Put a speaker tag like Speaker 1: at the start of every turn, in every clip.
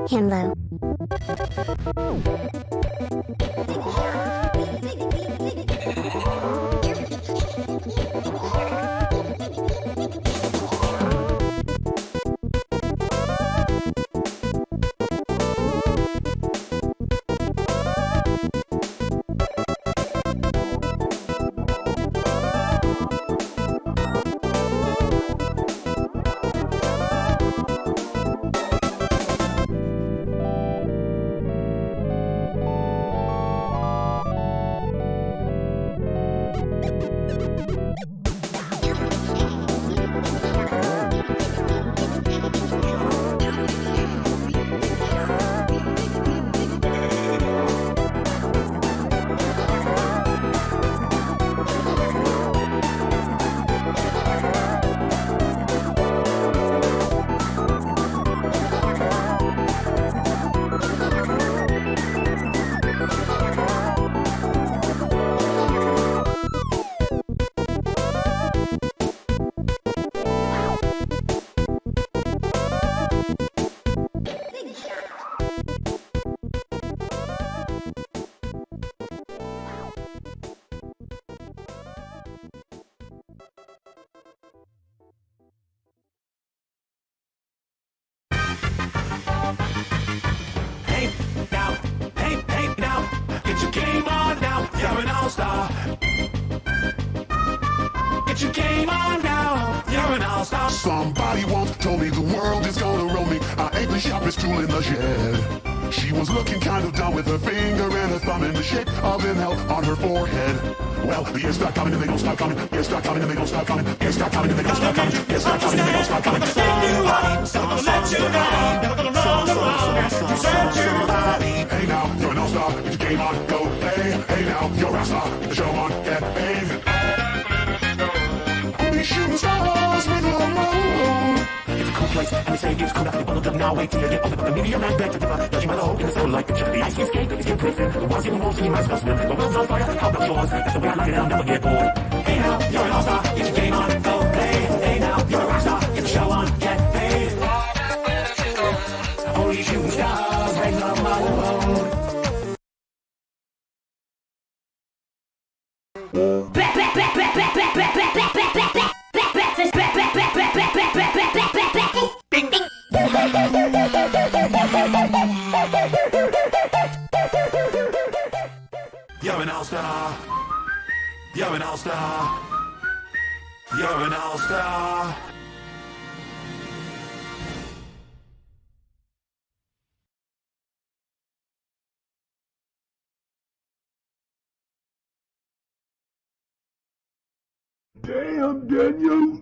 Speaker 1: Hello.
Speaker 2: Somebody once told me the world is gonna roll me. I ain't the sharpest tool in the shed.
Speaker 1: She was looking kind of dumb with her finger and her thumb in the shape of an L on her forehead. Well, the years start coming and they don't stop coming. Years start coming and they don't stop coming. Years start coming and they don't stop coming. Years start coming and they don't stop coming.
Speaker 2: Send you out, so I'll let you down. Never gonna run around. You send you out.
Speaker 1: Hey now, you're an all-star. Get your game on, go play. Hey now, you're a star. Get the show on, get paid. Only shooting stars with a moon. It's a cool place, and they say it's cool. Nothing but now wait till you get older. But the meteor man back to differ. Dodging my low in the soul like the chip. The ice is skate, it's get prison. The walls in the walls, and you might as well swim. The world's on fire, how about yours? That's the way I like it, I'll never get bored. Hey now, you're an all-star. Get your game on, go play. Hey now, you're a rock star. Get the show on, get paid. Only shooting stars raise the moon. You're an all-star. You're an all-star. You're an all-star. Damn, Daniel.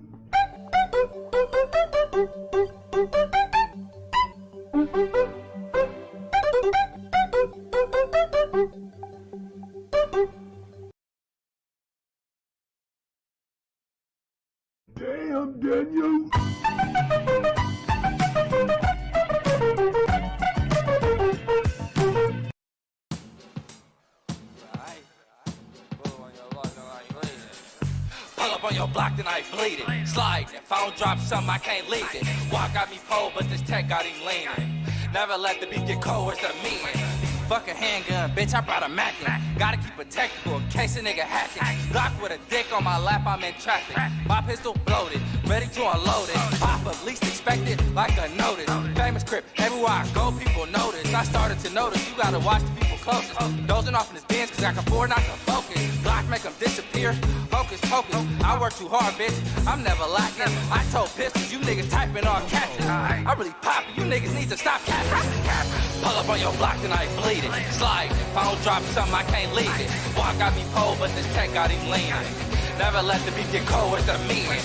Speaker 1: Damn, Daniel.
Speaker 3: Pull up on your block, then I bleed it. Slide, if I don't drop something, I can't leave it. Walk got me pole, but this tech got him leaning. Never let the beat get cold, where's the meaning? Fuck a handgun, bitch, I brought a Mackin. Gotta keep it technical in case a nigga hacking. Block with a dick on my lap, I'm in traffic. My pistol bloated, ready to unload it. Pop up, least expected, like a notice. Famous crip, everywhere I go, people notice. I started to notice, you gotta watch the people closest. Dozing off in his bins, cause I can afford not to focus. Block make them disappear, hocus pocus. I work too hard, bitch, I'm never lacking. I told pistols, you niggas typing on catching. I really poppin', you niggas need to stop capping. Pull up on your block, then I bleed it. Slide, if I don't drop something, I can't leave it. Walk got me pole, but this tech got him leaning. Never let the beat get cold, where's the meaning?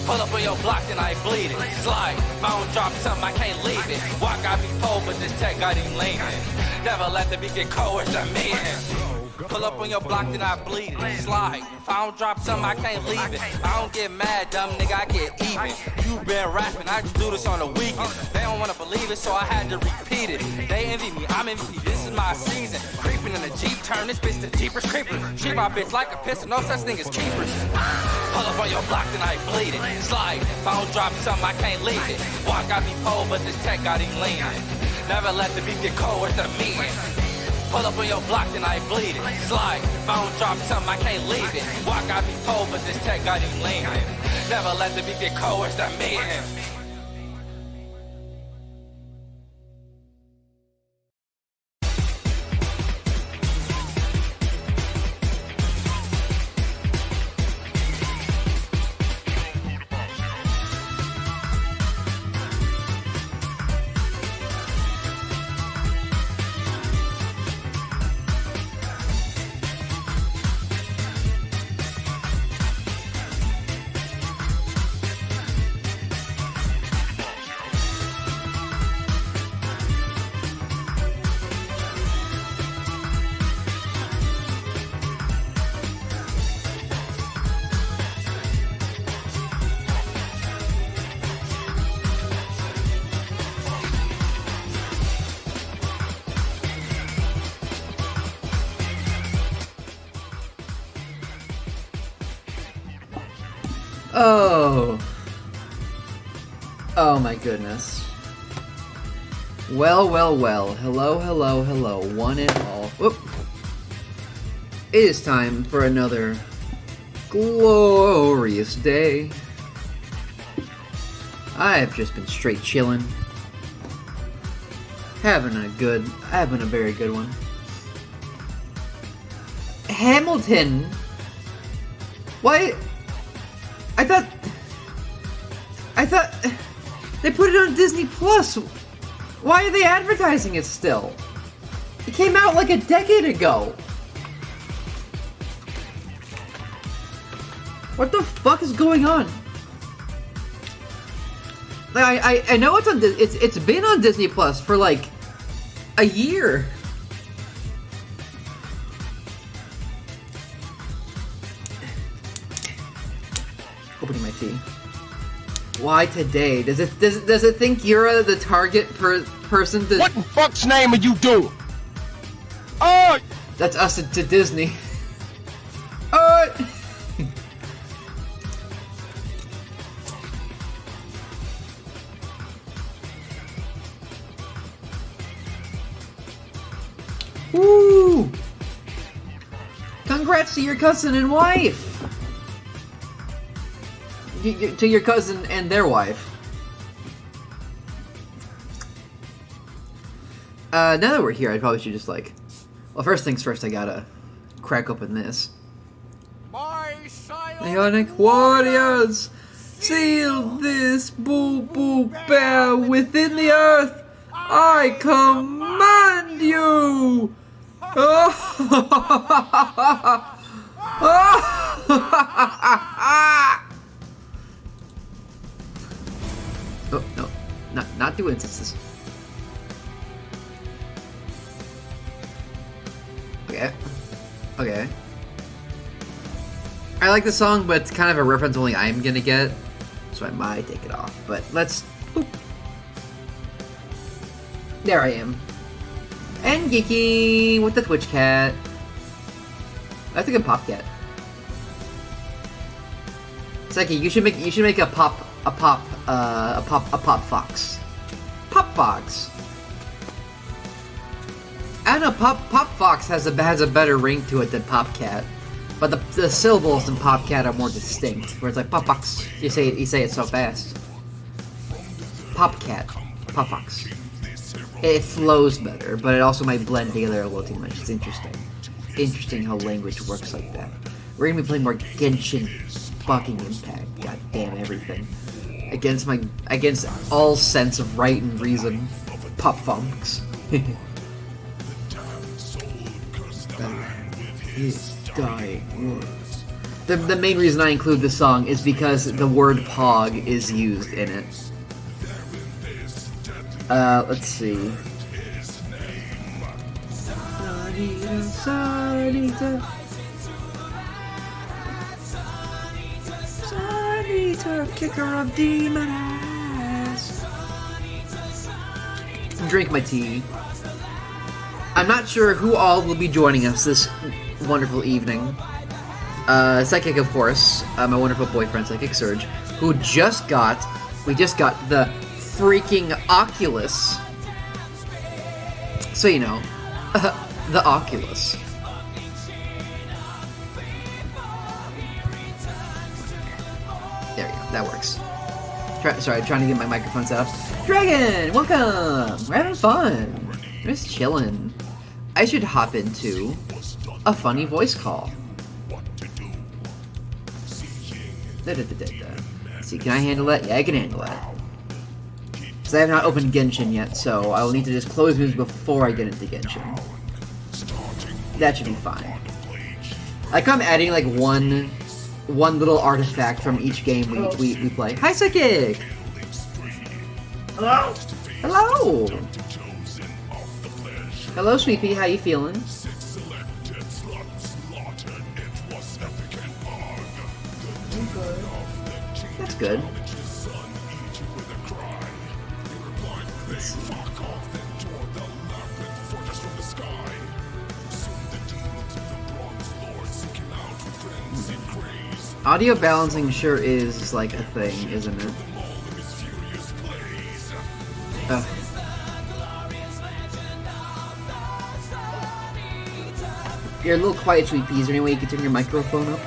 Speaker 3: Pull up on your block, then I bleed it. Slide, if I don't drop something, I can't leave it. Walk got me pole, but this tech got him leaning. Never let the beat get cold, where's the meaning? Pull up on your block, then I bleed it. Slide, if I don't drop something, I can't leave it. I don't get mad, dumb nigga, I get even. You been rapping, I just do this on the weekend. They don't wanna believe it, so I had to repeat it. They envy me, I'm MVP, this is my season. Creeping in a Jeep, turn this bitch to Jeepers Creepers. Treat my bitch like a pistol, no such thing as keepers. Pull up on your block, then I bleed it. Slide, if I don't drop something, I can't leave it. Walk got me pole, but this tech got him leaning. Never let the beat get cold, where's the meaning? Pull up on your block, then I bleed it. Slide, if I don't drop something, I can't leave it. Walk got me pole, but this tech got him leaning. Never let the beat get cold, where's the meaning?
Speaker 4: Oh. Oh my goodness. Well, well, well. Hello, hello, hello, one and all. Whoop. It is time for another glorious day. I have just been straight chilling. Having a very good one. Hamilton. Why? I thought they put it on Disney Plus. Why are they advertising it still? It came out like a decade ago. What the fuck is going on? I know it's on it's been on Disney Plus for like a year. Opening my tea. Why today? Does it think you're the target person to?
Speaker 5: What the fuck's name are you doing? Oh!
Speaker 4: That's us to Disney. Woo! Congrats to your cousin and wife! To your cousin and their wife. Now that we're here, I probably should just like... Well, first things first, I gotta crack open this. Ionic Warriors! Seal this boo-boo bear within the earth! I command you! Oh, no. Not do instances. Okay. Okay. I like the song, but it's kind of a reference only I'm gonna get, so I might take it off. But let's... Boop. There I am. And Geeky with the Twitch cat. That's a good pop cat. Seki, you should make a pop fox. Pop fox. I don't know, pop fox has a better ring to it than pop cat, but the syllables in pop cat are more distinct. Where it's like pop fox, you say it so fast. Pop cat, pop fox. It flows better, but it also might blend together a little too much. It's interesting. Interesting how language works like that. We're gonna be playing more Genshin fucking Impact. God damn everything. Against all sense of right and reason. Pop funks. His dying words. The main reason I include this song is because the word pog is used in it. Let's see. Sarita, kicker of demon ass. Drink my tea. I'm not sure who all will be joining us this wonderful evening. Psychic, of course, my wonderful boyfriend, Psychic Surge, who just got the freaking Oculus. So you know, the Oculus. There you go, that works. Sorry, trying to get my microphone set up. Dragon, welcome! We're having fun. We're just chilling. I should hop into a funny voice call. Let's see, can I handle that? Yeah, I can handle that. Because I have not opened Genshin yet, so I will need to just close moves before I get into Genshin. That should be fine. Like I'm adding like one little artifact from each game we play. Hi, Psychic! Hello? Hello! Hello, Sweepy, how you feeling? That's good. Let's see. Audio balancing sure is like a thing, isn't it? You're a little quiet, Sweepy. Is there any way you can turn your microphone up?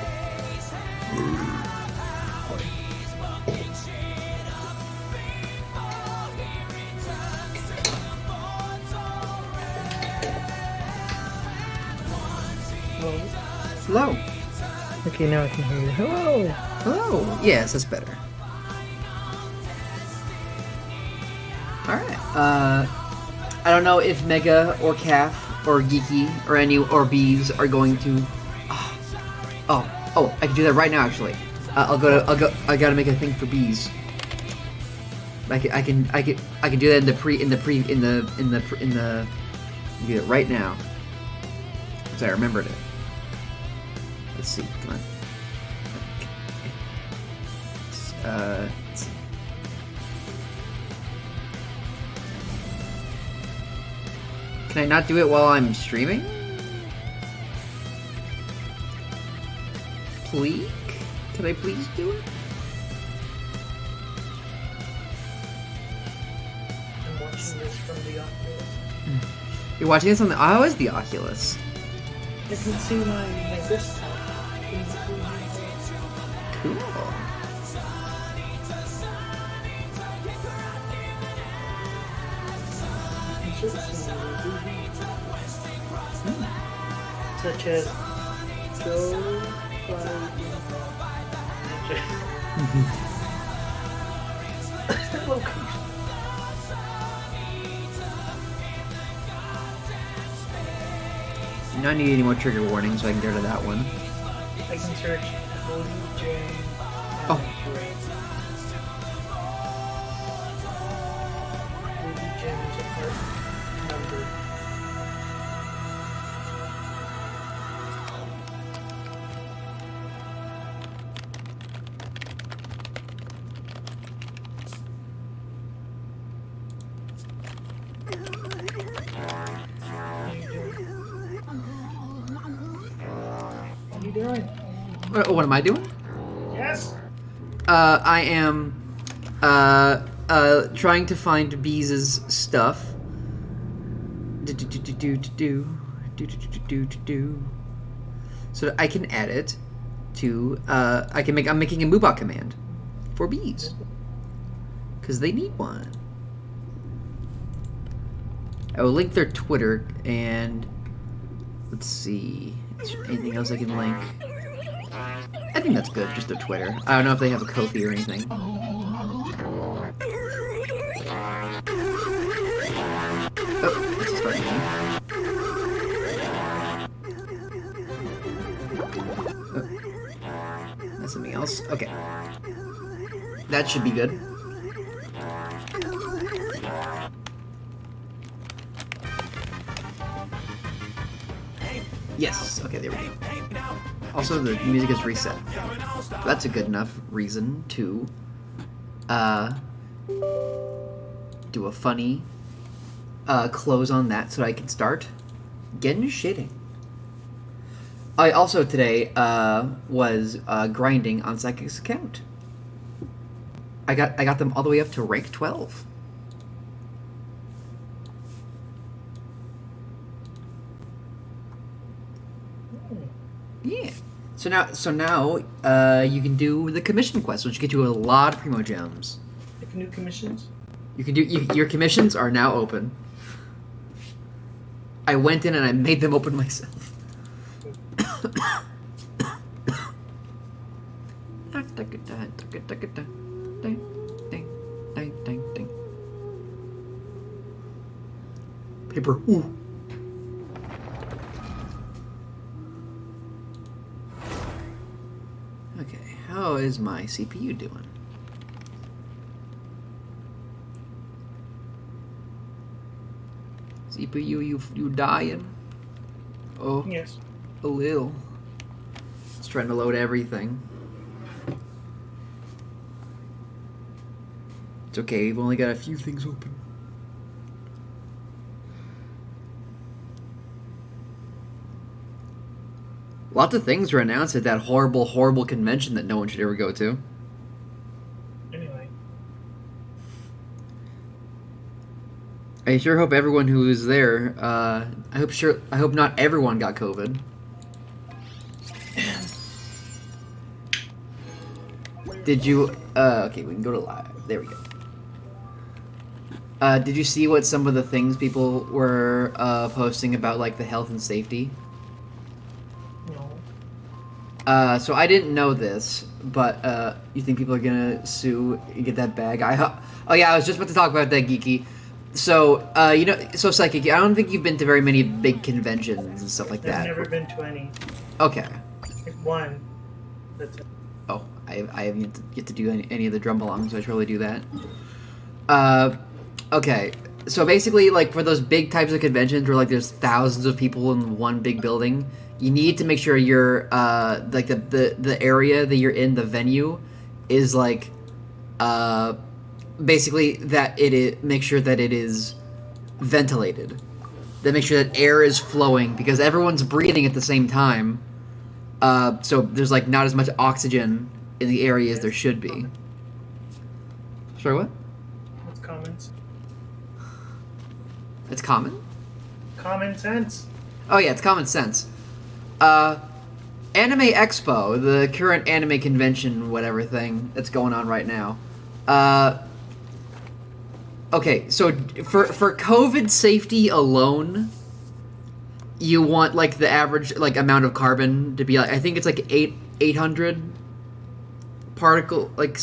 Speaker 4: Hello.
Speaker 6: Okay, now I can hear you. Hello.
Speaker 4: Hello. Yes, that's better. Alright. I don't know if Mega or Calf or Geeky or any or Bees are going to. Oh! I can do that right now. Actually, I gotta make a thing for Bees. I can do that do it right now. Because I remembered it. Let's see. Come on. Let's see. Can I not do it while I'm streaming? Please? Can I please do it?
Speaker 6: I'm watching this from the Oculus.
Speaker 4: You're watching this on the... Oh, it's the Oculus.
Speaker 6: You can see my desktop.
Speaker 4: Cool.
Speaker 6: Such as Joe
Speaker 4: Do not need any more trigger warnings, so I can get rid of that one.
Speaker 6: I can search Cody J.
Speaker 4: Oh.
Speaker 6: Cody James apart number. What are you doing?
Speaker 4: What am I doing?
Speaker 6: Yes.
Speaker 4: I am trying to find Bees' stuff. So that I can add it to I'm making a Moobot command for Bees. Cause they need one. I will link their Twitter and let's see. Is there anything else I can link? I think that's good, just their Twitter. I don't know if they have a Ko-fi or anything. Oh, it's starting now. Oh. That's something else. Okay. That should be good. Yes. Okay, there we go. Also, the music is reset. That's a good enough reason to do a funny close on that so I can start Genshin. I also today was grinding on Psychic's account. I got them all the way up to rank 12. Yeah. So now you can do the commission quest, which get you a lot of primo gems.
Speaker 6: I can do commissions.
Speaker 4: You can do your commissions are now open. I went in and I made them open myself. Paper. Ooh. Okay, how is my CPU doing? CPU, you dying? Oh,
Speaker 6: Yes.
Speaker 4: a little. It's trying to load everything. It's okay, we've only got a few things open. Lots of things were announced at that horrible, horrible convention that no one should ever go to.
Speaker 6: Anyway.
Speaker 4: I sure hope everyone who was there, I hope not everyone got COVID. Did you, okay, we can go to live. There we go. Did you see what some of the things people were, posting about, like, the health and safety?
Speaker 6: No.
Speaker 4: So I didn't know this, but, you think people are gonna sue and get that bag? Oh yeah, I was just about to talk about that, Geeky. So, you know, so Psychic, I don't think you've been to very many big conventions and stuff like
Speaker 6: I've
Speaker 4: that.
Speaker 6: never been to any.
Speaker 4: Okay.
Speaker 6: Like one. That's it.
Speaker 4: Oh, I have yet to do any of the drum belongs, so I should probably do that. Okay. So basically, like, for those big types of conventions where, like, there's thousands of people in one big building, you need to make sure you're, like, the area that you're in, the venue, is, like, basically that it is, make sure that it is ventilated. That make sure that air is flowing, because everyone's breathing at the same time. So there's, like, not as much oxygen in the area as there should be. Sorry, what?
Speaker 6: What's comments?
Speaker 4: It's common?
Speaker 6: Common sense.
Speaker 4: Oh yeah, it's common sense. Anime Expo, the current anime convention, whatever thing that's going on right now. Okay, so for COVID safety alone, you want, like, the average, like, amount of carbon to be, like, I think it's like 800 particle, like,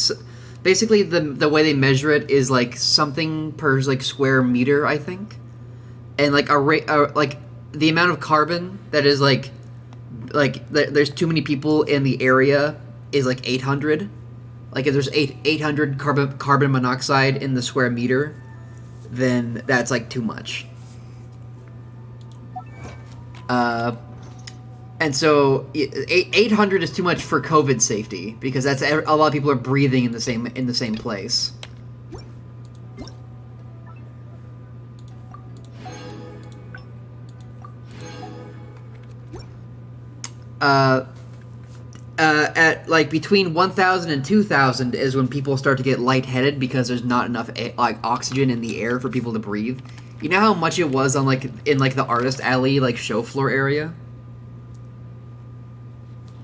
Speaker 4: basically the way they measure it is, like, something per, like, square meter, I think. And, like, like, the amount of carbon that is, like, there's too many people in the area is, like, 800. Like, if there's 800 carbon monoxide in the square meter, then that's, like, too much. And so 800 is too much for COVID safety, because that's a lot of people are breathing in the same place. At, like, between 1,000 and 2,000 is when people start to get lightheaded because there's not enough like oxygen in the air for people to breathe. You know how much it was on, like, in, like, the artist alley, like, show floor area?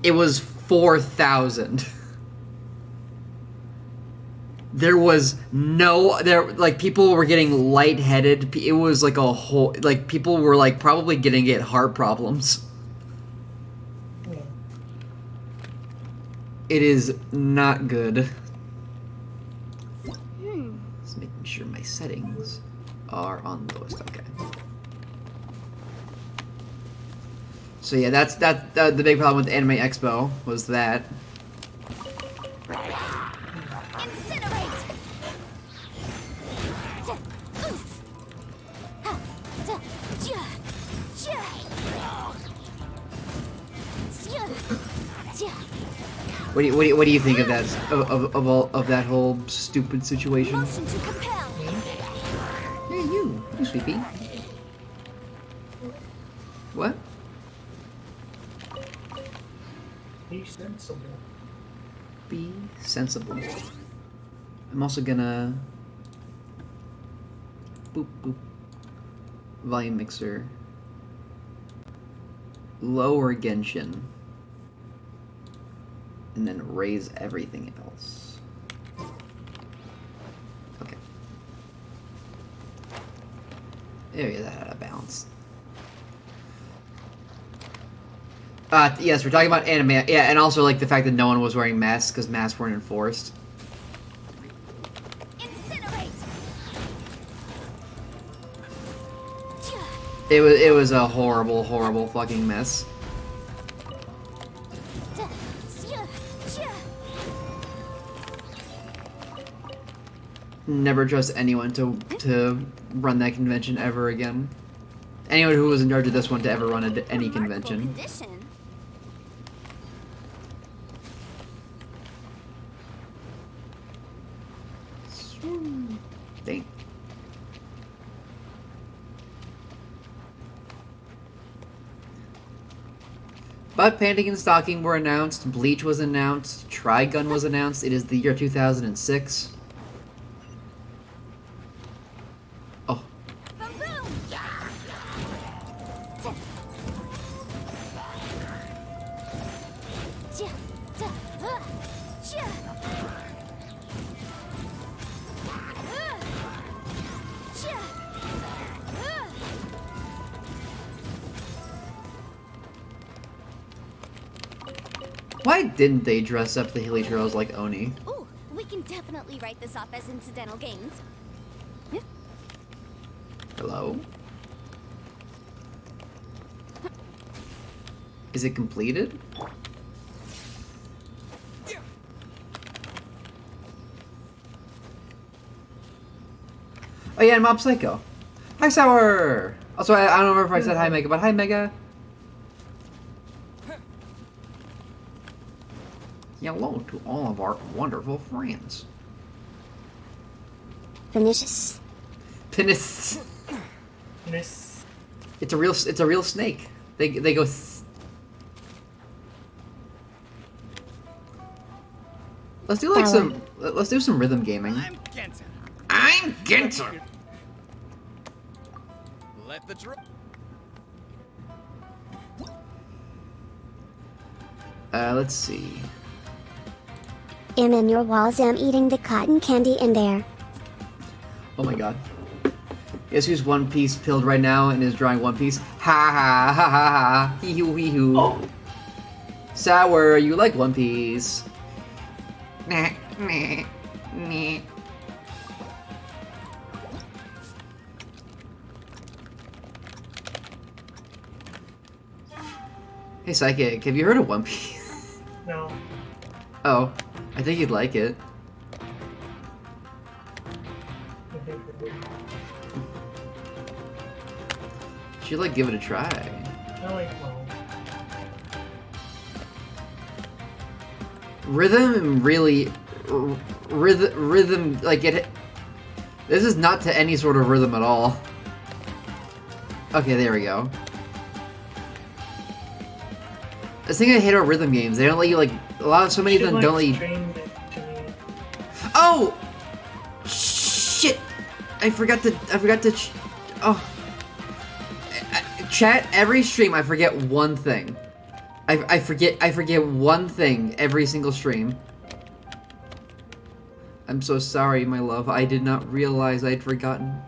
Speaker 4: It was 4,000. There was like, people were getting lightheaded. It was, like, a whole, like, people were, like, probably get heart problems. It is not good. Just making sure my settings are on lowest. Okay. So yeah, that's the big problem with Anime Expo was that. What do you think of that of that whole stupid situation? Hey, you sleepy. What?
Speaker 6: Be sensible.
Speaker 4: Be sensible. I'm also gonna boop boop volume mixer. Lower Genshin. And then raise everything else. Okay. There we go, that out of balance. Yes, we're talking about anime. Yeah, and also, like, the fact that no one was wearing masks because masks weren't enforced. It was a horrible, horrible fucking mess. Never trust anyone to run that convention ever again. Anyone who was in charge of this one to ever run any convention. Dang. But Panting and Stalking were announced, Bleach was announced, Trigun was announced. It is the year 2006. Oh. Why didn't they dress up the Hilly Turtles like Oni?
Speaker 7: Ooh, we can definitely write this off as incidental gains.
Speaker 4: Hello? Is it completed? Oh yeah, and Mob Psycho. Hi, Sour! Also, I don't remember if I said hi, Mega, but hi, Mega. Hello to all of our wonderful friends.
Speaker 7: Finishes.
Speaker 4: Penis.
Speaker 6: Miss.
Speaker 4: It's a real snake. They go. Let's do like let's do some rhythm gaming. I'm Genshin.
Speaker 2: Let the drum.
Speaker 4: Let's see.
Speaker 7: I'm in your walls. I'm eating the cotton candy in there.
Speaker 4: Oh my god. Guess who's One Piece pilled right now and is drawing One Piece? Ha ha ha ha ha. Hee hoo hee hoo.
Speaker 6: Oh.
Speaker 4: Sour, you like One Piece? Nah, nah, nah. Hey Psychic, have you heard of One Piece?
Speaker 6: No.
Speaker 4: Oh, I think you'd like it.
Speaker 6: I think it would.
Speaker 4: You should like give it a try.
Speaker 6: I like well.
Speaker 4: Rhythm really, rhythm like it. This is not to any sort of rhythm at all. Okay, there we go. The thing I hate about rhythm games, they don't let you like so many of them don't let you.
Speaker 6: Streamed it to me.
Speaker 4: Oh, shit! I forgot to. Oh, chat. Every stream, I forget one thing. I forget one thing every single stream. I'm so sorry, my love. I did not realize I'd forgotten.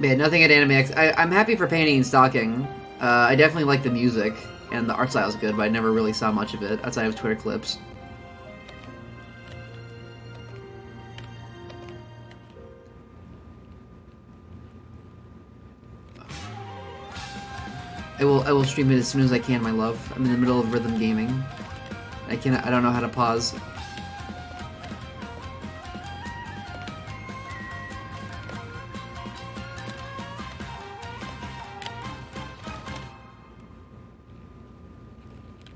Speaker 4: Man, nothing at Anime X. I'm happy for Painting and Stalking. I definitely like the music, and the art style is good, but I never really saw much of it outside of Twitter clips. I will stream it as soon as I can, my love. I'm in the middle of rhythm gaming. I don't know how to pause.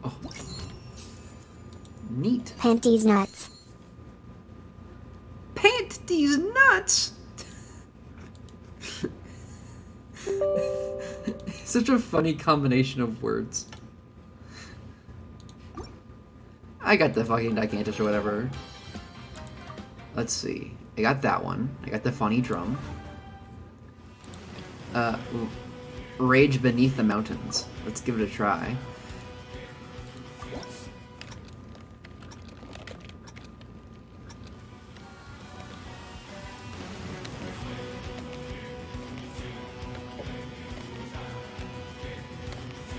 Speaker 4: Oh. Neat.
Speaker 7: Panties nuts.
Speaker 4: Paint these nuts! Such a funny combination of words. I got the fucking Gigantish or whatever. Let's see. I got that one. I got the funny drum. Rage Beneath the Mountains. Let's give it a try.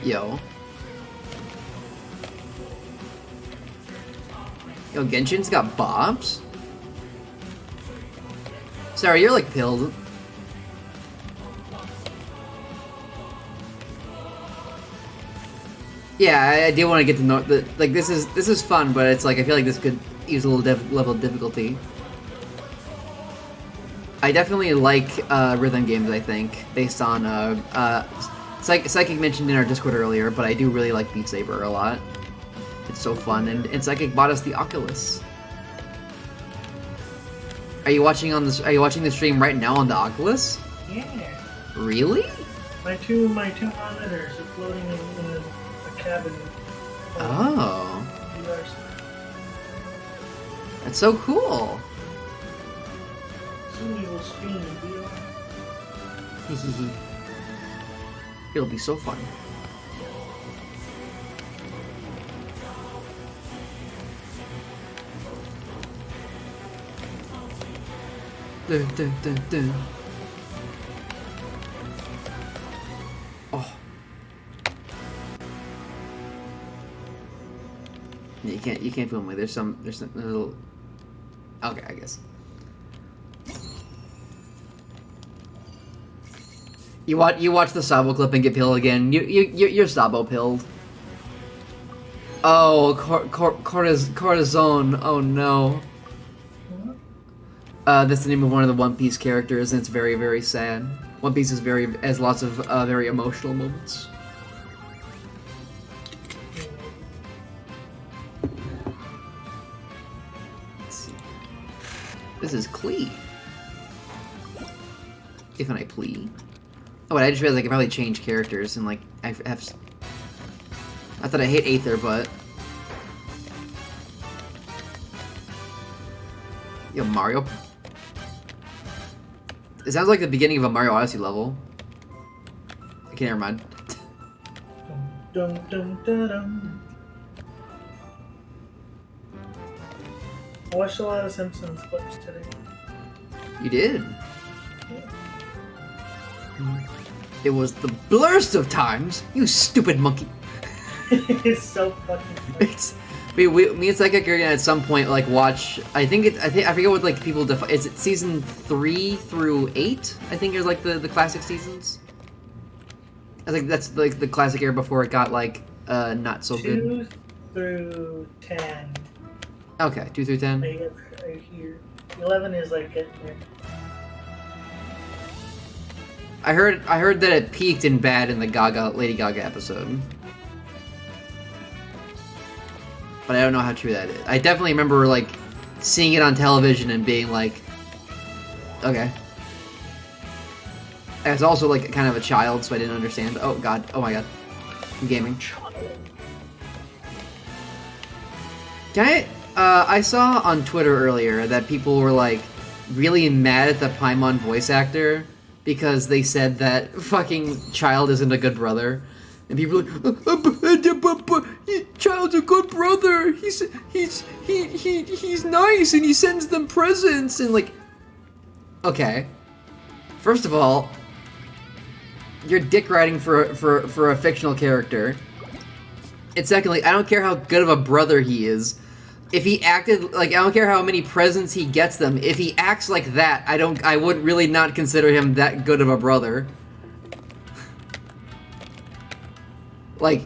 Speaker 4: Yo, Genshin's got bobs? Sorry, you're like pilled. Yeah, I do want to get to know that. Like, this is fun, but it's like I feel like this could use a little level of difficulty. I definitely like rhythm games. I think based on Psychic mentioned in our Discord earlier, but I do really like Beat Saber a lot. It's so fun, and Psychic bought us the Oculus. Are you watching the stream right now on the Oculus?
Speaker 6: Yeah.
Speaker 4: Really?
Speaker 6: My two monitors are floating in a cabin.
Speaker 4: Oh,
Speaker 6: VR.
Speaker 4: that's so cool.
Speaker 6: Soon you will stream in VR.
Speaker 4: It'll be so fun. Dun, dun, dun, dun. Oh. You can't film me. There's some little. Okay, I guess. You watch the Sabo clip and get pilled again. You're Sabo pilled. Oh, cortisone. Oh no. That's the name of one of the One Piece characters, and it's very, very sad. One Piece has lots of very emotional moments. Let's see. This is Klee. If I plea. Oh, wait, I just realized I could probably change characters and like I have. I thought I hate Aether, but yo, Mario. It sounds like the beginning of a Mario Odyssey level. Okay, never mind.
Speaker 6: Dum, dum, dum, dum. I watched a lot of Simpsons clips today.
Speaker 4: You did. It was the blurst of times, you stupid monkey.
Speaker 6: It's so fucking funny.
Speaker 4: It's me and Psychic are gonna at some point like watch. I forget what like people define. Is it season 3 through 8? I think is like the classic seasons. I think that's like the classic era before it got like not so good.
Speaker 6: 2 through 10.
Speaker 4: Okay, 2 through 10.
Speaker 6: Right here. 11 is like getting there.
Speaker 4: I heard that it peaked in bad in the Lady Gaga episode. But I don't know how true that is. I definitely remember like seeing it on television and being like, okay. I was also like kind of a child, so I didn't understand. Oh god, oh my god. I'm gaming. Can I saw on Twitter earlier that people were like really mad at the Paimon voice actor because they said that fucking Child isn't a good brother. And people are like, Child's a good brother. He's nice and he sends them presents and like. Okay, first of all, you're dick riding for a fictional character. And secondly, I don't care how good of a brother he is. If he acted like, I don't care how many presents he gets them. If he acts like that, I would really not consider him that good of a brother. Like,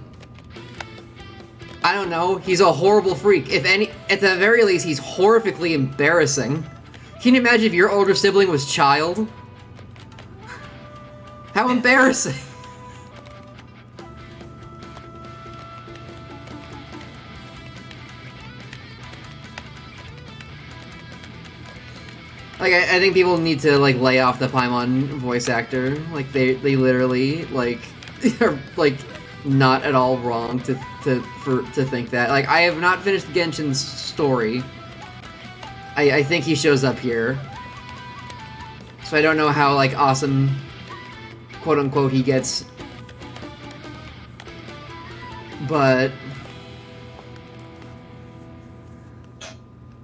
Speaker 4: I don't know, he's a horrible freak. If any, at the very least, he's horrifically embarrassing. Can you imagine if your older sibling was Child? How embarrassing. Like, I think people need to, like, lay off the Paimon voice actor. Like, they literally, like, are, like, not at all wrong to think that. Like, I have not finished Genshin's story. I think he shows up here. So I don't know how, like, awesome, quote-unquote, he gets. But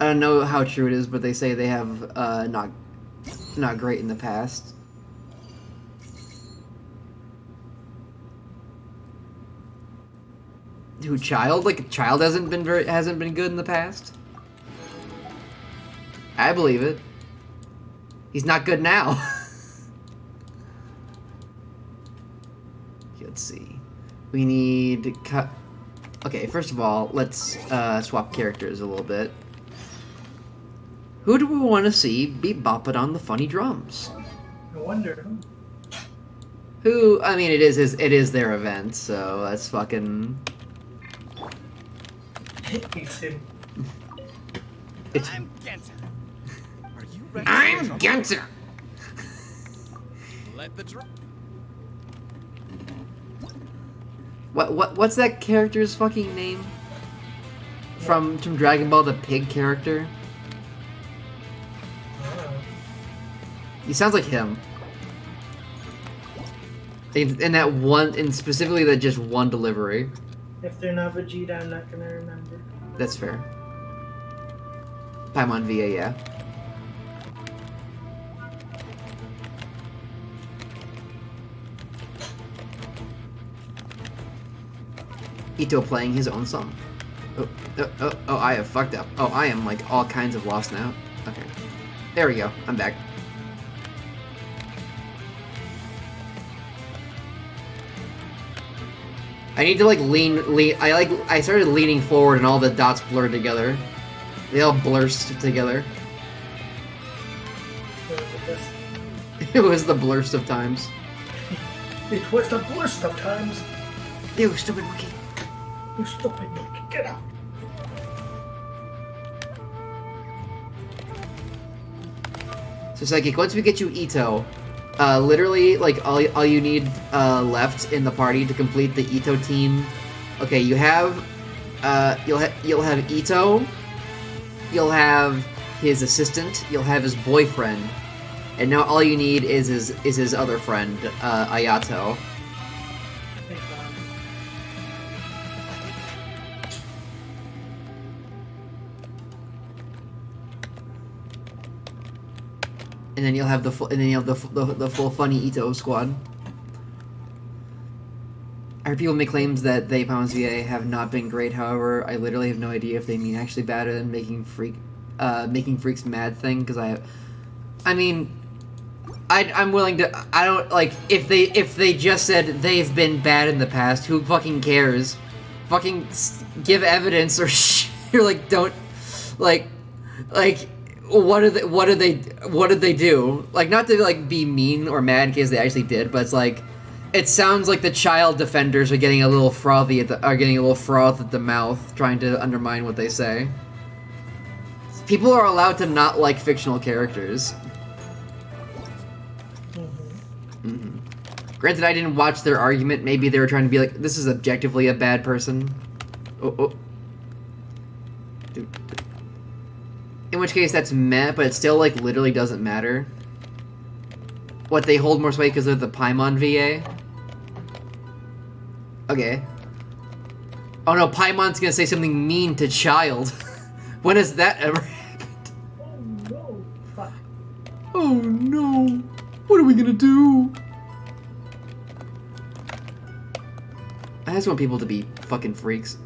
Speaker 4: I don't know how true it is, but they say they have not great in the past. Who, Child? Like, Child hasn't been good in the past? I believe it. He's not good now. Let's see. We need cut. Okay, first of all, let's swap characters a little bit. Who do we want to see be bopping on the funny drums?
Speaker 6: I wonder.
Speaker 4: Who? I mean, it is their event, so that's fucking.
Speaker 2: I'm Genshin. Are you ready?
Speaker 4: I'm Genshin.
Speaker 2: Let the drum.
Speaker 4: What's that character's fucking name? From Dragon Ball, the pig character. He sounds like him. In that one, in specifically that just one delivery.
Speaker 6: If they're not Vegeta, I'm not gonna remember.
Speaker 4: That's fair. Paimon VA, yeah. Ito playing his own song. Oh, I have fucked up. Oh, I am like all kinds of lost now. Okay. There we go. I'm back. I need to like lean. I started leaning forward and all the dots blurred together. They all blurst together. It was the blurst of times.
Speaker 6: It was the worst of times.
Speaker 4: You stupid monkey.
Speaker 6: You stupid monkey, get out.
Speaker 4: So Psychic, once we get you Ito, literally, like, all you need left in the party to complete the Ito team. Okay, you have, you'll have Ito, you'll have his assistant, you'll have his boyfriend, and now all you need is his other friend, Ayato.
Speaker 6: Thank God.
Speaker 4: And then you'll have the full, the full funny Ito squad. I heard people make claims that they Pounds VA have not been great. However, I literally have no idea if they mean actually better than making freaks mad thing. Because I mean, I'm willing to. I don't like if they just said they've been bad in the past. Who fucking cares? Fucking give evidence or you're like don't like. What did they do? Like, not to like be mean or mad in case they actually did, but it's like, it sounds like the child defenders are getting a little frothy froth at the mouth, trying to undermine what they say. People are allowed to not like fictional characters. Granted, I didn't watch their argument. Maybe they were trying to be like, this is objectively a bad person. Oh. Dude. In which case, that's meh, but it still, like, literally doesn't matter. What, they hold more sway because of the Paimon VA? Okay. Oh no, Paimon's gonna say something mean to Child. When has that ever happened?
Speaker 6: Oh no, fuck.
Speaker 4: Oh no. What are we gonna do? I just want people to be fucking freaks.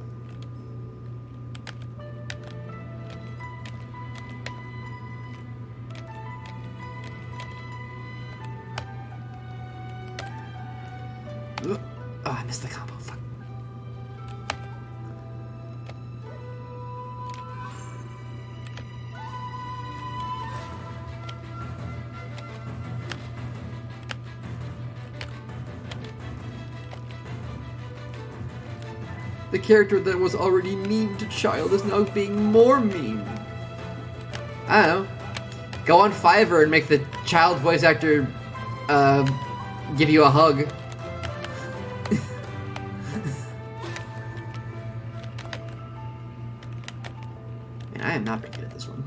Speaker 4: Oh, I missed the combo. Fuck. The character that was already mean to Child is now being more mean. I don't know. Go on Fiverr and make the Child voice actor give you a hug. I am not very good at this one.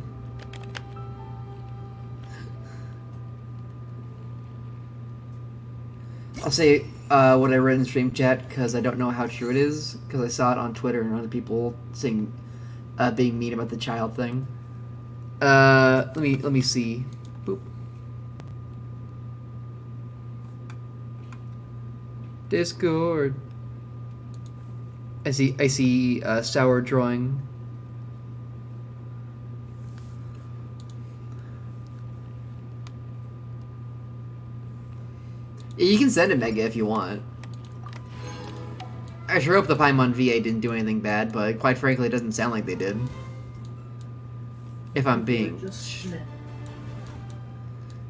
Speaker 4: I'll say what I read in stream chat because I don't know how true it is because I saw it on Twitter and other people saying being mean about the Child thing. Let me see. Boop. Discord. I see sour drawing. You can send it, Mega, if you want. I sure hope the Paimon VA didn't do anything bad, but quite frankly, it doesn't sound like they did. If I'm being...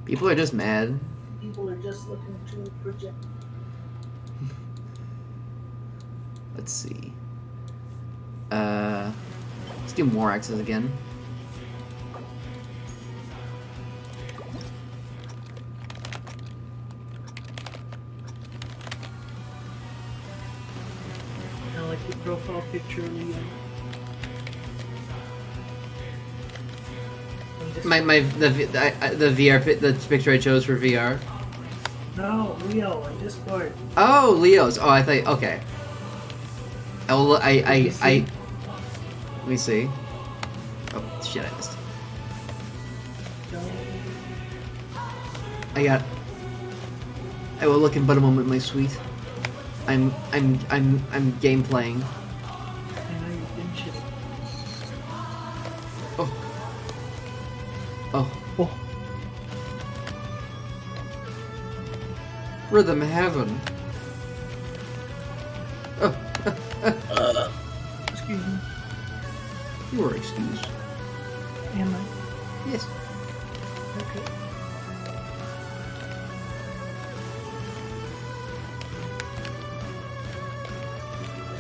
Speaker 4: People are just mad.
Speaker 6: People are just looking to project.
Speaker 4: Let's see. Let's do more X's again.
Speaker 6: Like the profile picture, Leo.
Speaker 4: The VR the picture I chose for VR.
Speaker 6: No, Leo on Discord.
Speaker 4: Oh, Leo's. Oh, I thought. Okay. Let me see. Oh shit! I missed. I will look in but a moment, my sweet. I'm game playing.
Speaker 6: I know you've been shitting.
Speaker 4: Oh. Oh.
Speaker 6: Oh.
Speaker 4: Rhythm Heaven. Oh.
Speaker 6: Excuse me.
Speaker 4: You are excused.
Speaker 6: Am I?
Speaker 4: Yes.
Speaker 6: Okay.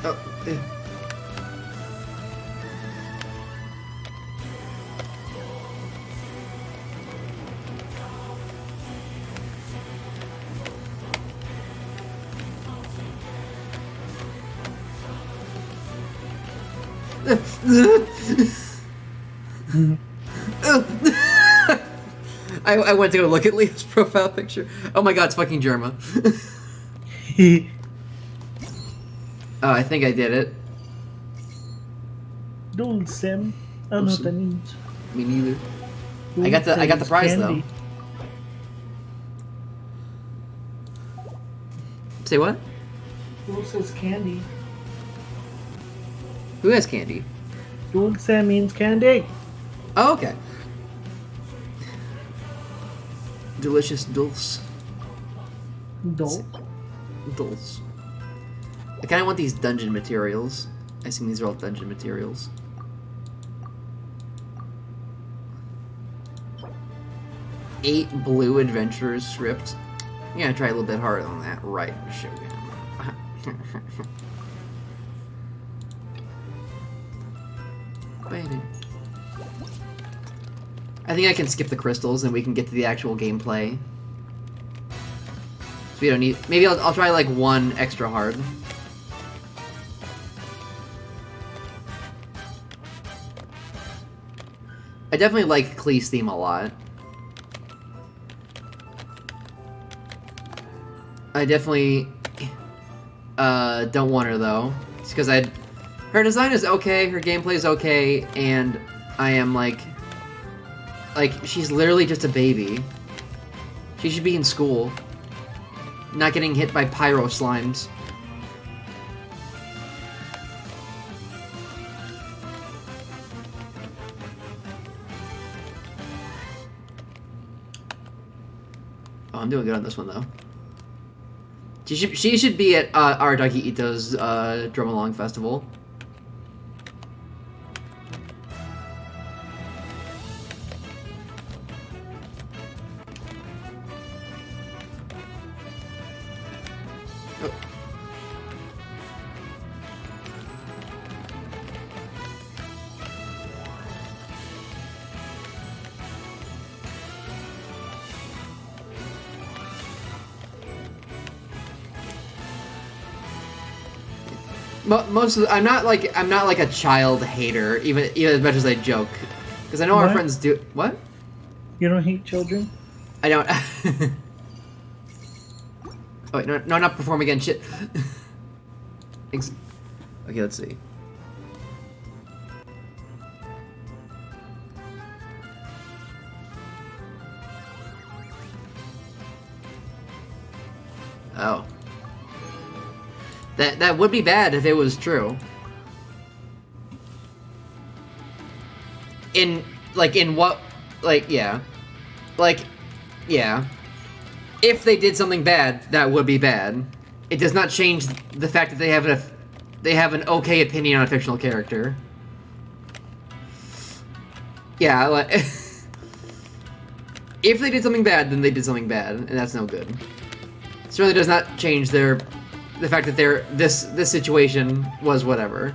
Speaker 4: Oh. I went to go look at Leo's profile picture. Oh my god, it's fucking Germa. Oh, I think I did it.
Speaker 6: Dulcem. I don't know what that means.
Speaker 4: Me neither. I got the prize
Speaker 6: Candy.
Speaker 4: though. Say what?
Speaker 6: Dulce's candy.
Speaker 4: Who has candy?
Speaker 6: Dulce means candy.
Speaker 4: Oh, okay. Delicious dulce.
Speaker 6: Dulce.
Speaker 4: Dulce. I kind of want these dungeon materials. I assume these are all dungeon materials. Eight blue adventurers stripped. I'm gonna try a little bit harder than that, right, Shogun? I think I can skip the crystals and we can get to the actual gameplay. So we don't need... Maybe I'll try like one extra hard. I definitely like Klee's theme a lot. I definitely don't want her though. It's because her design is okay, her gameplay is okay, and I am like she's literally just a baby. She should be in school, not getting hit by pyro slimes. Oh, I'm doing good on this one though. She should be at Aradaki Ito's Drum Along Festival. Oh. Most of the, I'm not like a child hater, even as much as I joke, because I know our
Speaker 6: What?
Speaker 4: friends do. What?
Speaker 6: You don't hate children?
Speaker 4: I don't. Oh wait, no, not perform again. Shit. Okay, let's see. Oh. That would be bad if it was true. Yeah. If they did something bad, that would be bad. It does not change the fact that they have an okay opinion on a fictional character. Yeah, like if they did something bad, then they did something bad, and that's no good. Certainly does not change the fact that this situation was whatever.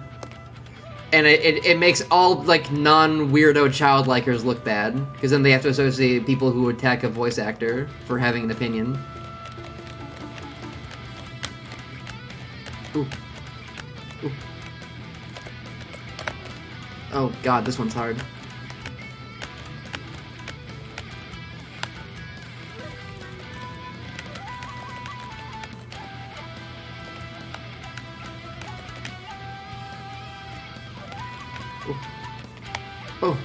Speaker 4: And it makes all, like, non-weirdo child-likers look bad, because then they have to associate people who attack a voice actor for having an opinion. Ooh. Ooh. Oh god, this one's hard. Oh.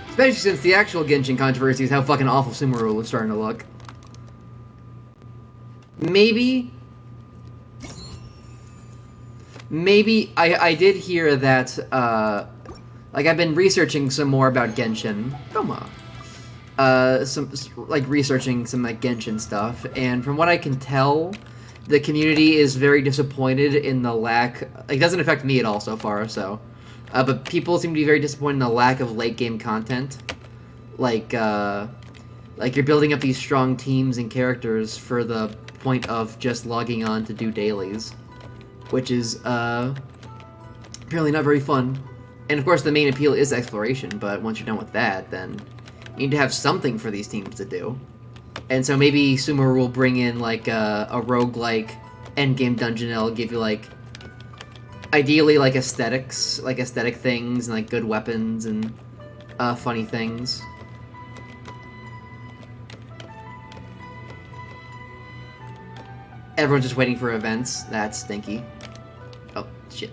Speaker 4: Especially since the actual Genshin controversy is how fucking awful Sumeru is starting to look. Maybe maybe I did hear that like I've been researching some more about Genshin. Come on. Some like researching some like Genshin stuff, and from what I can tell, the community is very disappointed in the lack. Like, it doesn't affect me at all so far, so. But people seem to be very disappointed in the lack of late game content. Like you're building up these strong teams and characters for the point of just logging on to do dailies, which is apparently not very fun. And of course, the main appeal is exploration. But once you're done with that, then you need to have something for these teams to do. And so maybe Sumeru will bring in like a roguelike endgame dungeon that'll give you like ideally like aesthetic things and like good weapons and funny things. Everyone's just waiting for events. That's stinky. Oh shit.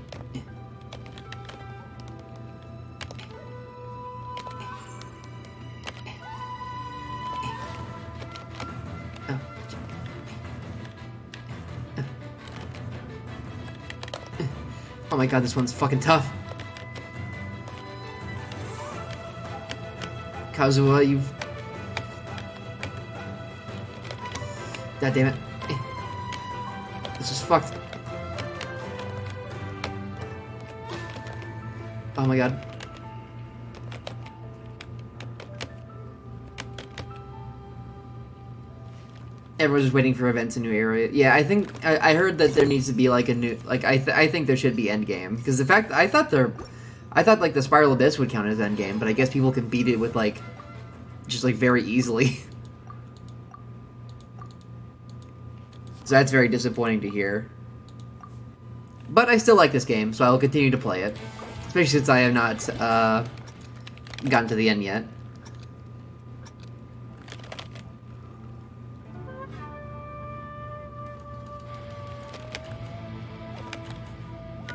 Speaker 4: Oh my god, this one's fucking tough. Kazuha, you've... God damn it. This is fucked. Oh my god. Everyone's just waiting for events in new area. Yeah, I think I heard that there needs to be like a new I think there should be endgame because the fact I thought like the Spiral Abyss would count as endgame, but I guess people can beat it with like just like very easily. So that's very disappointing to hear. But I still like this game, so I will continue to play it, especially since I have not gotten to the end yet.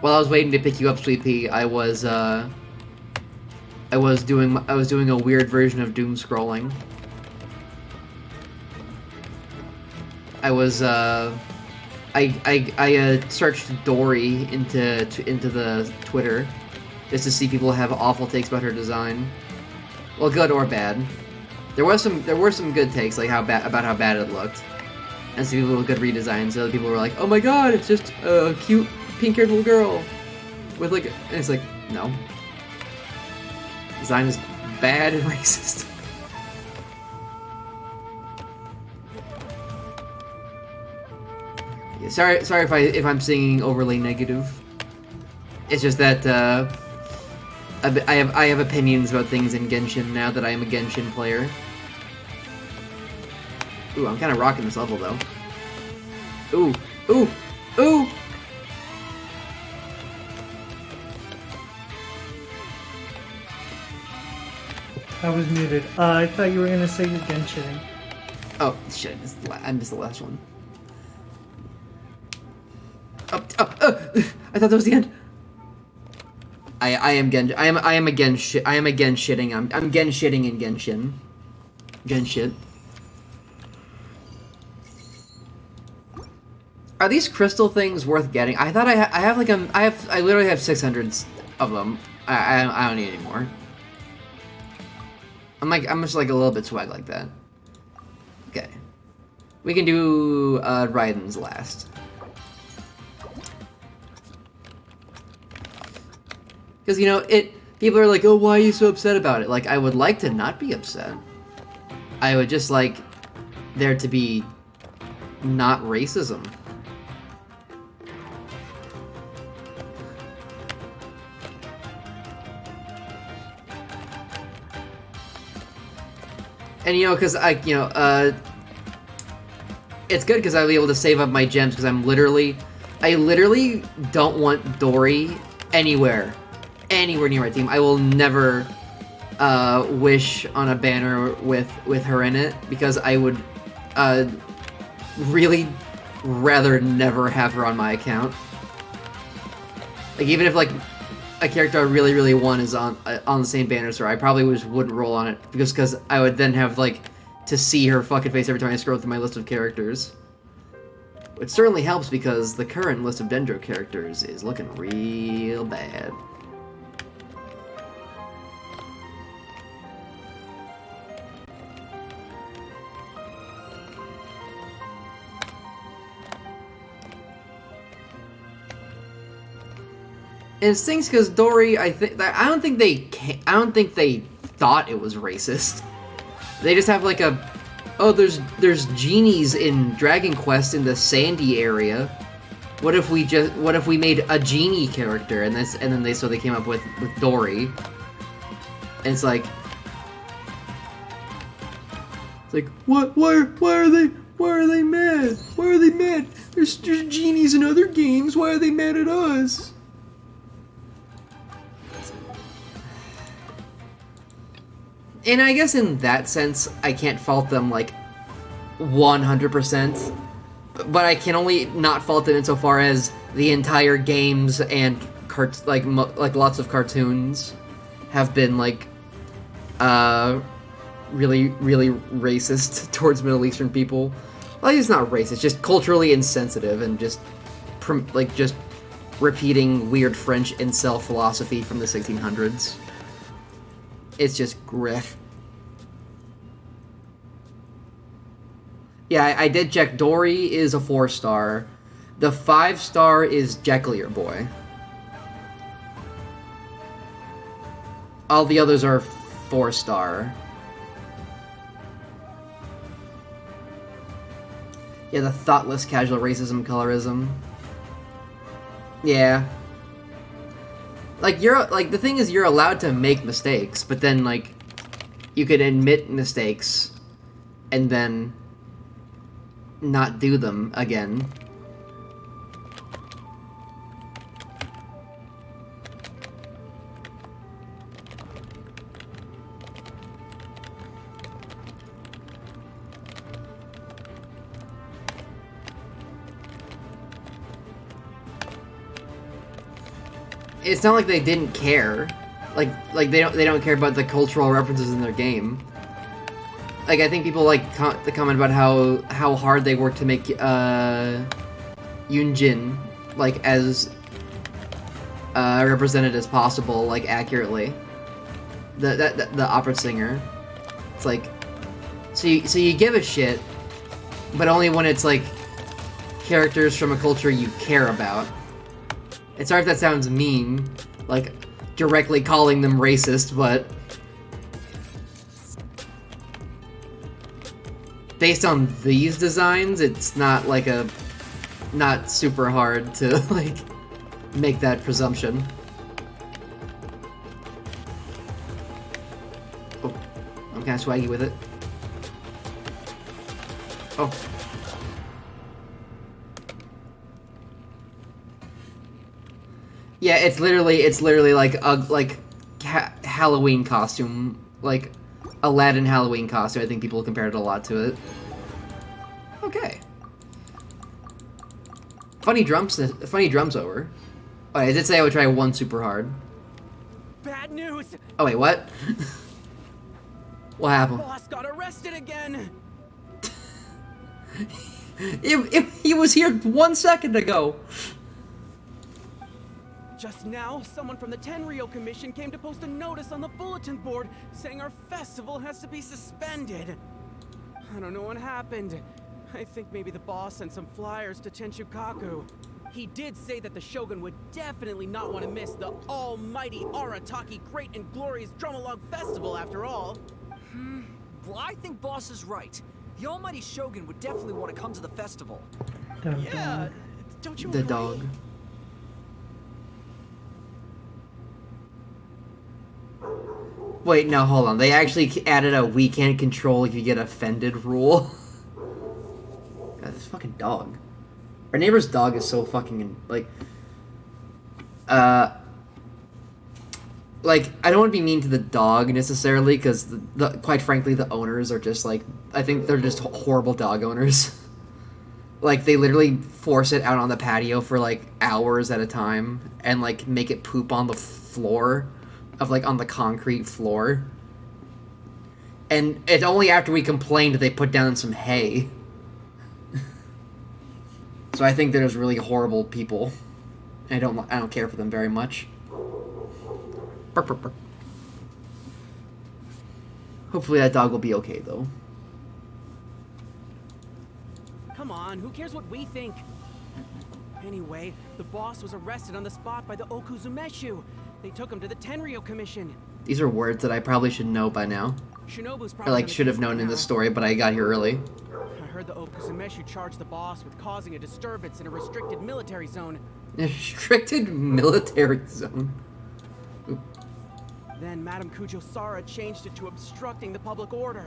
Speaker 4: While I was waiting to pick you up, Sweet Pea, I was doing a weird version of doom scrolling. I searched Dory into the Twitter just to see people have awful takes about her design. Well, good or bad. There were some good takes, like how bad it looked, and some people with good redesigns. So other people were like, "Oh my god, it's just a cute pink-haired little girl with like," and it's like, no. Design is bad and racist. Yeah, sorry if I'm singing overly negative. It's just that I have opinions about things in Genshin now that I am a Genshin player. Ooh, I'm kind of rocking this level though. Ooh, ooh, ooh.
Speaker 6: I was muted. I thought you were gonna say you're Genshin.
Speaker 4: Oh shit! I missed the last one. I thought that was the end. I am again shitting. I'm again shitting in Genshin. Gen shit. Are these crystal things worth getting? I thought I literally have 600 of them. I don't need any more. I'm just like a little bit swag like that. Okay. We can do Raiden's last. Because, you know, people are like, oh, why are you so upset about it? Like, I would like to not be upset. I would just like there to be not racism. And, you know, because it's good because I'll be able to save up my gems because I literally don't want Dory anywhere near my team. I will never wish on a banner with her in it because I would really rather never have her on my account. Like, even if like a character I really want is on the same banner as her, I probably just wouldn't roll on it because I would then have like to see her fucking face every time I scroll through my list of characters, Which certainly helps because the current list of Dendro characters is looking real bad. And it stinks because Dory, I don't think they thought it was racist. They just have like a, oh, there's genies in Dragon Quest in the sandy area. What if we made a genie character and then they came up with Dory. And it's like what? Why are they mad? Why are they mad? There's genies in other games. Why are they mad at us? And I guess in that sense, I can't fault them, like, 100%. But I can only not fault them insofar as the entire games and, like lots of cartoons have been, like, really, really racist towards Middle Eastern people. Well, it's not racist, just culturally insensitive and just repeating weird French incel philosophy from the 1600s. It's just griff. Yeah, I did check. Dory is a 4-star. The 5-star is Jekyll Boy. All the others are 4-star. Yeah, the thoughtless casual racism colorism. Yeah. Like, the thing is, you're allowed to make mistakes, but then, like, you could admit mistakes, and then not do them again. It's not like they didn't care. Like they don't care about the cultural references in their game. Like, I think people like the comment about how hard they work to make Yunjin like as represented as possible, like accurately. The opera singer. It's like, so you give a shit, but only when it's like characters from a culture you care about. And sorry if that sounds mean, like directly calling them racist, but based on these designs, it's not like not super hard to like make that presumption. Oh, I'm kind of swaggy with it. Oh. Yeah, it's literally like a Halloween costume, like Aladdin Halloween costume. I think people compared a lot to it. Okay. Funny drums over. Oh, I did say I would try one super hard.
Speaker 8: Bad news.
Speaker 4: Oh wait, what? What happened?
Speaker 8: Boss got arrested again.
Speaker 4: He was here 1 second ago.
Speaker 8: Just now, someone from the Tenryou Commission came to post a notice on the bulletin board saying our festival has to be suspended. I don't know what happened. I think maybe the boss sent some flyers to Chenchukaku. He did say that the Shogun would definitely not want to miss the almighty Arataki Great and Glorious Drumalong Festival after all.
Speaker 9: Well, I think boss is right. The almighty Shogun would definitely want to come to the festival.
Speaker 8: Yeah, don't you
Speaker 4: The
Speaker 8: agree?
Speaker 4: dog. Wait, no, hold on. They actually added a "we can't control if you get offended" rule. God, this fucking dog. Our neighbor's dog is so fucking like I don't want to be mean to the dog necessarily, because quite frankly the owners are just like, I think they're just horrible dog owners. Like, they literally force it out on the patio for like hours at a time and like make it poop on the floor on the concrete floor. And it's only after we complained they put down some hay. So I think there's really horrible people. I don't care for them very much. Burp, burp, burp. Hopefully that dog will be okay though.
Speaker 8: Come on, who cares what we think? Anyway, the boss was arrested on the spot by the Okuzumeshu. They took him to the Tenryou Commission.
Speaker 4: These are words that I probably should know by now.
Speaker 8: Shinobu's
Speaker 4: I
Speaker 8: probably
Speaker 4: like
Speaker 8: on the
Speaker 4: should have
Speaker 8: case
Speaker 4: known in
Speaker 8: now.
Speaker 4: the story, but I got here early.
Speaker 8: I heard the Okuzumeshu charged the boss with causing a disturbance in a restricted military zone.
Speaker 4: Restricted military zone. Oop.
Speaker 8: Then Madame Kujo-Sara changed it to obstructing the public order.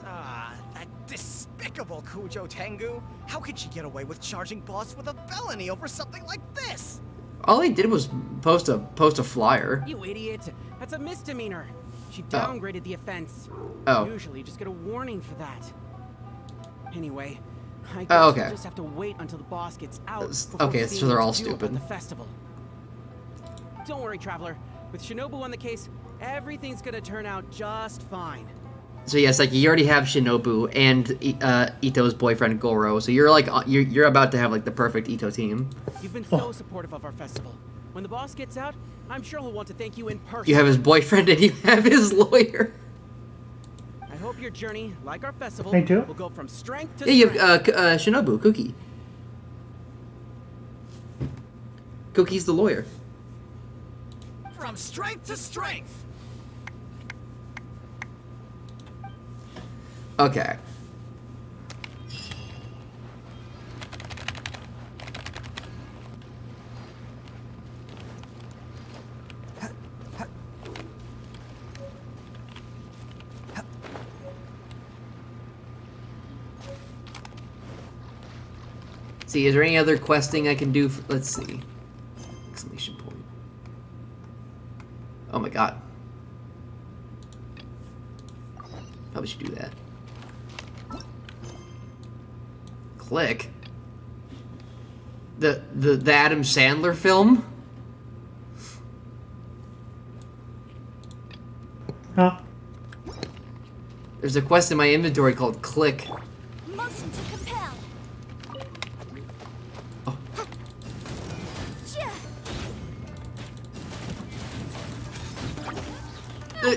Speaker 10: Ah, that despicable Kujo Tengu. How could she get away with charging boss with a felony over something like this?
Speaker 4: All he did was post a flyer.
Speaker 8: You idiot! That's a misdemeanor. She downgraded the offense.
Speaker 4: Oh.
Speaker 8: Usually you just get a warning for that. Anyway, I guess
Speaker 4: okay.
Speaker 8: we'll just have to wait until the boss gets out.
Speaker 4: Okay, so they're all
Speaker 8: At
Speaker 4: stupid.
Speaker 8: the festival. Don't worry, Traveler. With Shinobu on the case, everything's gonna turn out just fine.
Speaker 4: So yes, like you already have Shinobu and Ito's boyfriend Goro, so you're like you're about to have like the perfect Ito team.
Speaker 8: You've been so supportive of our festival. When the boss gets out, I'm sure he'll want to thank you in person.
Speaker 4: You have his boyfriend and you have his lawyer.
Speaker 8: I hope your journey, like our festival,
Speaker 6: Me too.
Speaker 8: will go from strength to
Speaker 4: Yeah, you
Speaker 8: strength.
Speaker 4: have Shinobu, Cookie. Cookie's the lawyer.
Speaker 10: From strength to strength.
Speaker 4: Okay. See, is there any other questing I can do? Let's see. Exclamation point. Oh my god. Probably should do that. Click. The Adam Sandler film?
Speaker 6: Huh?
Speaker 4: There's a quest in my inventory called Click.
Speaker 7: Motion to compel.
Speaker 4: Oh.
Speaker 7: Yeah.
Speaker 4: Uh,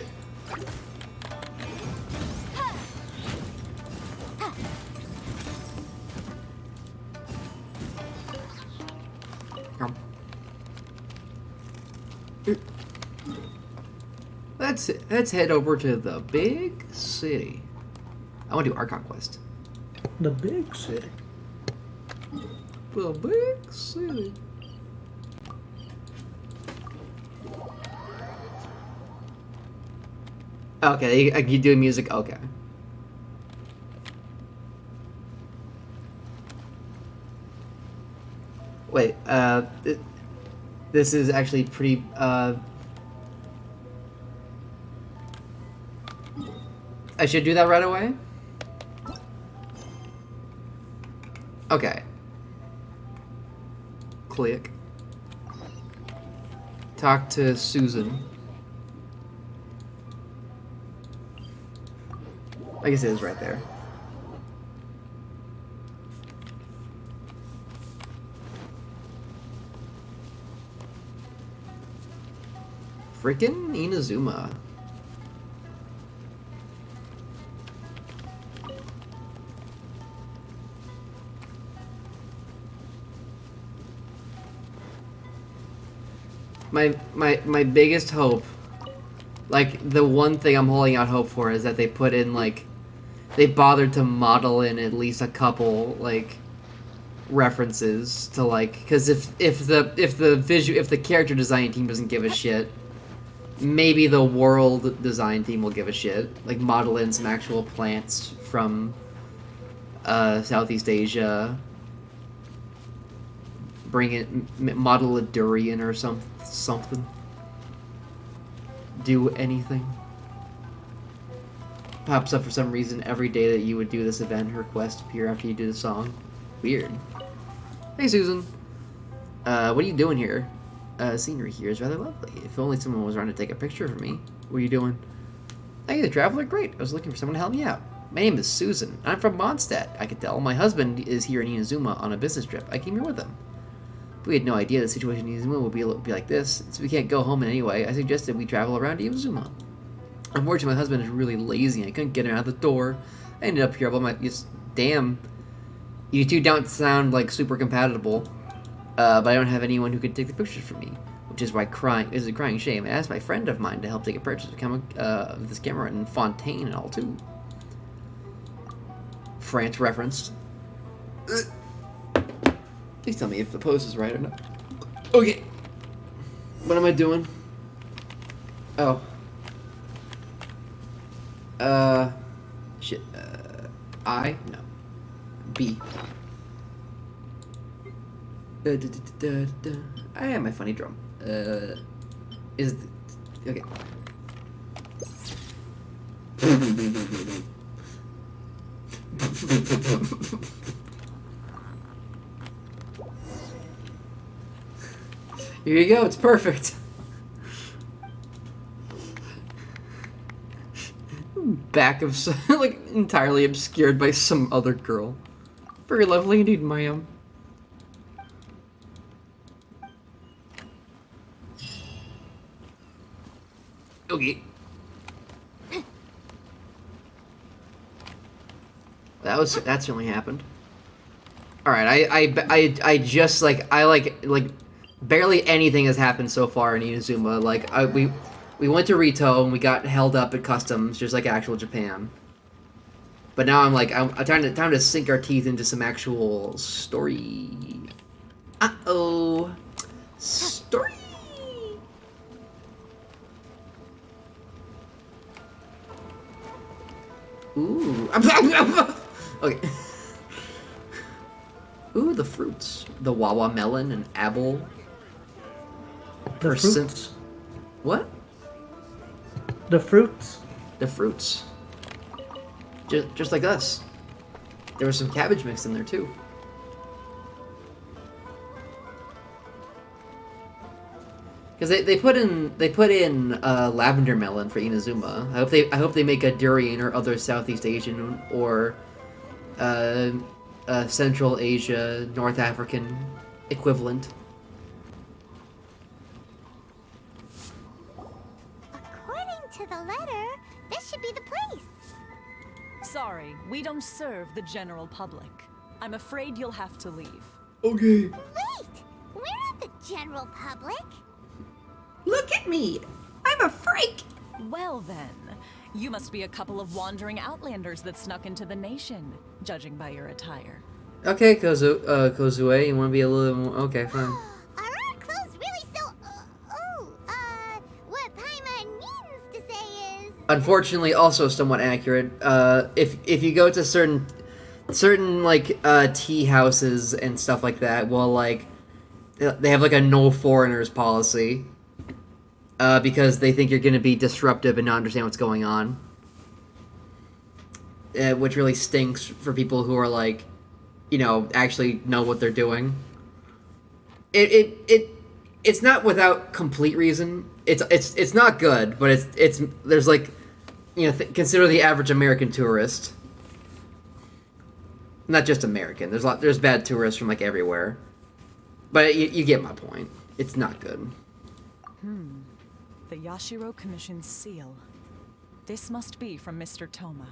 Speaker 4: Let's head over to the big city. I want to do Archon Quest.
Speaker 6: The big city.
Speaker 4: The big city. Okay, you do music. Okay. Wait. This is actually pretty. I should do that right away? Okay. Click. Talk to Susan. I guess it is right there. Frickin' Inazuma. My biggest hope, like the one thing I'm holding out hope for, is that they put in like, they bothered to model in at least a couple like references to like, because if the character design team doesn't give a shit, maybe the world design team will give a shit. Like model in some actual plants from Southeast Asia. Bring it, model a durian or something. Do anything. Pops up for some reason every day that you would do this event. Her quest appear after you do the song. Weird. Hey Susan. What are you doing here? Scenery here is rather lovely. If only someone was around to take a picture for me. What are you doing? Hey, the Traveler. Great. I was looking for someone to help me out. My name is Susan. I'm from Mondstadt, I could tell. My husband is here in Inazuma on a business trip. I came here with him. We had no idea the situation in Inazuma would be like this, so we can't go home in any way. I suggested we travel around Inazuma. Unfortunately, my husband is really lazy and I couldn't get him out of the door. I ended up here all by my... Damn. You two don't sound like super compatible. But I don't have anyone who could take the pictures for me. Which is why is a crying shame. I asked my friend of mine to help take a purchase of this camera in Fontaine and all too. France referenced. Please tell me if the pose is right or not. Okay. What am I doing? Oh. Shit. I? No. B. I have my funny drum. Is... Okay. Here you go, it's perfect. Back of some, like, entirely obscured by some other girl. Very lovely indeed, ma'am. Okay. That certainly happened. Alright, I just, like, barely anything has happened so far in Inazuma. Like, we went to Rito and we got held up at customs, just like actual Japan. But now I'm time to sink our teeth into some actual story. Uh-oh. Story. Ooh. Okay. Ooh, the fruits. The Wawa melon and apple.
Speaker 6: Fruits.
Speaker 4: What?
Speaker 6: The fruits.
Speaker 4: The fruits. Just like us. There was some cabbage mixed in there too. Because they put in lavender melon for Inazuma. I hope they make a durian or other Southeast Asian or Central Asia, North African equivalent.
Speaker 7: According to the letter, this should be the place.
Speaker 11: Sorry, we don't serve the general public. I'm afraid you'll have to leave.
Speaker 4: Okay.
Speaker 7: Wait! We're not the general public.
Speaker 4: Look at me! I'm a freak!
Speaker 11: Well then, you must be a couple of wandering outlanders that snuck into the nation, judging by your attire.
Speaker 4: Okay, Kozue, you want to be a little more... Okay, fine.
Speaker 7: Are our clothes really so... what Paimon means to say is...
Speaker 4: Unfortunately, also somewhat accurate. If you go to certain like tea houses and stuff like that, well, like they have like a no foreigners policy, because they think you're going to be disruptive and not understand what's going on, which really stinks for people who are like, you know, actually know what they're doing. It's not without complete reason. It's not good, but it's there's like, you know, consider the average American tourist. Not just American. There's bad tourists from like everywhere. But you get my point. It's not good.
Speaker 11: The Yashiro Commission's seal. This must be from Mr. Toma.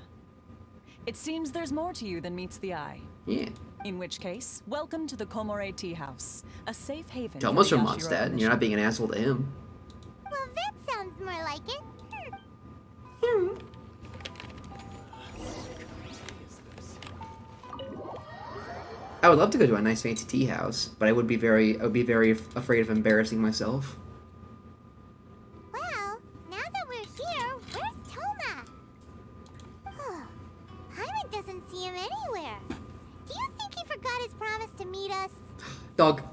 Speaker 11: It seems there's more to you than meets the eye.
Speaker 4: Yeah.
Speaker 11: In which case, welcome to the Komore Tea House, a safe haven.
Speaker 4: Toma's
Speaker 11: for the
Speaker 4: from
Speaker 11: Yashiro
Speaker 4: Mondstadt, and
Speaker 11: Commission.
Speaker 4: you're not being an asshole to him.
Speaker 7: Well, that sounds more like it.
Speaker 4: I would love to go to a nice fancy tea house, but I would be very afraid of embarrassing myself.
Speaker 7: Well, now that we're here, where's Toma? Paimon doesn't see him anywhere. Do you think he forgot his promise to meet us?
Speaker 4: Dog.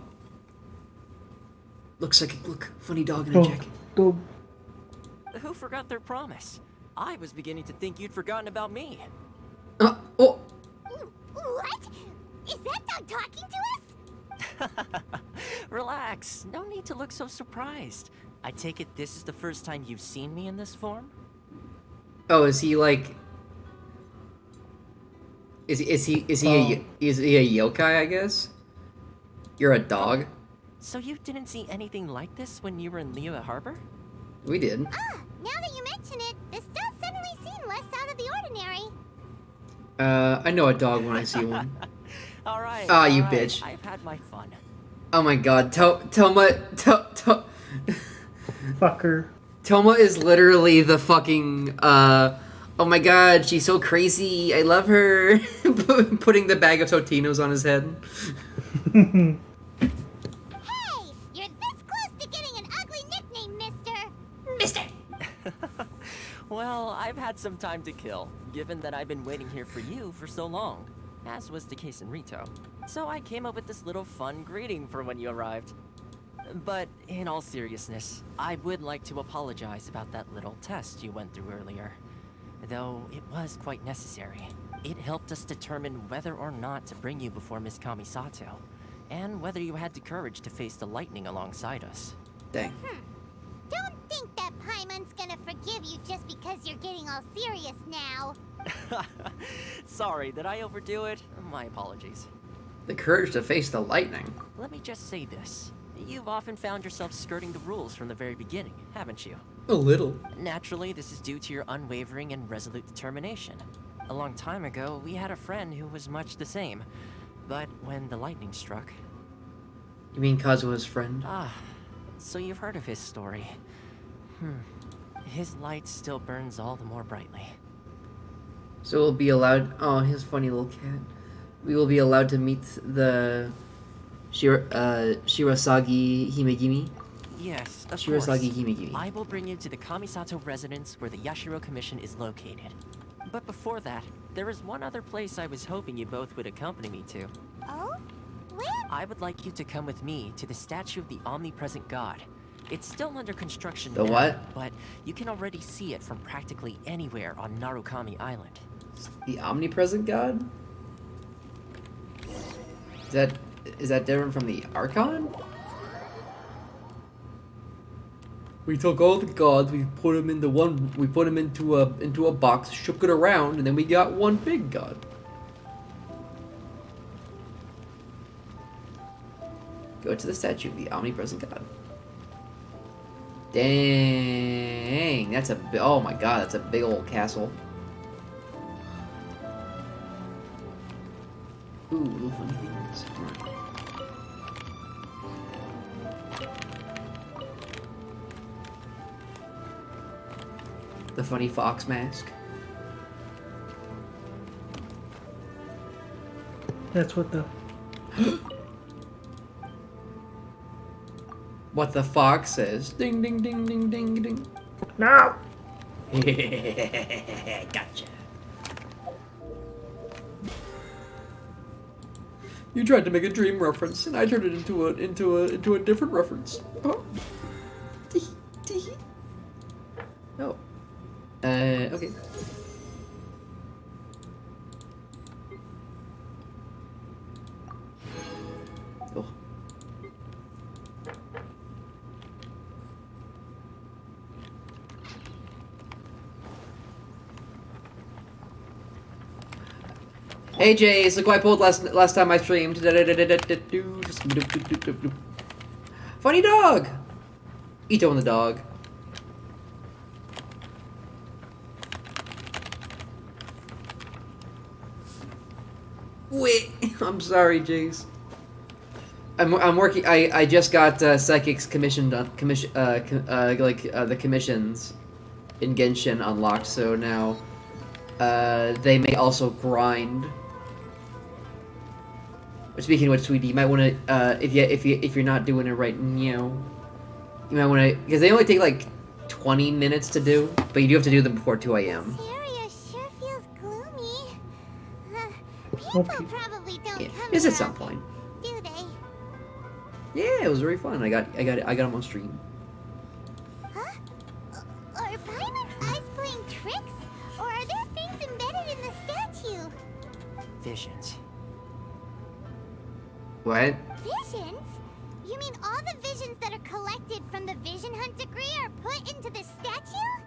Speaker 4: Look, funny dog in a jacket.
Speaker 6: Dog.
Speaker 12: Who forgot their promise? I was beginning to think you'd forgotten about me.
Speaker 4: Oh.
Speaker 7: What? Is that dog talking to us?
Speaker 12: Relax. No need to look so surprised. I take it this is the first time you've seen me in this form?
Speaker 4: Oh, is he like... Is he a yokai? I guess. You're a dog.
Speaker 12: So you didn't see anything like this when you were in Liyue Harbor?
Speaker 4: We did.
Speaker 7: Ah, now that you mention it, this does suddenly seem less out of the ordinary.
Speaker 4: I know a dog when I see one.
Speaker 12: All right.
Speaker 4: Ah, you
Speaker 12: all right.
Speaker 4: bitch.
Speaker 12: I've had my fun.
Speaker 4: Oh my god, Toma.
Speaker 6: Fucker.
Speaker 4: Toma is literally the fucking, oh my god, she's so crazy, I love her. Putting the bag of Totinos on his head.
Speaker 7: Hey, you're this close to getting an ugly nickname, mister.
Speaker 12: Well, I've had some time to kill, given that I've been waiting here for you for so long, as was the case in Rito. So I came up with this little fun greeting for when you arrived. But in all seriousness, I would like to apologize about that little test you went through earlier. Though it was quite necessary. It helped us determine whether or not to bring you before Miss Kamisato, and whether you had the courage to face the lightning alongside us.
Speaker 4: Dang.
Speaker 7: Don't think that Paimon's gonna forgive you just because you're getting all serious now.
Speaker 12: Sorry, did I overdo it? My apologies.
Speaker 4: The courage to face the lightning.
Speaker 12: Let me just say this. You've often found yourself skirting the rules from the very beginning, haven't you?
Speaker 4: A little.
Speaker 12: Naturally, this is due to your unwavering and resolute determination. A long time ago, we had a friend who was much the same. But when the lightning struck...
Speaker 4: You mean Kazuha's friend?
Speaker 12: Ah, so you've heard of his story. His light still burns all the more brightly.
Speaker 4: So we'll be allowed... Oh, his funny little cat. We will be allowed to meet the... Shirasagi Himegimi?
Speaker 12: Yes, of
Speaker 4: Shirasagi
Speaker 12: course.
Speaker 4: Himegimi.
Speaker 12: I will bring you to the Kamisato residence where the Yashiro Commission is located. But before that, there is one other place I was hoping you both would accompany me to.
Speaker 7: Oh? Where?
Speaker 12: I would like you to come with me to the statue of the omnipresent god. It's still under construction
Speaker 4: The
Speaker 12: now,
Speaker 4: what?
Speaker 12: but you can already see it from practically anywhere on Narukami Island.
Speaker 4: The omnipresent god? Is that different from the Archon? We took all the gods, we put them into a box, shook it around, and then we got one big god. Go to the statue of the omnipresent god. Dang, that's oh my god, that's a big old castle. Ooh, little funny things. The funny fox mask.
Speaker 6: That's what the...
Speaker 4: What the fox says. Ding, ding, ding, ding, ding, ding.
Speaker 6: No!
Speaker 4: Gotcha. You tried to make a dream reference, and I turned it into a different reference. Oh. Oh. Okay. Oh. Hey Jace, look what I pulled last time I streamed. Funny dog! Ito and the dog. Wait, I'm sorry, Jace. I'm working. I just got Psychic's commission done. The commissions in Genshin unlocked. So now, they may also grind. Speaking of which, sweetie, you might want to if you're not doing it right now, you might want to, because they only take like 20 minutes to do, but you do have to do them before 2 a.m.
Speaker 7: This area sure feels gloomy. People probably don't come
Speaker 4: Is
Speaker 7: here
Speaker 4: at some
Speaker 7: often,
Speaker 4: point.
Speaker 7: do they?
Speaker 4: Yeah, it was very fun. I got them on stream.
Speaker 7: Huh? Are Paimon's eyes playing tricks? Or are there things embedded in the statue?
Speaker 12: Visions.
Speaker 4: What?
Speaker 7: Visions? You mean all the visions that are collected from the Vision Hunt decree are put into the statue?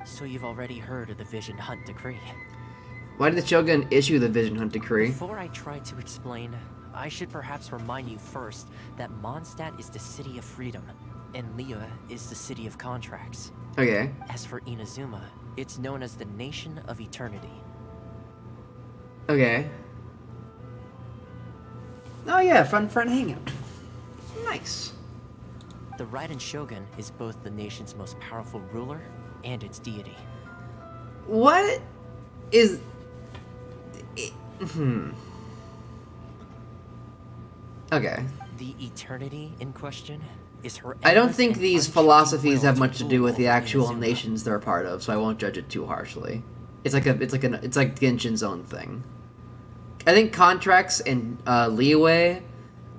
Speaker 12: So you've already heard of the Vision Hunt decree?
Speaker 4: Why did the Shogun issue the Vision Hunt decree?
Speaker 12: Before I try to explain, I should perhaps remind you first that Mondstadt is the city of freedom, and Liyue is the city of contracts.
Speaker 4: Okay.
Speaker 12: As for Inazuma, it's known as the Nation of Eternity.
Speaker 4: Okay. Oh yeah, front hangout. Nice.
Speaker 12: The Raiden Shogun is both the nation's most powerful ruler and its deity.
Speaker 4: What is... Okay.
Speaker 12: The eternity in question is her...
Speaker 4: I don't think these philosophies have much to do with the actual nations they're a part of, so I won't judge it too harshly. It's like Genshin's own thing. I think contracts and Liyue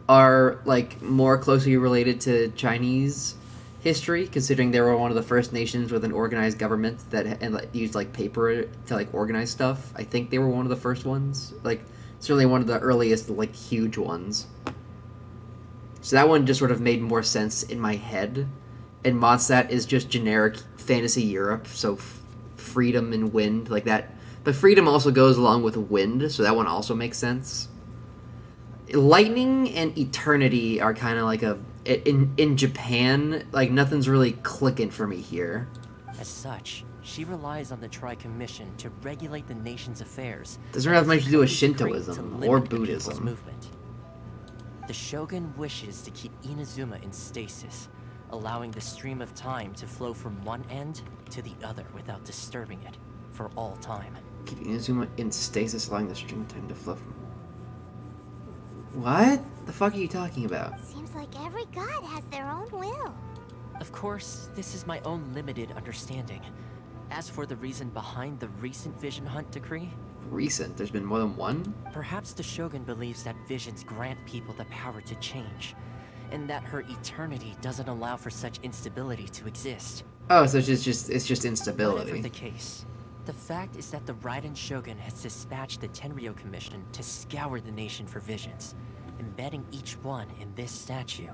Speaker 4: are like more closely related to Chinese history, considering they were one of the first nations with an organized government that used like paper to like organize stuff. I think they were one of the first ones, like certainly one of the earliest like huge ones. So that one just sort of made more sense in my head. And Mondstadt is just generic fantasy Europe, so freedom and wind like that. But freedom also goes along with wind, so that one also makes sense. Lightning and eternity are kind of like in Japan, like nothing's really clicking for me here.
Speaker 12: As such, she relies on the Tri-Commission to regulate the nation's affairs.
Speaker 4: Doesn't have much to do with Shintoism or Buddhism.
Speaker 12: Movement. The Shogun wishes to keep Inazuma in stasis, allowing the stream of time to flow from one end to the other without disturbing it for all time.
Speaker 4: Keep Inazuma in stasis, allowing the stream of time to flow from... What? The fuck are you talking about?
Speaker 7: Seems like every god has their own will.
Speaker 12: Of course, this is my own limited understanding. As for the reason behind the recent Vision Hunt decree...
Speaker 4: Recent? There's been more than one?
Speaker 12: Perhaps the Shogun believes that visions grant people the power to change, and that her eternity doesn't allow for such instability to exist.
Speaker 4: Oh, so it's just instability.
Speaker 12: Whatever the case, the fact is that the Raiden Shogun has dispatched the Tenryou Commission to scour the nation for visions, embedding each one in this statue.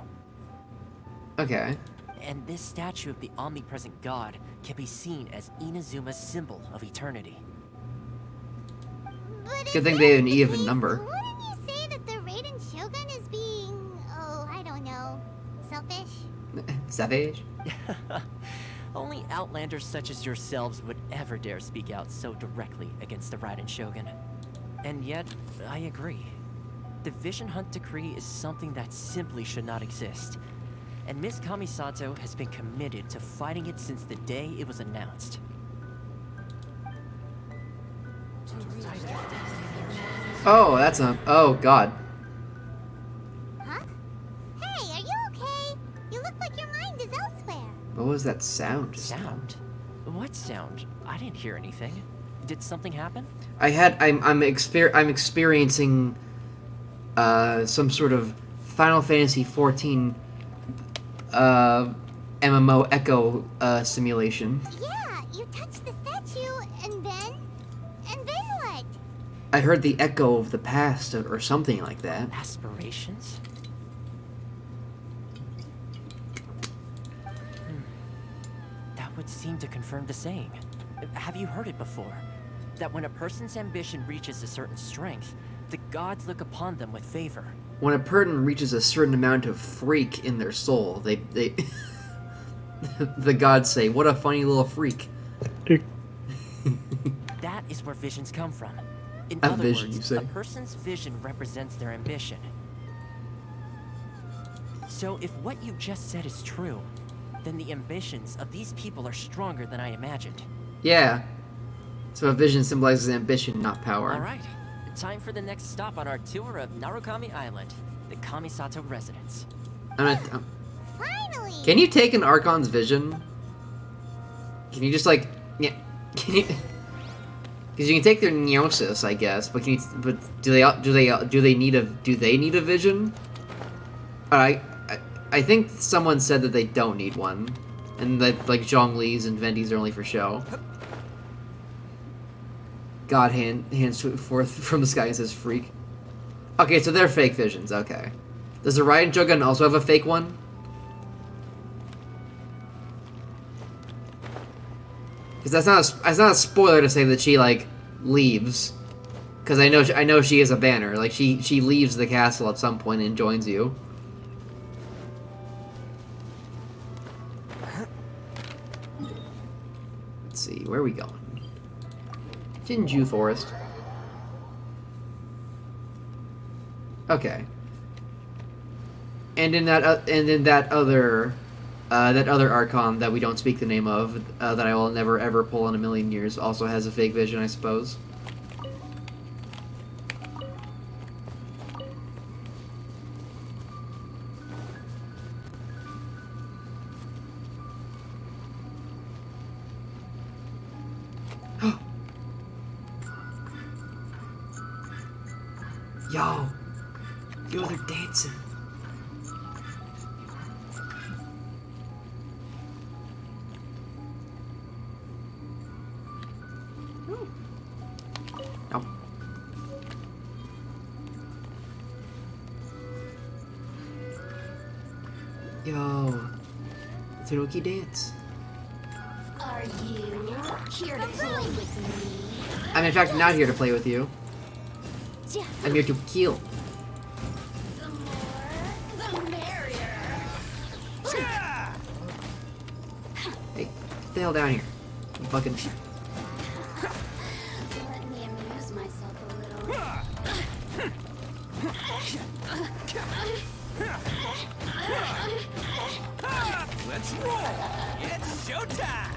Speaker 4: Okay.
Speaker 12: And this statue of the omnipresent god can be seen as Inazuma's symbol of eternity.
Speaker 4: Good thing they have an even number.
Speaker 7: Wouldn't you say that the Raiden Shogun is being, oh, I don't know, selfish?
Speaker 4: Savage?
Speaker 12: Only outlanders such as yourselves would ever dare speak out so directly against the Raiden Shogun. And yet, I agree. The Vision Hunt decree is something that simply should not exist. And Miss Kamisato has been committed to fighting it since the day it was announced.
Speaker 4: Oh, that's a... Oh, God.
Speaker 7: Huh? Hey, are you okay? You look like your mind is elsewhere.
Speaker 4: What was that sound?
Speaker 12: Sound? What sound? I didn't hear anything. Did something happen?
Speaker 4: I'm experiencing some sort of Final Fantasy XIV MMO echo simulation.
Speaker 7: Yeah, you touched the statue, and then what?
Speaker 4: I heard the echo of the past or something like that.
Speaker 12: Aspirations? That would seem to confirm the saying. Have you heard it before? That when a person's ambition reaches a certain strength, the gods look upon them with favor.
Speaker 4: When a person reaches a certain amount of freak in their soul, they the gods say, "What a funny little freak."
Speaker 12: That is where visions come from. In
Speaker 4: A
Speaker 12: other
Speaker 4: vision,
Speaker 12: words,
Speaker 4: you say?
Speaker 12: a person's vision represents their ambition. So if what you just said is true, then the ambitions of these people are stronger than I imagined.
Speaker 4: Yeah. So a vision symbolizes ambition, not power.
Speaker 12: Alright, time for the next stop on our tour of Narukami Island, the Kamisato residence.
Speaker 7: Finally!
Speaker 4: Can you take an Archon's vision? Can you just like... Yeah, can you... Because you can take their gnosis, I guess, but can you, but do they need a vision? I think someone said that they don't need one, and that like Zhongli's and Vendi's are only for show. God hands forth from the sky and says freak. Okay, so they're fake visions. Okay, does the Raiden Shogun also have a fake one? Because that's not a spoiler to say that she like leaves. Because I know she is a banner. Like, she leaves the castle at some point and joins you. Let's see, where are we going? Jinju Forest. Okay. And in that other Archon that we don't speak the name of, that I will never ever pull in a million years, also has a fake vision, I suppose. Yo, they're dancing. No. Yo, Tanuki dance.
Speaker 7: Are you here to play with me?
Speaker 4: I'm in fact not here to play with you. I'm here to kill.
Speaker 7: The more, the merrier.
Speaker 4: Hey, get the hell down here. You fucking...
Speaker 7: Let me amuse myself a little.
Speaker 8: Let's roll! It's showtime!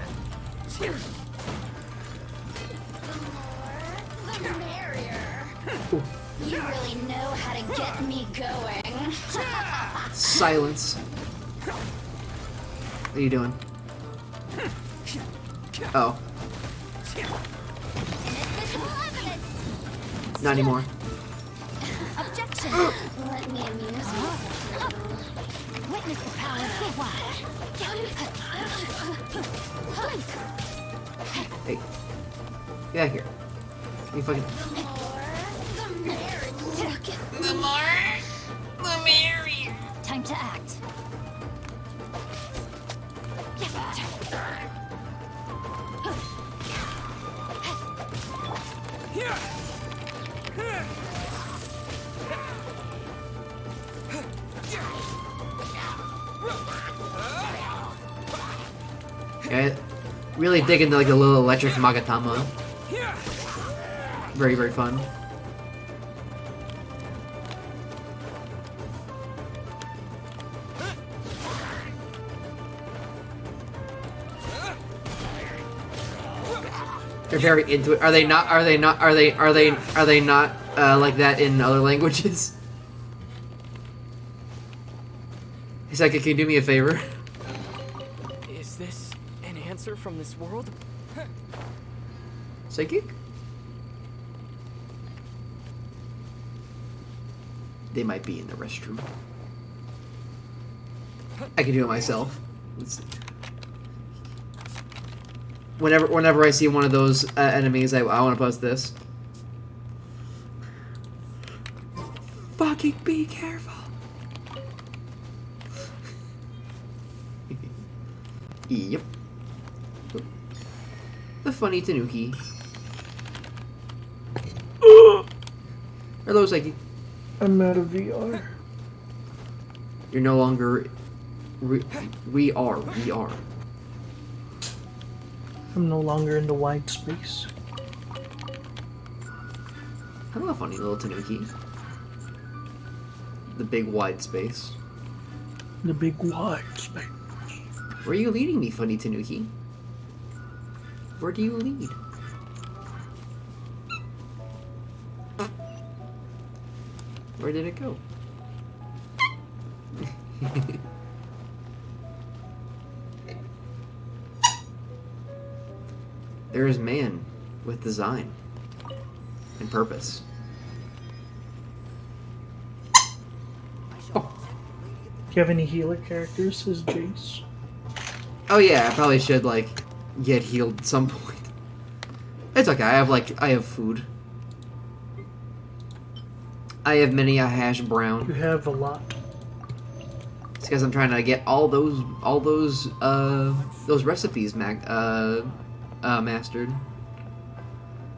Speaker 7: The merrier. You really know how to get me going.
Speaker 4: Silence. What are you doing? Oh. Not anymore.
Speaker 7: Objection. Let me amuse myself a little. Witness the power of the wild.
Speaker 4: Hey. Get out here. You fucking...
Speaker 7: The more, the merrier. Time to act.
Speaker 4: Yeah, really dig into like the little electric Magatama. Very, very fun. They're very into it. Are they not? Are they not? Are they not like that in other languages? Hisaki, can you do me a favor?
Speaker 9: Is this an answer from this world?
Speaker 4: Psychic? They might be in the restroom. I can do it myself. Let's see. Whenever I see one of those enemies, I want to post this. Fucking be careful. Yep. The funny Tanuki. Hello, Psyche.
Speaker 6: I'm out of VR.
Speaker 4: You're no longer... We are.
Speaker 6: I'm no longer in the wide space.
Speaker 4: Hello, funny little Tanuki. The big wide space.
Speaker 6: The big wide space.
Speaker 4: Where are you leading me, funny Tanuki? Where do you lead? Where did it go? There is man with design and purpose.
Speaker 6: Do you have any healer characters? Says Jace.
Speaker 4: Oh yeah, I probably should like get healed at some point. It's okay. I have food. I have many a hash brown.
Speaker 6: You have a lot.
Speaker 4: It's because I'm trying to get all those recipes mastered.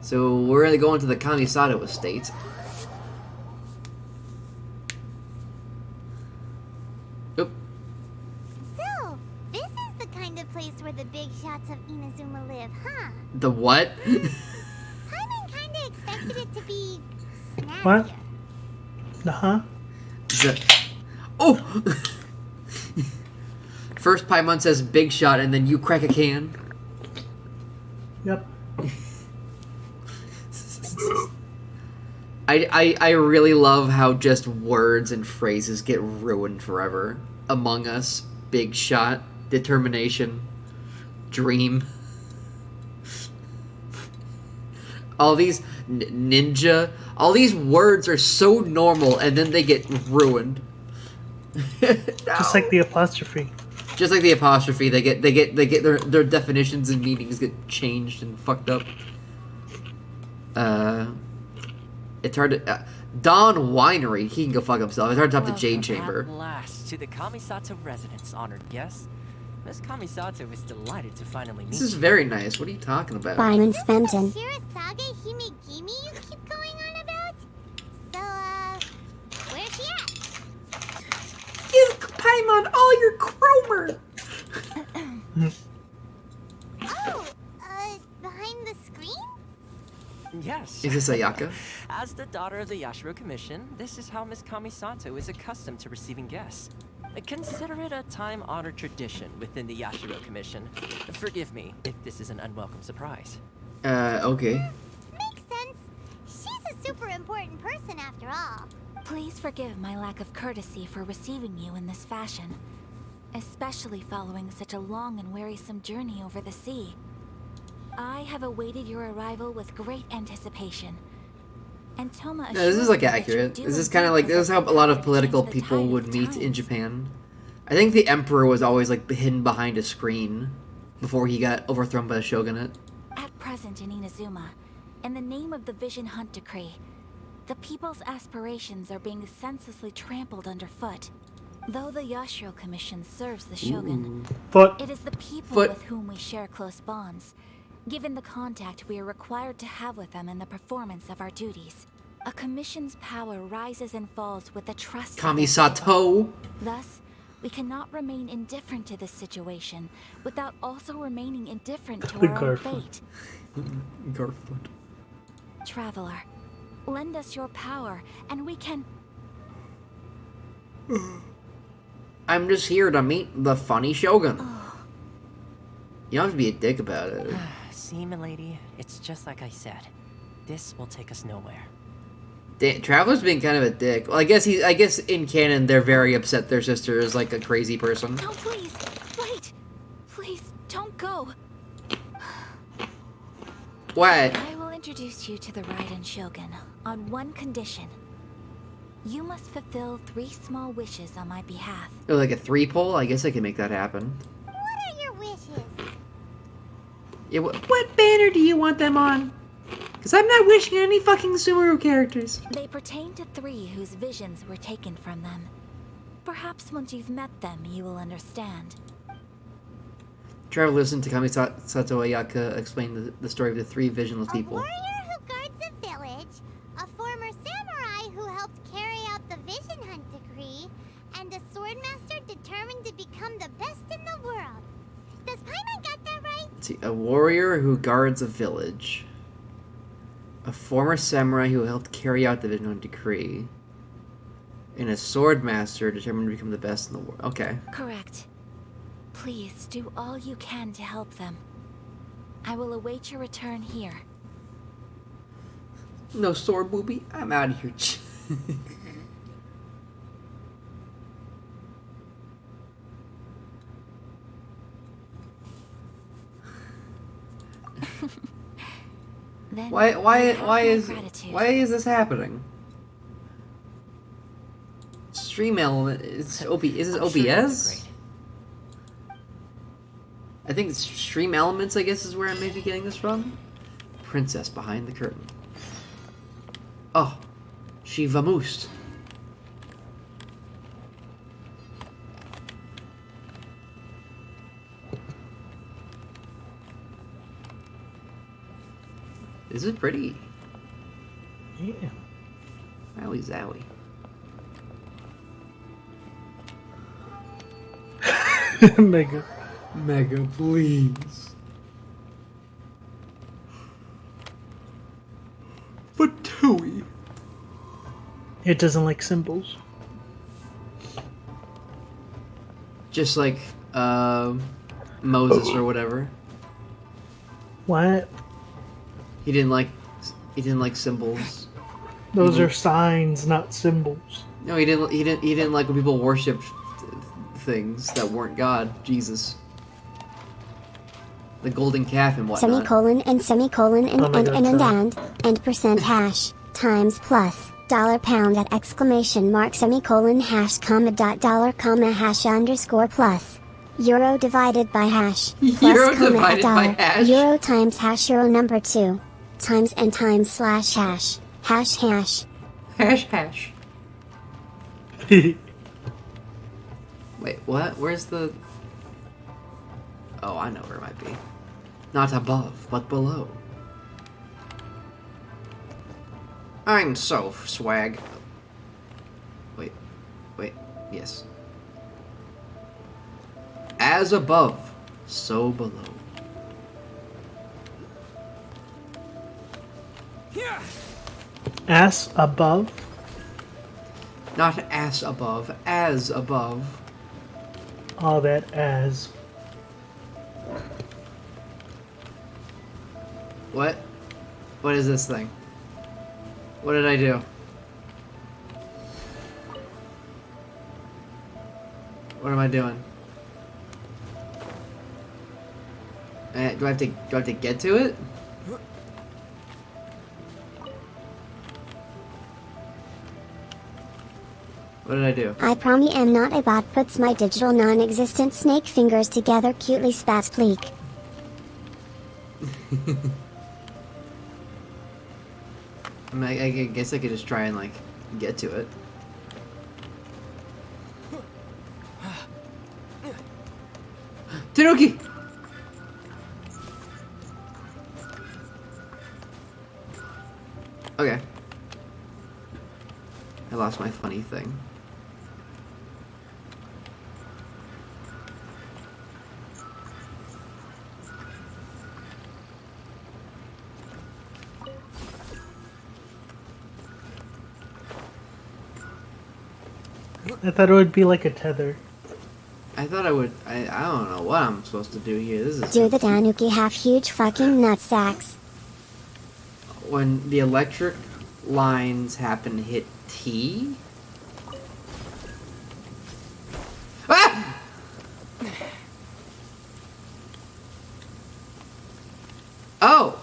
Speaker 4: So we're gonna go into the Kamisato estate. Oop.
Speaker 7: So, this is the kind of place where the big shots of Inazuma live, huh?
Speaker 4: The what?
Speaker 7: Paimon kinda expected it to be snazzier.
Speaker 6: What? Uh-huh.
Speaker 4: Oh! First Paimon says big shot and then you crack a can.
Speaker 6: Yep.
Speaker 4: I really love how just words and phrases get ruined forever. Among Us, big shot, determination, dream. All these ninja, all these words are so normal and then they get ruined.
Speaker 6: Just like the apostrophe.
Speaker 4: Just like the apostrophe, they get their definitions and meanings get changed and fucked up. It's hard to Don Winery, he can go fuck himself. It's hard to top the Jade Chamber.
Speaker 12: At last, to the Kamisato residence, honored guests. Miss Kamisato is delighted to finally meet
Speaker 4: This is
Speaker 12: you.
Speaker 4: very nice. What are you talking about?
Speaker 7: Is this the Shirasaga Himegimi you keep going on about? So, where's she at?
Speaker 4: Give Paimon all your chromer!
Speaker 7: Oh, behind the screen?
Speaker 12: Yes.
Speaker 4: Is this Ayaka?
Speaker 12: As the daughter of the Yashiro Commission, this is how Miss Kamisato is accustomed to receiving guests. Consider it a time-honored tradition within the Yashiro Commission. Forgive me if this is an unwelcome surprise.
Speaker 4: Okay.
Speaker 7: Makes sense. She's a super important person after all.
Speaker 13: Please forgive my lack of courtesy for receiving you in this fashion, especially following such a long and wearisome journey over the sea. I have awaited your arrival with great anticipation. And Toma
Speaker 4: No, this is like accurate. This is kind of like, this is how a lot of political people would meet in Japan. I think the emperor was always like hidden behind a screen before he got overthrown by the shogunate.
Speaker 13: At present in Inazuma, in the name of the Vision Hunt Decree, the people's aspirations are being senselessly trampled underfoot. Though the Yashiro Commission serves the shogun, it is the people with whom we share close bonds, given the contact we are required to have with them in the performance of our duties. A commission's power rises and falls with the trust of their
Speaker 4: Kamisato!
Speaker 13: people. Thus, we cannot remain indifferent to this situation without also remaining indifferent to our own fate.
Speaker 4: Garfoot.
Speaker 13: Traveler, lend us your power, and we can...
Speaker 4: I'm just here to meet the funny shogun. You don't have to be a dick about it.
Speaker 12: See, milady, it's just like I said. This will take us nowhere.
Speaker 4: Traveler's being kind of a dick. Well, I guess in canon they're very upset their sister is like a crazy person.
Speaker 13: No, please, wait. Please, don't go.
Speaker 4: What?
Speaker 13: I will introduce you to the Raiden Shogun on one condition. You must fulfill 3 small wishes on my behalf.
Speaker 4: Oh, like a 3-pole? I guess I can make that happen.
Speaker 7: What are your wishes?
Speaker 4: Yeah, what banner do you want them on? Because I'm not wishing any fucking Subaru characters.
Speaker 13: They pertain to 3 whose visions were taken from them. Perhaps once you've met them, you will understand.
Speaker 4: Traveler listened to Kamisato Ayaka explain the story of the 3 visionless people.
Speaker 7: A warrior who guards a village, a former samurai who helped carry out the Vision Hunt Decree, and a swordmaster determined to become the best in the world. Does Paimon got that right?
Speaker 4: Let's see, a warrior who guards a village. A former samurai who helped carry out the Vision Hunt Decree. And a sword master determined to become the best in the world. Okay.
Speaker 13: Correct. Please do all you can to help them. I will await your return here.
Speaker 4: No sword booby? I'm out of here.
Speaker 13: Then
Speaker 4: why is this happening? Stream element is this OBS? I think it's Stream Elements, I guess, is where I may be getting this from. Princess behind the curtain. Oh, she vamoosed. This is pretty.
Speaker 6: Yeah.
Speaker 4: Wowie zowie.
Speaker 6: Mega.
Speaker 4: Mega, please. But Tui.
Speaker 6: It doesn't like symbols.
Speaker 4: Just like Moses or whatever.
Speaker 6: What?
Speaker 4: He didn't like symbols.
Speaker 6: Those are signs, not symbols.
Speaker 4: No, he didn't like when people worshipped things that weren't God, Jesus. The golden calf and whatnot.
Speaker 14: Semicolon and semicolon and percent hash times plus $pound at exclamation mark semicolon hash comma dot dollar comma hash underscore plus euro divided by hash plus
Speaker 4: Euro
Speaker 14: comma
Speaker 4: divided
Speaker 14: a dollar
Speaker 4: by hash?
Speaker 14: euro times hash euro number 2 times and times slash hash hash hash
Speaker 4: Hash hash. Wait, what? Where's the... Oh, I know where it might be. Not above, but below. I'm so swag. Wait, yes. As above, so below.
Speaker 6: Ass above?
Speaker 4: Not ass above, as above.
Speaker 6: All that as.
Speaker 4: What? What is this thing? What did I do? What am I doing? Do I have to get to it? What did I do?
Speaker 14: I probably am not a bot puts my digital non-existent snake fingers together cutely spats pleek.
Speaker 4: I mean, I guess I could just try and, like, get to it. Tanuki! Okay. I lost my funny thing.
Speaker 6: I thought it would be like a tether.
Speaker 4: I thought I would. I don't know what I'm supposed to do here. This is.
Speaker 14: Do the Tanuki have huge fucking nutsacks?
Speaker 4: When the electric lines happen to hit T. Ah! Oh!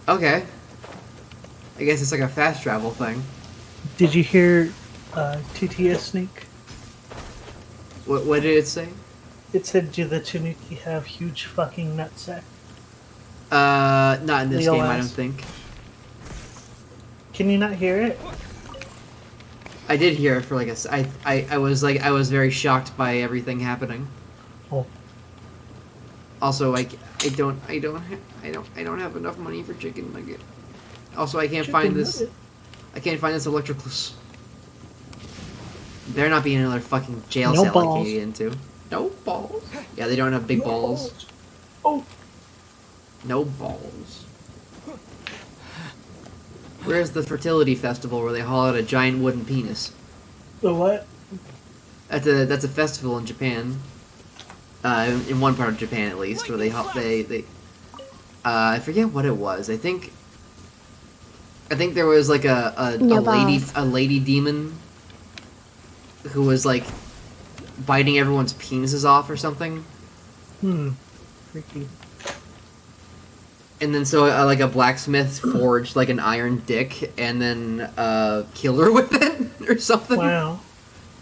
Speaker 4: Okay. I guess it's like a fast travel thing.
Speaker 6: Did you hear TTS Snake?
Speaker 4: What did it say?
Speaker 6: It said, do the Tanuki have huge fucking nutsack?
Speaker 4: Not in this
Speaker 6: Leo
Speaker 4: game, I don't
Speaker 6: asked.
Speaker 4: think.
Speaker 6: Can you not hear it?
Speaker 4: I did hear it for like I was very shocked by everything happening.
Speaker 6: Oh.
Speaker 4: Also, I don't have enough money for chicken nugget. Also, I can't find this. I can't find this electricals. There not being another fucking jail
Speaker 6: No
Speaker 4: cell I
Speaker 6: balls.
Speaker 4: can get into. No balls. Yeah, they don't have big balls.
Speaker 6: Oh.
Speaker 4: No balls. Where's the fertility festival where they haul out a giant wooden penis?
Speaker 6: The what?
Speaker 4: That's a festival in Japan. In one part of Japan at least, where they I forget what it was. I think there was like a
Speaker 14: No
Speaker 4: lady demon who was like biting everyone's penises off or something.
Speaker 6: Freaky.
Speaker 4: And then so like a blacksmith forged like an iron dick and then killed her with it or something.
Speaker 6: Wow.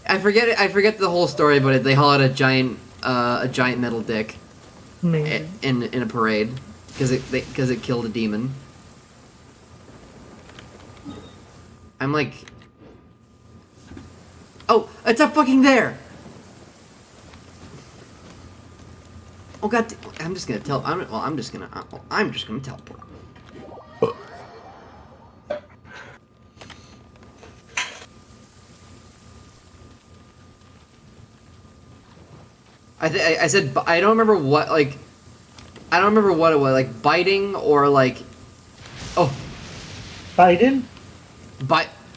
Speaker 4: I forget the whole story, but they haul out a giant metal dick
Speaker 6: Amazing.
Speaker 4: in a parade because it killed a demon. Oh, it's up fucking there. Oh god, I'm just gonna tell. I'm just gonna teleport. I said I don't remember what like. I don't remember what it was, like biting or like. Oh.
Speaker 6: Biden?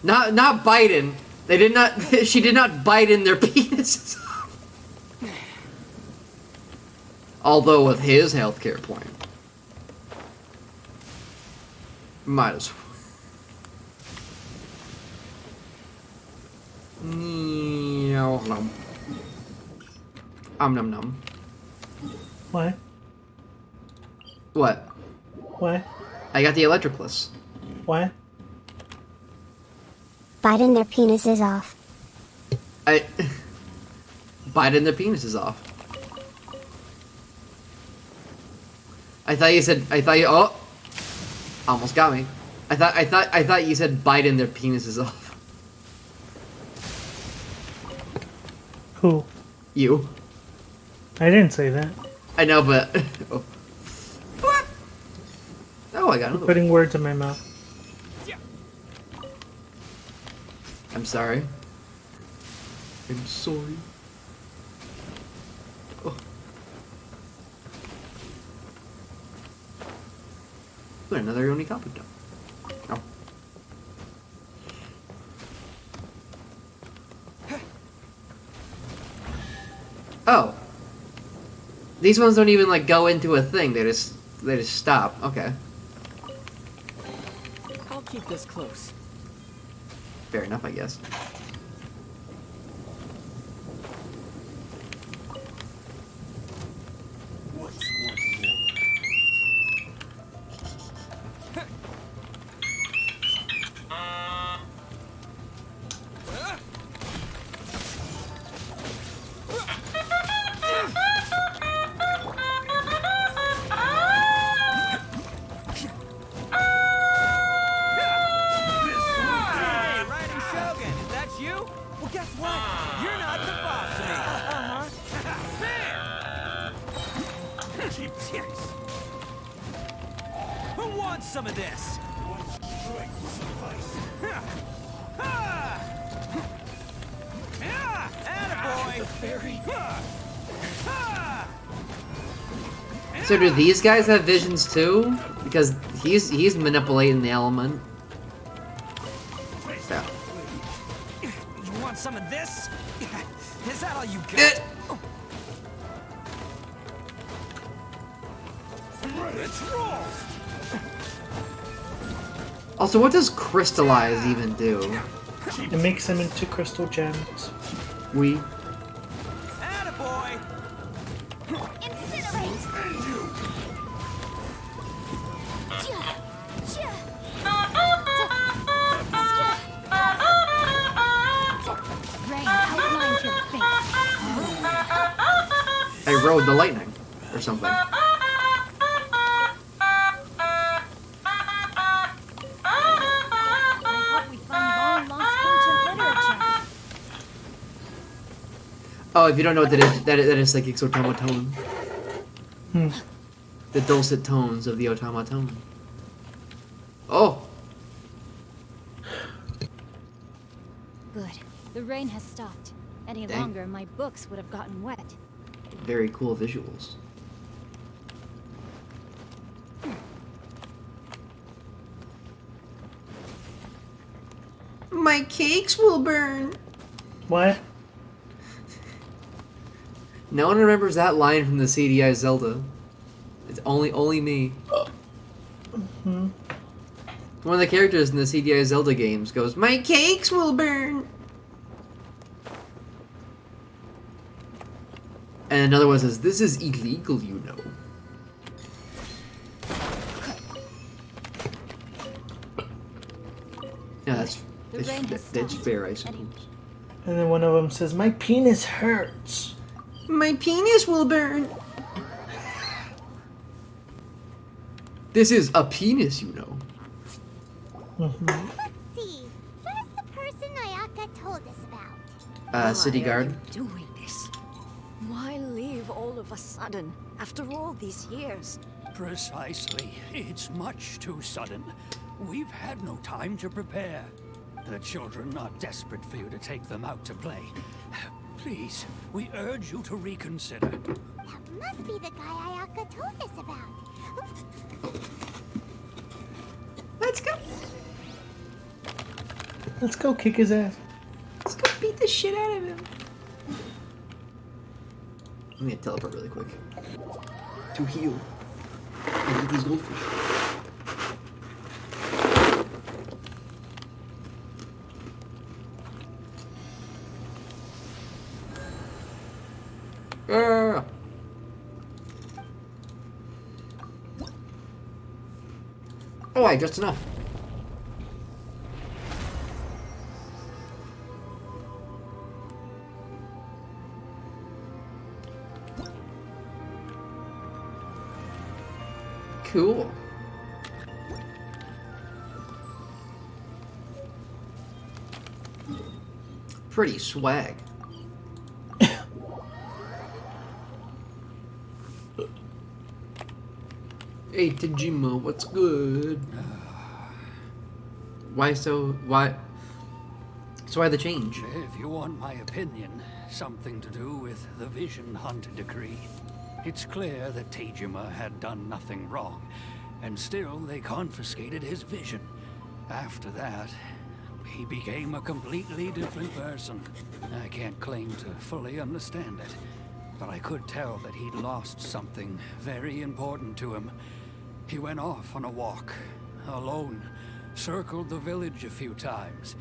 Speaker 4: Not Biden. They did not. She did not bite in their penises. Although with his healthcare plan, might as well. Num num.
Speaker 6: What?
Speaker 4: What?
Speaker 6: What?
Speaker 4: I got the electricless.
Speaker 6: What?
Speaker 14: Biting their penises off.
Speaker 4: Biting their penises off. I thought you. Oh, almost got me. I thought you said biting their penises off.
Speaker 6: Who?
Speaker 4: You.
Speaker 6: I didn't say that.
Speaker 4: I know, but. Oh, I got another.
Speaker 6: Putting words in my mouth.
Speaker 4: I'm sorry. I'm sorry. Oh. Another Oni copy done. Oh. Oh. These ones don't even like go into a thing. They just stop. Okay.
Speaker 9: I'll keep this close.
Speaker 4: Fair enough, I guess.
Speaker 9: Some of this.
Speaker 4: So do these guys have visions too? Because he's manipulating the element. Yeah.
Speaker 9: You want some of this? Is that all you got? Let's roll.
Speaker 4: Also, what does crystallize even do?
Speaker 6: It makes them into crystal gems.
Speaker 4: We.
Speaker 9: Attaboy!
Speaker 7: Incinerate! Rain outlines your face.
Speaker 4: I rode the lightning, or something. Oh, if you don't know what that is, that is Psychic's automaton. The dulcet tones of the automaton. Oh!
Speaker 13: Good. The rain has stopped. Any
Speaker 4: Dang.
Speaker 13: longer, my books would have gotten wet.
Speaker 4: Very cool visuals. My cakes will burn.
Speaker 6: What?
Speaker 4: No one remembers that line from the CDI Zelda. It's only me.
Speaker 6: Mm-hmm.
Speaker 4: One of the characters in the CDI Zelda games goes, "My cakes will burn." And another one says, "This is illegal, you know." Yeah, that's fair, I suppose.
Speaker 6: And then one of them says, "My penis hurts."
Speaker 4: My penis will burn. This is a penis, you know.
Speaker 7: Let's see. Where's the person Ayaka told us about?
Speaker 4: city guard.
Speaker 15: Why are you doing this? Why leave all of a sudden, after all these years?
Speaker 16: Precisely. It's much too sudden. We've had no time to prepare. The children are desperate for you to take them out to play. Please, we urge you to reconsider.
Speaker 7: That must be the guy Ayaka told us about.
Speaker 4: Let's go.
Speaker 6: Let's go kick his ass.
Speaker 4: Let's go beat the shit out of him. Let me teleport really quick. To heal. I need these goldfish. Oh, I just enough. Cool. Pretty swag. Hey Tajima, what's good? Why so why the change?
Speaker 16: If you want my opinion, something to do with the Vision Hunt decree. It's clear that Tajima had done nothing wrong, and still they confiscated his vision. After that, he became a completely different person. I can't claim to fully understand it, but I could tell that he'd lost something very important to him. He went off on a walk, alone, circled the village a few times,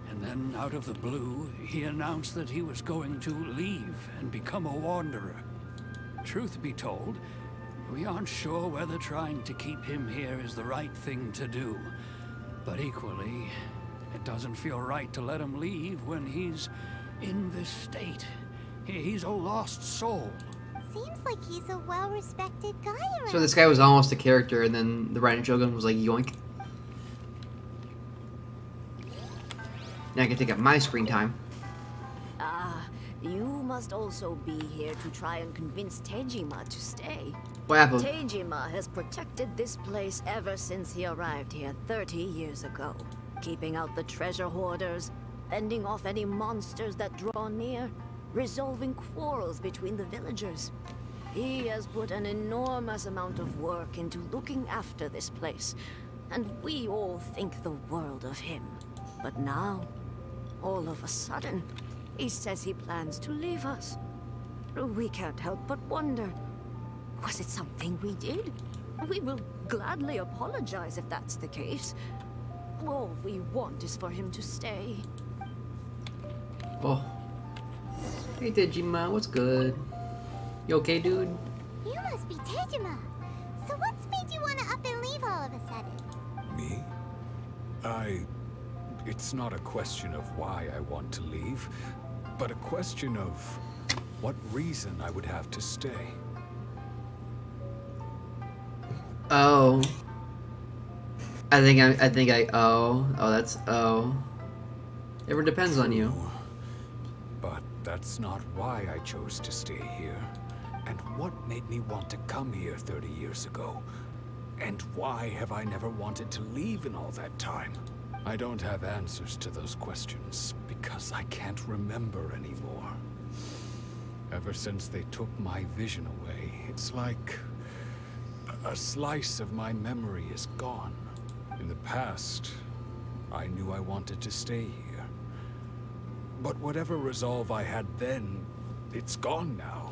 Speaker 16: and then out of the blue, he announced that he was going to leave and become a wanderer. Truth be told, we aren't sure whether trying to keep him here is the right thing to do. But equally, it doesn't feel right to let him leave when he's in this state. He's a lost soul.
Speaker 7: Seems like he's a well-respected guy around.
Speaker 4: So this guy was almost a character, and then the Raiden Shogun was like, yoink. Now I can take up my screen time.
Speaker 15: You must also be here to try and convince Tejima to stay.
Speaker 4: What happened?
Speaker 15: Tejima has protected this place ever since he arrived here 30 years ago. Keeping out the treasure hoarders, fending off any monsters that draw near, resolving quarrels between the villagers. He has put an enormous amount of work into looking after this place, and we all think the world of him. But now, all of a sudden, he says he plans to leave us. We can't help but wonder, was it something we did? We will gladly apologize if that's the case. All we want is for him to stay.
Speaker 4: Oh. Hey Tejima, what's good? You okay, dude?
Speaker 7: You must be Tejima. So what's made you want to up and leave all of a sudden?
Speaker 17: Me? It's not a question of why I want to leave, but a question of what reason I would have to stay.
Speaker 4: Oh. I think I oh, that's oh. It depends on you.
Speaker 17: But that's not why I chose to stay here. And what made me want to come here 30 years ago? And why have I never wanted to leave in all that time? I don't have answers to those questions because I can't remember anymore. Ever since they took my vision away, it's like a slice of my memory is gone. In the past, I knew I wanted to stay here. But whatever resolve I had then, it's gone now.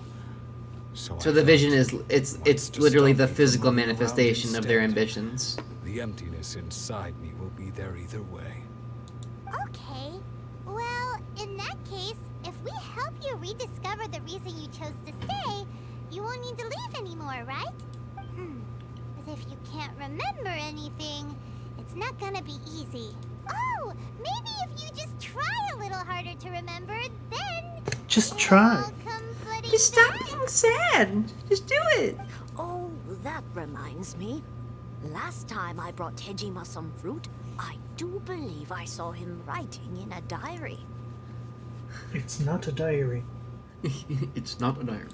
Speaker 4: So the vision is it's literally the physical manifestation of their ambitions.
Speaker 17: The emptiness inside me will be there either way.
Speaker 7: Okay. Well, in that case, if we help you rediscover the reason you chose to stay, you won't need to leave anymore, right? But if you can't remember anything, it's not gonna be easy. Oh, maybe if you just try a little harder to remember, then...
Speaker 6: Just try.
Speaker 4: Just stop being sad. Just do it.
Speaker 15: Oh, that reminds me. Last time I brought Tejima some fruit, I do believe I saw him writing in a diary.
Speaker 6: It's not a diary.
Speaker 4: It's not a diary.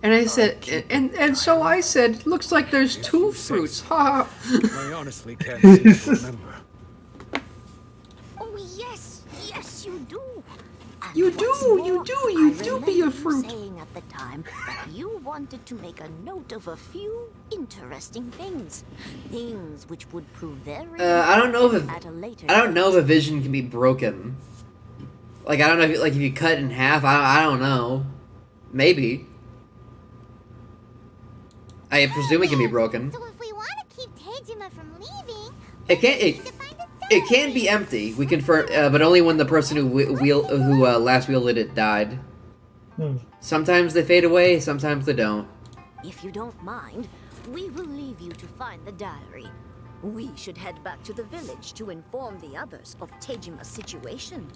Speaker 4: And I said, and so I said, looks like there's two fruits. Ha!
Speaker 17: I honestly can't seem to remember.
Speaker 15: Oh, yes, yes, you do. And
Speaker 4: You
Speaker 15: what's
Speaker 4: do,
Speaker 15: more,
Speaker 4: you
Speaker 15: I
Speaker 4: do be a
Speaker 15: remember
Speaker 4: fruit.
Speaker 15: You saying at the time that you wanted to make a note of a few interesting things, things which would prove very
Speaker 4: I don't know if
Speaker 15: at a later
Speaker 4: I don't know if a vision can be broken. Like I don't know if you cut it in half. I don't know. Maybe. I presume it can be broken.
Speaker 7: So if we want to keep Tejima from leaving,
Speaker 4: It can be empty. We confirm, but only when the person who last wielded it died. Sometimes they fade away. Sometimes they don't.
Speaker 15: If you don't mind, we will leave you to find the diary. We should head back to the village to inform the others of Tejima's situation.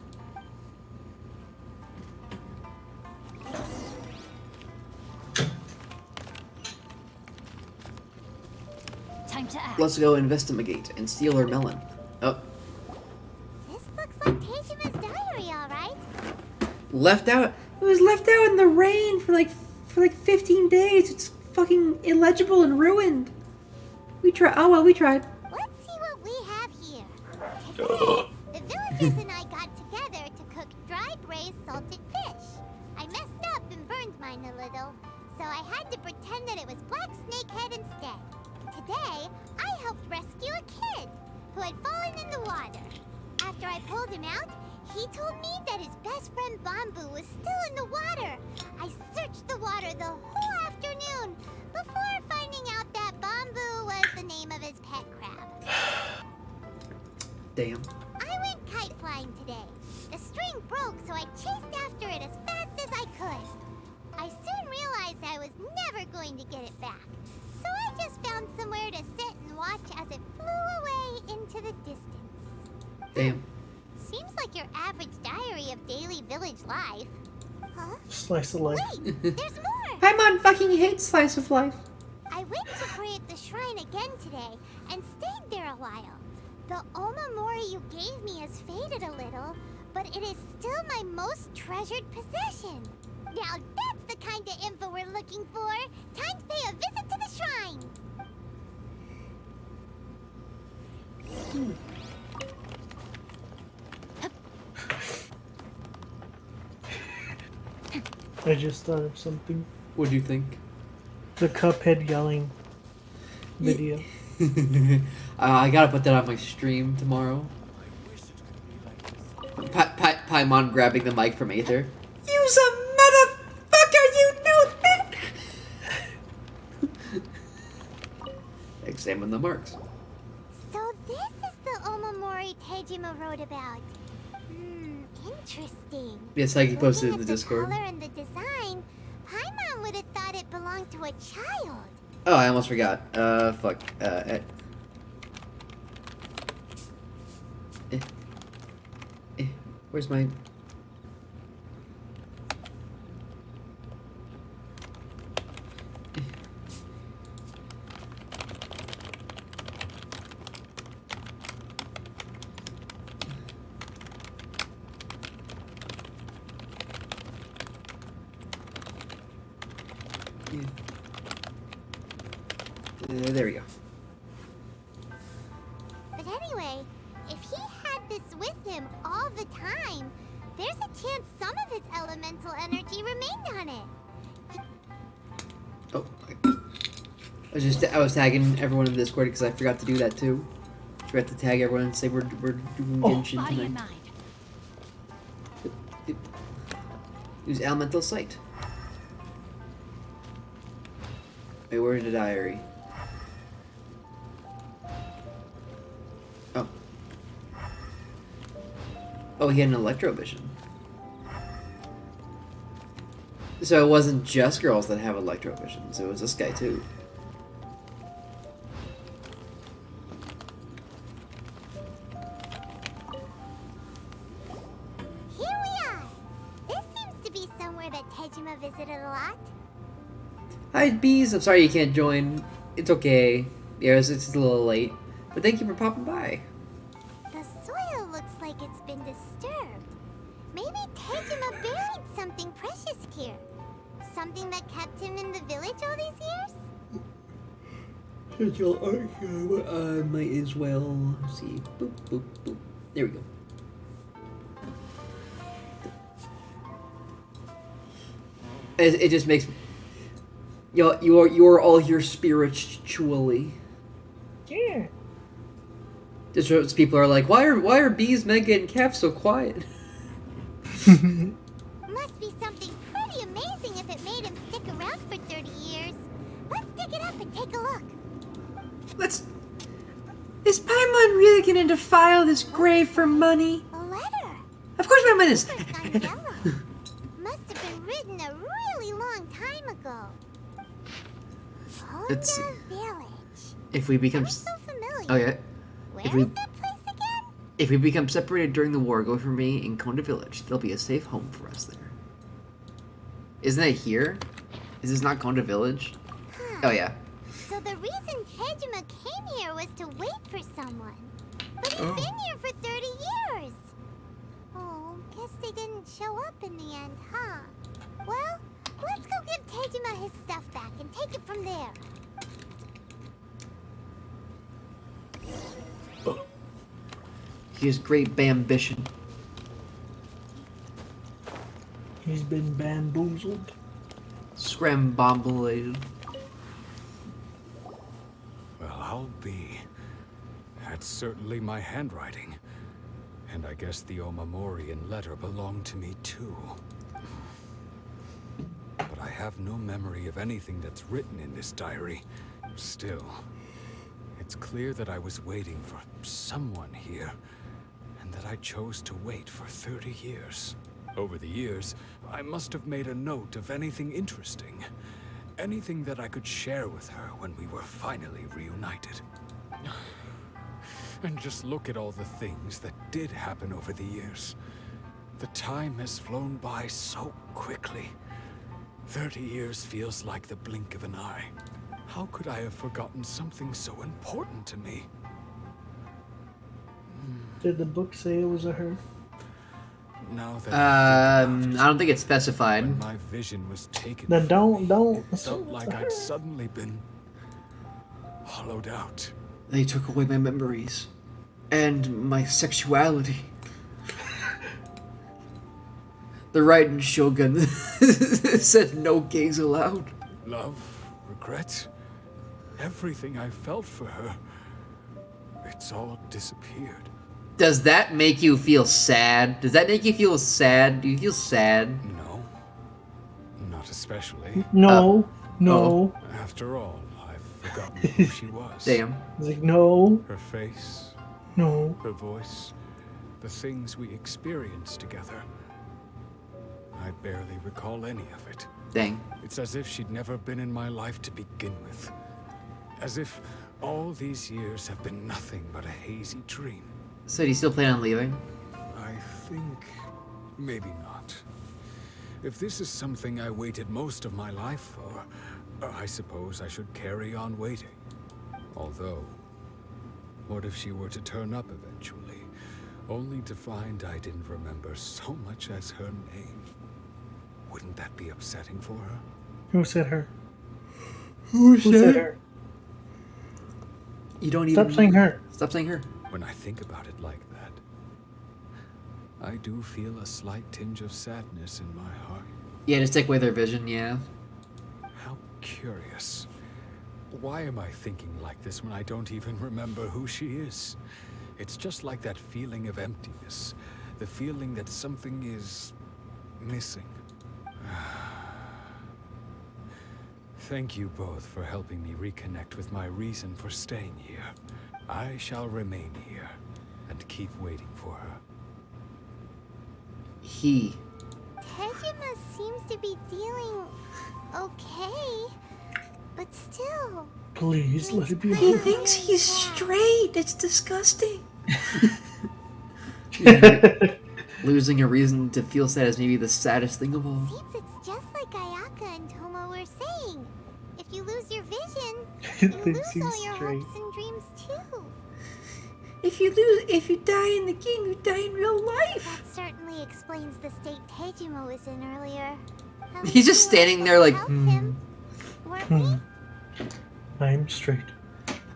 Speaker 13: Time to act.
Speaker 4: Let's go investigate and steal her melon. Oh,
Speaker 7: this looks like Tejima's diary, all right.
Speaker 4: left out. It was left out in the rain for like 15 days. It's fucking illegible and ruined. We tried. Oh well, we tried.
Speaker 7: Let's see what we have here. Today, the villagers and I got together to cook dry braised salted fish. I messed up and burned mine a little, so I had to pretend that it was black snakehead instead. Today, I helped rescue a kid who had fallen in the water. After I pulled him out, he told me that his best friend Bamboo was still in the water. I searched the water the whole afternoon before finding out that Bamboo was the name of his pet crab.
Speaker 4: Damn.
Speaker 7: I went kite flying today. The string broke, so I chased after it as fast as I could. I soon realized I was never going to get it back. So I just found somewhere to sit and watch as it flew away into the distance.
Speaker 4: Damn.
Speaker 7: Seems like your average diary of daily village life. Huh?
Speaker 6: Slice of life.
Speaker 7: Wait, there's more!
Speaker 4: Paimon fucking hates slice of life.
Speaker 7: I went to pray at the shrine again today and stayed there a while. The Omamori you gave me has faded a little, but it is still my most treasured possession. Now that's the kind of info we're looking for. Time to pay a visit to the shrine.
Speaker 6: I just thought of something.
Speaker 4: What do you think?
Speaker 6: The Cuphead yelling video.
Speaker 4: I gotta put that on my stream tomorrow. Paimon grabbing the mic from Aether. You some motherfucker, you know that! Examine the marks.
Speaker 7: So this is the Omamori Tejima wrote about. Interesting.
Speaker 4: Yes, like he posted in
Speaker 7: Looking
Speaker 4: the
Speaker 7: at
Speaker 4: Discord.
Speaker 7: The color and the design, Paimon would have thought it belonged to a child.
Speaker 4: Oh, I almost forgot. Fuck. Where's my... There we go.
Speaker 7: But anyway, if he had this with him all the time, there's a chance some of his elemental energy remained on it.
Speaker 4: Oh, I was tagging everyone in the Discord because I forgot to do that too. Forgot to tag everyone and say we're doing Genshin
Speaker 13: Body and
Speaker 4: tonight.
Speaker 13: mind.
Speaker 4: Use elemental sight. Wait, where's the diary? Oh. Oh, he had an electrovision. So it wasn't just girls that have electrovisions, it was this guy too.
Speaker 7: Here we are. This seems to be somewhere that Tejima visited a lot.
Speaker 4: Hi, Bees. I'm sorry you can't join. It's okay. Yeah, it's a little late. But thank you for popping by.
Speaker 7: The soil looks like it's been disturbed. Maybe Tejima buried something precious here. Something that kept him in the village all these years?
Speaker 4: Might as well see. Boop, boop, boop. There we go. It just makes you're all here spiritually.
Speaker 6: Yeah.
Speaker 4: Just shows people are like, why are bees, Mega, and Cap so quiet?
Speaker 7: Must be something pretty amazing if it made him stick around for 30 years. Let's dig it up and take a look.
Speaker 4: Is Paimon really gonna defile this grave for money?
Speaker 7: A letter.
Speaker 4: Of course Paimon is.
Speaker 7: Must have been written a really long time ago.
Speaker 4: Let's see.
Speaker 7: Honda Village.
Speaker 4: If we become
Speaker 7: So familiar.
Speaker 4: okay.
Speaker 7: Where
Speaker 4: If
Speaker 7: is that place again?
Speaker 4: If we become separated during the war, go for me in Konda Village. There'll be a safe home for us there. Isn't it here? Is this not Konda Village? Oh yeah.
Speaker 7: So the reason Tejima came here was to wait for someone. But he's been here for 30 years. Oh, guess they didn't show up in the end, huh? Well, let's go give Tejima his stuff back and take it from there.
Speaker 4: He has great ambition.
Speaker 6: He's been bamboozled.
Speaker 4: Scrambombulated.
Speaker 17: Well, I'll be. That's certainly my handwriting. And I guess the Omamorian letter belonged to me too. But I have no memory of anything that's written in this diary. Still, it's clear that I was waiting for someone here, and that I chose to wait for 30 years. Over the years, I must have made a note of anything interesting. Anything that I could share with her when we were finally reunited. And just look at all the things that did happen over the years. The time has flown by so quickly. 30 years feels like the blink of an eye. How could I have forgotten something so important to me?
Speaker 6: Did the book say it was a her?
Speaker 17: Now that
Speaker 4: I don't think it's specified.
Speaker 17: when my vision was taken,
Speaker 6: Then don't
Speaker 17: it felt like I'd suddenly been hollowed out.
Speaker 4: They took away my memories and my sexuality. The Raiden Shogun said no gays allowed.
Speaker 17: Love, regret, everything I felt for her, it's all disappeared.
Speaker 4: Does that make you feel sad? Does that make you feel sad? Do you feel sad?
Speaker 17: No. Not especially.
Speaker 6: No. No.
Speaker 17: After all, I've forgotten who she was.
Speaker 4: Damn.
Speaker 6: He's like, no.
Speaker 17: Her face.
Speaker 6: No.
Speaker 17: Her voice. The things we experienced together. I barely recall any of it.
Speaker 4: Dang.
Speaker 17: It's as if she'd never been in my life to begin with. As if all these years have been nothing but a hazy dream.
Speaker 4: So do you still plan on leaving?
Speaker 17: I think maybe not. If this is something I waited most of my life for, I suppose I should carry on waiting. Although, what if she were to turn up eventually, only to find I didn't remember so much as her name? Wouldn't that be upsetting for her?
Speaker 6: Who said her?
Speaker 4: Who
Speaker 6: said her?
Speaker 4: You don't
Speaker 6: Stop
Speaker 4: even...
Speaker 6: saying her.
Speaker 4: Stop saying her.
Speaker 17: When I think about it like that, I do feel a slight tinge of sadness in my heart.
Speaker 4: Yeah, just take away their vision, yeah.
Speaker 17: How curious. Why am I thinking like this when I don't even remember who she is? It's just like that feeling of emptiness. The feeling that something is missing. Thank you both for helping me reconnect with my reason for staying here. I shall remain here and keep waiting for her.
Speaker 7: Tejima seems to be dealing okay, but still.
Speaker 6: Please let it be.
Speaker 4: He thinks he's straight. It's disgusting. Losing a reason to feel sad is maybe the saddest thing of all.
Speaker 7: Seems it's just like Ayaka and Toma were saying. If you lose your vision, you lose all your hopes and dreams too.
Speaker 4: If you die in the game, you die in real life.
Speaker 7: That certainly explains the state Tejima was in earlier.
Speaker 4: He's just standing there like,
Speaker 7: Weren't we?
Speaker 6: I'm straight.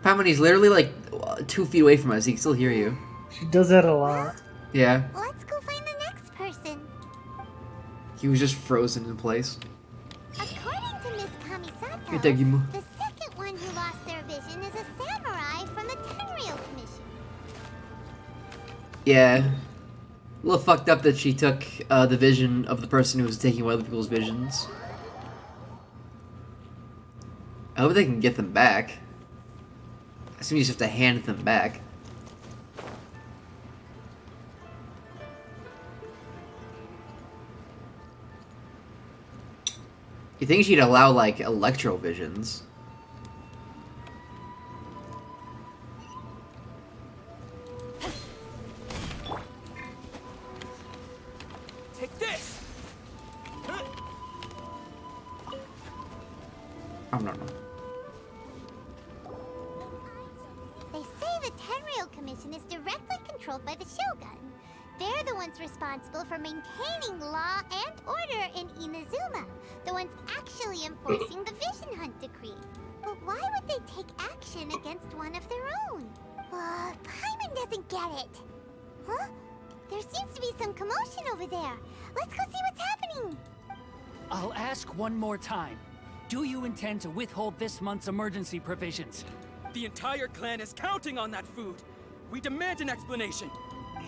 Speaker 4: Pamani's literally like 2 feet away from us. He can still hear you.
Speaker 6: She does that a lot.
Speaker 4: Yeah.
Speaker 7: Let's go find the next person.
Speaker 4: He was just frozen in place.
Speaker 7: According to Miss Kamisato,
Speaker 4: Hey, Tejima.
Speaker 7: the second one who lost their vision is a samurai from the Tenryou Commission.
Speaker 4: Yeah. A little fucked up that she took the vision of the person who was taking away other people's visions. I hope they can get them back. I assume you just have to hand them back. You think she'd allow, like, electro visions?
Speaker 8: Take this!
Speaker 4: Oh, no.
Speaker 7: They say the Tenryou Commission is directly controlled by the Shogun. They're the ones responsible for maintaining law and order in Inazuma. The ones actually enforcing the Vision Hunt Decree. But why would they take action against one of their own? Paimon doesn't get it. Huh? There seems to be some commotion over there. Let's go see what's happening.
Speaker 18: I'll ask one more time. Do you intend to withhold this month's emergency provisions?
Speaker 8: The entire clan is counting on that food. We demand an explanation.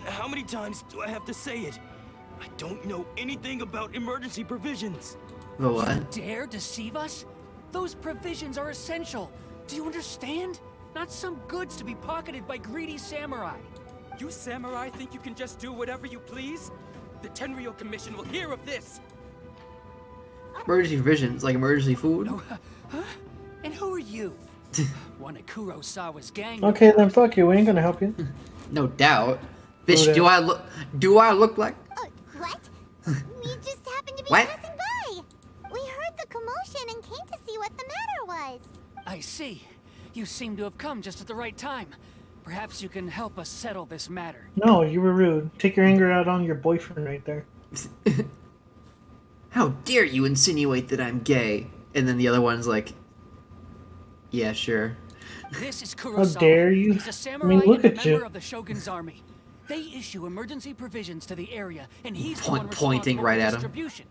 Speaker 19: How many times do I have to say it? I don't know anything about emergency provisions.
Speaker 4: The what?
Speaker 18: You dare deceive us? Those provisions are essential. Do you understand? Not some goods to be pocketed by greedy samurai.
Speaker 8: You samurai think you can just do whatever you please? The Tenryou Commission will hear of this.
Speaker 4: Emergency provisions, like emergency food?
Speaker 18: Huh? And who are you? One of Kurosawa's gang.
Speaker 6: Okay, then fuck you. We ain't gonna help you.
Speaker 4: No doubt. Bitch, do I look like?
Speaker 7: What? We just happened to be
Speaker 4: What?
Speaker 7: passing by. We heard the commotion and came to see what the matter was.
Speaker 18: I see. You seem to have come just at the right time. Perhaps you can help us settle this matter.
Speaker 6: No, you were rude. Take your anger out on your boyfriend right there.
Speaker 4: How dare you insinuate that I'm gay? And then the other one's like, yeah, sure.
Speaker 18: This is
Speaker 6: How
Speaker 18: Kurosawa.
Speaker 6: dare you?
Speaker 18: He's a
Speaker 6: I
Speaker 18: samurai
Speaker 6: mean, look
Speaker 18: and a
Speaker 6: at
Speaker 18: member
Speaker 6: you.
Speaker 18: of the Shogun's army. They issue emergency provisions to the area, and he's the
Speaker 4: Point-
Speaker 18: one
Speaker 4: pointing
Speaker 18: responsible
Speaker 4: right
Speaker 18: for
Speaker 4: at him.
Speaker 18: distribution.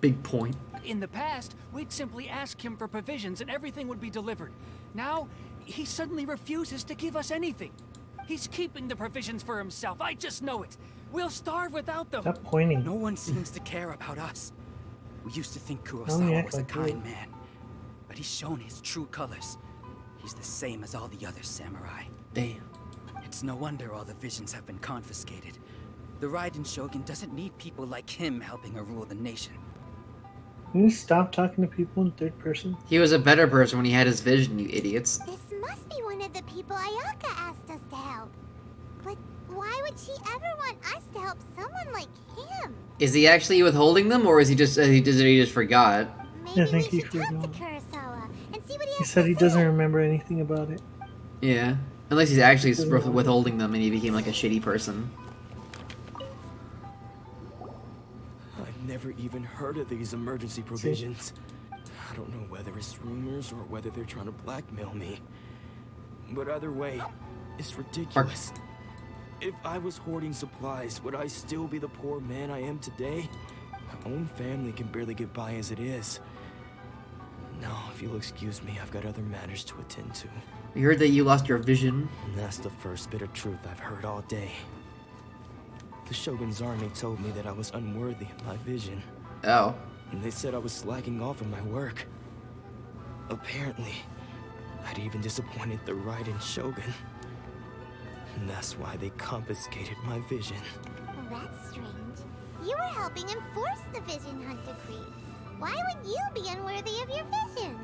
Speaker 4: Big point.
Speaker 18: In the past, we'd simply ask him for provisions and everything would be delivered. Now, he suddenly refuses to give us anything. He's keeping the provisions for himself. I just know it. We'll starve without them.
Speaker 6: Stop pointing.
Speaker 8: No one seems to care about us. We used to think
Speaker 6: Don't
Speaker 8: Kurosawa
Speaker 6: act
Speaker 8: was a
Speaker 6: like
Speaker 8: kind
Speaker 6: you.
Speaker 8: man, but he's shown his true colors. He's the same as all the other samurai.
Speaker 4: Damn.
Speaker 8: It's no wonder all the visions have been confiscated. The Raiden Shogun doesn't need people like him helping her rule the nation.
Speaker 6: Can you stop talking to people in third person?
Speaker 4: He was a better person when he had his vision, you idiots.
Speaker 7: This must be one of the people Ayaka asked us to help. But why would she ever want us to help someone like him?
Speaker 4: Is he actually withholding them, or is he just he just forgot?
Speaker 6: I think he forgot.
Speaker 7: Kurosawa and see what he
Speaker 6: He
Speaker 7: has
Speaker 6: said
Speaker 7: to
Speaker 6: he
Speaker 7: say.
Speaker 6: doesn't remember anything about it.
Speaker 4: Yeah. Unless he's actually withholding them and he became like a shitty person.
Speaker 19: I've never even heard of these emergency provisions. I don't know whether it's rumors or whether they're trying to blackmail me. But either way, it's ridiculous. If I was hoarding supplies, would I still be the poor man I am today? My own family can barely get by as it is. No, if you'll excuse me, I've got other matters to attend to.
Speaker 4: We heard that you lost your vision.
Speaker 19: And that's the first bit of truth I've heard all day. The Shogun's army told me that I was unworthy of my vision.
Speaker 4: Oh.
Speaker 19: And they said I was slacking off on my work. Apparently, I'd even disappointed the Raiden Shogun. And that's why they confiscated my vision.
Speaker 7: Well, that's strange. You were helping enforce the Vision Hunt Decree. Why would you be unworthy of your vision?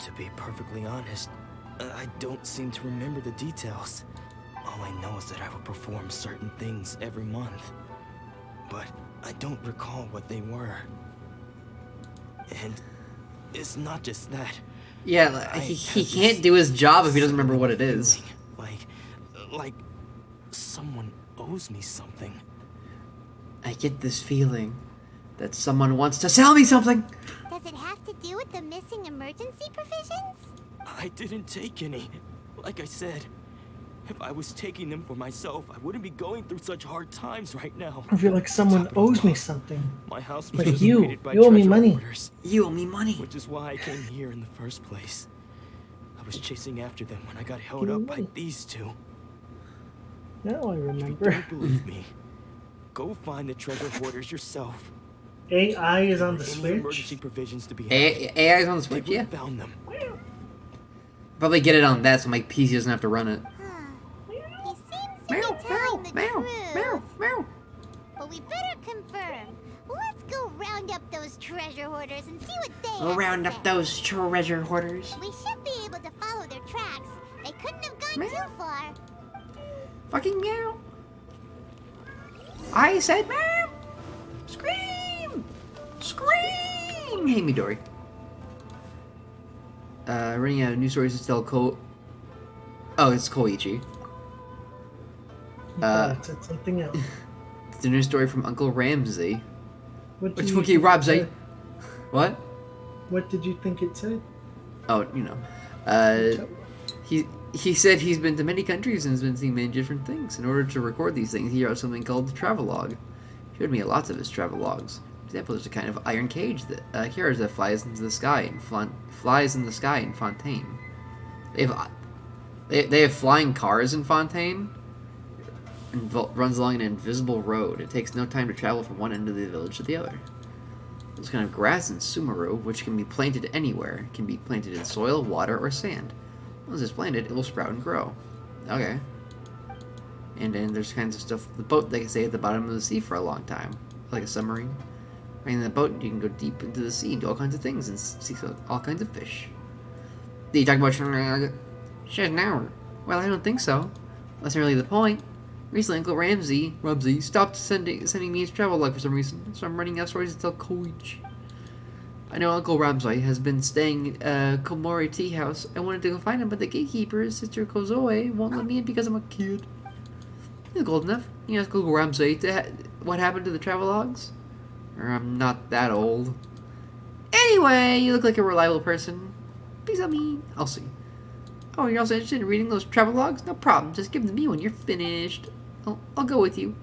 Speaker 19: To be perfectly honest, I don't seem to remember the details. All I know is that I would perform certain things every month. But I don't recall what they were. And it's not just that.
Speaker 4: Yeah, he can't do his job if he doesn't remember what it is.
Speaker 19: Like someone owes me something.
Speaker 4: I get this feeling that someone wants to sell me something.
Speaker 7: Does it have to do with the missing emergency provisions?
Speaker 19: I didn't take any. Like I said, if I was taking them for myself, I wouldn't be going through such hard times right now.
Speaker 6: I feel like someone owes me something.
Speaker 19: My house was
Speaker 6: Like you.
Speaker 19: raided by
Speaker 6: You owe me
Speaker 19: treasure
Speaker 6: money.
Speaker 19: hoarders,
Speaker 4: You owe me money.
Speaker 19: which is why I came here in the first place. I was chasing after them when I got held up by these two.
Speaker 6: Now I
Speaker 19: If you
Speaker 6: remember.
Speaker 19: don't believe me, go find the treasure hoarders yourself.
Speaker 6: AI is on the
Speaker 19: Any
Speaker 6: Switch.
Speaker 19: emergency provisions to be had.
Speaker 4: AI is on the Switch,
Speaker 19: They
Speaker 4: yeah.
Speaker 19: found them.
Speaker 4: Probably get it on that so my PC doesn't have to run it.
Speaker 7: He seems to be telling the truth. But we better confirm. Let's go round up those treasure hoarders and see what they
Speaker 4: We'll
Speaker 7: have
Speaker 4: round
Speaker 7: to
Speaker 4: up
Speaker 7: say.
Speaker 4: those treasure hoarders.
Speaker 7: We should be able to follow their tracks. They couldn't have gone too far.
Speaker 4: Fucking meow. I said meow. Scream! Scream! Hey, Midori. Running out of news stories to tell Oh, it's Koichi.
Speaker 6: It's something else.
Speaker 4: It's a news story from Uncle Ramsey.
Speaker 6: What did
Speaker 4: Which
Speaker 6: you
Speaker 4: Wookie
Speaker 6: think it
Speaker 4: Ramsey?
Speaker 6: said?
Speaker 4: What?
Speaker 6: What did you think it said?
Speaker 4: Oh, you know. He said he's been to many countries and has been seeing many different things. In order to record these things, he wrote something called the travelogue. He showed me lots of his travelogues. For example, there's a kind of iron cage that carriage that flies into the sky and flies in the sky in Fontaine. They have flying cars in Fontaine and runs along an invisible road. It takes no time to travel from one end of the village to the other. There's kind of grass in Sumeru, which can be planted anywhere. It can be planted in soil, water, or sand. Once it's planted, it will sprout and grow. Okay. And then there's kinds of stuff. The boat, they can stay at the bottom of the sea for a long time, like a submarine. Right in the boat, you can go deep into the sea and do all kinds of things and see all kinds of fish. You talking about shit an hour? Well, I don't think so. That's not really the point. Recently, Uncle Ramsey stopped sending me his travel log for some reason, so I'm running out stories to tell Koichi. I know Uncle Ramsey has been staying at Komori Tea House. I wanted to go find him, but the gatekeeper, Sister Kozoe, won't let me in because I'm a kid. He's old enough. You ask Uncle Ramsey what happened to the travelogues? Or I'm not that old. Anyway, you look like a reliable person. Please help me. I'll see. Oh, you're also interested in reading those travelogues? No problem. Just give them to me when you're finished. I'll go with you.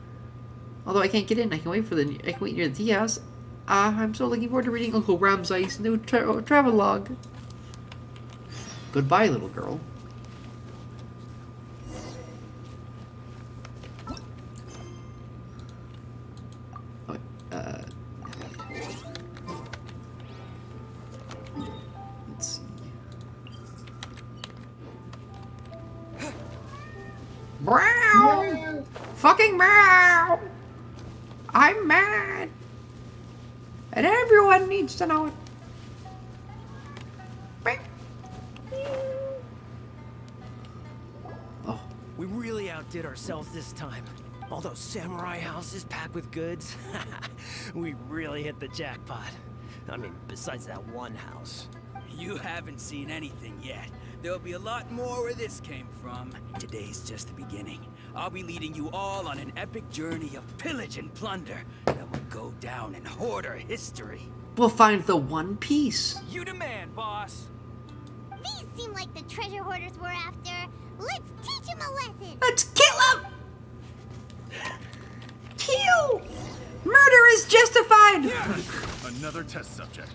Speaker 4: Although I can't get in, I can wait near the tea house. I'm so looking forward to reading Uncle Ramsey's new travelogue. Goodbye, little girl. Let's see. Meow! Fucking meow! I'm mad! And everyone needs to know it.
Speaker 10: Oh. We really outdid ourselves this time. All those samurai houses packed with goods. We really hit the jackpot. I mean, besides that one house.
Speaker 20: You haven't seen anything yet. There'll be a lot more where this came from. Today's just the beginning. I'll be leading you all on an epic journey of pillage and plunder that will go down in hoarder history.
Speaker 4: We'll find the One Piece.
Speaker 20: You demand, boss.
Speaker 7: These seem like the treasure hoarders we're after. Let's teach them a lesson.
Speaker 4: Let's kill them! Kill! Murder is justified!
Speaker 2: Another test subject.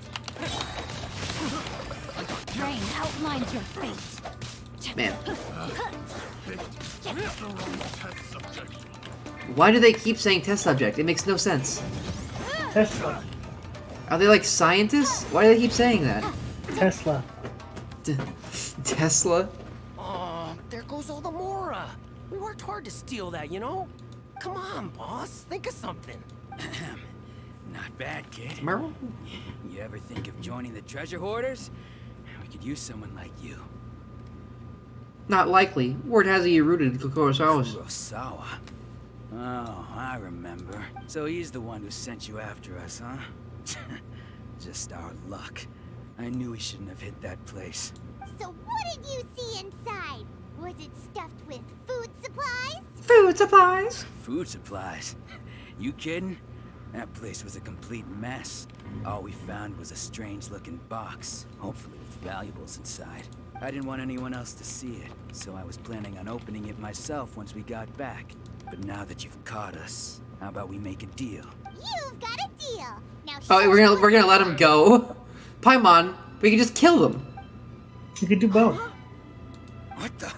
Speaker 13: Rain outlines your fate.
Speaker 4: Man.
Speaker 2: The wrong test subject.
Speaker 4: Why do they keep saying test subject? It makes no sense.
Speaker 6: Tesla.
Speaker 4: Are they like scientists? Why do they keep saying that?
Speaker 6: Tesla.
Speaker 4: Tesla?
Speaker 10: Oh, there goes all the Mora. We worked hard to steal that, you know? Come on, boss. Think of something.
Speaker 20: Not bad, kid.
Speaker 4: Merle?
Speaker 20: You ever think of joining the treasure hoarders? We could use someone like you.
Speaker 4: Not likely. Word has it you rooted Kurosawa's.
Speaker 20: Kurosawa? Oh, I remember. So he's the one who sent you after us, huh? Just our luck. I knew he shouldn't have hit that place.
Speaker 7: So what did you see inside? Was it stuffed with food supplies?
Speaker 4: Food supplies?
Speaker 20: Food supplies? You kidding? That place was a complete mess. All we found was a strange-looking box, hopefully with valuables inside. I didn't want anyone else to see it, so I was planning on opening it myself once we got back. But now that you've caught us, how about we make a deal?
Speaker 7: You've got a deal. Now
Speaker 4: Oh, we're gonna let him go. Paimon, we can just kill them.
Speaker 6: You could do both.
Speaker 20: What the?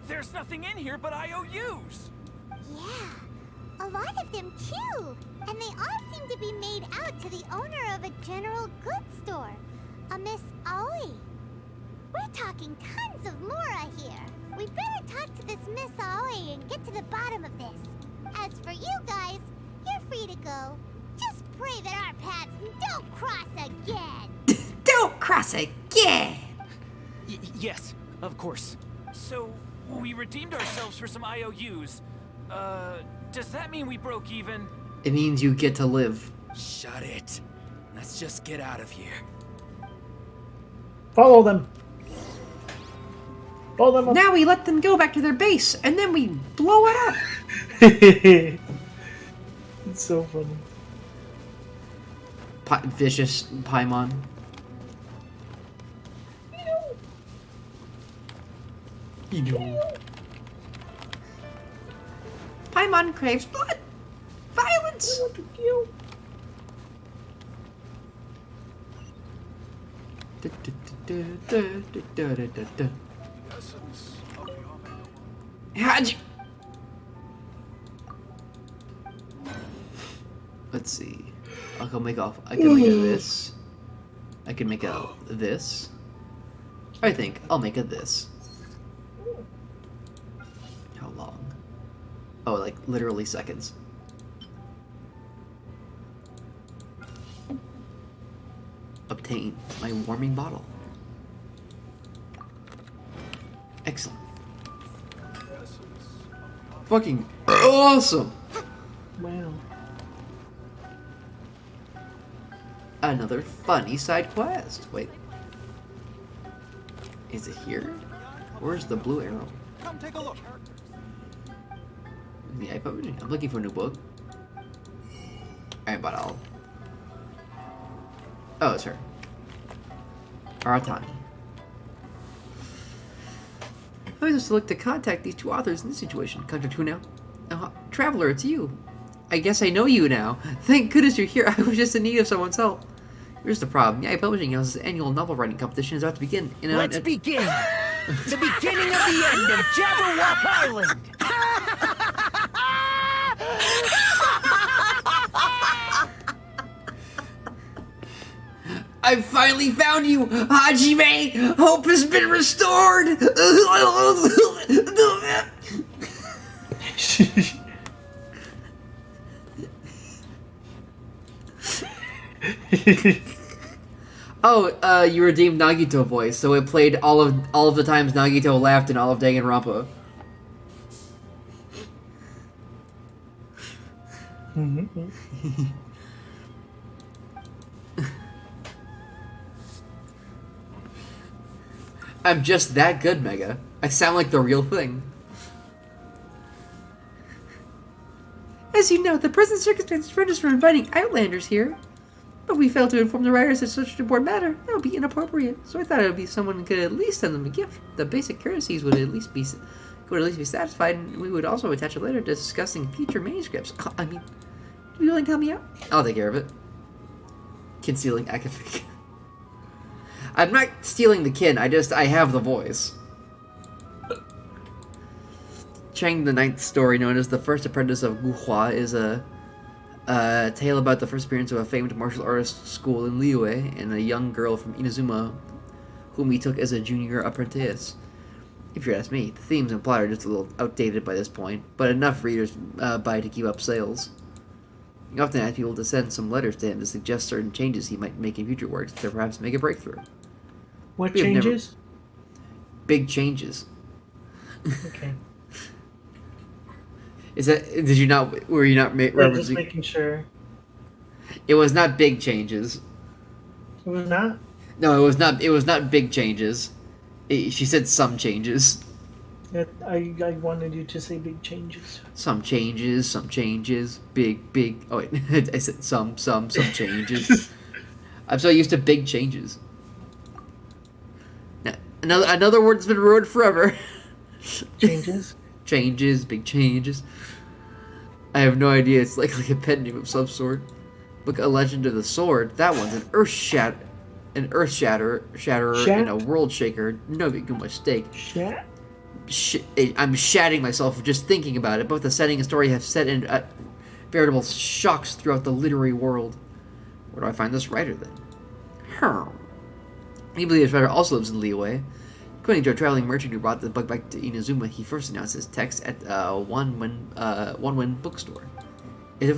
Speaker 8: There's nothing in here but IOUs.
Speaker 7: Yeah, a lot of them too. And they all seem to be made out to the owner of a general goods store, a Miss Aoi. We're talking tons of Mora here. We better talk to this Miss Aoi and get to the bottom of this. As for you guys, you're free to go. Just pray that our paths don't cross again.
Speaker 4: Don't cross again.
Speaker 8: Yes, of course. So, we redeemed ourselves for some IOUs. Does that mean we broke even?
Speaker 4: It means you get to live.
Speaker 20: Shut it. Let's just get out of here.
Speaker 6: Follow them. Follow them up.
Speaker 4: Now we let them go back to their base, and then we blow it up.
Speaker 6: It's so funny.
Speaker 4: Vicious Paimon. Paimon craves blood. Violence. How'd you... Let's see. I can make a this. I can make a this. I think I'll make a this. How long? Oh, like literally seconds. Obtain my warming bottle. Excellent. Fucking awesome.
Speaker 6: Wow.
Speaker 4: Another funny side quest. Wait. Is it here? Where's the blue arrow?
Speaker 2: Come take a look.
Speaker 4: The iPub? I'm looking for a new book. Alright, but I'll... Oh, it's her. Aratani. I was just to look to contact these two authors in this situation. Contact who now? Traveler, it's you. I guess I know you now. Thank goodness you're here. I was just in need of someone's help. Here's the problem. The Publishing House's annual novel writing competition is about to begin.
Speaker 10: Let's begin! The beginning of the end of Jabberwock Island!
Speaker 4: I finally found you, Hajime! Hope has been restored! Oh, you redeemed Nagito voice, so it played all of the times Nagito laughed in all of Danganronpa. I'm just that good, Mega. I sound like the real thing. As you know, the present circumstances prevent us from inviting outlanders here. But we failed to inform the writers of such an important matter. That would be inappropriate. So I thought it would be someone who could at least send them a gift. The basic courtesies would at least be satisfied, and we would also attach a letter discussing future manuscripts. I mean, do you willing to help me out? I'll take care of it. Concealing Akafik. I'm not stealing the kin, I have the voice. Chang the Ninth story, known as the First Apprentice of Guhua, is a tale about the first appearance of a famed martial artist school in Liyue and a young girl from Inazuma whom he took as a junior apprentice. If you ask me, the themes and plot are just a little outdated by this point, but enough readers buy to keep up sales. You often ask people to send some letters to him to suggest certain changes he might make in future works to perhaps make a breakthrough.
Speaker 6: What changes?
Speaker 4: Big changes.
Speaker 6: Okay.
Speaker 4: Is that, did you not, were you not
Speaker 6: just making sure.
Speaker 4: It was not big changes.
Speaker 6: It was not?
Speaker 4: No, it was not. It was not big changes. She said some changes.
Speaker 6: I wanted you to say big changes.
Speaker 4: Some changes, big. Oh wait, I said some changes. I'm so used to big changes. Now, another word's been ruined forever.
Speaker 6: Changes.
Speaker 4: Changes, big changes. I have no idea. It's like a pen name of some sort. Look, A Legend of the Sword. That one's an earth shatterer, and a world shaker. No big mistake. I'm shatting myself just thinking about it. Both the setting and story have set in veritable shocks throughout the literary world. Where do I find this writer then? He believes this writer also lives in Liyue. According to a traveling merchant who brought the book back to Inazuma, he first announced his text at One Win bookstore. Is it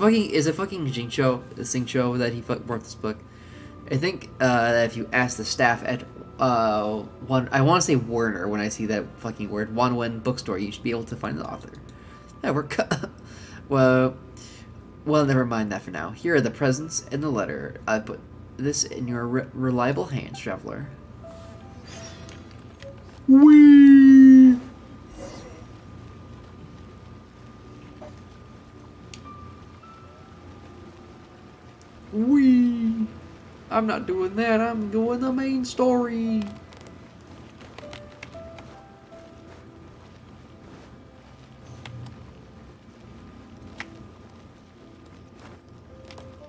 Speaker 4: fucking Xingqiu that he brought this book? I think that if you ask the staff at I want to say Warner when I see that fucking word, One Win bookstore, you should be able to find the author. Yeah, well, never mind that for now. Here are the presents and the letter. I put this in your reliable hands, traveler.
Speaker 6: Wee.
Speaker 4: Wee. I'm not doing that. I'm doing the main story.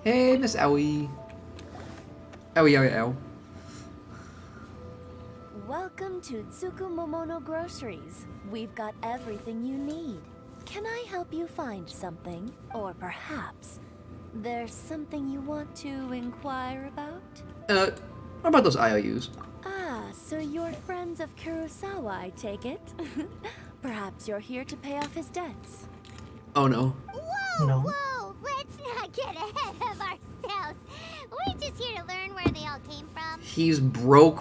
Speaker 4: Hey, Miss Owie. Owie.
Speaker 13: Welcome to Tsukumomono Groceries. We've got everything you need. Can I help you find something? Or perhaps there's something you want to inquire about?
Speaker 4: What about those IOUs?
Speaker 13: Ah, so you're friends of Kurosawa, I take it? Perhaps you're here to pay off his debts.
Speaker 4: Oh no.
Speaker 7: Whoa! Let's not get ahead of ourselves. We're just here to learn where they all came from.
Speaker 4: He's broke.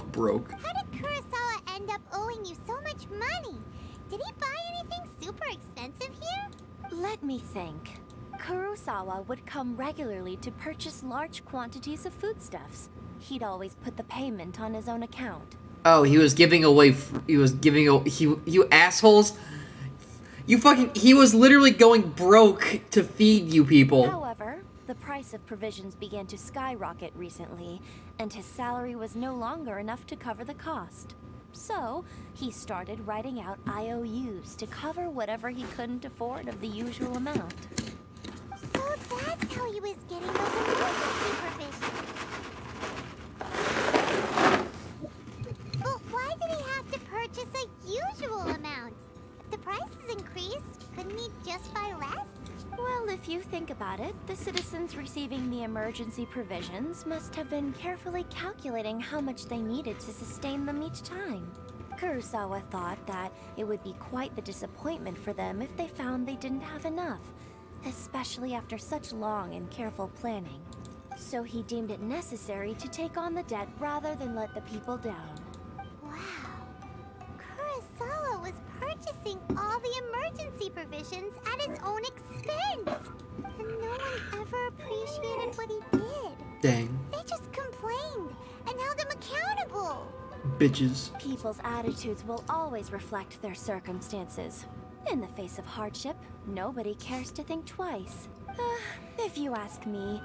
Speaker 7: How did Kurosawa end up owing you so much money? Did he buy anything super expensive here?
Speaker 13: Let me think. Kurosawa would come regularly to purchase large quantities of foodstuffs. He'd always put the payment on his own account.
Speaker 4: Oh, he was giving away. You assholes. He was literally going broke to feed you people.
Speaker 13: However, the price of provisions began to skyrocket recently, and his salary was no longer enough to cover the cost. So, he started writing out IOUs to cover whatever he couldn't afford of the usual amount.
Speaker 7: So that's how he was getting those emergency provisions. But why did he have to purchase a usual amount? If the price is increased, couldn't he just buy less?
Speaker 13: Well, if you think about it, the citizens receiving the emergency provisions must have been carefully calculating how much they needed to sustain them each time. Kurosawa thought that it would be quite the disappointment for them if they found they didn't have enough, especially after such long and careful planning. So he deemed it necessary to take on the debt rather than let the people down.
Speaker 7: Kurosawa was purchasing all the emergency provisions at his own expense. And no one ever appreciated what he did.
Speaker 4: Dang.
Speaker 7: They just complained and held him accountable.
Speaker 4: Bitches.
Speaker 13: People's attitudes will always reflect their circumstances. In the face of hardship, nobody cares to think twice. If you ask me,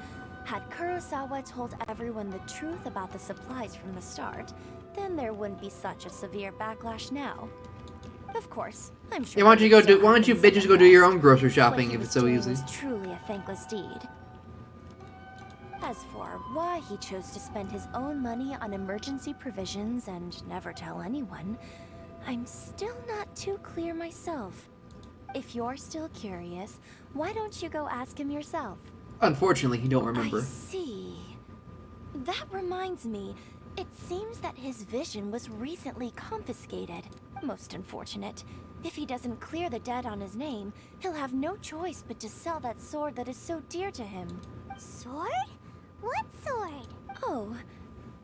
Speaker 13: had Kurosawa told everyone the truth about the supplies from the start, then there wouldn't be such a severe backlash now. Of course, I'm sure.
Speaker 4: Yeah, why don't you bitches go do your own grocery shopping if it's so easy?
Speaker 13: Was truly a thankless deed. As for why he chose to spend his own money on emergency provisions and never tell anyone, I'm still not too clear myself. If you're still curious, why don't you go ask him yourself?
Speaker 4: Unfortunately, he don't remember.
Speaker 13: I see. That reminds me, it seems that his vision was recently confiscated. Most unfortunate. If he doesn't clear the debt on his name, he'll have no choice but to sell that sword that is so dear to him.
Speaker 7: Sword? What sword?
Speaker 13: Oh,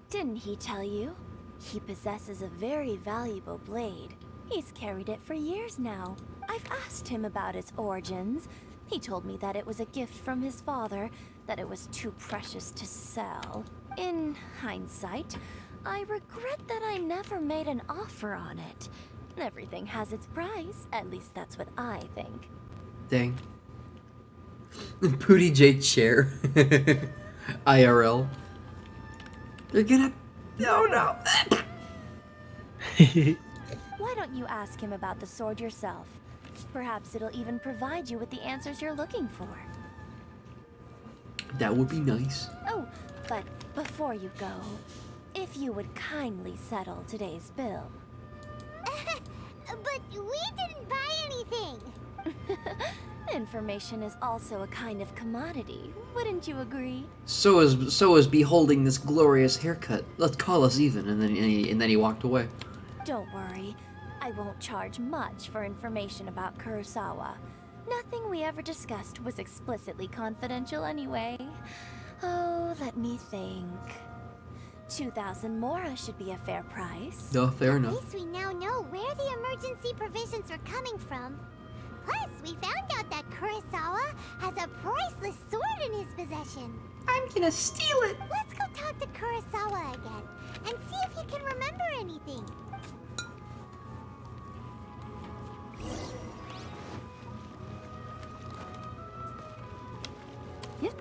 Speaker 13: didn't he tell you? He possesses a very valuable blade. He's carried it for years now. I've asked him about its origins. He told me that it was a gift from his father, that it was too precious to sell. In hindsight, I regret that I never made an offer on it. Everything has its price, at least that's what I think.
Speaker 4: Dang. Pooty J chair. IRL. They're gonna... No.
Speaker 13: Why don't you ask him about the sword yourself? Perhaps it'll even provide you with the answers you're looking for.
Speaker 4: That would be nice.
Speaker 13: Oh, but before you go, if you would kindly settle today's bill.
Speaker 7: But we didn't buy anything!
Speaker 13: Information is also a kind of commodity, wouldn't you agree?
Speaker 4: So is beholding this glorious haircut. Let's call us even. And then he walked away.
Speaker 13: Don't worry, I won't charge much for information about Kurosawa. Nothing we ever discussed was explicitly confidential anyway. Oh, let me think. 2,000 mora should be a fair price.
Speaker 4: No, fair enough.
Speaker 7: At least we now know where the emergency provisions are coming from. Plus, we found out that Kurosawa has a priceless sword in his possession.
Speaker 4: I'm gonna steal it.
Speaker 7: Let's go talk to Kurosawa again and see if he can remember anything.
Speaker 13: Yep.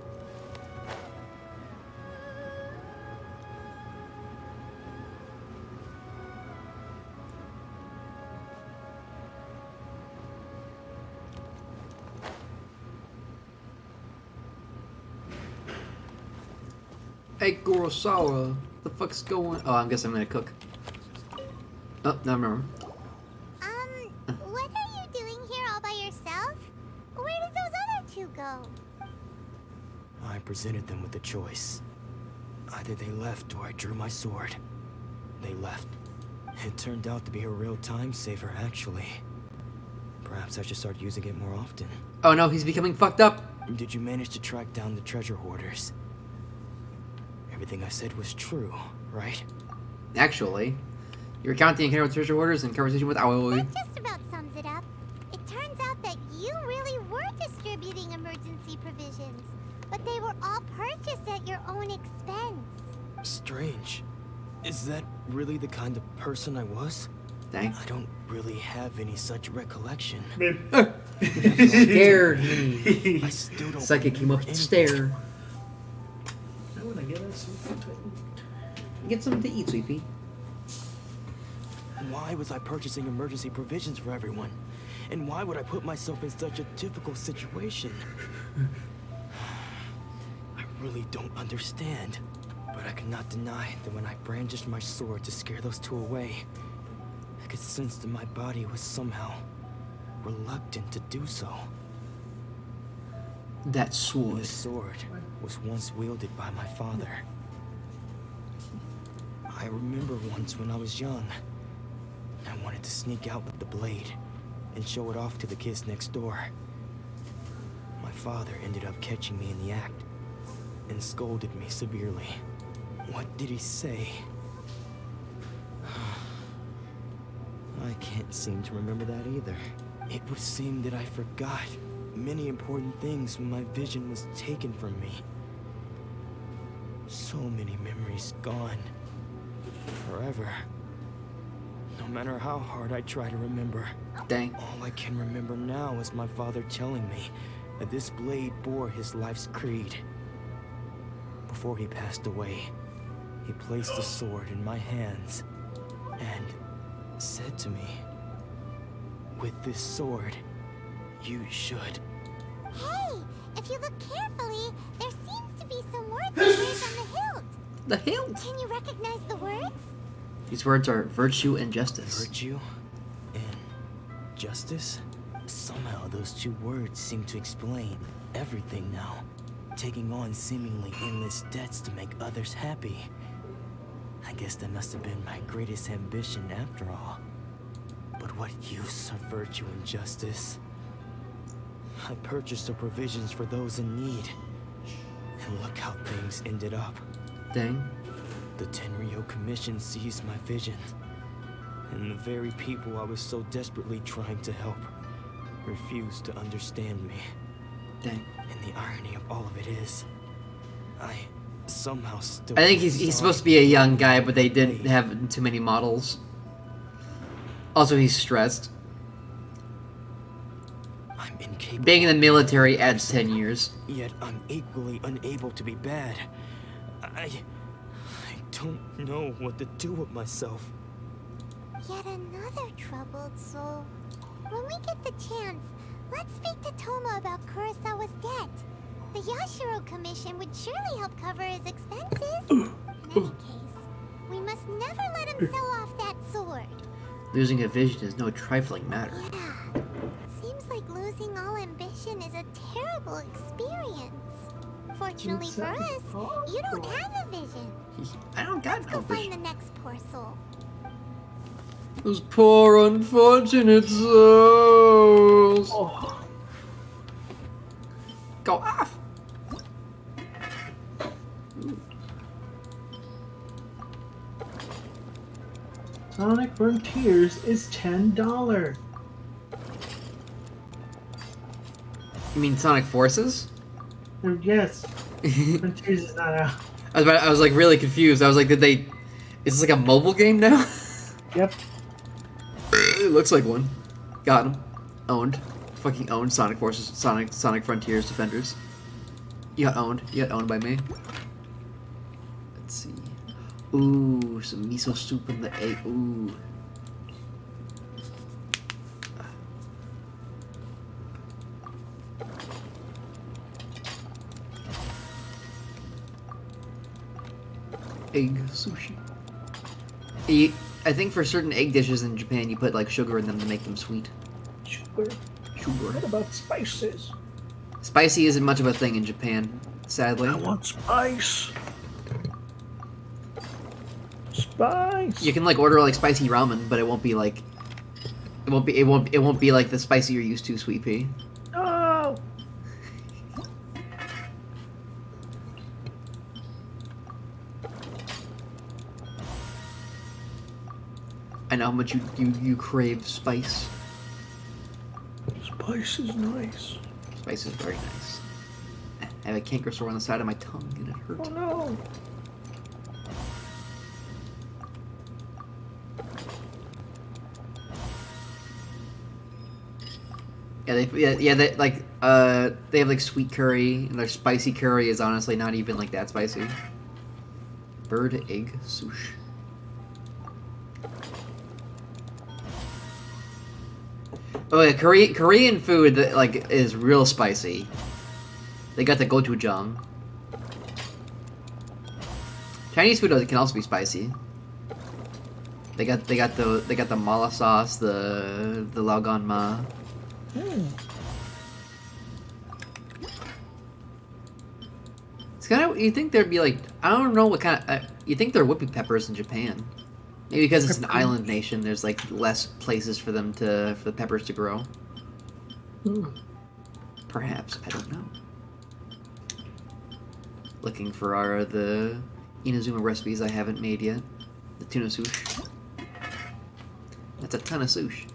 Speaker 4: Hey, Kurosawa, the fuck's going? Oh, I guess I'm gonna cook. Oh, no, remember.
Speaker 7: What are you doing here all by yourself? Where did those other two go?
Speaker 19: I presented them with a choice. Either they left or I drew my sword. They left. It turned out to be a real time saver, actually. Perhaps I should start using it more often.
Speaker 4: Oh no, he's becoming fucked up.
Speaker 19: Did you manage to track down the treasure hoarders? Everything I said was true, right?
Speaker 4: Actually, you recount the encounter with treasure hoarders and conversation with Aoi.
Speaker 7: That just about sums it up. It turns out that you really were distributing emergency provisions, but they were all purchased at your own expense.
Speaker 19: Strange. Is that really the kind of person I was?
Speaker 4: Dang.
Speaker 19: I don't really have any such recollection.
Speaker 4: Scared me.
Speaker 19: I still don't.
Speaker 4: Psychic came up to stare.
Speaker 6: I want to get us something to eat.
Speaker 4: Get something to eat, sweetie.
Speaker 19: Why was I purchasing emergency provisions for everyone? And why would I put myself in such a difficult situation? I really don't understand. But I cannot deny that when I brandished my sword to scare those two away, I could sense that my body was somehow reluctant to do so.
Speaker 4: That sword.
Speaker 19: The sword was once wielded by my father. I remember once when I was young, I wanted to sneak out with the blade and show it off to the kids next door. My father ended up catching me in the act and scolded me severely. What did he say? I can't seem to remember that either. It would seem that I forgot many important things when my vision was taken from me. So many memories gone. Forever. No matter how hard I try to remember.
Speaker 4: Dang.
Speaker 19: All I can remember now is my father telling me that this blade bore his life's creed. Before he passed away, he placed the sword in my hands and said to me, "With this sword, you should."
Speaker 7: Hey, if you look carefully, there seems to be some words engraved on the hilt.
Speaker 4: The hilt?
Speaker 7: Can you recognize the words?
Speaker 4: These words are virtue and justice.
Speaker 19: Virtue and justice? Somehow those two words seem to explain everything now. Taking on seemingly endless debts to make others happy. I guess that must have been my greatest ambition after all. But what use are virtue and justice? I purchased the provisions for those in need. And look how things ended up.
Speaker 4: Dang.
Speaker 19: The Tenryo Commission seized my vision. And the very people I was so desperately trying to help refused to understand me.
Speaker 4: Dang.
Speaker 19: And the irony of all of it is, I somehow still.
Speaker 4: I think he's supposed to be a young guy, but they didn't have too many models. Also, he's stressed.
Speaker 19: I'm incapable.
Speaker 4: Being in the military adds 10 years.
Speaker 19: Yet I'm equally unable to be bad. I don't know what to do with myself.
Speaker 7: Yet another troubled soul. When we get the chance, let's speak to Toma about Kurosawa's debt. The Yashiro Commission would surely help cover his expenses. In any case, we must never let him sell off that sword.
Speaker 4: Losing a vision is no trifling matter.
Speaker 7: Yeah. Seems like losing all ambition is a terrible experience. Fortunately for us, you don't have a vision.
Speaker 4: I don't got
Speaker 7: Let's go find the next poor soul.
Speaker 4: Those poor unfortunate souls.
Speaker 6: Oh.
Speaker 4: Go off.
Speaker 6: Sonic Frontiers is $10.
Speaker 4: You mean Sonic Forces?
Speaker 6: Yes. Frontiers is not out.
Speaker 4: I was like really confused. I was like, did they? Is this like a mobile game now?
Speaker 6: Yep.
Speaker 4: It looks like one. Got him. Owned. Fucking owned. Sonic Forces. Sonic Frontiers Defenders. You got owned. You got owned by me. Let's see. Ooh, some miso soup in the egg. Ooh. Egg sushi. I think for certain egg dishes in Japan, you put like sugar in them to make them sweet.
Speaker 6: Sugar.
Speaker 4: Sugar.
Speaker 6: What about spices?
Speaker 4: Spicy isn't much of a thing in Japan, sadly.
Speaker 6: I want spice. Spice.
Speaker 4: You can like order like spicy ramen, but it won't be like it won't be like the spicy you're used to, Sweet Pea.
Speaker 6: No.
Speaker 4: I know how much you crave spice.
Speaker 6: Spice is nice.
Speaker 4: Spice is very nice. I have a canker sore on the side of my tongue and it hurts.
Speaker 6: Oh no.
Speaker 4: Yeah, they have like sweet curry, and their spicy curry is honestly not even like that spicy. Bird egg sushi. Oh yeah, Korean food that like is real spicy. They got the gochujang. Chinese food can also be spicy. They got the mala sauce, the laogan ma. It's kind of, you think there'd be like, I don't know what kind of, you think there would be peppers in Japan. Maybe because it's an island nation, there's like less places for them for the peppers to grow. Perhaps, I don't know. Looking for the Inazuma recipes I haven't made yet. The tuna sushi. That's a ton of sushi.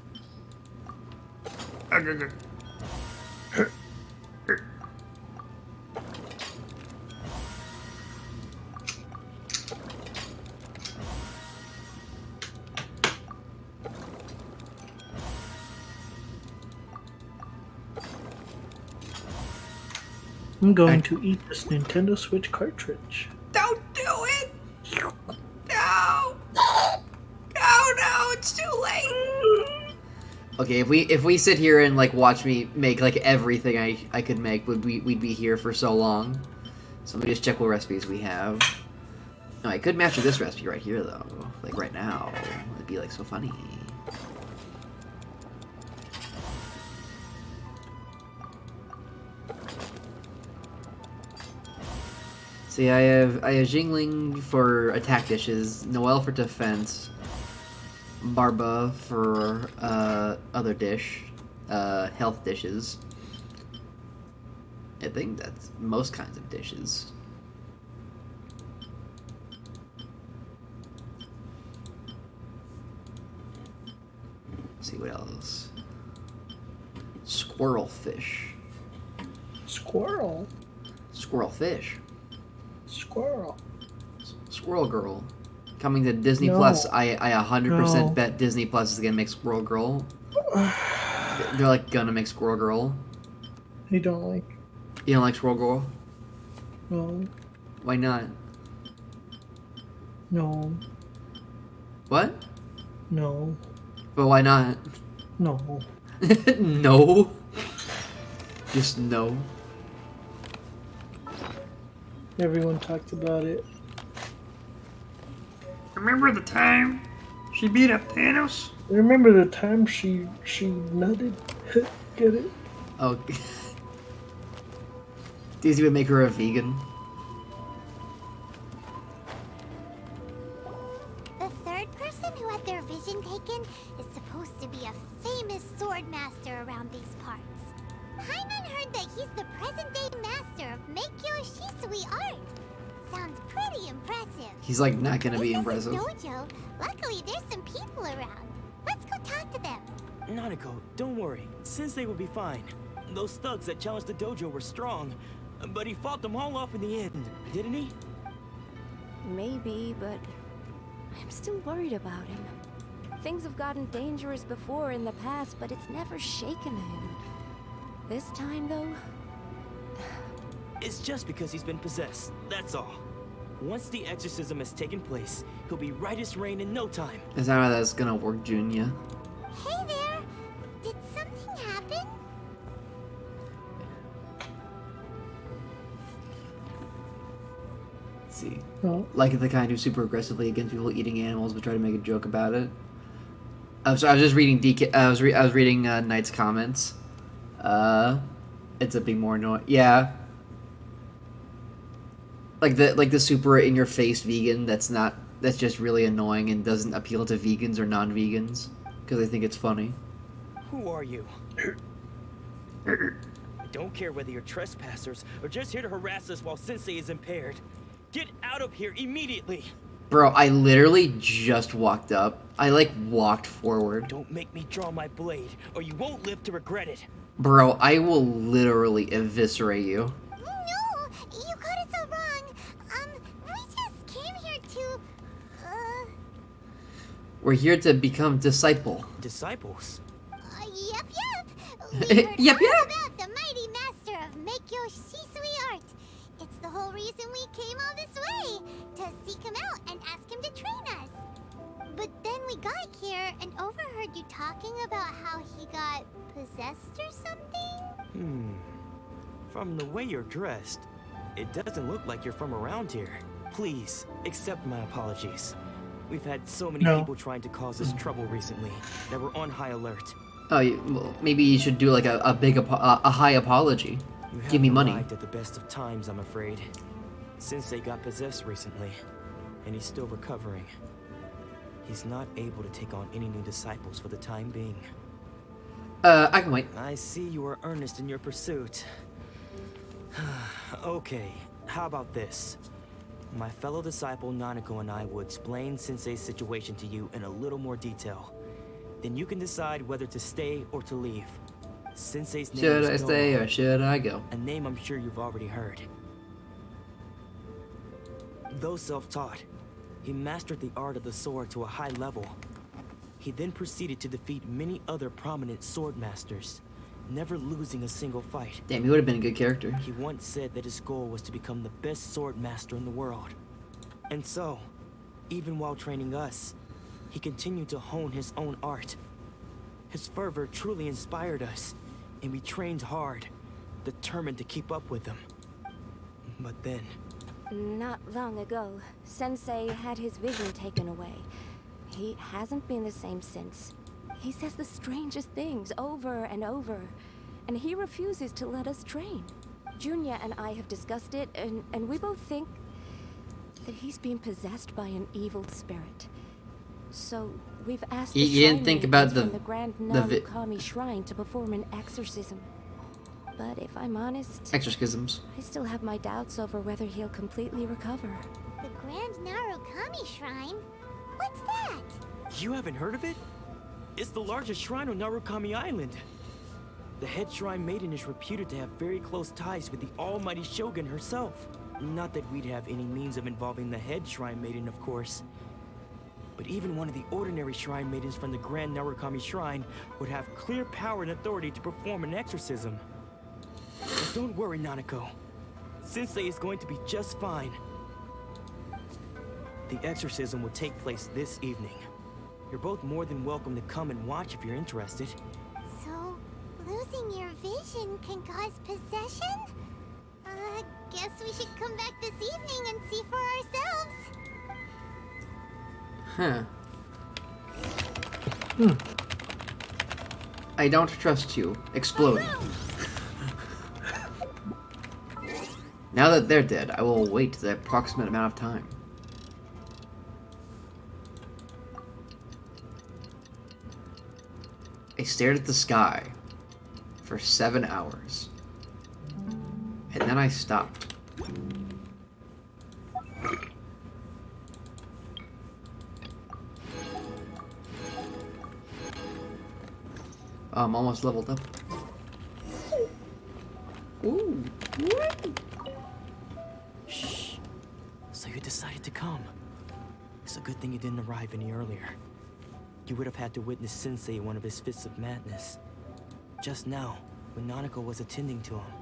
Speaker 6: I'm going to eat this Nintendo Switch cartridge.
Speaker 4: Don't do it! No! No, it's too late! Okay, if we sit here and like watch me make like everything I could make, we'd be here for so long. So let me just check what recipes we have. No, I could master this recipe right here though. Like right now. It'd be like so funny. See, I have Jingling for attack dishes, Noelle for defense, Barba for other dish, health dishes. I think that's most kinds of dishes. Let's see what else. Squirrel fish.
Speaker 6: Squirrel?
Speaker 4: Squirrel fish.
Speaker 6: Squirrel.
Speaker 4: Squirrel Girl. Coming to Disney
Speaker 6: No.
Speaker 4: Plus. I 100%
Speaker 6: No.
Speaker 4: bet Disney Plus is gonna make Squirrel Girl. They're like gonna make Squirrel Girl.
Speaker 6: I don't like.
Speaker 4: You don't like Squirrel Girl?
Speaker 6: No.
Speaker 4: Why not?
Speaker 6: No.
Speaker 4: What?
Speaker 6: No.
Speaker 4: But why not?
Speaker 6: No.
Speaker 4: No. Just no.
Speaker 6: Everyone talked about it.
Speaker 5: Remember the time she beat up Thanos?
Speaker 6: Remember the time she nutted? Get it?
Speaker 4: Oh. Daisy would make her a vegan.
Speaker 7: The third person who had their vision taken is supposed to be a famous sword master around these parts. Paimon heard that he's the present-day master of Meikyo Shisui art. Sounds pretty impressive.
Speaker 4: He's like not gonna be
Speaker 7: This is
Speaker 4: impressive.
Speaker 7: his dojo. Luckily, there's some people around. Let's go talk to them.
Speaker 19: Nanako, don't worry. Sensei will be fine. Those thugs that challenged the dojo were strong, but he fought them all off in the end, didn't he?
Speaker 15: Maybe, but I'm still worried about him. Things have gotten dangerous before in the past, but it's never shaken him. This time, though,
Speaker 19: It's just because he's been possessed, that's all. Once the exorcism has taken place, he'll be right as rain in no time.
Speaker 4: Is that how that's gonna work, Junya?
Speaker 7: Hey there! Did something happen?
Speaker 4: Let's see.
Speaker 6: Oh.
Speaker 4: Like the kind who's super aggressively against people eating animals, but try to make a joke about it. So I was just reading DK. I was reading Knight's comments. It's a bit more annoying. Yeah. Like the super in your face vegan that's just really annoying and doesn't appeal to vegans or non-vegans because they think it's funny.
Speaker 19: Who are you? I don't care whether you're trespassers or just here to harass us while Sensei is impaired. Get out of here immediately!
Speaker 4: Bro, I literally just walked up. I like walked forward.
Speaker 19: Don't make me draw my blade, or you won't live to regret it.
Speaker 4: Bro, I will literally eviscerate you.
Speaker 7: No! You got it so wrong! We just came here to...
Speaker 4: We're here to become disciple.
Speaker 19: Disciples?
Speaker 7: Yep. We heard
Speaker 4: Yep.
Speaker 7: all about the mighty master of Meikyo Shisui art. It's the whole reason we came all this way, to seek him out and ask him to train us. But then we got here and overheard you talking about how he got possessed or something?
Speaker 19: From the way you're dressed, it doesn't look like you're from around here. Please, accept my apologies. We've had so many people trying to cause us trouble recently that we're on high alert.
Speaker 4: Oh, well, maybe you should do like a high apology. Give me money.
Speaker 19: Arrived at the best of times, I'm afraid. Sensei got possessed recently, and he's still recovering. He's not able to take on any new disciples for the time being.
Speaker 4: I can wait.
Speaker 19: I see you are earnest in your pursuit. Okay, how about this? My fellow disciple Nanako and I will explain Sensei's situation to you in a little more detail. Then you can decide whether to stay or to leave. Sensei's name
Speaker 4: Should
Speaker 19: is
Speaker 4: I stay
Speaker 19: Gohan,
Speaker 4: or should I go?
Speaker 19: a name I'm sure you've already heard. Though self-taught, he mastered the art of the sword to a high level. He then proceeded to defeat many other prominent sword masters, never losing a single fight.
Speaker 4: Damn, he would have been a good character.
Speaker 19: He once said that his goal was to become the best sword master in the world. And so, even while training us, he continued to hone his own art. His fervor truly inspired us, and we trained hard, determined to keep up with him. But then...
Speaker 15: not long ago, Sensei had his vision taken away. He hasn't been the same since. He says the strangest things over and over, and he refuses to let us train. Junya and I have discussed it, and we both think that he's been possessed by an evil spirit. So we've asked the
Speaker 4: You didn't
Speaker 15: shrine
Speaker 4: think
Speaker 15: maidens
Speaker 4: about
Speaker 15: from the Grand
Speaker 4: the
Speaker 15: Narukami Shrine to perform an exorcism. But if I'm honest,
Speaker 4: exorcisms.
Speaker 15: I still have my doubts over whether he'll completely recover.
Speaker 7: The Grand Narukami Shrine? What's that?
Speaker 19: You haven't heard of it? It's the largest shrine on Narukami Island. The head shrine maiden is reputed to have very close ties with the almighty Shogun herself. Not that we'd have any means of involving the head Shrine Maiden, of course. But even one of the ordinary Shrine Maidens from the Grand Narukami Shrine would have clear power and authority to perform an exorcism. But don't worry, Nanako. Sensei is going to be just fine. The exorcism will take place this evening. You're both more than welcome to come and watch if you're interested.
Speaker 7: So, losing your vision can cause possession? Guess we should come back this evening and see for ourselves.
Speaker 4: Huh. I don't trust you. Explode. Now that they're dead, I will wait the approximate amount of time. I stared at the sky for 7 hours. And then I stopped. Oh, I'm almost leveled up. Ooh.
Speaker 19: Shh. So you decided to come. It's a good thing you didn't arrive any earlier. You would have had to witness Sensei in one of his fits of madness. Just now, when Nanako was attending to him,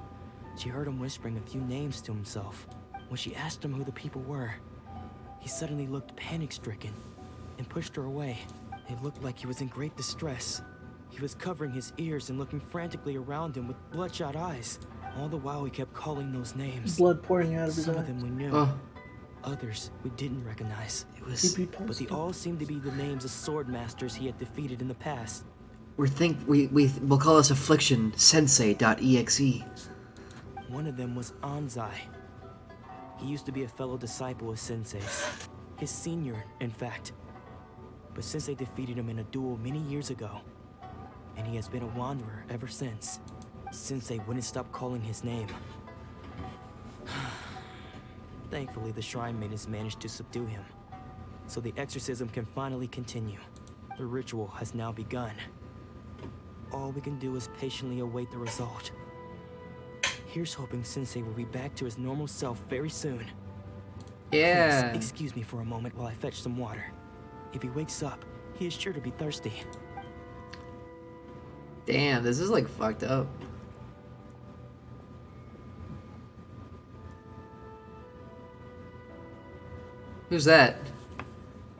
Speaker 19: she heard him whispering a few names to himself. When she asked him who the people were, he suddenly looked panic-stricken and pushed her away. It looked like he was in great distress. He was covering his ears and looking frantically around him with bloodshot eyes. All the while he kept calling those names.
Speaker 6: Blood pouring out of his eye.
Speaker 19: Some of them we knew. Others we didn't recognize. But they all seemed to be the names of sword masters he had defeated in the past.
Speaker 4: We'll call this affliction Sensei.exe.
Speaker 19: One of them was Anzai. He used to be a fellow disciple of Sensei's. His senior, in fact. But Sensei defeated him in a duel many years ago. And he has been a wanderer ever since. Sensei wouldn't stop calling his name. Thankfully, the Shrine Maidens managed to subdue him. So the exorcism can finally continue. The ritual has now begun. All we can do is patiently await the result. Here's hoping Sensei will be back to his normal self very soon.
Speaker 4: Yeah.
Speaker 19: Please, excuse me for a moment while I fetch some water. If he wakes up, he is sure to be thirsty.
Speaker 4: Damn, this is like fucked up. Who's that?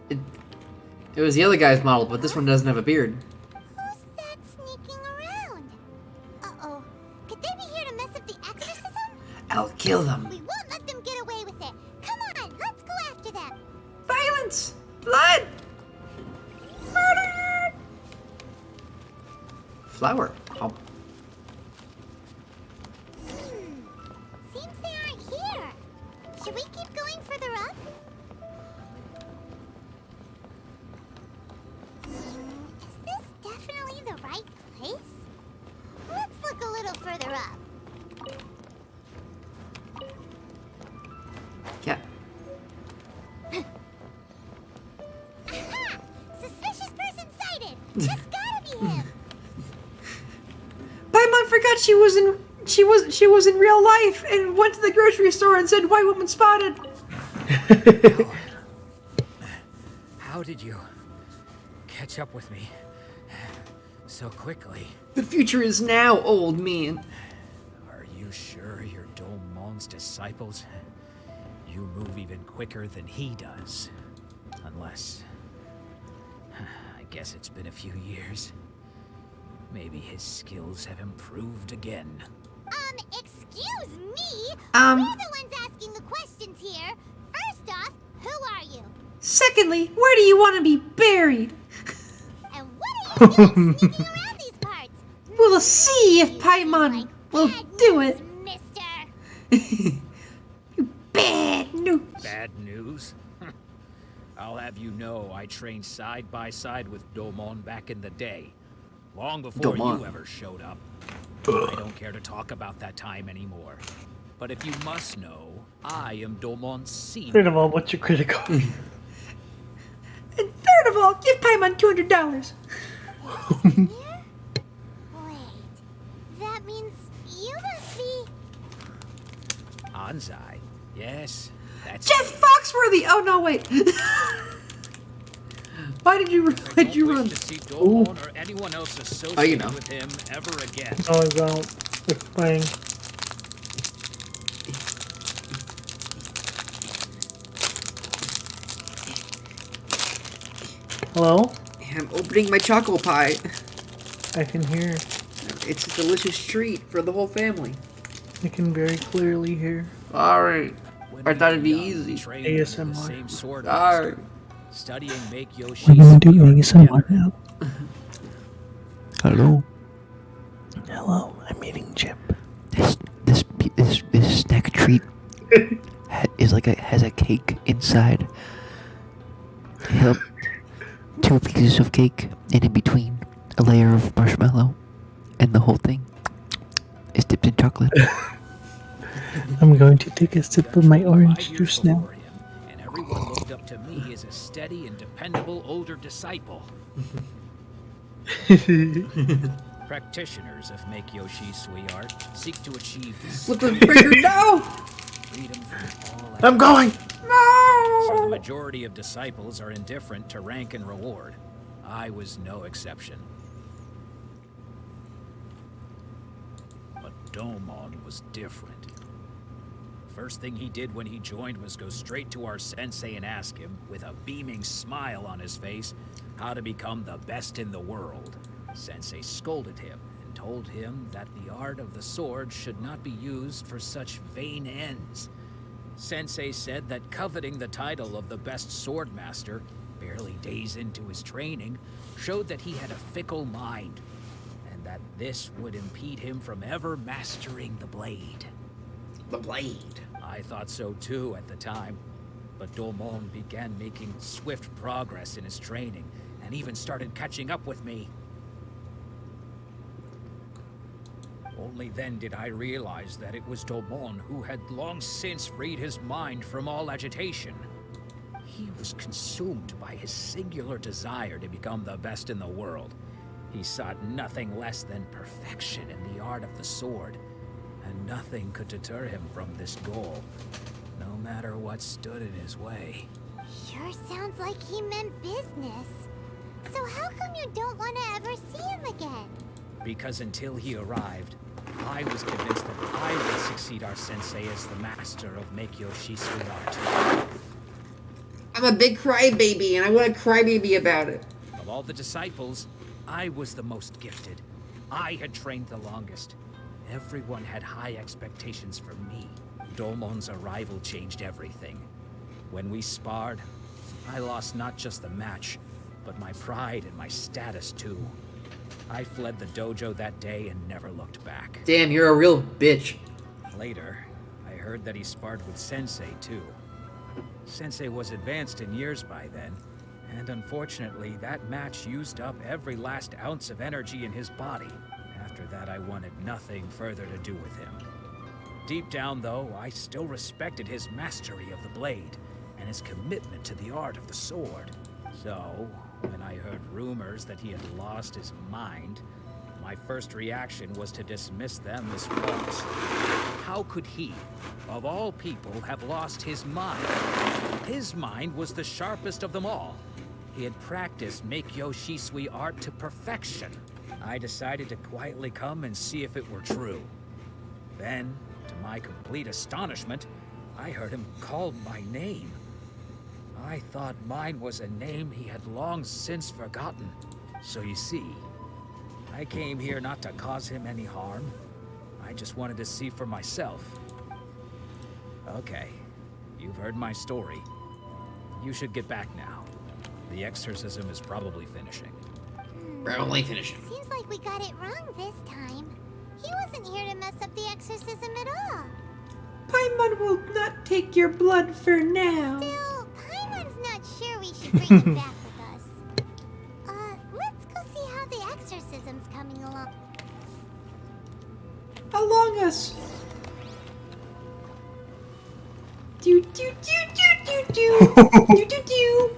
Speaker 4: It was the other guy's model, but this one doesn't have a beard.
Speaker 7: Who's that sneaking around? Uh-oh. Could they be here to mess up the exorcism?
Speaker 4: I'll kill them.
Speaker 7: We won't let them get away with it. Come on, let's go after them.
Speaker 4: Violence! Blood! Murder! Flower. Oh.
Speaker 7: Seems they aren't here. Should we keep going further up? Is this definitely the right place? Let's look a little further up.
Speaker 4: Yeah.
Speaker 7: Aha! Suspicious person sighted! That's gotta be him!
Speaker 4: Paimon forgot she was in real life and went to the grocery store and said white woman spotted.
Speaker 21: How did you catch up with me so quickly?
Speaker 4: The future is now, old man.
Speaker 21: Are you sure you're Domon's disciples? You move even quicker than he does. Unless... I guess it's been a few years. Maybe his skills have improved again.
Speaker 7: Excuse me? We're the ones asking the questions here. First off, who are you?
Speaker 4: Secondly, where do you want to be buried?
Speaker 7: And what are you doing sneaking around these parts?
Speaker 4: We'll see if Paimon will do it.
Speaker 7: Mister.
Speaker 4: Bad news.
Speaker 21: Bad news? I'll have you know I trained side by side with Domon back in the day. Long before
Speaker 4: Domon.
Speaker 21: you ever showed up. I don't care to talk about that time anymore. But if you must know, I am Domon's senior.
Speaker 6: Third of all, what's your critical?
Speaker 4: And third of all, give Paimon $200.
Speaker 7: Wait, that means you must be...
Speaker 21: Anzai? Yes, that's
Speaker 4: Jeff Foxworthy! Oh no, wait. Why did you run?
Speaker 21: to see Dolmon or anyone else associated
Speaker 4: know.
Speaker 21: with him ever again.
Speaker 6: Oh, it's out. It's playing. Hello?
Speaker 4: I'm opening my choco pie.
Speaker 6: I can hear.
Speaker 4: It's a delicious treat for the whole family.
Speaker 6: I can very clearly hear.
Speaker 4: Alright. I thought it'd be easy.
Speaker 6: ASMR.
Speaker 21: Same sword
Speaker 4: Alright.
Speaker 21: studying make
Speaker 6: We're
Speaker 21: Yoshi
Speaker 6: gonna do ASMR now.
Speaker 1: Hello.
Speaker 6: Hello, I'm eating chip.
Speaker 1: This snack treat is like has a cake inside. Yep. 2 pieces of cake, and in between a layer of marshmallow, and the whole thing is dipped in chocolate.
Speaker 6: I'm going to take a sip of my orange juice now.
Speaker 21: and everyone looked up to me as a steady and dependable older disciple. Practitioners of Make Yoshi Sui art seek to achieve
Speaker 4: Look at the breaker, no!
Speaker 21: freedom from all
Speaker 6: I'm going!
Speaker 21: So the majority of disciples are indifferent to rank and reward. I was no exception. But Domon was different. First thing he did when he joined was go straight to our sensei and ask him, with a beaming smile on his face, how to become the best in the world. Sensei scolded him and told him that the art of the sword should not be used for such vain ends. Sensei said that coveting the title of the best sword master, barely days into his training, showed that he had a fickle mind, and that this would impede him from ever mastering the blade.
Speaker 4: The blade.
Speaker 21: I thought so too at the time, but Domon began making swift progress in his training, and even started catching up with me. Only then did I realize that it was Domon who had long since freed his mind from all agitation. He was consumed by his singular desire to become the best in the world. He sought nothing less than perfection in the art of the sword, and nothing could deter him from this goal, no matter what stood in his way.
Speaker 7: Sure sounds like he meant business. So how come you don't want to ever see him again?
Speaker 21: Because until he arrived, I was convinced that I would succeed our sensei as the master of Make Yoshi Sui art.
Speaker 4: I'm a big crybaby, and I want to crybaby about it.
Speaker 21: Of all the disciples, I was the most gifted. I had trained the longest. Everyone had high expectations for me. Domon's arrival changed everything. When we sparred, I lost not just the match, but my pride and my status too. I fled the dojo that day and never looked back.
Speaker 4: Damn, you're a real bitch.
Speaker 21: Later, I heard that he sparred with Sensei too. Sensei was advanced in years by then, and unfortunately that match used up every last ounce of energy in his body. After that, I wanted nothing further to do with him. Deep down though, I still respected his mastery of the blade and his commitment to the art of the sword. So, when I heard rumors that he had lost his mind, my first reaction was to dismiss them as false. How could he, of all people, have lost his mind? His mind was the sharpest of them all. He had practiced Make Yoshi Sui art to perfection. I decided to quietly come and see if it were true. Then, to my complete astonishment, I heard him call my name. I thought mine was a name he had long since forgotten. So you see, I came here not to cause him any harm. I just wanted to see for myself. Okay, you've heard my story. You should get back now. The exorcism is probably finishing.
Speaker 4: Probably finishing.
Speaker 7: Seems like we got it wrong this time. He wasn't here to mess up the exorcism at all.
Speaker 4: Paimon will not take your blood for now.
Speaker 7: Still, Paimon's not sure we should bring him back with us. Let's go see how the exorcism's coming along.
Speaker 4: Along us. Do do do do do do do do do.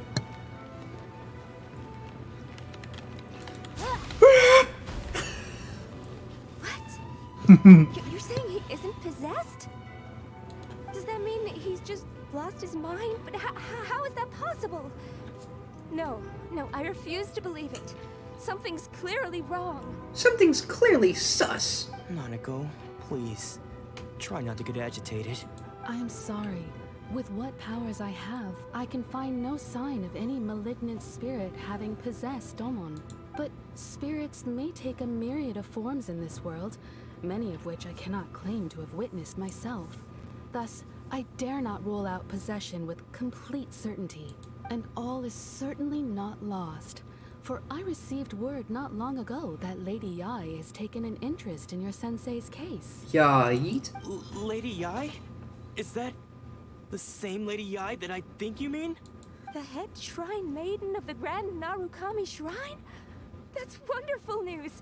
Speaker 22: What? You're saying he isn't possessed? Does that mean that he's
Speaker 3: just lost his mind? But how is that possible? No, I refuse to believe it. Something's clearly wrong.
Speaker 4: Something's clearly sus.
Speaker 19: Nanako, please. Try not to get agitated.
Speaker 22: I am sorry. With what powers I have, I can find no sign of any malignant spirit having possessed Domon. But spirits may take a myriad of forms in this world, many of which I cannot claim to have witnessed myself. Thus, I dare not rule out possession with complete certainty. And all is certainly not lost. For I received word not long ago that Lady Yai has taken an interest in your sensei's case.
Speaker 4: Yai?
Speaker 19: Lady Yai? Is that the same Lady Yai that I think you mean?
Speaker 3: The head shrine maiden of the Grand Narukami Shrine? That's wonderful news.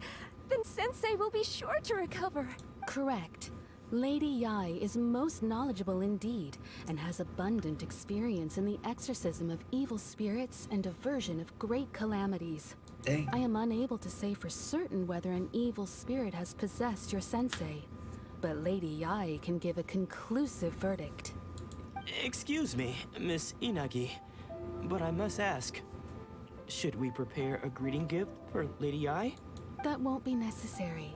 Speaker 3: Then Sensei will be sure to recover.
Speaker 22: Correct. Lady Yai is most knowledgeable indeed, and has abundant experience in the exorcism of evil spirits and aversion of great calamities.
Speaker 4: Dang.
Speaker 22: I am unable to say for certain whether an evil spirit has possessed your sensei, but Lady Yai can give a conclusive verdict.
Speaker 19: Excuse me, Miss Inagi, but I must ask, should we prepare a greeting gift for Lady Yai?
Speaker 22: That won't be necessary.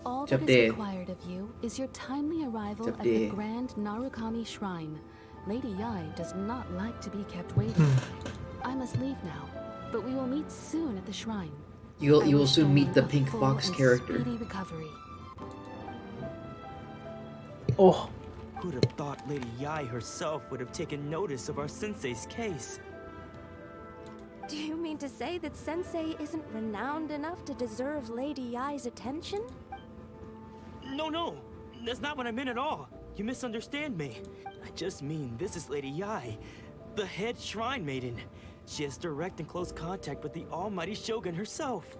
Speaker 22: All
Speaker 4: Jab
Speaker 22: that
Speaker 4: there.
Speaker 22: is required of you is your timely arrival
Speaker 4: Jab
Speaker 22: at the
Speaker 4: there.
Speaker 22: Grand Narukami Shrine. Lady Yai does not like to be kept waiting. I must leave now, but we will meet soon at the shrine.
Speaker 4: You will
Speaker 22: wish
Speaker 4: soon meet the
Speaker 22: Dawn a
Speaker 4: Pink
Speaker 22: full
Speaker 4: Fox
Speaker 22: and
Speaker 4: character.
Speaker 22: speedy recovery.
Speaker 6: Oh.
Speaker 19: Who'd have thought Lady Yai herself would have taken notice of our sensei's case?
Speaker 3: Do you mean to say that Sensei isn't renowned enough to deserve Lady Yai's attention?
Speaker 19: No, that's not what I meant at all. You misunderstand me. I just mean this is Lady Yai, the head shrine maiden. She has direct and close contact with the almighty Shogun herself.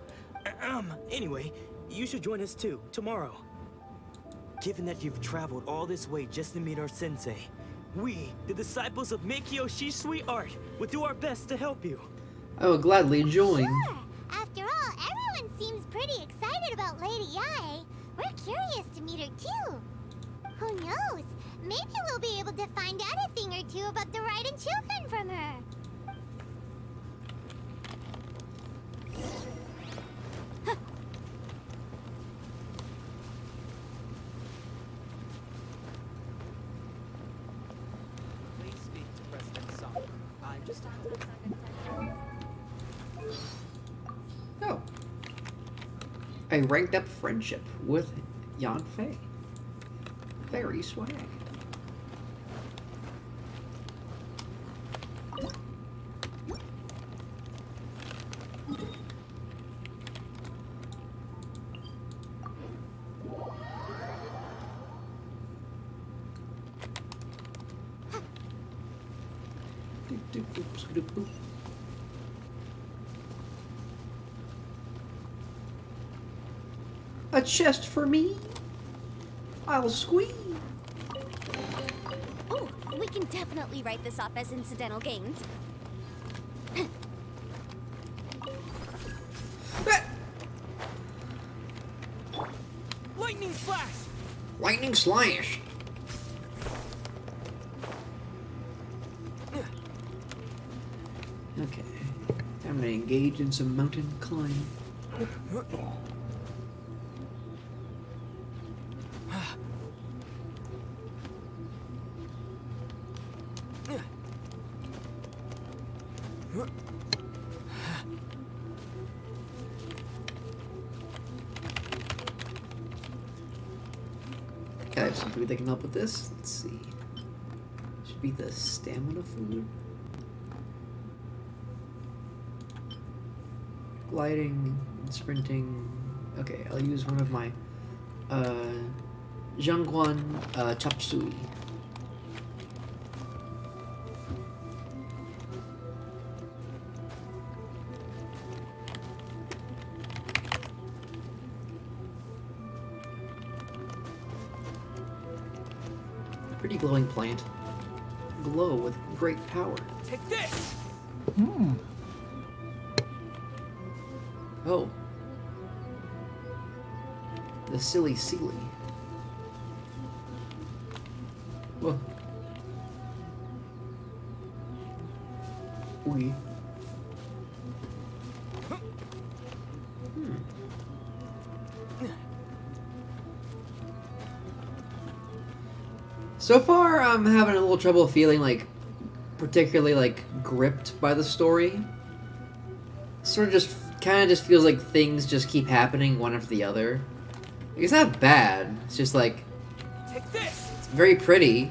Speaker 19: Anyway, you should join us too, tomorrow. Given that you've traveled all this way just to meet our sensei, we, the disciples of Meikyo Shisui Art, will do our best to help you.
Speaker 4: I will gladly join.
Speaker 7: Sure. After all, everyone seems pretty excited about Lady Yai. We're curious to meet her too. Who knows? Maybe we'll be able to find out a thing or two about the Raiden children from her.
Speaker 8: Please speak to President Song. I'm just
Speaker 4: Oh. I ranked up friendship with Yan Fei. Very swag. A chest for me? I'll squeeze.
Speaker 7: Oh, we can definitely write this off as incidental gains.
Speaker 8: Lightning flash!
Speaker 4: Lightning slash. Okay. Time to engage in some mountain climbing. Okay, I have some food that can help with this. Let's see. Should be the stamina food. Gliding and sprinting. Okay, I'll use one of my Zhangguan chop suey. Pretty glowing plant. Glow with great power.
Speaker 8: Take this!
Speaker 4: Oh. The silly Sealy. Whoa. Oui. So far, I'm having a little trouble feeling like particularly like gripped by the story. Sort of just kind of just feels like things just keep happening one after the other. It's not bad. It's just like it's very pretty,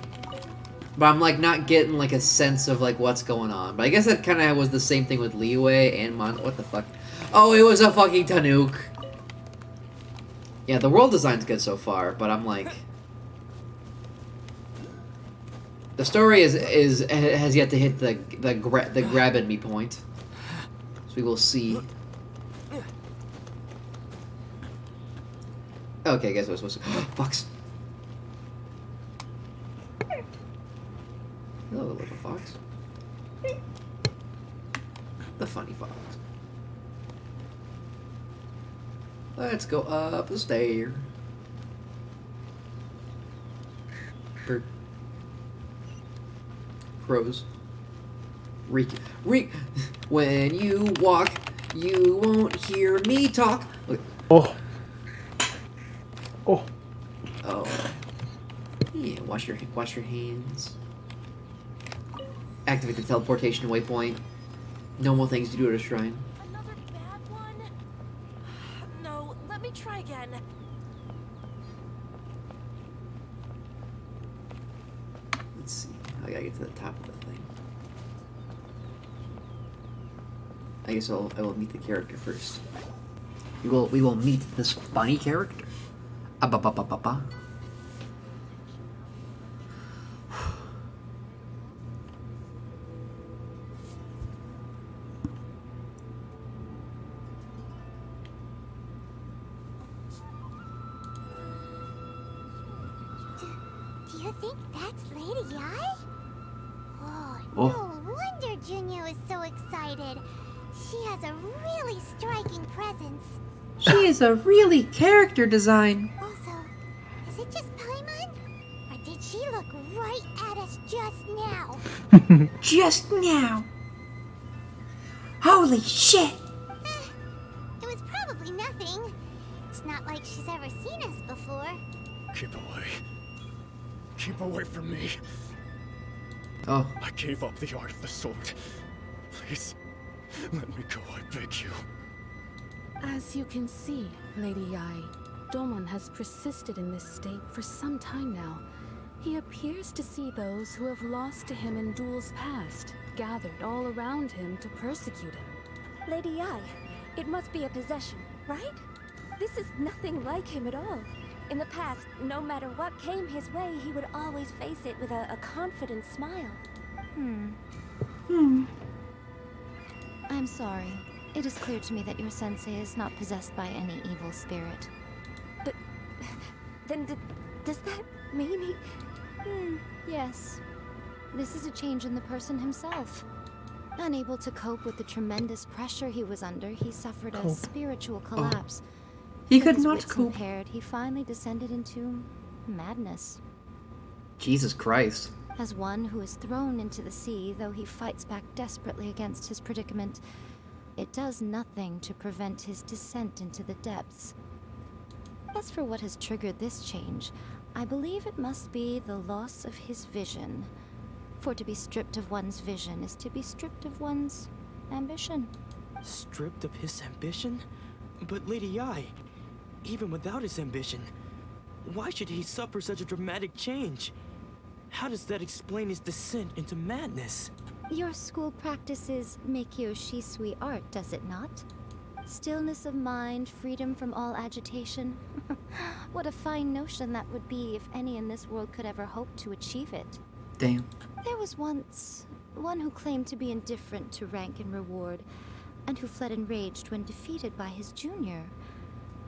Speaker 4: but I'm like not getting like a sense of like what's going on. But I guess that kind of was the same thing with Leeway and what the fuck? Oh, it was a fucking Tanook. Yeah, the world design's good so far, but I'm like. The story has yet to hit the grabbing me point, so we will see. Okay, I guess I was supposed to. Fox. Hello, little fox. The funny fox. Let's go up the stair. Bird. Crows. When you walk, you won't hear me talk. Look.
Speaker 6: Oh.
Speaker 4: Yeah, wash your hands. Activate the teleportation waypoint. Normal things to do at a shrine.
Speaker 3: Another bad one? No, let me try again.
Speaker 4: Let's see. I gotta get to the top of the thing. I guess I will meet the character first. We will meet this funny character. Ba.
Speaker 7: Do you think that's Lady Ai? Oh,
Speaker 4: Oh.
Speaker 7: no wonder Junyo is so excited. She has a really striking presence.
Speaker 4: She is a really character design.
Speaker 7: Also, is it just Paimon? Or did she look right at us just now?
Speaker 4: Just now. Holy shit!
Speaker 7: It was probably nothing. It's not like she's ever seen us before.
Speaker 19: Keep away. Keep away from me.
Speaker 4: Oh.
Speaker 19: I gave up the art of the sword. Please, let me go, I beg you.
Speaker 22: As you can see, Lady Ai, Domon has persisted in this state for some time now. He appears to see those who have lost to him in duels past, gathered all around him to persecute him.
Speaker 3: Lady Ai, it must be a possession, right? This is nothing like him at all. In the past, no matter what came his way, he would always face it with a confident smile.
Speaker 11: I'm sorry. It is clear to me that your sensei is not possessed by any evil spirit.
Speaker 3: But then does that mean he...
Speaker 11: Yes. This is a change in the person himself. Unable to cope with the tremendous pressure he was under, he suffered a spiritual collapse.
Speaker 4: He
Speaker 11: With
Speaker 4: could
Speaker 11: his
Speaker 4: not
Speaker 11: wits
Speaker 4: cope.
Speaker 11: impaired, he finally descended into madness.
Speaker 4: Jesus Christ.
Speaker 11: As one who is thrown into the sea, though he fights back desperately against his predicament, it does nothing to prevent his descent into the depths. As for what has triggered this change, I believe it must be the loss of his vision. For to be stripped of one's vision is to be stripped of one's ambition.
Speaker 19: Stripped of his ambition? But Lady Ai, even without his ambition, why should he suffer such a dramatic change? How does that explain his descent into madness?
Speaker 11: Your school practices Meikyo Shisui art, does it not? Stillness of mind, freedom from all agitation. What a fine notion that would be if any in this world could ever hope to achieve it.
Speaker 4: Damn.
Speaker 11: There was once one who claimed to be indifferent to rank and reward, and who fled enraged when defeated by his junior.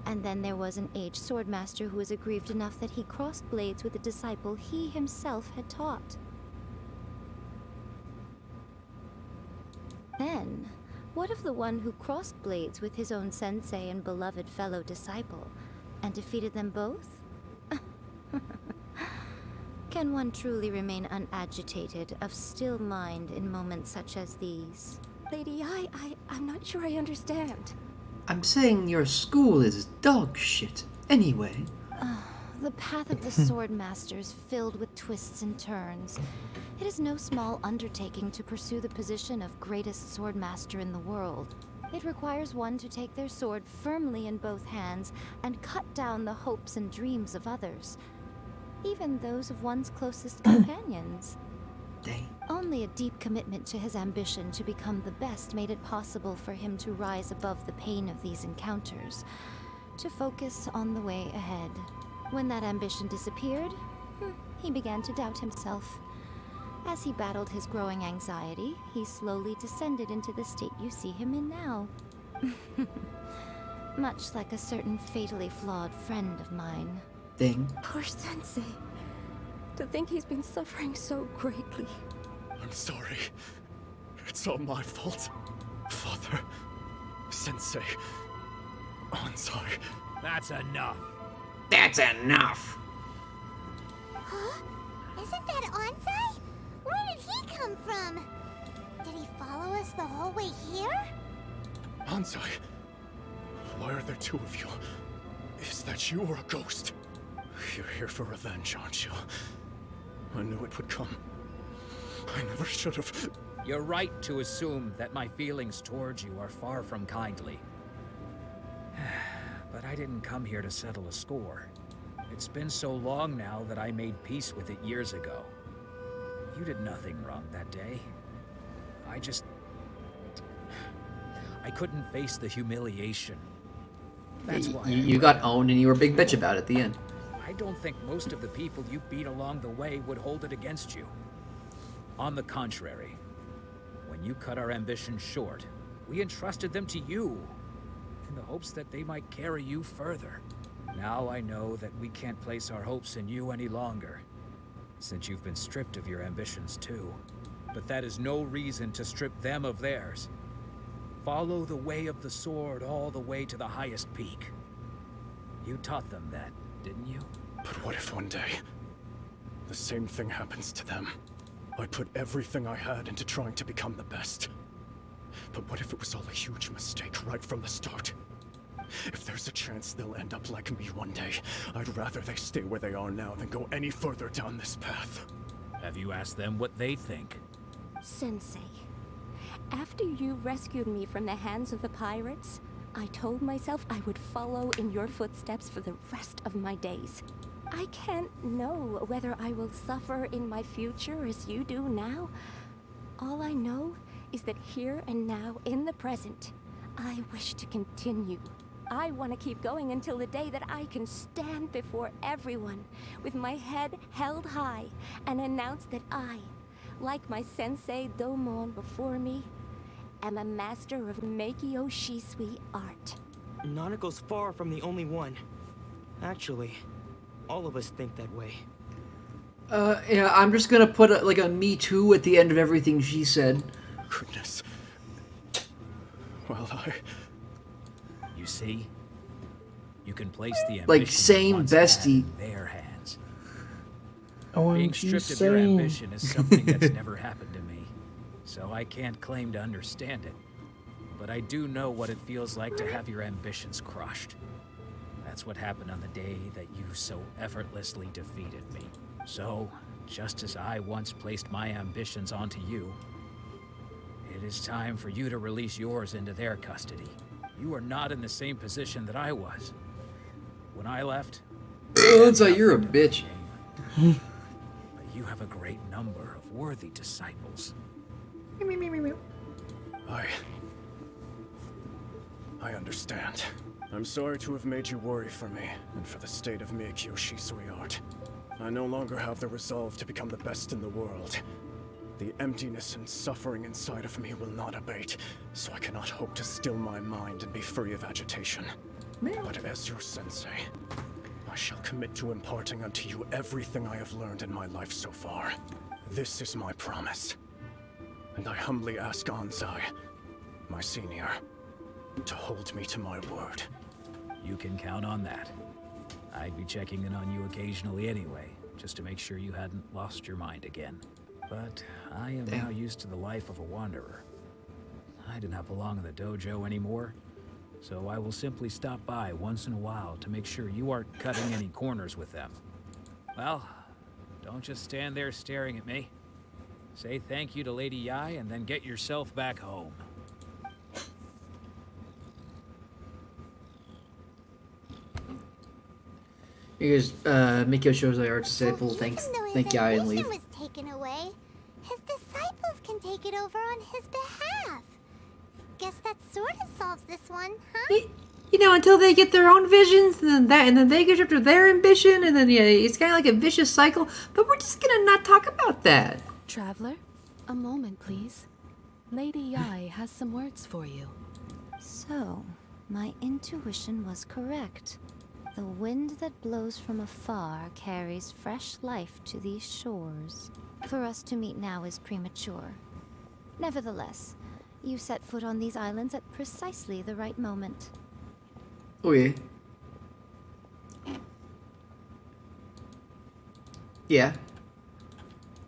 Speaker 11: And then there was an aged swordmaster who was aggrieved enough that he crossed blades with a disciple he himself had taught. Then, what of the one who crossed blades with his own sensei and beloved fellow disciple, and defeated them both? Can one truly unagitated, unagitated, of still mind in moments such as these?
Speaker 3: Lady, I'm not sure I understand.
Speaker 4: I'm saying your school is dog shit. Anyway.
Speaker 11: The path of the sword master is filled with twists and turns. It is no small undertaking to pursue the position of greatest sword master in the world. It requires one to take their sword firmly in both hands and cut down the hopes and dreams of others, even those of one's closest companions. Only a deep commitment to his ambition to become the best made it possible for him to rise above the pain of these encounters, to focus on the way ahead. When that ambition disappeared, he began to doubt himself. As he battled his growing anxiety, he slowly descended into the state you see him in now. Much like a certain fatally flawed friend of mine.
Speaker 3: Poor Sensei. To think he's been suffering so greatly.
Speaker 19: I'm sorry. It's all my fault. Father, Sensei, Ansai.
Speaker 21: That's enough.
Speaker 4: That's enough.
Speaker 7: Huh? Isn't that Ansai? Where did he come from? Did he follow us the whole way here?
Speaker 19: Ansai, why are there two of you? Is that you or a ghost? You're here for revenge, aren't you? I knew it would come. I never should have.
Speaker 21: You're right to assume that my feelings towards you are far from kindly. But I didn't come here to settle a score. It's been so long now that I made peace with it years ago. You did nothing wrong that day. I couldn't face the humiliation. That's why
Speaker 4: you got owned and you were a big bitch about it at the end.
Speaker 21: I don't think most of the people you beat along the way would hold it against you. On the contrary, when you cut our ambitions short, we entrusted them to you, in the hopes that they might carry you further. Now I know that we can't place our hopes in you any longer, since you've been stripped of your ambitions too. But that is no reason to strip them of theirs. Follow the way of the sword all the way to the highest peak. You taught them that, didn't you?
Speaker 19: But what if one day, the same thing happens to them? I put everything I had into trying to become the best. But what if it was all a huge mistake right from the start? If there's a chance they'll end up like me one day, I'd rather they stay where they are now than go any further down this path.
Speaker 21: Have you asked them what they think?
Speaker 3: Sensei, after you rescued me from the hands of the pirates, I told myself I would follow in your footsteps for the rest of my days. I can't know whether I will suffer in my future as you do now. All I know is that here and now, in the present, I wish to continue. I want to keep going until the day that I can stand before everyone with my head held high and announce that I, like my sensei Domon before me, am a master of Meikyo Shisui art.
Speaker 12: Nanako's far from the only one. Actually, all of us think that way.
Speaker 4: Yeah, I'm just gonna put a Me Too at the end of everything she said.
Speaker 19: Goodness. Well,
Speaker 21: You see? You can place the ambition
Speaker 4: Like, same bestie.
Speaker 21: in their hands.
Speaker 6: OMG,
Speaker 21: Being stripped of your ambition is something that's never happened to me, so I can't claim to understand it. But I do know what it feels like to have your ambitions crushed. That's what happened on the day that you so effortlessly defeated me. So, just as I once placed my ambitions onto you, it is time for you to release yours into their custody. You are not in the same position that I was. When I left...
Speaker 4: That's why you're a bitch.
Speaker 21: But you have a great number of worthy disciples.
Speaker 19: I understand. I'm sorry to have made you worry for me, and for the state of Meikyo Shisui art. I no longer have the resolve to become the best in the world. The emptiness and suffering inside of me will not abate, so I cannot hope to still my mind and be free of agitation. But as your sensei, I shall commit to imparting unto you everything I have learned in my life so far. This is my promise. And I humbly ask Ansai, my senior, to hold me to my word.
Speaker 21: You can count on that. I'd be checking in on you occasionally anyway, just to make sure you hadn't lost your mind again. But I am now used to the life of a wanderer. I do not belong in the dojo anymore, so I will simply stop by once in a while to make sure you aren't cutting any corners with them. Well, don't just stand there staring at me. Say thank you to Lady Yai and then get yourself back home.
Speaker 4: Here's Mikio shows the arts disciple. Thank Yai and leave.
Speaker 7: Was taken away. His disciples can take it over on his behalf. Guess that sort of solves this one, huh?
Speaker 4: You know, until they get their own visions, and then they get after their ambition, and then yeah, it's kind of like a vicious cycle. But we're just gonna not talk about that.
Speaker 22: Traveler, a moment, please. Lady Yai has some words for you.
Speaker 11: So, my intuition was correct. The wind that blows from afar carries fresh life to these shores. For us to meet now is premature. Nevertheless, you set foot on these islands at precisely the right moment.
Speaker 4: Oh yeah. Yeah.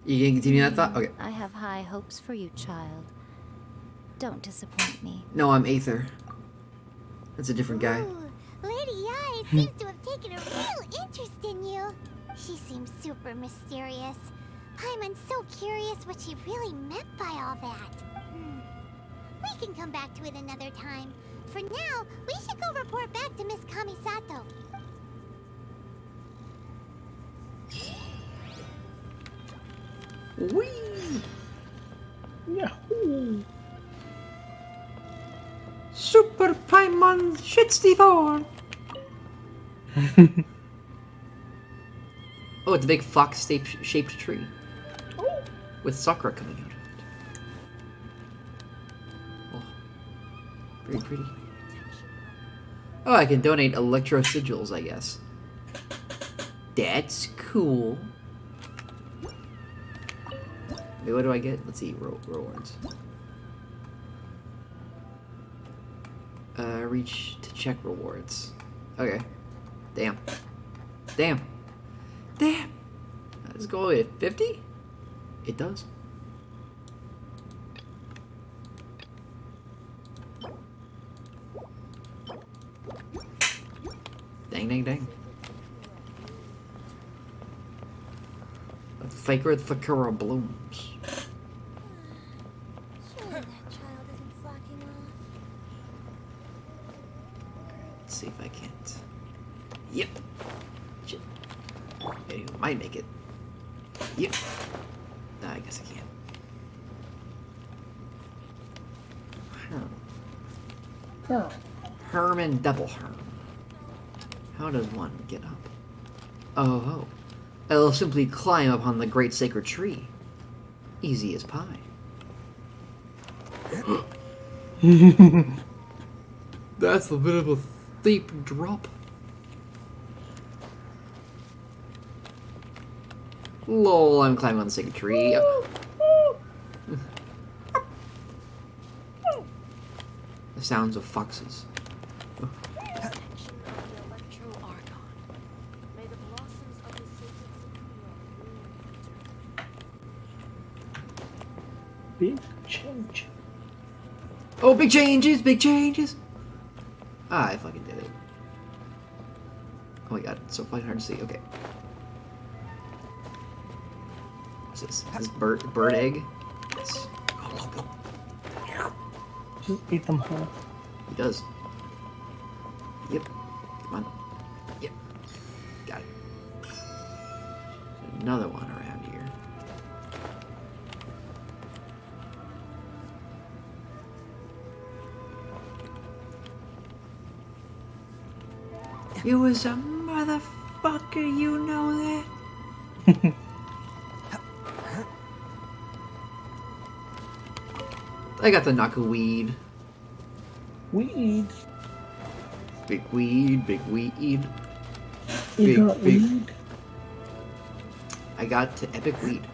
Speaker 4: You can continue that thought? Okay.
Speaker 11: I have high hopes for you, child. Don't disappoint me.
Speaker 4: No, I'm Aether. That's a different guy.
Speaker 7: Ooh, Lady Yai seems to have taken a real interest in you. She seems super mysterious. Paimon's so curious what she really meant by all that. We can come back to it another time. For now, we should go report back to Miss Kamisato.
Speaker 4: Whee!
Speaker 6: Yahoo!
Speaker 4: Super Paimon shits the floor. Oh, it's a big fox-shaped tree.
Speaker 6: Oh.
Speaker 4: With sakura coming out of it. Oh. Very pretty. Oh, I can donate electro sigils, I guess. That's cool. Wait, what do I get? Let's see, rewards. Reach to check rewards. Okay. Damn. Damn. Damn! Let's go at 50? It does. Dang, dang, dang. A sacred sakura blooms.
Speaker 3: Surely that child isn't flocking off.
Speaker 4: Let's see if I can't. Yep. Shit. Maybe I might make it. Yep. Nah, I guess I can't. Herman double Herm. How does one get up? Oh, I'll simply climb upon the great sacred tree. Easy as pie. That's a bit of a steep drop. Lol, I'm climbing on the sacred tree. The sounds of foxes.
Speaker 6: Big change.
Speaker 4: Oh, big changes, big changes. Ah, I fucking did it. Oh my god, it's so fucking hard to see. Okay. What's this? This bird egg? Yes.
Speaker 6: Just eat them whole.
Speaker 4: He does. Yep. Come on. Yep. Got it. There's another one around here. You was a motherfucker, you know that? I got the Naku weed.
Speaker 6: Weed?
Speaker 4: Big weed, big weed.
Speaker 6: You got weed?
Speaker 4: I got to epic weed.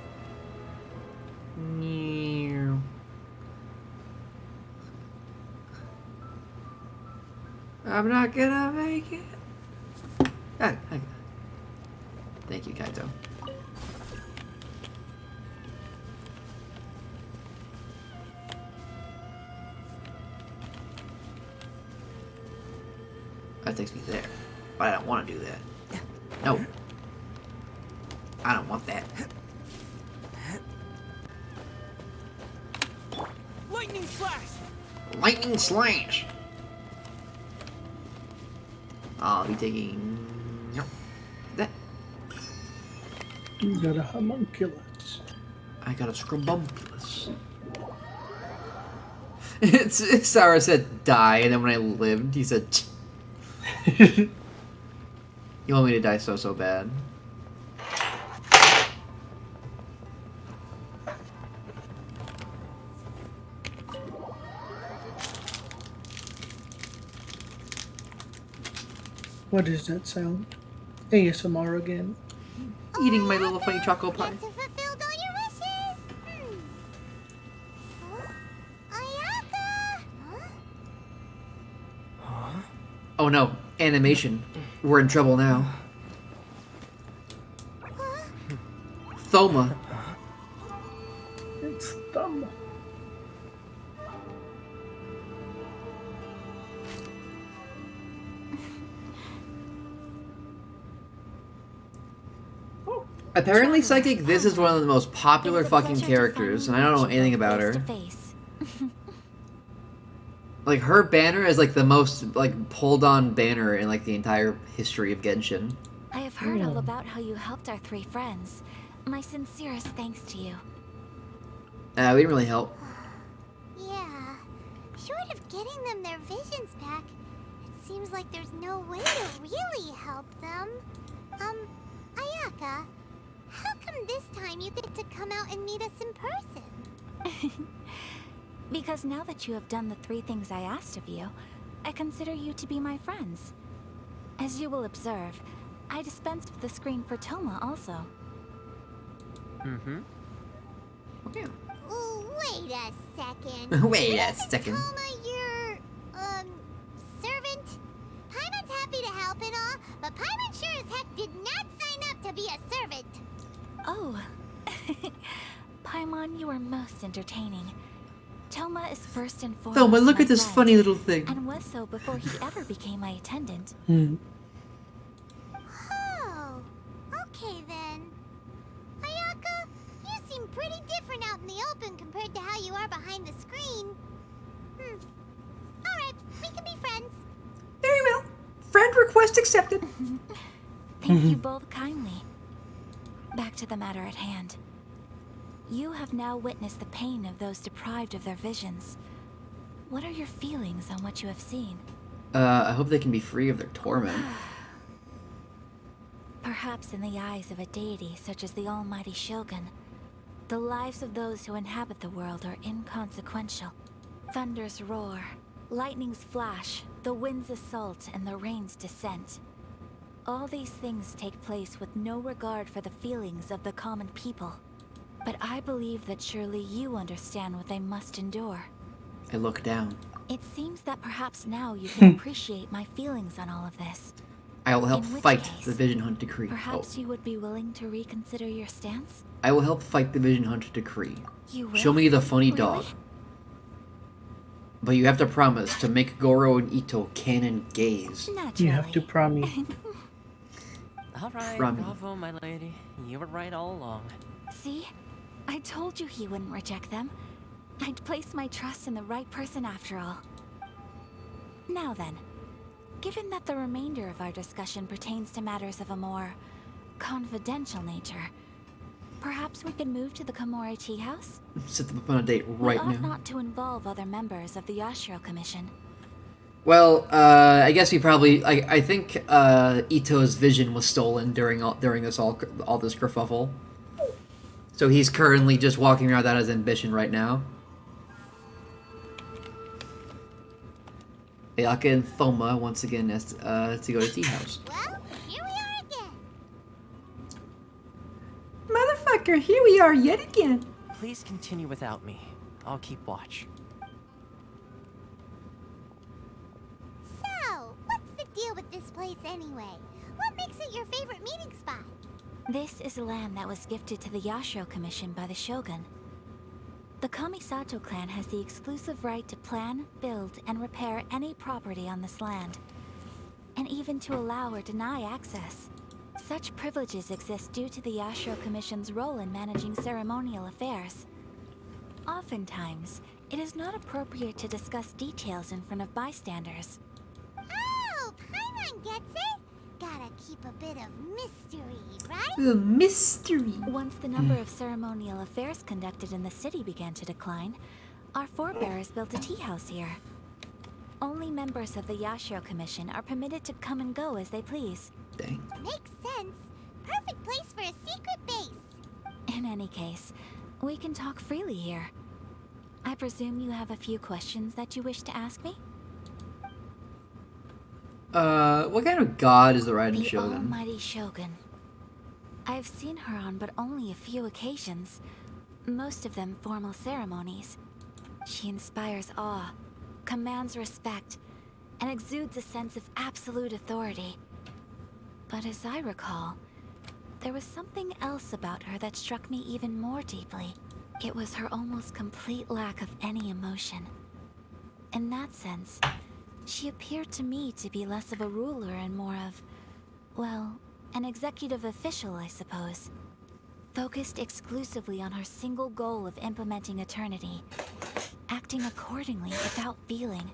Speaker 4: I'm not gonna make it. Thank you, Kaito. That takes me there. But I don't want to do that. No. I don't want that.
Speaker 8: Lightning slash!
Speaker 4: Lightning slash! I'll be taking... that.
Speaker 6: You got a homunculus.
Speaker 4: I got a scrumbumculus. Sarah said die, and then when I lived, he said... You want me to die so bad.
Speaker 6: What is that sound? ASMR again.
Speaker 4: Eating my little funny choco pie.
Speaker 7: You fulfilled all your wishes. Ayaka! Huh?
Speaker 4: Oh no, animation. We're in trouble now. Thoma.
Speaker 6: It's Thoma.
Speaker 4: Apparently, Psychic, this is one of the most popular fucking characters, and I don't know anything about her. Like, her banner is like the most, like, pulled on banner in, like, the entire history of Genshin.
Speaker 13: I have heard all about how you helped our 3 friends. My sincerest thanks to you.
Speaker 4: We didn't really help.
Speaker 7: Yeah. Short of getting them their visions back, it seems like there's no way to really help them. Ayaka, how come this time you get to come out and meet us in person?
Speaker 13: Because now that you have done the 3 things I asked of you, I consider you to be my friends. As you will observe, I dispensed with the screen for Thoma also.
Speaker 12: Mm-hmm.
Speaker 4: Okay.
Speaker 7: Wait a second.
Speaker 4: Wait a second.
Speaker 7: Thoma your, servant? Paimon's happy to help and all, but Paimon sure as heck did not sign up to be a servant.
Speaker 13: Oh. Paimon, you are most entertaining. Thoma is first and foremost
Speaker 4: Thoma, look
Speaker 13: my
Speaker 4: at this
Speaker 13: friend,
Speaker 4: funny little thing.
Speaker 13: and was so before he ever became my attendant.
Speaker 7: Oh, okay then. Ayaka, you seem pretty different out in the open compared to how you are behind the screen. Alright, we can be friends.
Speaker 4: Very well. Friend request accepted.
Speaker 13: Thank you both kindly. Back to the matter at hand. You have now witnessed the pain of those deprived of their visions. What are your feelings on what you have seen?
Speaker 4: I hope they can be free of their torment.
Speaker 13: Perhaps in the eyes of a deity such as the almighty Shogun, the lives of those who inhabit the world are inconsequential. Thunders roar, lightnings flash, the winds assault, and the rains descent. All these things take place with no regard for the feelings of the common people. But I believe that surely you understand what they must endure.
Speaker 4: I look down.
Speaker 13: It seems that perhaps now you can appreciate my feelings on all of this.
Speaker 4: I will help
Speaker 13: In which
Speaker 4: fight
Speaker 13: case,
Speaker 4: the Vision Hunt Decree.
Speaker 13: Perhaps you would be willing to reconsider your stance?
Speaker 4: I will help fight the Vision Hunt Decree.
Speaker 13: You will?
Speaker 4: Show me the funny
Speaker 13: Really?
Speaker 4: dog. But you have to promise to make Goro and Ito canon gays.
Speaker 6: You have to promise.
Speaker 12: Alright,
Speaker 4: Rami.
Speaker 12: bravo, my lady. You were right all along.
Speaker 13: See? I told you he wouldn't reject them. I'd placed my trust in the right person after all. Now then, given that the remainder of our discussion pertains to matters of a more confidential nature, perhaps we could move to the Komori Tea House?
Speaker 4: Set them up on a date right
Speaker 13: we ought
Speaker 4: now.
Speaker 13: not to involve other members of the Yashiro Commission.
Speaker 4: Well, I guess we probably. I think Ito's vision was stolen during this all this kerfuffle. So he's currently just walking around without his ambition right now. Ayaka and Thoma once again has to go to Tea House.
Speaker 7: Well, here we are again.
Speaker 4: Motherfucker, here we are yet again.
Speaker 12: Please continue without me. I'll keep watch.
Speaker 7: So, what's the deal with this place anyway? What makes it your favorite meeting spot?
Speaker 13: This is land that was gifted to the Yashiro Commission by the Shogun. The Kamisato clan has the exclusive right to plan, build, and repair any property on this land, and even to allow or deny access. Such privileges exist due to the Yashiro Commission's role in managing ceremonial affairs. Oftentimes, it is not appropriate to discuss details in front of bystanders.
Speaker 7: Oh, Paimon gets it. Gotta keep a bit of mystery, right?
Speaker 4: The mystery.
Speaker 13: Once the number of ceremonial affairs conducted in the city began to decline, our forebears built a tea house here. Only members of the Yashiro Commission are permitted to come and go as they please.
Speaker 4: Dang.
Speaker 7: Makes sense. Perfect place for a secret base.
Speaker 13: In any case, we can talk freely here. I presume you have a few questions that you wish to ask me?
Speaker 4: What kind of god is the Raiden
Speaker 13: The
Speaker 4: Shogun?
Speaker 13: Almighty Shogun. I've seen her on but only a few occasions, most of them formal ceremonies. She inspires awe, commands respect, and exudes a sense of absolute authority. But as I recall, there was something else about her that struck me even more deeply. It was her almost complete lack of any emotion. In that sense, she appeared to me to be less of a ruler and more of, well, an executive official, I suppose. Focused exclusively on her single goal of implementing eternity, acting accordingly without feeling.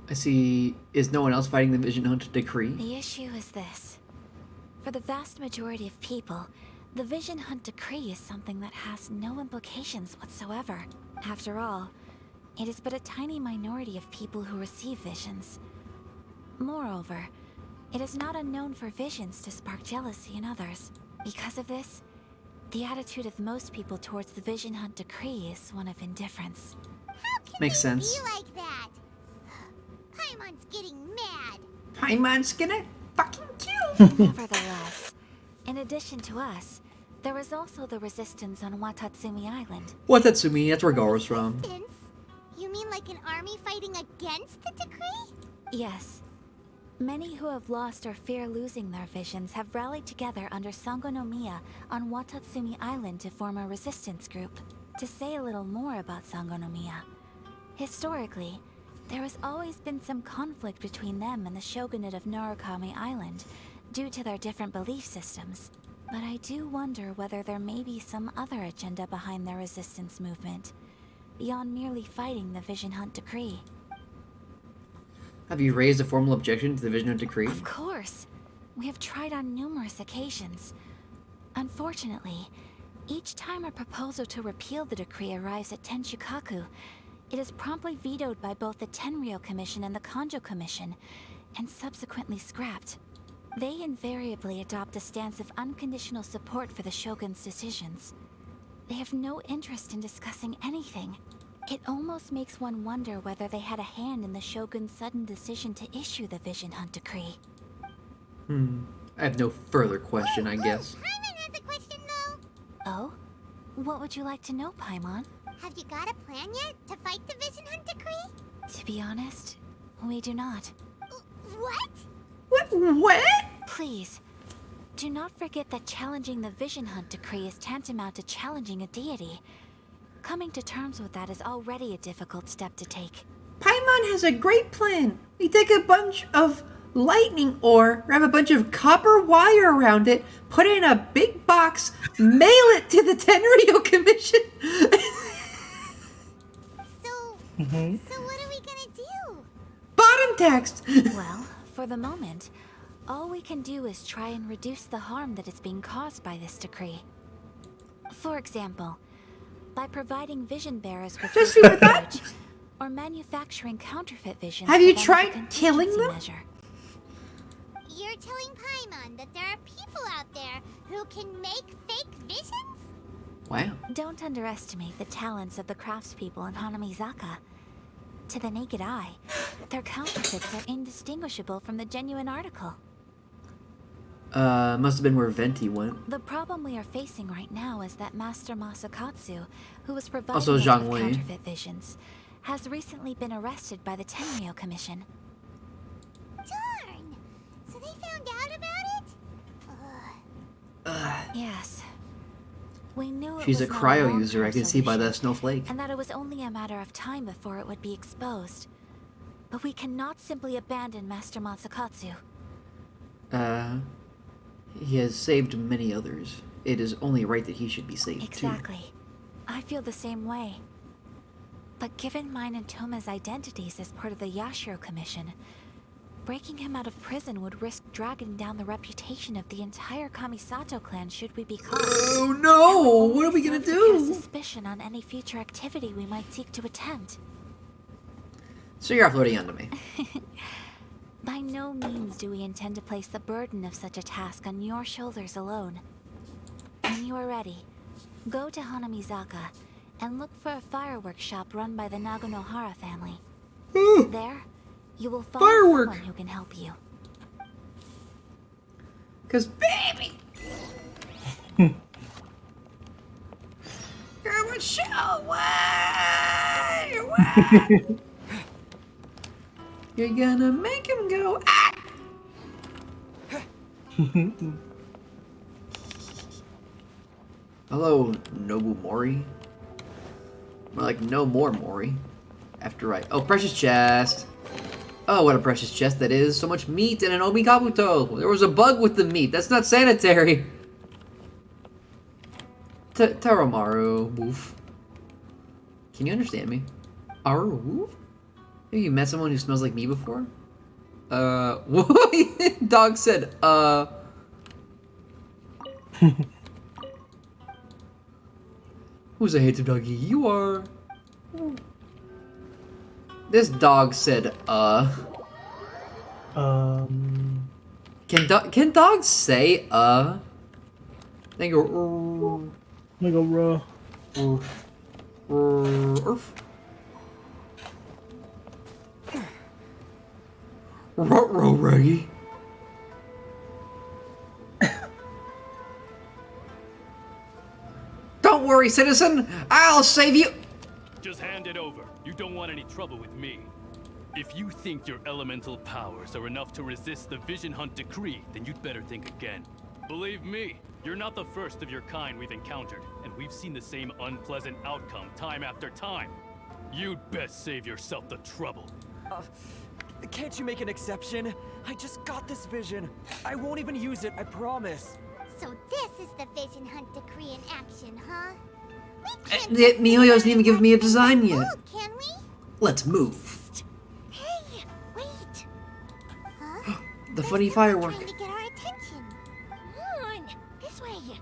Speaker 4: I see. Is no one else fighting the Vision Hunt decree?
Speaker 13: The issue is this. For the vast majority of people, the Vision Hunt decree is something that has no implications whatsoever. After all, it is but a tiny minority of people who receive visions. Moreover, it is not unknown for visions to spark jealousy in others. Because of this, the attitude of most people towards the Vision Hunt decree is one of indifference.
Speaker 4: Makes sense.
Speaker 7: Be like that. Paimon's getting mad.
Speaker 4: Paimon's gonna fucking kill.
Speaker 13: Nevertheless, in addition to us, there is also the resistance on Watatsumi Island.
Speaker 4: Watatsumi, that's where Goro's from.
Speaker 7: Resistance? You mean like an army fighting against the decree?
Speaker 13: Yes. Many who have lost or fear losing their visions have rallied together under Sangonomiya on Watatsumi Island to form a resistance group. To say a little more about Sangonomiya, historically, there has always been some conflict between them and the shogunate of Narukami Island due to their different belief systems. But I do wonder whether there may be some other agenda behind their resistance movement, beyond merely fighting the Vision Hunt decree.
Speaker 4: Have you raised a formal objection to the Vision Hunt decree?
Speaker 13: Of course. We have tried on numerous occasions. Unfortunately, each time a proposal to repeal the decree arrives at Tenshukaku, it is promptly vetoed by both the Tenryou Commission and the Kanjo Commission, and subsequently scrapped. They invariably adopt a stance of unconditional support for the Shogun's decisions. They have no interest in discussing anything. It almost makes one wonder whether they had a hand in the Shogun's sudden decision to issue the Vision Hunt decree.
Speaker 4: I have no further question, I guess.
Speaker 7: Paimon has a question though.
Speaker 13: Oh? What would you like to know, Paimon?
Speaker 7: Have you got a plan yet to fight the Vision Hunt decree?
Speaker 13: To be honest, we do not.
Speaker 7: What?
Speaker 4: What?
Speaker 13: Please, do not forget that challenging the Vision Hunt decree is tantamount to challenging a deity. Coming to terms with that is already a difficult step to take.
Speaker 4: Paimon has a great plan. We take a bunch of lightning ore, wrap a bunch of copper wire around it, put it in a big box, mail it to the Tenryou Commission.
Speaker 7: So what are we gonna do?
Speaker 4: Bottom text.
Speaker 13: Well, for the moment, all we can do is try and reduce the harm that is being caused by this decree. For example, by providing vision bearers with
Speaker 4: Just see what
Speaker 13: coverage, or manufacturing counterfeit visions.
Speaker 4: Have you
Speaker 13: for them as a
Speaker 4: tried killing
Speaker 13: contingency
Speaker 4: them?
Speaker 13: measure.
Speaker 7: You're telling Paimon that there are people out there who can make fake visions?
Speaker 4: Wow.
Speaker 13: Don't underestimate the talents of the craftspeople in Hanamizaka. To the naked eye, their counterfeits are indistinguishable from the genuine article.
Speaker 4: Must have been where Venti went.
Speaker 13: The problem we are facing right now is that Master Masakatsu, who was providing
Speaker 4: Also
Speaker 13: us
Speaker 4: Zhang
Speaker 13: with
Speaker 4: Wei.
Speaker 13: counterfeit visions, has recently been arrested by the Tenryou Commission.
Speaker 7: Darn! So they
Speaker 13: Yes. We knew
Speaker 4: She's a
Speaker 13: it was not
Speaker 4: cryo
Speaker 13: long-term
Speaker 4: user, I can see by that
Speaker 13: solution,
Speaker 4: snowflake.
Speaker 13: and that it was only a matter of time before it would be exposed. But we cannot simply abandon Master Matsukatsu.
Speaker 4: He has saved many others. It is only right that he should be saved
Speaker 13: Exactly. I feel the same way. But given mine and Toma's identities as part of the Yashiro Commission, breaking him out of prison would risk dragging down the reputation of the entire Kamisato clan should we be caught.
Speaker 4: Oh no! What are we gonna do?
Speaker 13: Cast suspicion on any future activity we might seek to attempt.
Speaker 4: So you're offloading onto me.
Speaker 13: By no means do we intend to place the burden of such a task on your shoulders alone. When you are ready, go to Hanamizaka and look for a fireworks shop run by the Naganohara family. There, you will find someone who can help you.
Speaker 4: 'Cause baby! Come and show what? You're gonna make him go ah! Hello, Nobu Mori. More like no more Mori. After I... Oh, precious chest. Oh, what a precious chest that is. So much meat and an omikabuto. There was a bug with the meat. That's not sanitary. Taromaru. Woof. Can you understand me? Aru, woof? Have you met someone who smells like me before? What? Dog said, Who's a hated doggy? You are. This dog said, Can dogs say, They go,
Speaker 6: They go, ruh.
Speaker 4: Ruh-roh, Reggie. Don't worry, citizen. I'll save you.
Speaker 9: Just hand it over. You don't want any trouble with me. If you think your elemental powers are enough to resist the Vision Hunt decree, then you'd better think again. Believe me, you're not the first of your kind we've encountered, and we've seen the same unpleasant outcome time after time. You'd best save yourself the trouble.
Speaker 12: Can't you make an exception? I just got this vision. I won't even use it, I promise.
Speaker 7: So this is the Vision Hunt decree in action, huh?
Speaker 4: Mihoyo hasn't even given me a design yet.
Speaker 7: Can we?
Speaker 4: Let's move.
Speaker 7: Hey, wait. Huh?
Speaker 4: The funny firework.
Speaker 7: Trying to get our attention. Come on, this way.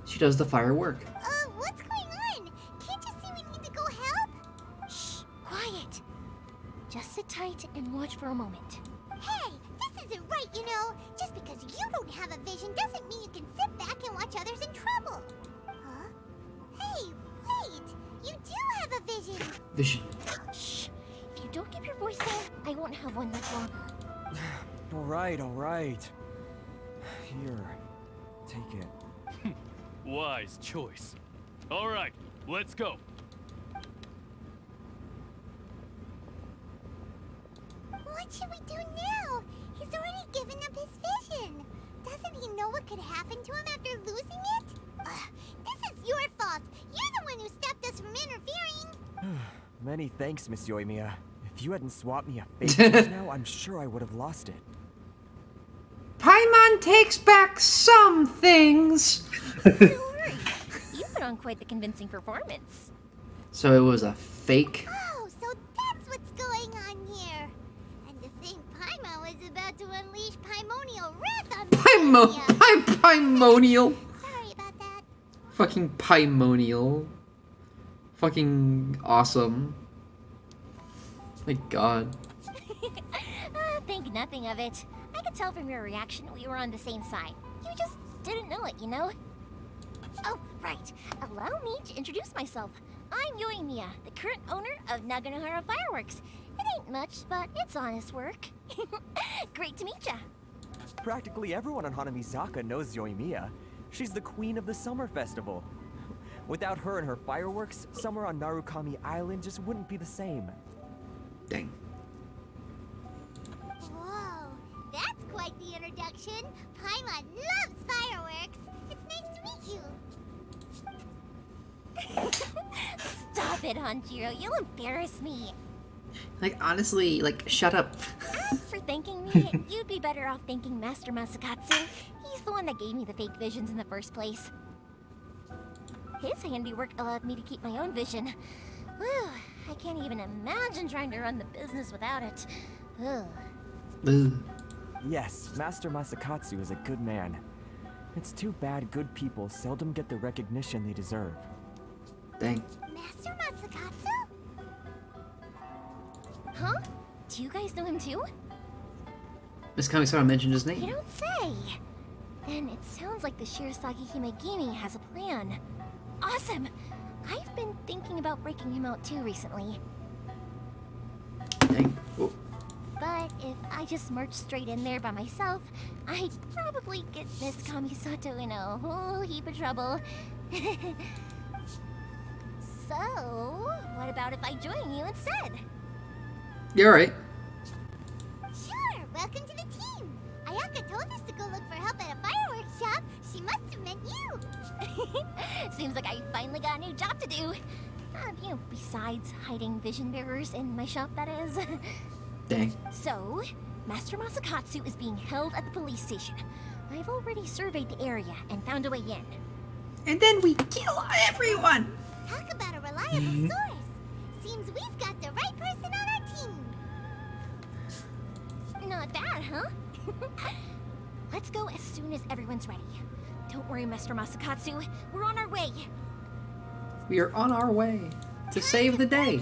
Speaker 4: She does the firework.
Speaker 7: What's going on? Can't you see we need to go help? Shh, quiet. Just sit tight and watch for a moment. Hey, this isn't right, you know. Just because you don't have a vision doesn't mean you can sit back and watch others in trouble. Huh? Hey, wait. You do have a vision.
Speaker 4: Vision.
Speaker 7: Shh. If you don't keep your voice down, I won't have one much longer.
Speaker 12: All right. Here, take it.
Speaker 9: Wise choice. All right, let's go.
Speaker 7: What should we do now? He's already given up his vision. Doesn't he know what could happen to him after losing it? This is your fault. You're the one who stopped us from interfering.
Speaker 12: Many thanks, Miss Yoimiya. If you hadn't swapped me a face just now, I'm sure I would have lost it.
Speaker 4: Paimon takes back some things.
Speaker 7: You put on quite the convincing performance.
Speaker 4: So it was a fake.
Speaker 7: Oh, so that's what's going on here. And to think Paimon was about to unleash Paimonial wrath on
Speaker 4: Paimonial.
Speaker 7: Sorry about that.
Speaker 4: Fucking Paimonial. Fucking awesome. My god.
Speaker 7: Think nothing of it. I could tell from your reaction we were on the same side. You just didn't know it, you know? Oh, right. Allow me to introduce myself. I'm Yoimiya, the current owner of Naganohara Fireworks. It ain't much, but it's honest work. Great to meet ya.
Speaker 12: Practically everyone on Hanamizaka knows Yoimiya. She's the queen of the summer festival. Without her and her fireworks, summer on Narukami Island just wouldn't be the same.
Speaker 4: Dang.
Speaker 7: Whoa, that's quite like the introduction. Paimon loves fireworks. It's nice to meet you.
Speaker 3: Stop it, Hanjiro. You'll embarrass me.
Speaker 4: Like, honestly, like, shut up.
Speaker 3: As for thanking me, you'd be better off thanking Master Masakatsu. He's the one that gave me the fake visions in the first place. His handiwork allowed me to keep my own vision. Whew, I can't even imagine trying to run the business without it. Ugh.
Speaker 12: Yes, Master Masakatsu is a good man. It's too bad good people seldom get the recognition they deserve.
Speaker 4: Dang.
Speaker 7: Master Masakatsu?
Speaker 3: Huh? Do you guys know him too?
Speaker 4: Miss Kamisama mentioned his name.
Speaker 3: You don't say. Then it sounds like the Shirasagi Himegimi has a plan. Awesome! I've been thinking about breaking him out too recently.
Speaker 4: Dang. Whoa.
Speaker 3: But if I just marched straight in there by myself, I'd probably get Miss Kamisato in a whole heap of trouble. So, what about if I join you instead?
Speaker 4: You're right.
Speaker 7: Sure, welcome to the team. Ayaka told us to go look for help at a fireworks shop. She must have meant you.
Speaker 3: Seems like I finally got a new job to do. You know, besides hiding vision bearers in my shop, that is.
Speaker 4: Dang.
Speaker 3: So, Master Masakatsu is being held at the police station. I've already surveyed the area and found a way in.
Speaker 4: And then we kill everyone!
Speaker 7: Talk about a reliable source. Seems we've got the right person on our team.
Speaker 3: Not bad, huh? Let's go as soon as everyone's ready. Don't worry, Master Masakatsu. We're on our way.
Speaker 4: We are on our way to save the day.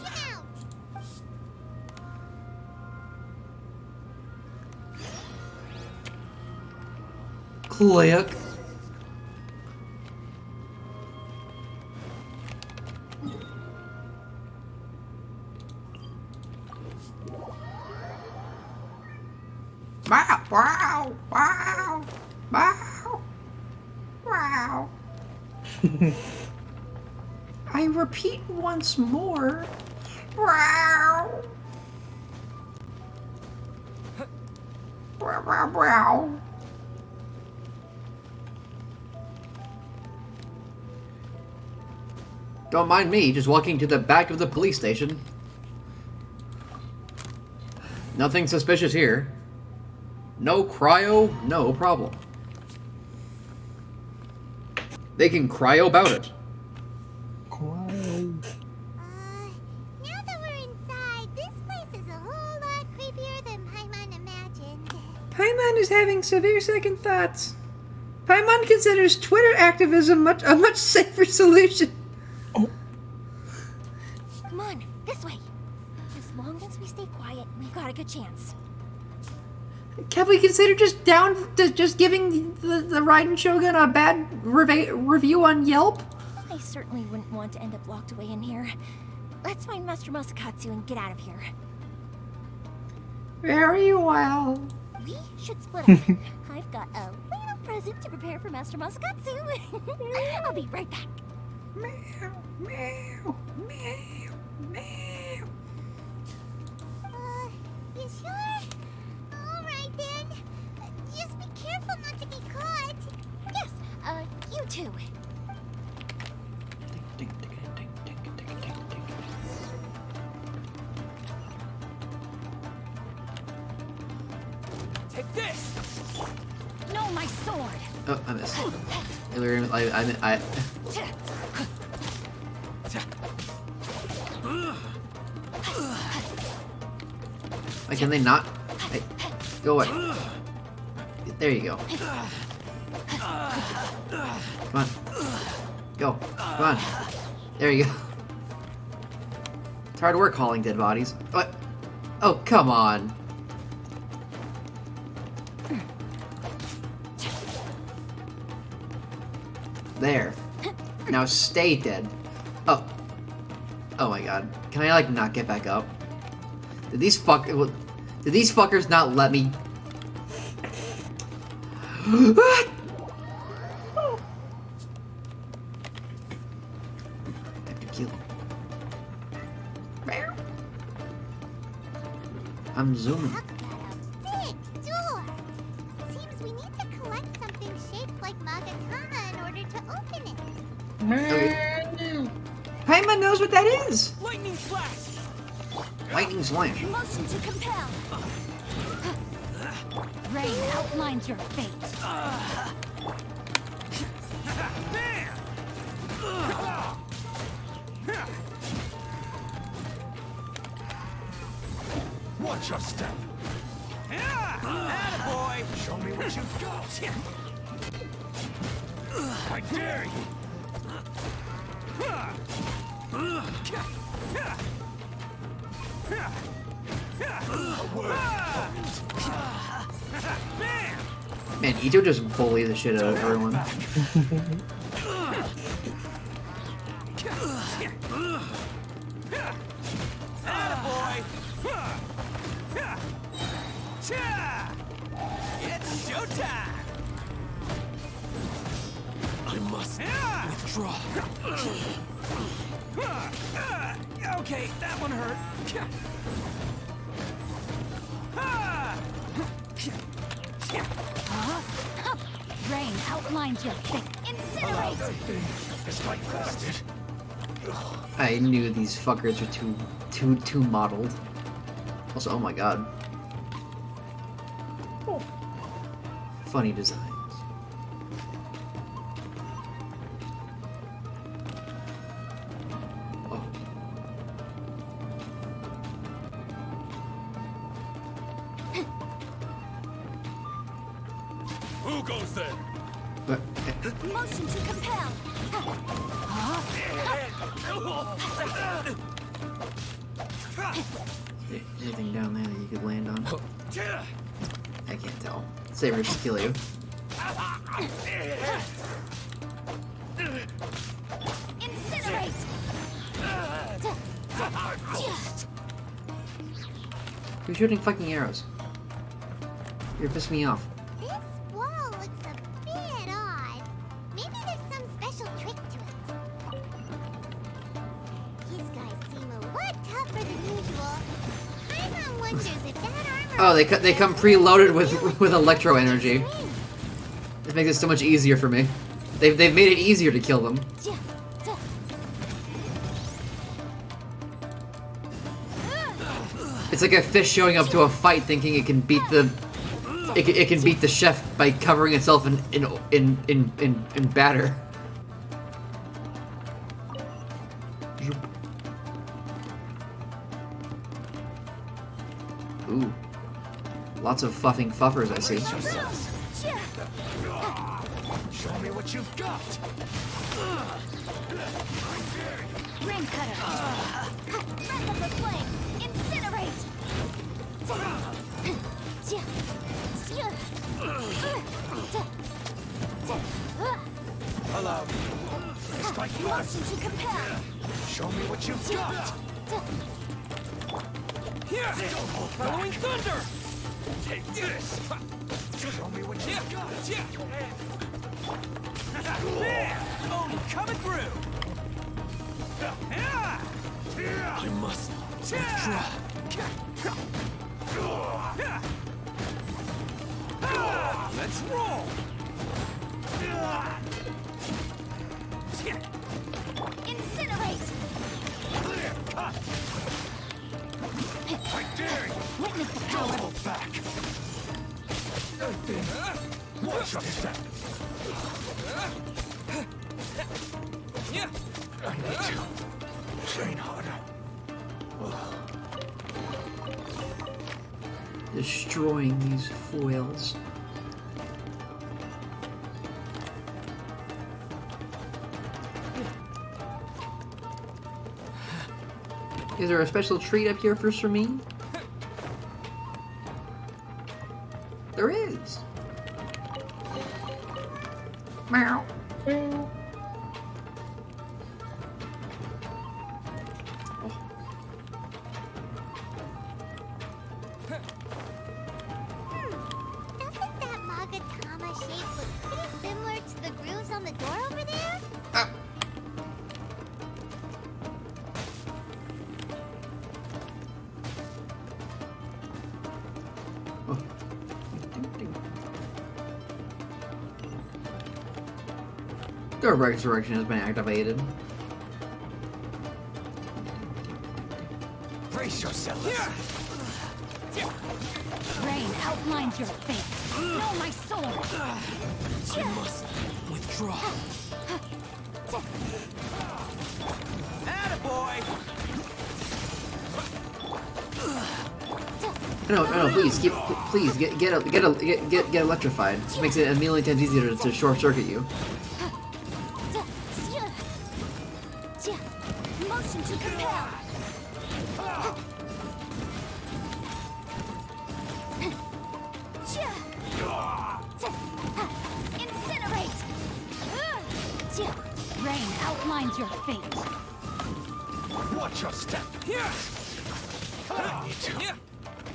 Speaker 4: Click. Wow, wow, wow, wow, wow. I repeat once more. Wow. Wow, wow, wow. Don't mind me, just walking to the back of the police station. Nothing suspicious here. No cryo, no problem. They can cryo about it.
Speaker 7: Now that we're inside, this place is a whole lot creepier than Paimon imagined.
Speaker 4: Paimon is having severe second thoughts. Paimon considers Twitter activism a much safer solution.
Speaker 3: Come on, this way. As long as we stay quiet, we've got a good chance.
Speaker 4: Can we consider just giving the Raiden Shogun a bad review on Yelp?
Speaker 3: I certainly wouldn't want to end up locked away in here. Let's find Master Masakatsu and get out of here.
Speaker 4: Very well.
Speaker 3: We should split up. I've got a little present to prepare for Master Masakatsu. I'll be right back.
Speaker 4: Meow, meow, meow, meow.
Speaker 7: You sure? Alright then. Just be careful not to get caught.
Speaker 3: Yes, you too.
Speaker 8: Take this!
Speaker 3: No, my sword!
Speaker 4: Oh, I missed. Why can they not? Hey, go away. There you go. Come on. Go. Come on. There you go. It's hard work hauling dead bodies. What? Oh, come on. There. Now stay dead. Oh. Oh my god. Can I, like, not get back up? Did these fuckers not let me... Kill. I'm zooming.
Speaker 7: Big door. to open it.
Speaker 4: Okay. Paimon knows what that is!
Speaker 8: Lightning slash!
Speaker 4: Lightning slash.
Speaker 13: Motion to compel. Rain outlines your fate.
Speaker 2: Watch your step.
Speaker 8: Attaboy!
Speaker 2: Show me what you've got. I dare you.
Speaker 4: Man, Ito just bullies the shit out of everyone.
Speaker 8: Attaboy! It's showtime!
Speaker 19: I must withdraw.
Speaker 8: Okay, that one hurt.
Speaker 13: Rain outlines your fate. Incinerate!
Speaker 2: It's like bastard.
Speaker 4: I knew these fuckers were too modeled. Also, oh my god. Funny designs. Oh.
Speaker 2: Who goes there?
Speaker 13: Motion to compel.
Speaker 4: Anything down there that you could land on? I can't tell. Saber should kill you.
Speaker 13: Incinerate!
Speaker 4: Who's shooting fucking arrows? You're pissing me off.
Speaker 7: This wall looks a bit odd. Maybe there's some special trick to it. These guys seem a lot tougher than usual. Paimon wonders if that armor...
Speaker 4: Oh, they come preloaded with electro energy. This makes it so much easier for me. They've made it easier to kill them. It's like a fish showing up to a fight thinking it can beat the it can beat the chef by covering itself in batter. Ooh. Lots of fuffing fuffers I see.
Speaker 2: Show me what you've got.
Speaker 13: Rain cutter. Breath of the flame. Incinerate.
Speaker 2: Hello. Strike
Speaker 13: Motion
Speaker 2: first.
Speaker 13: to compel.
Speaker 2: Show me what you've got.
Speaker 8: Here! Following thunder!
Speaker 2: Take this. Show me what you've got.
Speaker 8: There! Oni coming through!
Speaker 19: I must withdraw.
Speaker 8: Let's roll!
Speaker 13: Incinerate!
Speaker 2: Clear cut. I dare you.
Speaker 13: Witness the power.
Speaker 2: Hold back. Watch your step. I need to train harder.
Speaker 4: Destroying these foils. Is there a special treat up here for me? There is. Meow.
Speaker 7: Doesn't that Magatama shape look pretty similar to the grooves on the door over there?
Speaker 4: The resurrection has been activated.
Speaker 10: Brace yourself.
Speaker 13: Rain outlines your fate. Know my sword.
Speaker 19: I must withdraw.
Speaker 10: Attaboy!
Speaker 4: No, please get electrified. This makes it a million times easier to short circuit you.
Speaker 7: Motion to compel.
Speaker 13: Incinerate! Rain outlines your fate.
Speaker 10: Watch your step. I need to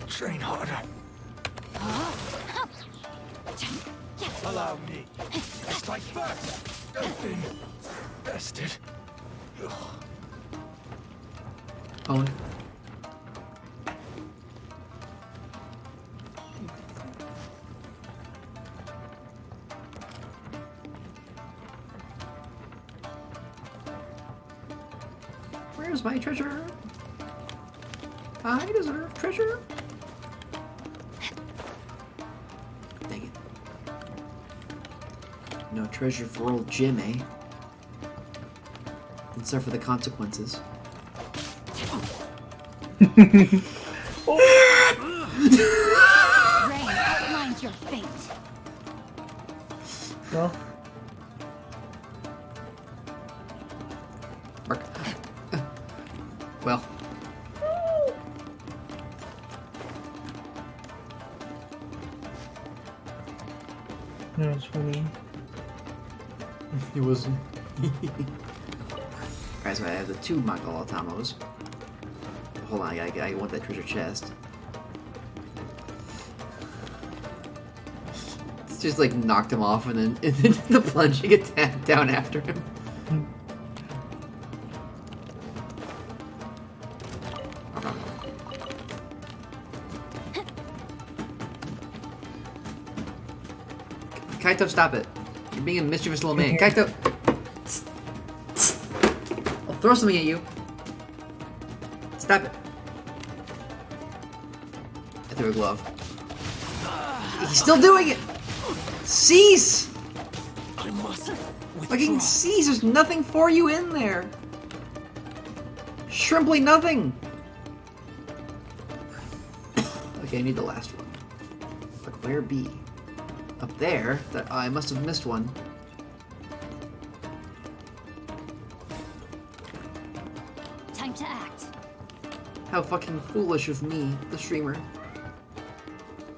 Speaker 10: train harder. Allow me. Strike first. I've been bested.
Speaker 4: Owned. Where's my treasure? I deserve treasure. Dang it. No treasure for old Jim, eh? And suffer the consequences.
Speaker 13: Rain outlines your fate.
Speaker 6: No.
Speaker 4: Mark. Well.
Speaker 6: No, it's funny.
Speaker 4: He wasn't. Alright, so I have the two Mongol Automos. Hold on, I want that treasure chest. It's just like knocked him off and then the plunging attack down after him. Kaito, stop it. You're being a mischievous little man. Kaito! I'll throw something at you. Stop it. I threw a glove. He's still doing it! Cease!
Speaker 19: I must
Speaker 4: Fucking cease! There's nothing for you in there! Shrimply nothing! Okay, I need the last one. But where be? Up there? That I must have missed one.
Speaker 13: Time to act.
Speaker 4: How fucking foolish of me, the streamer.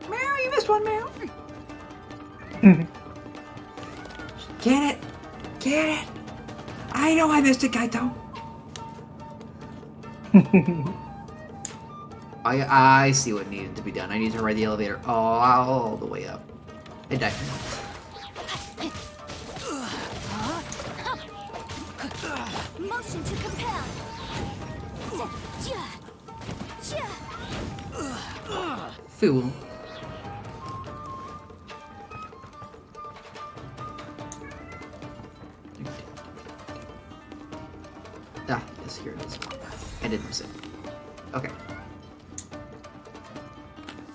Speaker 4: Meow, you missed one, Meow! Get it! Get it! I know I missed it, Kaito! I see what needed to be done. I need to ride the elevator all the way up. And die.
Speaker 7: Motion to compel.
Speaker 4: Fool. Ah, yes, here it is. I didn't miss it. Okay.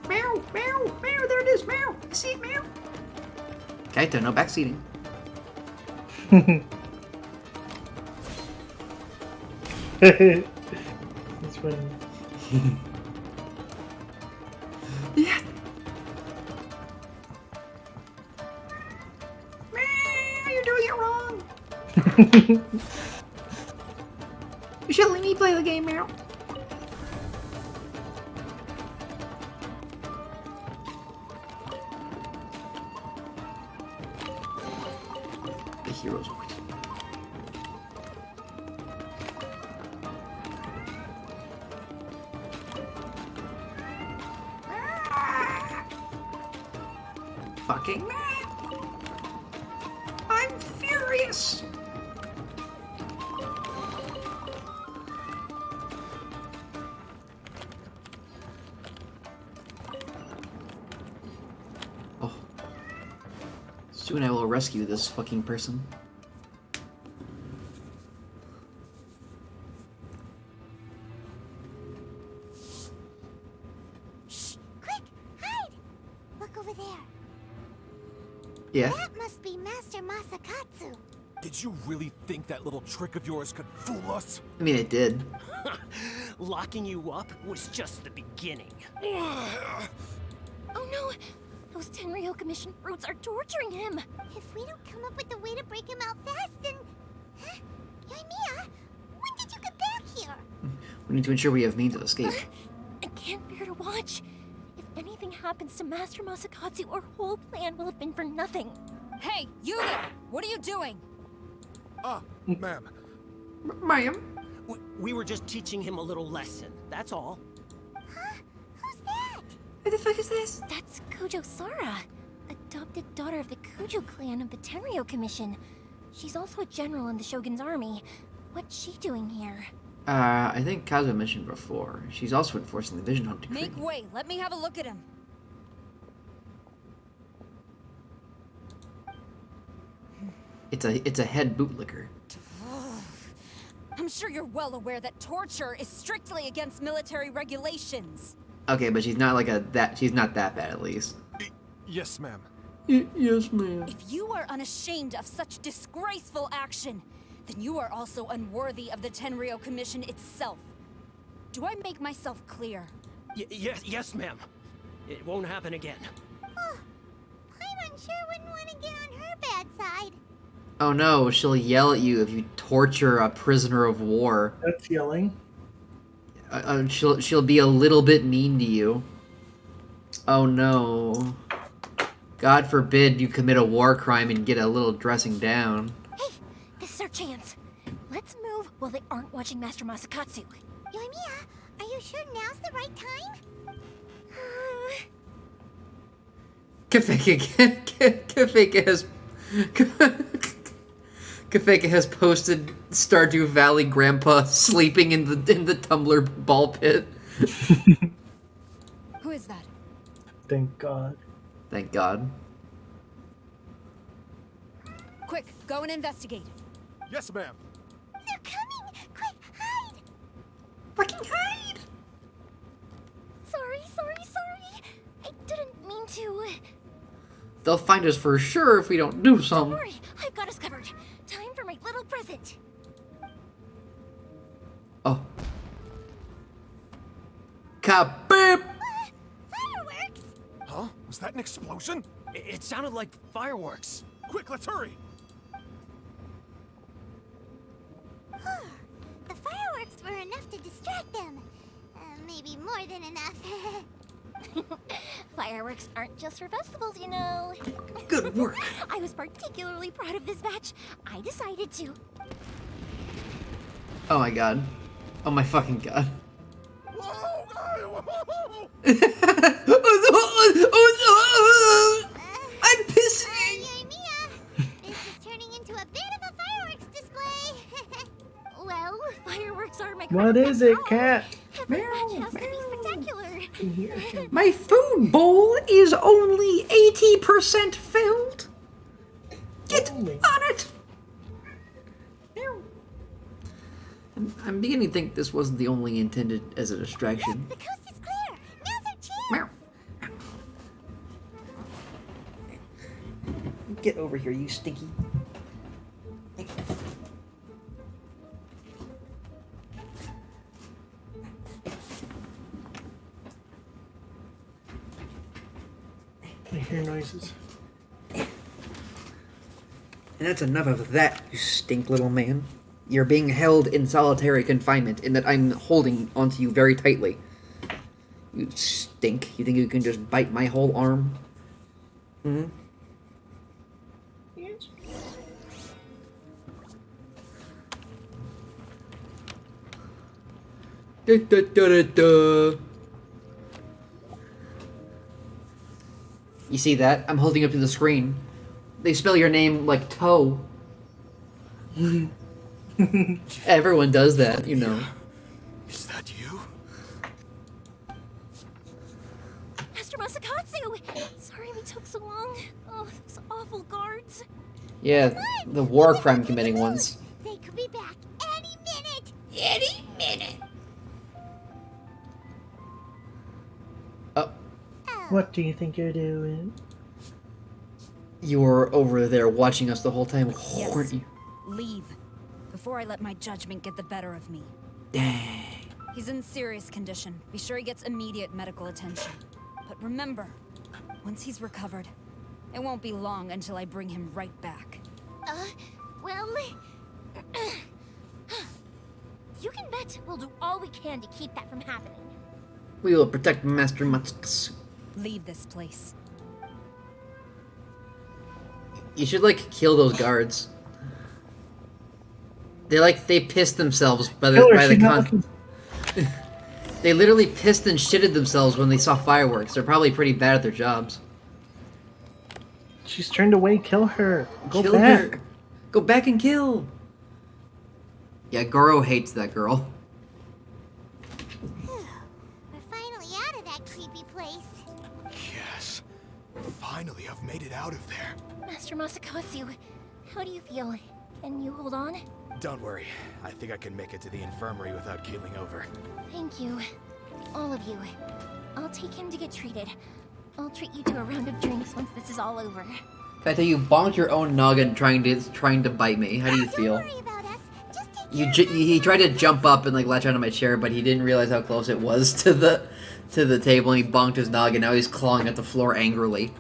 Speaker 4: Meow, meow, meow, there it is, meow. I see it, meow. Kaito, no backseating.
Speaker 6: That's funny.
Speaker 4: Yeah. Meow, you're doing it wrong. You should let me play the game, meow. The hero's voice. Fucking mad. I'm furious. Oh. Soon I will rescue this fucking person. Yeah.
Speaker 7: That must be Master Masakatsu.
Speaker 2: Did you really think that little trick of yours could fool us?
Speaker 4: I mean, it did.
Speaker 10: Locking you up was just the beginning.
Speaker 3: Oh no! Those Tenryo Commission brutes are torturing him!
Speaker 7: If we don't come up with a way to break him out fast, then... Huh? Yoimiya, when did you get back here?
Speaker 4: We need to ensure we have means of escape.
Speaker 3: I can't bear to watch. If anything happens to Master Masakatsu, our whole plan will have been for nothing.
Speaker 14: Hey, you there! What are you doing?
Speaker 2: Ma'am.
Speaker 4: Ma'am?
Speaker 10: We were just teaching him a little lesson, that's all.
Speaker 7: Huh? Who's that?
Speaker 4: Who the fuck is this?
Speaker 3: That's Kujo Sara, adopted daughter of the Kujo clan of the Tenryo Commission. She's also a general in the Shogun's army. What's she doing here?
Speaker 4: I think Kazuo mentioned before. She's also enforcing the Vision Hunt decree.
Speaker 14: Make way, let me have a look at him.
Speaker 4: It's a head bootlicker.
Speaker 14: I'm sure you're well aware that torture is strictly against military regulations.
Speaker 4: Okay, but she's not like she's not that bad at least.
Speaker 2: Yes, ma'am.
Speaker 4: Yes, ma'am.
Speaker 14: If you are unashamed of such disgraceful action, then you are also unworthy of the Tenryo Commission itself. Do I make myself clear?
Speaker 10: Yes, ma'am. It won't happen again.
Speaker 7: Oh, Paimon sure wouldn't want to get on her bad side.
Speaker 4: Oh no, she'll yell at you if you torture a prisoner of war.
Speaker 6: That's yelling.
Speaker 4: She'll be a little bit mean to you. Oh no. God forbid you commit a war crime and get a little dressing down.
Speaker 3: Hey, this is our chance. Let's move while they aren't watching Master Masakatsu.
Speaker 7: Yoimiya, are you sure now's the right time?
Speaker 4: Kafeka has posted Stardew Valley Grandpa sleeping in the tumbler ball pit.
Speaker 14: Who is that?
Speaker 6: Thank God.
Speaker 4: Thank God.
Speaker 14: Quick, go and investigate.
Speaker 2: Yes, ma'am.
Speaker 7: They're coming! Quick, hide!
Speaker 4: Fucking hide!
Speaker 3: Sorry. I didn't mean to.
Speaker 4: They'll find us for sure if we don't do
Speaker 3: Don't
Speaker 4: something.
Speaker 3: worry, I've got us covered. Time for my little present.
Speaker 4: Oh. Kaboom!
Speaker 7: Fireworks!
Speaker 2: Huh? Was that an explosion?
Speaker 10: It sounded like fireworks.
Speaker 2: Quick, let's hurry!
Speaker 7: The fireworks were enough to distract them. Maybe more than enough.
Speaker 3: Fireworks aren't just for festivals, you know.
Speaker 4: Good work.
Speaker 3: I was particularly proud of this batch. I decided to.
Speaker 4: Oh my god. Oh my fucking god. I'm pissing!
Speaker 7: Yoimiya, this is turning into a bit of a fireworks display.
Speaker 3: Well, fireworks are my
Speaker 6: What is it, cat?
Speaker 3: Every batch has to be spectacular.
Speaker 4: My food bowl is only 80% filled. Get on it! I'm beginning to think this wasn't the only intended as a distraction.
Speaker 7: The coast is clear. Now's our chance.
Speaker 4: Get over here, you stinky.
Speaker 6: I hear noises.
Speaker 4: And that's enough of that, you stink little man. You're being held in solitary confinement in that I'm holding onto you very tightly. You stink. You think you can just bite my whole arm? Hmm?
Speaker 6: Yes.
Speaker 4: Da, da, da, da, da. You see that? I'm holding up to the screen. They spell your name like toe. Everyone does that, you know.
Speaker 2: Is that you?
Speaker 3: Master Masakatsu! Sorry we took so long. Oh, those awful guards.
Speaker 4: Yeah, the war crime committing ones.
Speaker 7: They could be back any minute.
Speaker 4: Any minute. Oh.
Speaker 6: What do you think you're doing?
Speaker 4: You were over there watching us the whole time, weren't you?
Speaker 14: Leave. Before I let my judgment get the better of me.
Speaker 4: Dang.
Speaker 14: He's in serious condition. Be sure he gets immediate medical attention. But remember, once he's recovered, it won't be long until I bring him right back.
Speaker 7: Well... you can bet we'll do all we can to keep that from happening.
Speaker 4: We will protect Master Masakatsu.
Speaker 14: Leave this place.
Speaker 4: You should, like, kill those guards. They pissed themselves by the con. They literally pissed and shitted themselves when they saw fireworks. They're probably pretty bad at their jobs.
Speaker 6: She's turned away. Kill her. Go
Speaker 4: Kill
Speaker 6: back.
Speaker 4: her. Go back and kill. Yeah, Goro hates that girl.
Speaker 7: We're finally out of that creepy place.
Speaker 2: Yes. Finally, I've made it out of there.
Speaker 7: Master Masakatsu, how do you feel? Can you hold on?
Speaker 2: Don't worry. I think I can make it to the infirmary without keeling over.
Speaker 7: Thank you. All of you. I'll take him to get treated. I'll treat you to a round of drinks once this is all over.
Speaker 4: I tell you, bonked your own noggin trying to bite me. How do you feel? He tried to jump up and like latch onto my chair, but he didn't realize how close it was to the table, and he bonked his noggin. Now he's clawing at the floor angrily.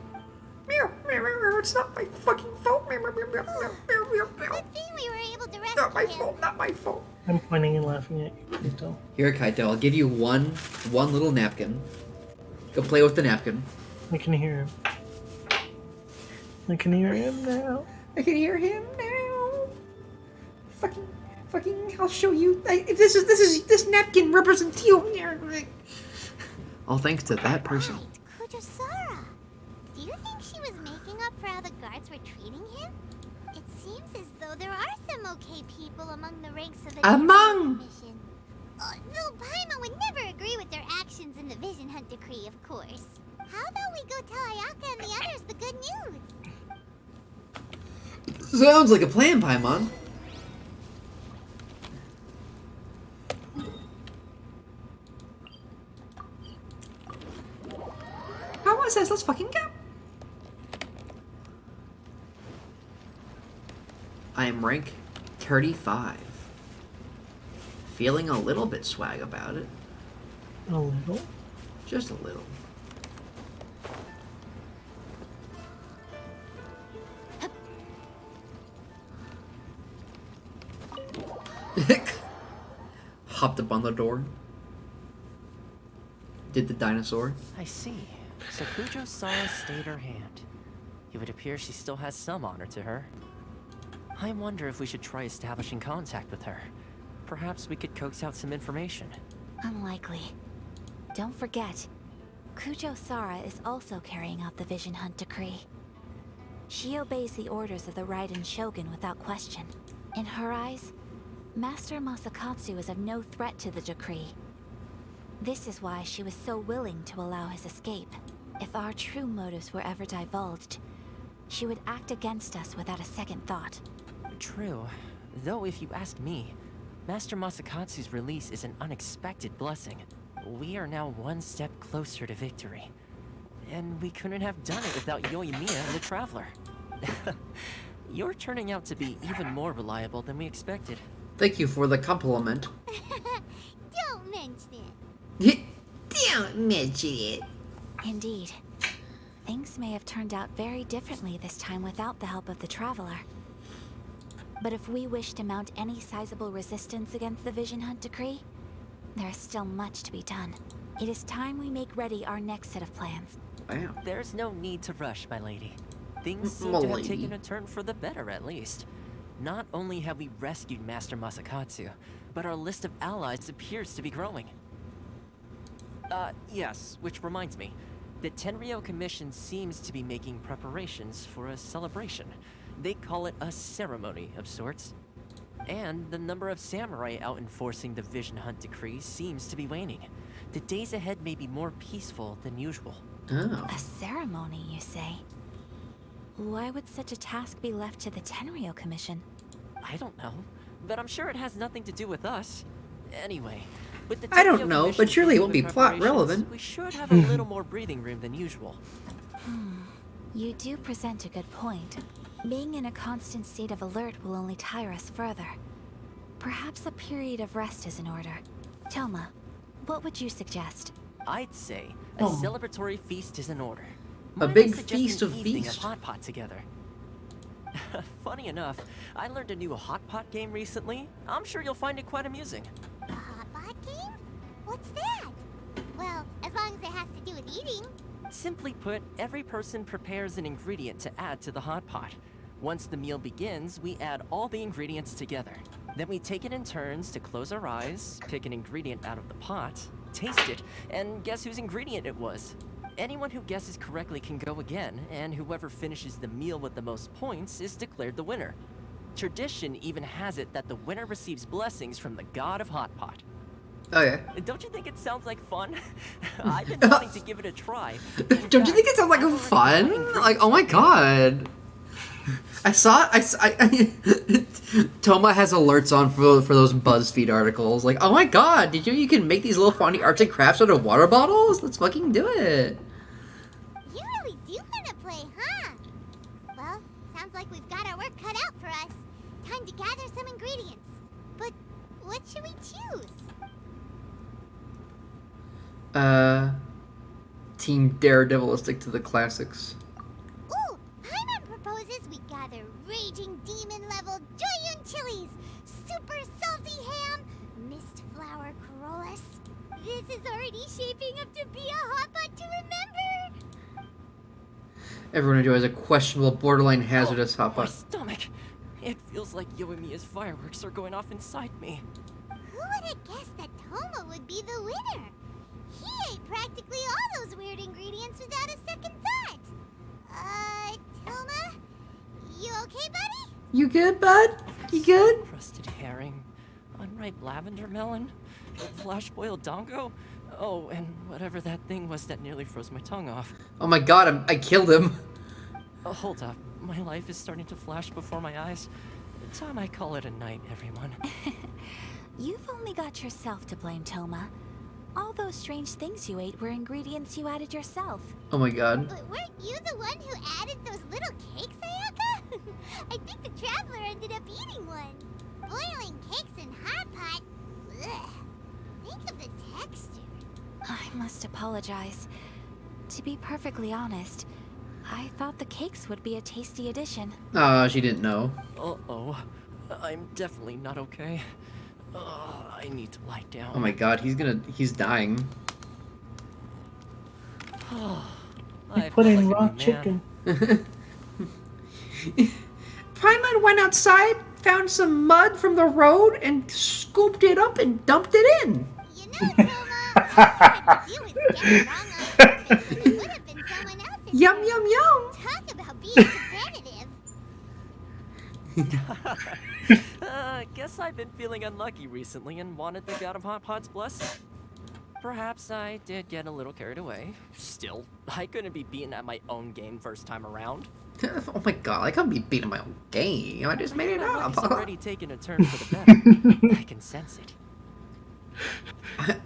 Speaker 4: It's not my fucking fault.
Speaker 7: Good thing we were able to rescue
Speaker 4: Not my
Speaker 7: him.
Speaker 4: fault. Not my fault.
Speaker 6: I'm pointing and laughing at you, Kaito.
Speaker 4: Here, Kaito, I'll give you one little napkin. Go play with the napkin.
Speaker 6: I can hear him. I can hear him now.
Speaker 4: I can hear him now. Fucking, I'll show you. This napkin represents you. All thanks to that person.
Speaker 7: Kujosara. Do you think she was making up for how the guards were treating him? It seems as though there are some okay people among the ranks of the Commission. Though Paimon would never agree with their actions in the Vision Hunt Decree, of course. How about we go tell Ayaka and the others the good news?
Speaker 4: Sounds like a plan, Paimon. Paimon says, let's fucking go. I am rank 35. Feeling a little bit swag about it.
Speaker 6: A little?
Speaker 4: Just a little. Hopped up on the door. Did the dinosaur.
Speaker 12: I see. So Kujosara stayed her hand. It would appear she still has some honor to her. I wonder if we should try establishing contact with her. Perhaps we could coax out some information.
Speaker 13: Unlikely. Don't forget, Kujosara is also carrying out the Vision Hunt Decree. She obeys the orders of the Raiden Shogun without question. In her eyes, Master Masakatsu is of no threat to the decree. This is why she was so willing to allow his escape. If our true motives were ever divulged, she would act against us without a second thought.
Speaker 12: True. Though if you ask me, Master Masakatsu's release is an unexpected blessing. We are now one step closer to victory. And we couldn't have done it without Yoimiya and the Traveler. You're turning out to be even more reliable than we expected.
Speaker 4: Thank you for the compliment.
Speaker 7: Don't mention it.
Speaker 4: Don't mention it.
Speaker 13: Indeed. Things may have turned out very differently this time without the help of the Traveler. But if we wish to mount any sizable resistance against the Vision Hunt Decree, there is still much to be done. It is time we make ready our next set of plans.
Speaker 4: Bam.
Speaker 12: There's no need to rush, my lady. Things seem to have taken a turn for the better, at least. Not only have we rescued Master Masakatsu, but our list of allies appears to be growing. Yes, which reminds me. The Tenryou Commission seems to be making preparations for a celebration. They call it a ceremony of sorts. And the number of samurai out enforcing the Vision Hunt Decree seems to be waning. The days ahead may be more peaceful than usual.
Speaker 4: Oh.
Speaker 13: A ceremony, you say? Why would such a task be left to the Tenryou Commission?
Speaker 12: I don't know, but I'm sure it has nothing to do with us. Anyway, with the
Speaker 4: I don't
Speaker 12: Tenryou
Speaker 4: know,
Speaker 12: Commission
Speaker 4: but surely it
Speaker 12: busy
Speaker 4: won't be
Speaker 12: with
Speaker 4: plot
Speaker 12: preparations,
Speaker 4: relevant.
Speaker 12: We should have a little more breathing room than usual.
Speaker 13: You do present a good point. Being in a constant state of alert will only tire us further. Perhaps a period of rest is in order. Toma, what would you suggest?
Speaker 12: I'd say a celebratory feast is in order.
Speaker 4: A
Speaker 12: Might I
Speaker 4: big
Speaker 12: suggest
Speaker 4: feast
Speaker 12: an
Speaker 4: of
Speaker 12: evening
Speaker 4: feast.
Speaker 12: of hot pot together. Funny enough, I learned a new hot pot game recently. I'm sure you'll find it quite amusing.
Speaker 7: A hot pot game? What's that? Well, as long as it has to do with eating.
Speaker 12: Simply put, every person prepares an ingredient to add to the hot pot. Once the meal begins, we add all the ingredients together. Then we take it in turns to close our eyes, pick an ingredient out of the pot, taste it, and guess whose ingredient it was. Anyone who guesses correctly can go again, and whoever finishes the meal with the most points is declared the winner. Tradition even has it that the winner receives blessings from the god of hot pot.
Speaker 4: Oh yeah.
Speaker 12: Don't you think it sounds like fun? I've been wanting to give it a try.
Speaker 4: Don't you think it sounds like fun? Like, oh my god. I saw Toma has alerts on for those BuzzFeed articles. Like, oh my god, did you can make these little funny arts and crafts out of water bottles? Let's fucking do it.
Speaker 7: You really do want to play, huh? Well, sounds like we've got our work cut out for us. Time to gather some ingredients. But what should we choose?
Speaker 4: Team Daredevil will stick to the classics.
Speaker 7: Ooh, Paimon proposes we gather raging demon level Joyun chilies, super salty ham, mist flower corollas. This is already shaping up to be a hot pot to remember.
Speaker 4: Everyone enjoys a questionable, borderline hazardous hot
Speaker 12: My
Speaker 4: pot.
Speaker 12: stomach. It feels like Yoimiya's fireworks are going off inside me.
Speaker 7: Who would have guessed that Toma would be the winner? He ate practically all those weird ingredients without a second thought. Toma? You okay, buddy?
Speaker 4: You good, bud? You good?
Speaker 12: Crusted herring, unripe lavender melon, flash boiled dongo. Oh, and whatever that thing was that nearly froze my tongue off.
Speaker 4: Oh my god, I killed him.
Speaker 12: Oh, hold up. My life is starting to flash before my eyes. Time I call it a night, everyone.
Speaker 13: You've only got yourself to blame, Toma. All those strange things you ate were ingredients you added yourself.
Speaker 4: Oh my god.
Speaker 7: But weren't you the one who added those little cakes, Ayaka? I think the traveler ended up eating one. Boiling cakes in hot pot? Ugh. Think of the texture.
Speaker 13: I must apologize. To be perfectly honest, I thought the cakes would be a tasty addition.
Speaker 4: Oh, she didn't know.
Speaker 12: Uh-oh. I'm definitely not okay. I need to lie down.
Speaker 4: Oh my god, he's dying.
Speaker 6: He put in raw chicken.
Speaker 4: Paimon went outside, found some mud from the road, and scooped it up and dumped it in.
Speaker 7: You know, Toma, you was getting wrong on purpose, and it would have been someone else's.
Speaker 4: Yum, yum, yum.
Speaker 7: Talk about being competitive.
Speaker 12: Guess I've been feeling unlucky recently and wanted the god of hot pot's blessing. Perhaps I did get a little carried away. Still, I couldn't be beaten at my own game first time around.
Speaker 4: Oh my god, I can't be beating my own game. I just made it up.
Speaker 12: It's already taken a turn for the better. I can sense it.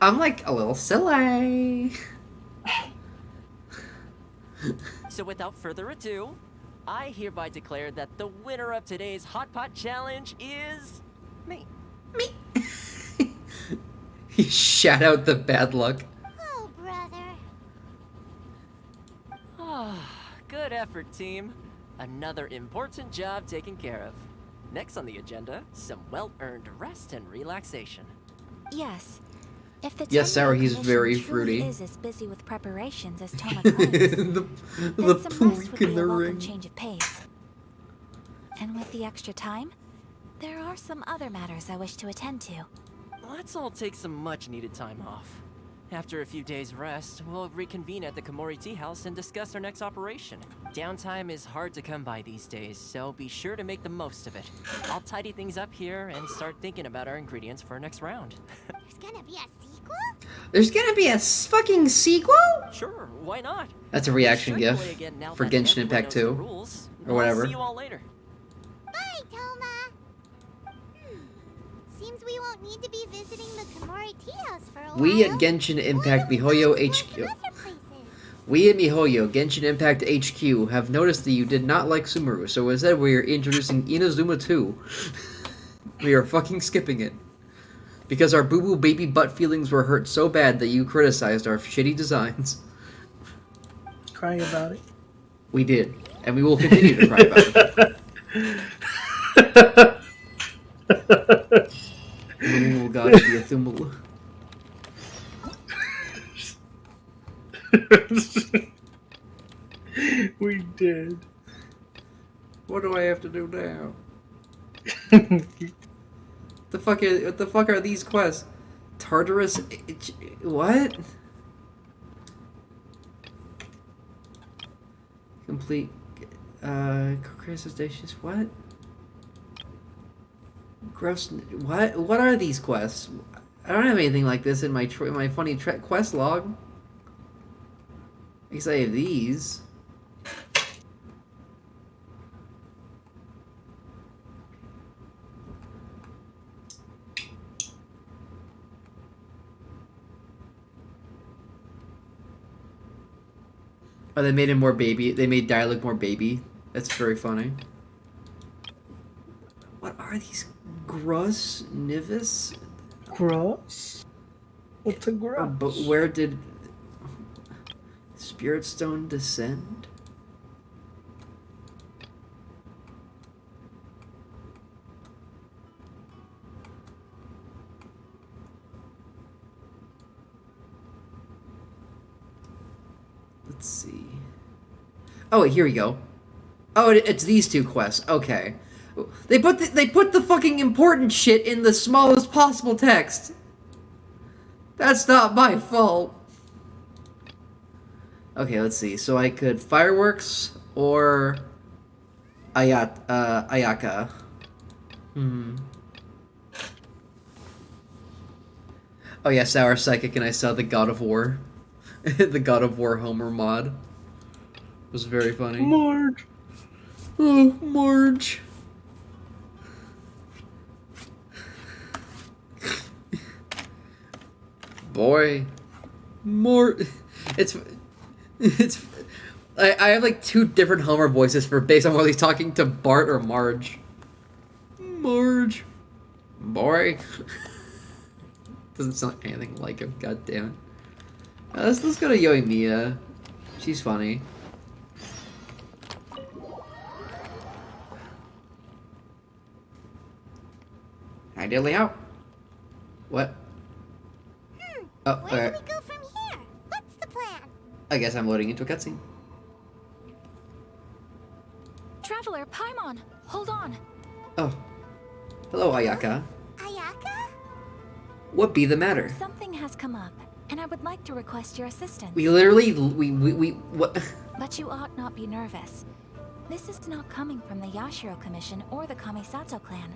Speaker 4: I'm like a little silly.
Speaker 12: So without further ado, I hereby declare that the winner of today's Hot Pot Challenge is me.
Speaker 4: He shat out the bad luck.
Speaker 7: Oh, brother.
Speaker 12: Good effort, team. Another important job taken care of. Next on the agenda, some well-earned rest and relaxation.
Speaker 13: Yes. If the
Speaker 4: Yes, Sarah, he's
Speaker 13: Commission
Speaker 4: very
Speaker 13: truly
Speaker 4: fruity.
Speaker 13: is as busy with preparations as Toma claims,
Speaker 4: the
Speaker 13: then some rest would
Speaker 4: in
Speaker 13: be
Speaker 4: the
Speaker 13: a welcome
Speaker 4: ring.
Speaker 13: change of pace. And with the extra time, there are some other matters I wish to attend to.
Speaker 12: Let's all take some much-needed time off. After a few days' rest, we'll reconvene at the Komori Tea House and discuss our next operation. Downtime is hard to come by these days, so be sure to make the most of it. I'll tidy things up here and start thinking about our ingredients for our next round.
Speaker 7: There's gonna be a sequel?
Speaker 4: There's gonna be a fucking sequel?
Speaker 12: Sure, why not?
Speaker 4: That's a reaction
Speaker 12: We should
Speaker 4: gif
Speaker 12: play again now
Speaker 4: for
Speaker 12: that
Speaker 4: Genshin
Speaker 12: everyone
Speaker 4: Impact
Speaker 12: knows the
Speaker 4: 2.
Speaker 12: rules.
Speaker 4: Or whatever.
Speaker 12: I'll see you all later.
Speaker 7: Bye, Toma. Seems we won't need to be visiting the Komori Tea House for a while.
Speaker 4: We at Genshin Impact Mihoyo HQ. We at MiHoYo, Genshin Impact HQ, have noticed that you did not like Sumeru, so instead we are introducing Inazuma 2. We are fucking skipping it. Because our boo-boo baby butt feelings were hurt so bad that you criticized our shitty designs.
Speaker 6: Cry about it.
Speaker 4: We did. And we will continue to cry about it. Oh god, the Athumala.
Speaker 6: We did.
Speaker 4: What do I have to do now? What the fuck are these quests? Tartarus... What? Complete... Crisis what? Gross... What are these quests? I don't have anything like this in my funny quest log. At least I have these. Oh, they made him more baby. They made dialogue more baby. That's very funny. What are these? Grus Nivis?
Speaker 6: Grus? What's a grus?
Speaker 4: But where did Spirit Stone descend? Let's see. Oh, here we go. Oh, it's these two quests. Okay. They put the fucking important shit in the smallest possible text. That's not my fault. Okay, let's see. So I could fireworks or Ayaka. Oh yeah, Sour Psychic, and I saw the God of War. The God of War Homer mod. It was very funny.
Speaker 6: Marge.
Speaker 4: Oh, Marge. Boy. More. It's. I have like two different Homer voices for based on whether he's talking to Bart or Marge. Marge. Boy. Doesn't sound anything like him. God damn it. Let's go to Yoimiya. She's funny. Hi, Dilly-o. What? Oh,
Speaker 7: Where do we go from here? What's the plan?
Speaker 4: I guess I'm loading into a cutscene.
Speaker 13: Traveler, Paimon, hold on.
Speaker 4: Oh. Hello, Ayaka.
Speaker 7: Ayaka?
Speaker 4: What be the matter?
Speaker 13: Something has come up, and I would like to request your assistance.
Speaker 4: We literally, what?
Speaker 13: But you ought not be nervous. This is not coming from the Yashiro Commission or the Kamisato clan.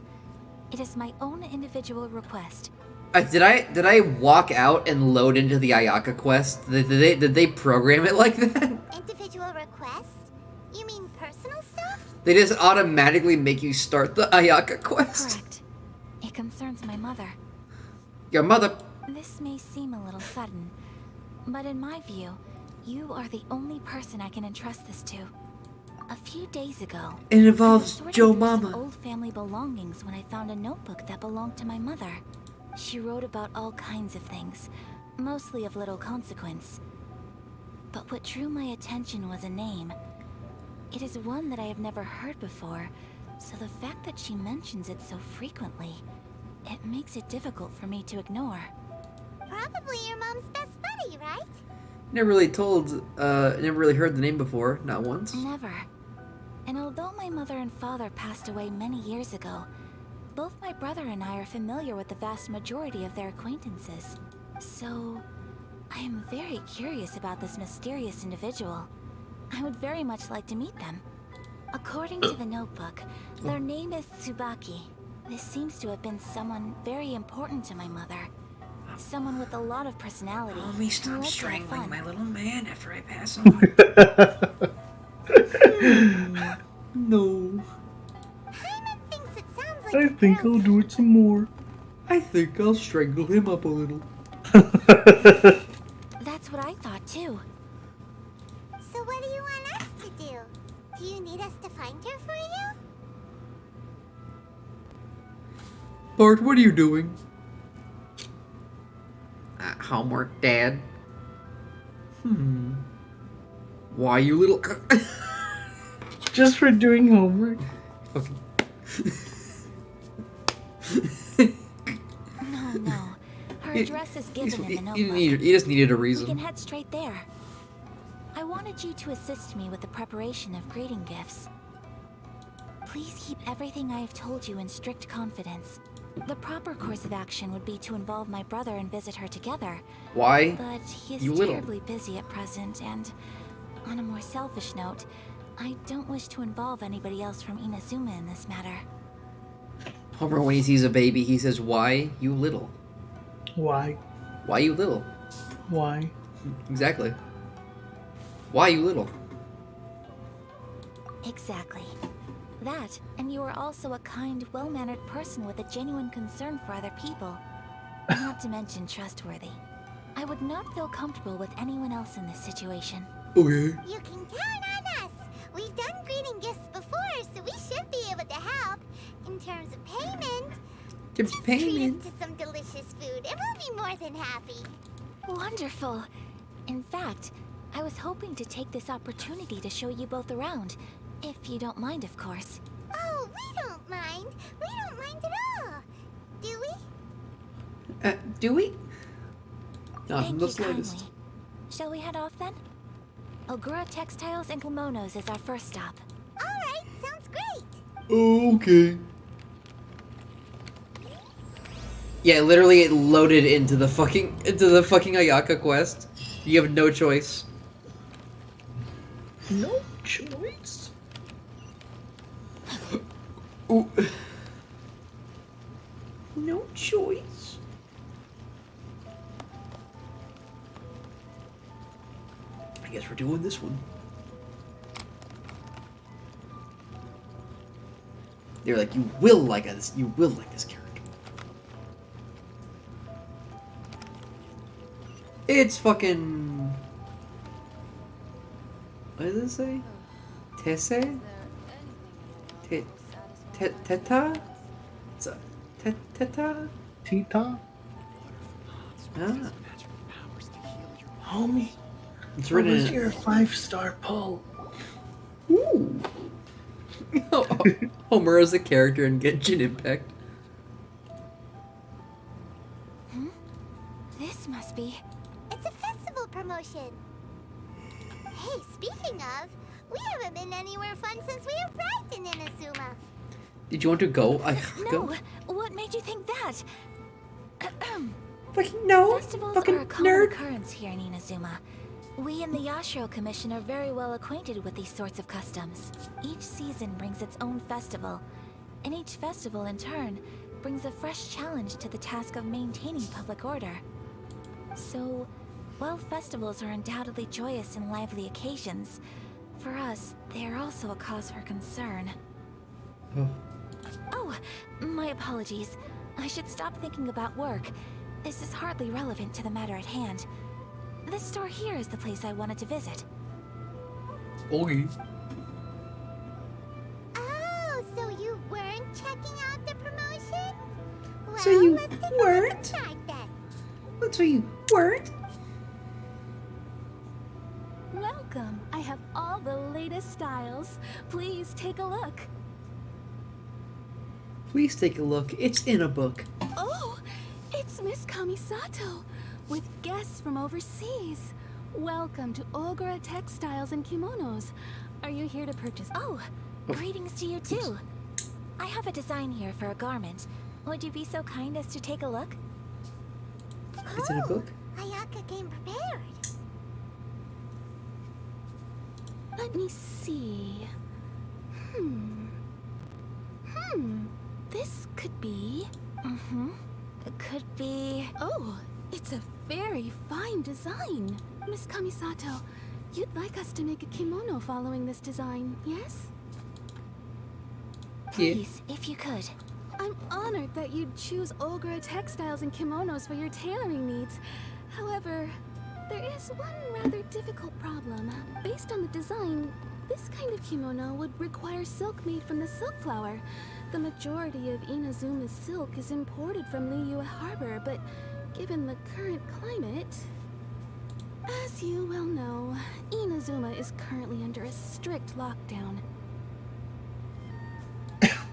Speaker 13: It is my own individual request.
Speaker 4: Did I walk out and load into the Ayaka quest? Did they program it like that?
Speaker 7: Individual request? You mean personal stuff?
Speaker 4: They just automatically make you start the Ayaka quest.
Speaker 13: Correct. It concerns my mother.
Speaker 4: Your mother.
Speaker 13: This may seem a little sudden, but in my view, you are the only person I can entrust this to. A few days ago,
Speaker 4: It involves
Speaker 13: I was
Speaker 4: Joe
Speaker 13: sorting through some
Speaker 4: Mama.
Speaker 13: old family belongings when I found a notebook that belonged to my mother. She wrote about all kinds of things, mostly of little consequence. But what drew my attention was a name. It is one that I have never heard before, so the fact that she mentions it so frequently, it makes it difficult for me to ignore.
Speaker 7: Probably your mom's best buddy, right?
Speaker 4: Never really heard the name before, not once.
Speaker 13: Never. And although my mother and father passed away many years ago, both my brother and I are familiar with the vast majority of their acquaintances. So, I am very curious about this mysterious individual. I would very much like to meet them. According to the notebook, their name is Tsubaki. This seems to have been someone very important to my mother. Someone with a lot of personality.
Speaker 4: Let me
Speaker 13: who
Speaker 4: stop
Speaker 13: liked to have
Speaker 4: strangling
Speaker 13: fun.
Speaker 4: my little man after I pass on. No.
Speaker 6: I think I'll do it some more.
Speaker 4: I think I'll strangle him up a little.
Speaker 13: That's what I thought too.
Speaker 7: Do you need us to find her for you?
Speaker 4: Bart, what are you doing? Homework, Dad. Why, you little...
Speaker 6: Just for doing homework.
Speaker 4: Okay.
Speaker 13: No. Her address is given in the notebook.
Speaker 4: He just needed a
Speaker 13: We
Speaker 4: reason.
Speaker 13: can head straight there. I wanted you to assist me with the preparation of greeting gifts. Please keep everything I have told you in strict confidence. The proper course of action would be to involve my brother and visit her together.
Speaker 4: Why?
Speaker 13: But he is
Speaker 4: You little.
Speaker 13: terribly busy at present, and on a more selfish note, I don't wish to involve anybody else from Inazuma in this matter.
Speaker 4: Homer, when he sees a baby, he says, "Why, you little?
Speaker 6: Why?
Speaker 4: Why, you little?"
Speaker 6: Why?
Speaker 4: Exactly. Why, you little?
Speaker 13: Exactly. That, and you are also a kind, well-mannered person with a genuine concern for other people. Not to mention trustworthy. I would not feel comfortable with anyone else in this situation.
Speaker 4: Okay.
Speaker 7: You can count on us. We've done greeting gifts before, so we should be able to help. In terms of payment, just treat us to some delicious food, and we'll be more than happy.
Speaker 13: Wonderful. In fact, I was hoping to take this opportunity to show you both around. If you don't mind, of course.
Speaker 7: Oh, we don't mind. We don't mind at all. Do we?
Speaker 4: Do we?
Speaker 13: Thank
Speaker 4: the
Speaker 13: you
Speaker 4: slightest.
Speaker 13: kindly. Shall we head off then? Ogura Textiles and Kimonos is our first stop.
Speaker 7: Alright, sounds great.
Speaker 4: Okay. Yeah, literally it loaded into the fucking Ayaka quest. You have no choice.
Speaker 6: No choice?
Speaker 4: Ooh. No choice. I guess we're doing this one. They're like, you will like this. You will like this character. It's fucking. What does it say? Tese? Teta? Teta?
Speaker 6: Tita?
Speaker 4: Ah.
Speaker 6: Homie.
Speaker 4: It's
Speaker 6: What
Speaker 4: written
Speaker 6: was
Speaker 4: in.
Speaker 6: your 5-star poll?
Speaker 4: Ooh. Homer is a character in Genshin Impact.
Speaker 13: This must be...
Speaker 7: It's a festival promotion. Hey, speaking of, we haven't been anywhere fun since we arrived in Inazuma.
Speaker 4: Did you want to go?
Speaker 13: No!
Speaker 4: Go.
Speaker 13: What made you think that?
Speaker 4: Fucking no!
Speaker 13: Festivals
Speaker 4: Fucking
Speaker 13: are a common
Speaker 4: nerd.
Speaker 13: occurrence here in Inazuma. We in the Yashiro Commission are very well acquainted with these sorts of customs. Each season brings its own festival, and each festival in turn brings a fresh challenge to the task of maintaining public order. So, while festivals are undoubtedly joyous and lively occasions, for us, they are also a cause for concern. Oh, my apologies. I should stop thinking about work. This is hardly relevant to the matter at hand. This store here is the place I wanted to visit.
Speaker 4: Okay.
Speaker 7: Oh, so you weren't checking out the promotion? Well,
Speaker 4: So you
Speaker 7: let's take
Speaker 4: weren't?
Speaker 7: a look inside then.
Speaker 4: What, so you weren't?
Speaker 22: Welcome. I have all the latest styles. Please take a look.
Speaker 4: Please take a look. It's in a book.
Speaker 22: Oh, it's Miss Kamisato with guests from overseas. Welcome to Ogura Textiles and Kimonos. Are you here to purchase?
Speaker 13: Oh, greetings to you too. I have a design here for a garment. Would you be so kind as to take a look?
Speaker 4: It's in a book.
Speaker 7: Ayaka came prepared.
Speaker 22: Let me see. This could be...
Speaker 13: It could be...
Speaker 22: Oh, it's a very fine design. Miss Kamisato, you'd like us to make a kimono following this design, yes?
Speaker 13: Please, if you could.
Speaker 22: I'm honored that you'd choose Ogura Textiles and Kimonos for your tailoring needs. However, there is one rather difficult problem. Based on the design, This kind of kimono would require silk made from the silk flower. The majority of Inazuma's silk is imported from Liyue Harbor, but given the current climate... As you well know, Inazuma is currently under a strict lockdown.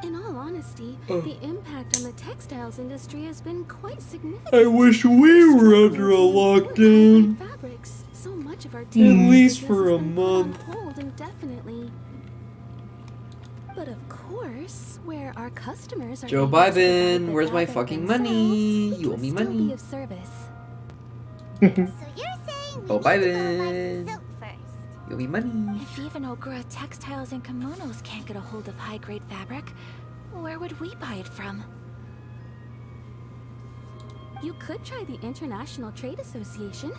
Speaker 22: In all honesty, the impact on the textiles industry has been quite significant.
Speaker 4: I wish we were under a lockdown.
Speaker 22: Fabrics. So much of our
Speaker 4: At least for a month.
Speaker 22: on hold indefinitely. But of course, where our customers are
Speaker 4: Joe
Speaker 22: able to provide
Speaker 4: Biden,
Speaker 22: the
Speaker 4: where's my
Speaker 22: fabric
Speaker 4: fucking
Speaker 22: themselves,
Speaker 4: money?
Speaker 22: we
Speaker 4: You owe
Speaker 22: can
Speaker 4: me
Speaker 22: still
Speaker 4: money.
Speaker 22: be of service.
Speaker 4: Joe Biden. You owe me money.
Speaker 13: If even Ogura textiles and kimonos can't get a hold of high-grade fabric, where would we buy it from?
Speaker 22: You could try the International Trade Association.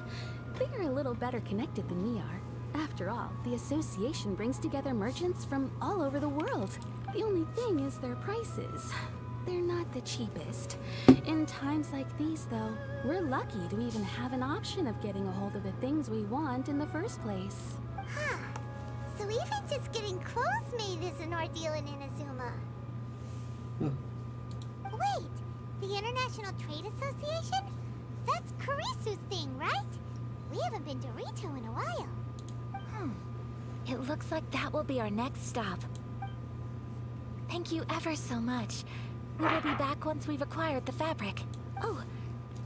Speaker 22: They're a little better connected than we are. After all, the association brings together merchants from all over the world. The only thing is their prices. They're not the cheapest. In times like these, though, we're lucky to even have an option of getting a hold of the things we want in the first place.
Speaker 7: Huh. So even just getting clothes made is an ordeal in Inazuma. Wait, the International Trade Association? That's Kurisu's thing, right? We haven't been to Rito in a while.
Speaker 13: It looks like that will be our next stop. Thank you ever so much. We will be back once we've acquired the fabric. Oh,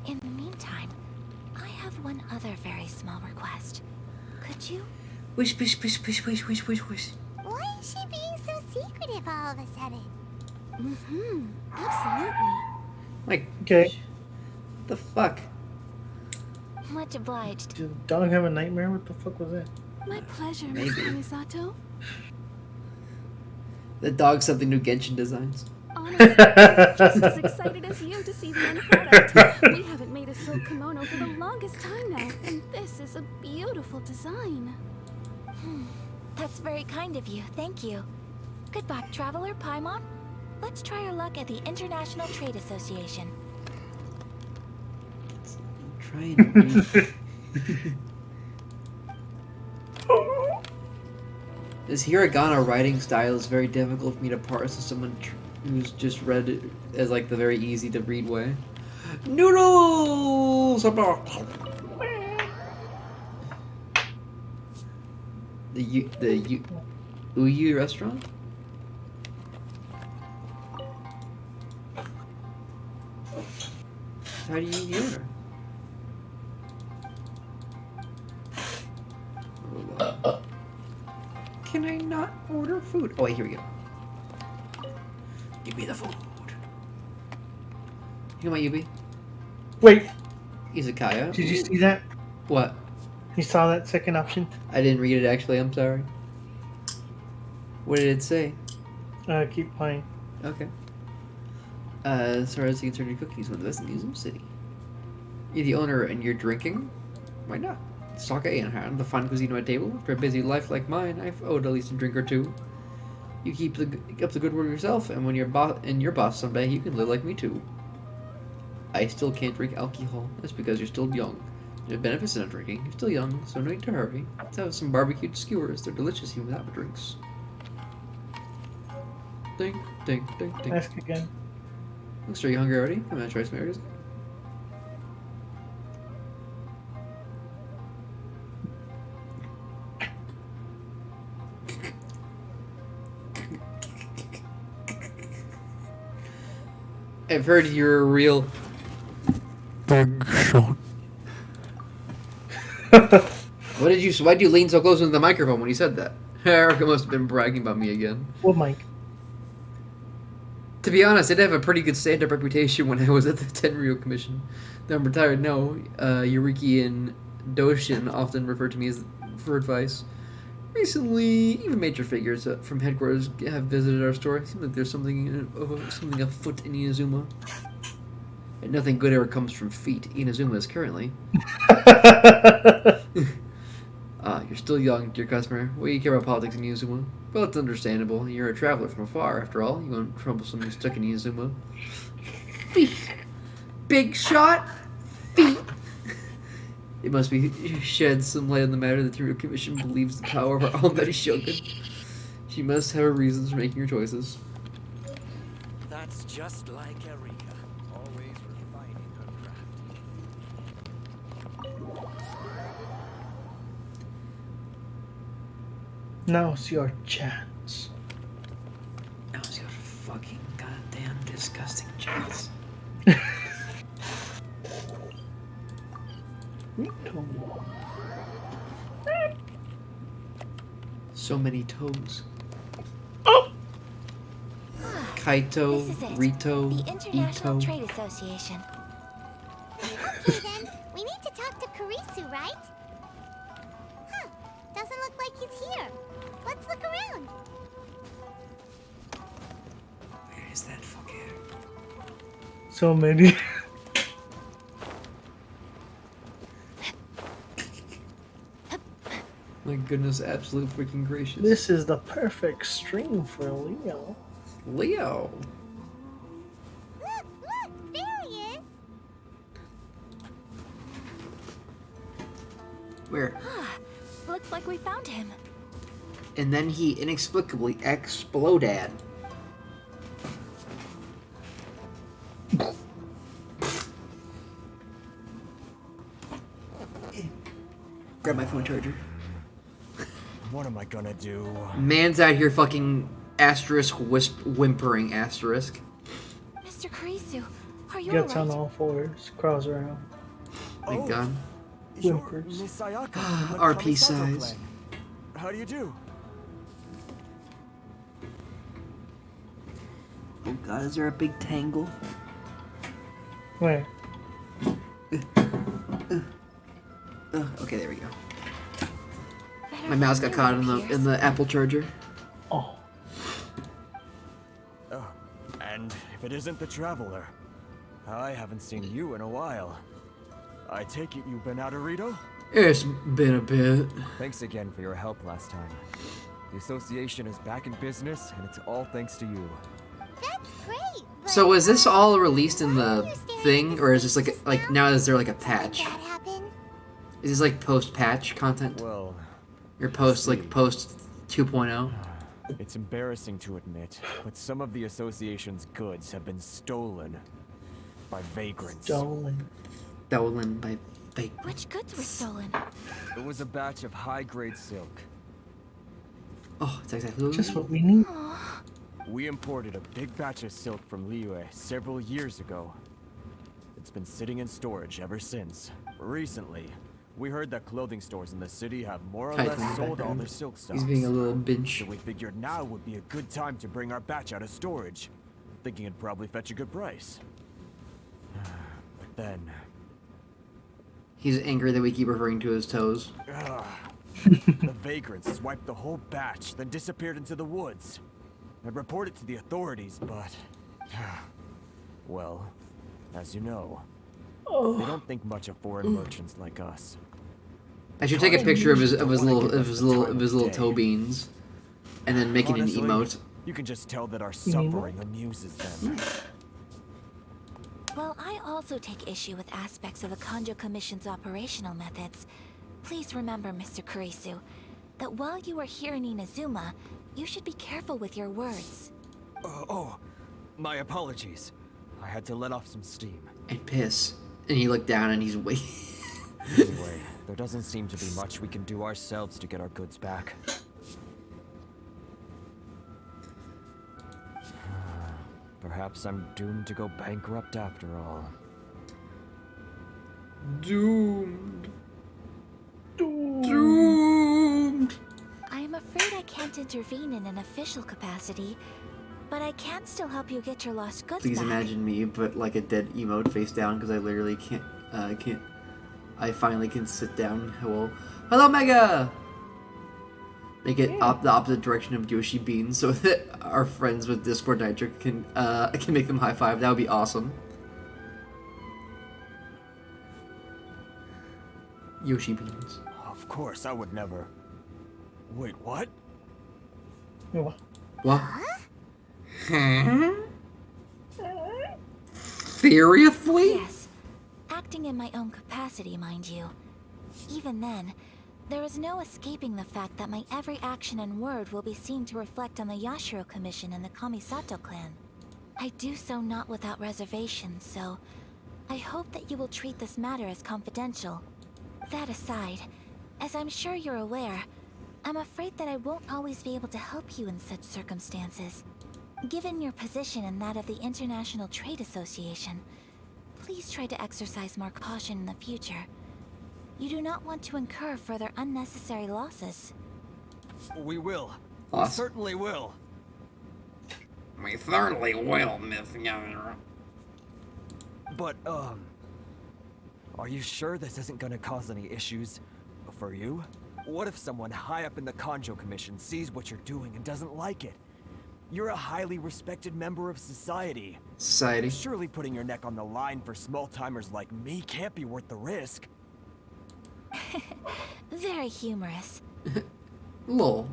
Speaker 13: in the meantime, I have one other very small request. Could you?
Speaker 4: Wish, wish, wish, wish, wish, wish, wish, wish.
Speaker 7: Why is she being so secretive all of a sudden?
Speaker 22: Absolutely.
Speaker 4: Like,
Speaker 6: Okay.
Speaker 4: the fuck?
Speaker 13: Much obliged.
Speaker 6: Did the dog have a nightmare? What the fuck was that?
Speaker 22: My pleasure,
Speaker 4: Maybe.
Speaker 22: Mr. Misato.
Speaker 4: The dog's something new Genshin designs.
Speaker 22: Honestly, I'm just as excited as you to see the end product. We haven't made a silk kimono for the longest time now, and this is a beautiful design.
Speaker 13: That's very kind of you. Thank you. Goodbye, traveler Paimon. Let's try our luck at the International Trade Association.
Speaker 4: Trying to read. This hiragana writing style is very difficult for me to parse as someone who's just read it as like the very easy to read way. Noodles! The Uyu restaurant? How do you eat the order? Can I not order food? Oh wait, here we go. Give me the food. You know my Yubi?
Speaker 6: Wait.
Speaker 4: Izakaya.
Speaker 6: Did you see that?
Speaker 4: What?
Speaker 6: You saw that second option?
Speaker 4: I didn't read it actually, I'm sorry. What did it say?
Speaker 6: Keep playing.
Speaker 4: Okay. As far as the concerned, your cookies one of the best in Izum City. You're the owner and you're drinking? Why not? Sake in hand, the fine cuisine on my table. For a busy life like mine, I've owed at least a drink or two. You keep up the good word yourself, and when you're your boss someday, you can live like me too. I still can't drink alcohol. That's because you're still young. There's benefits in not drinking. You're still young, so no need to hurry. Let's have some barbecued skewers. They're delicious even without drinks. Ding, ding, ding, ding.
Speaker 6: Ask again.
Speaker 4: Looks like you're hungry already. I'm gonna try some areas. I've heard you're a real big shot. Why'd you lean so close into the microphone when you said that? Erica must have been bragging about me again.
Speaker 6: What mic?
Speaker 4: To be honest, I did have a pretty good stand-up reputation when I was at the Tenryu Commission. Though I'm retired now, Yuriki and Doshin often refer to me as for advice. Recently, even major figures from headquarters have visited our store. It seems like there's something afoot in Inazuma. And nothing good ever comes from feet. Inazuma is currently. You're still young, dear customer. What do you care about politics in Inazuma? Well, it's understandable. You're a traveler from afar, after all. You won't troublesome you stuck in Inazuma. Feet. Big shot. Feet. It must be shed some light on the matter. The Tyrannical Commission believes the power of our Almighty Shogun. She must have her reasons for making her choices.
Speaker 19: That's just like Erika, always refining her craft.
Speaker 6: Now's your chance.
Speaker 4: Now's your fucking goddamn disgusting chance. So many toes.
Speaker 6: Oh!
Speaker 4: Kaito,
Speaker 3: This is it.
Speaker 4: Rito,
Speaker 3: The International
Speaker 4: Ito.
Speaker 3: Trade Association.
Speaker 7: Okay then, we need to talk to Kurisu, right? Huh, doesn't look like he's here. Let's look around.
Speaker 4: Where is that fucker?
Speaker 6: So many.
Speaker 4: My goodness, absolute freaking gracious.
Speaker 6: This is the perfect stream for Leo.
Speaker 4: Leo.
Speaker 7: Look, there he is.
Speaker 4: Where?
Speaker 13: Looks like we found him.
Speaker 4: And then he inexplicably exploded. Grab my phone charger.
Speaker 19: What am I gonna do?
Speaker 4: Man's out here fucking asterisk whimpering asterisk.
Speaker 13: Mr. Kurisu, are you
Speaker 6: Gets on
Speaker 13: alright?
Speaker 6: all fours, crawls around.
Speaker 4: Thank God.
Speaker 6: Whimpers.
Speaker 19: Miss Sayaka,
Speaker 4: RP
Speaker 19: Kamisato
Speaker 4: size.
Speaker 19: clan. How do you do?
Speaker 4: Oh God, is there a big tangle?
Speaker 6: Where?
Speaker 4: Okay, there we go. My mouse got caught in the Apple charger.
Speaker 6: Oh.
Speaker 19: And if it isn't the Traveler, I haven't seen you in a while. I take it you've been out of Rito?
Speaker 4: It's been a bit.
Speaker 19: Thanks again for your help last time. The association is back in business, and it's all thanks to you.
Speaker 7: That's great. But
Speaker 4: So is this all released in the thing, or is this like now is there like a patch?
Speaker 7: that happened.
Speaker 4: Is this like post-patch content?
Speaker 19: Well,
Speaker 4: Or post like post 2.0?
Speaker 19: it's embarrassing to admit, but some of the association's goods have been stolen by vagrants.
Speaker 6: Stolen.
Speaker 4: Stolen by vagrants.
Speaker 13: Which goods were stolen?
Speaker 19: It was a batch of high-grade silk.
Speaker 4: Oh, it's exactly
Speaker 6: Just what we need.
Speaker 19: We imported a big batch of silk from Liyue several years ago. It's been sitting in storage ever since. Recently, we heard that clothing stores in the city have more or
Speaker 4: Kite
Speaker 19: less sold all
Speaker 4: background.
Speaker 19: their silk stuff.
Speaker 4: He's being a little bitch.
Speaker 19: So we figured now would be a good time to bring our batch out of storage, thinking it'd probably fetch a good price. But then...
Speaker 4: He's angry that we keep referring to his toes.
Speaker 19: the vagrants swiped the whole batch, then disappeared into the woods. I'd report it to the authorities, but... well, as you know, they don't think much of foreign merchants like us.
Speaker 4: I should take a picture of his little toe beans, and then make it an
Speaker 19: Honestly,
Speaker 4: emote.
Speaker 19: You can just tell that our suffering amuses them.
Speaker 13: Well, I also take issue with aspects of the Kanjo Commission's operational methods. Please remember, Mr. Kurisu, that while you are here in Inazuma, you should be careful with your words.
Speaker 19: Oh, my apologies. I had to let off some steam.
Speaker 4: And piss. And he looked down and he's waiting.
Speaker 19: Anyway, there doesn't seem to be much we can do ourselves to get our goods back. Perhaps I'm doomed to go bankrupt after all.
Speaker 4: Doomed. Doomed.
Speaker 13: I am afraid I can't intervene in an official capacity, but I can still help you get your lost goods
Speaker 4: Please
Speaker 13: back.
Speaker 4: imagine me, but like a dead emote face down because I literally can't. I finally can sit down. Hello, Mega. Make it the opposite direction of Yoshi Beans, so that our friends with Discord Nitro can make them high five. That would be awesome. Yoshi Beans.
Speaker 19: Of course, I would never. Wait, what?
Speaker 6: What?
Speaker 4: What? Huh? Seriously?
Speaker 13: Yes. Acting in my own capacity, mind you. Even then, there is no escaping the fact that my every action and word will be seen to reflect on the Yashiro Commission and the Kamisato clan. I do so not without reservations, so I hope that you will treat this matter as confidential. That aside, as I'm sure you're aware, I'm afraid that I won't always be able to help you in such circumstances. Given your position and that of the International Trade Association, please try to exercise more caution in the future. You do not want to incur further unnecessary losses.
Speaker 10: We will. We
Speaker 4: Awesome.
Speaker 10: certainly will.
Speaker 4: We thoroughly will, Miss Yamura.
Speaker 10: But, are you sure this isn't gonna cause any issues for you? What if someone high up in the Kanjo Commission sees what you're doing and doesn't like it? You're a highly respected member of society. Surely putting your neck on the line for small-timers like me can't be worth the risk.
Speaker 13: Very humorous.
Speaker 4: Lol.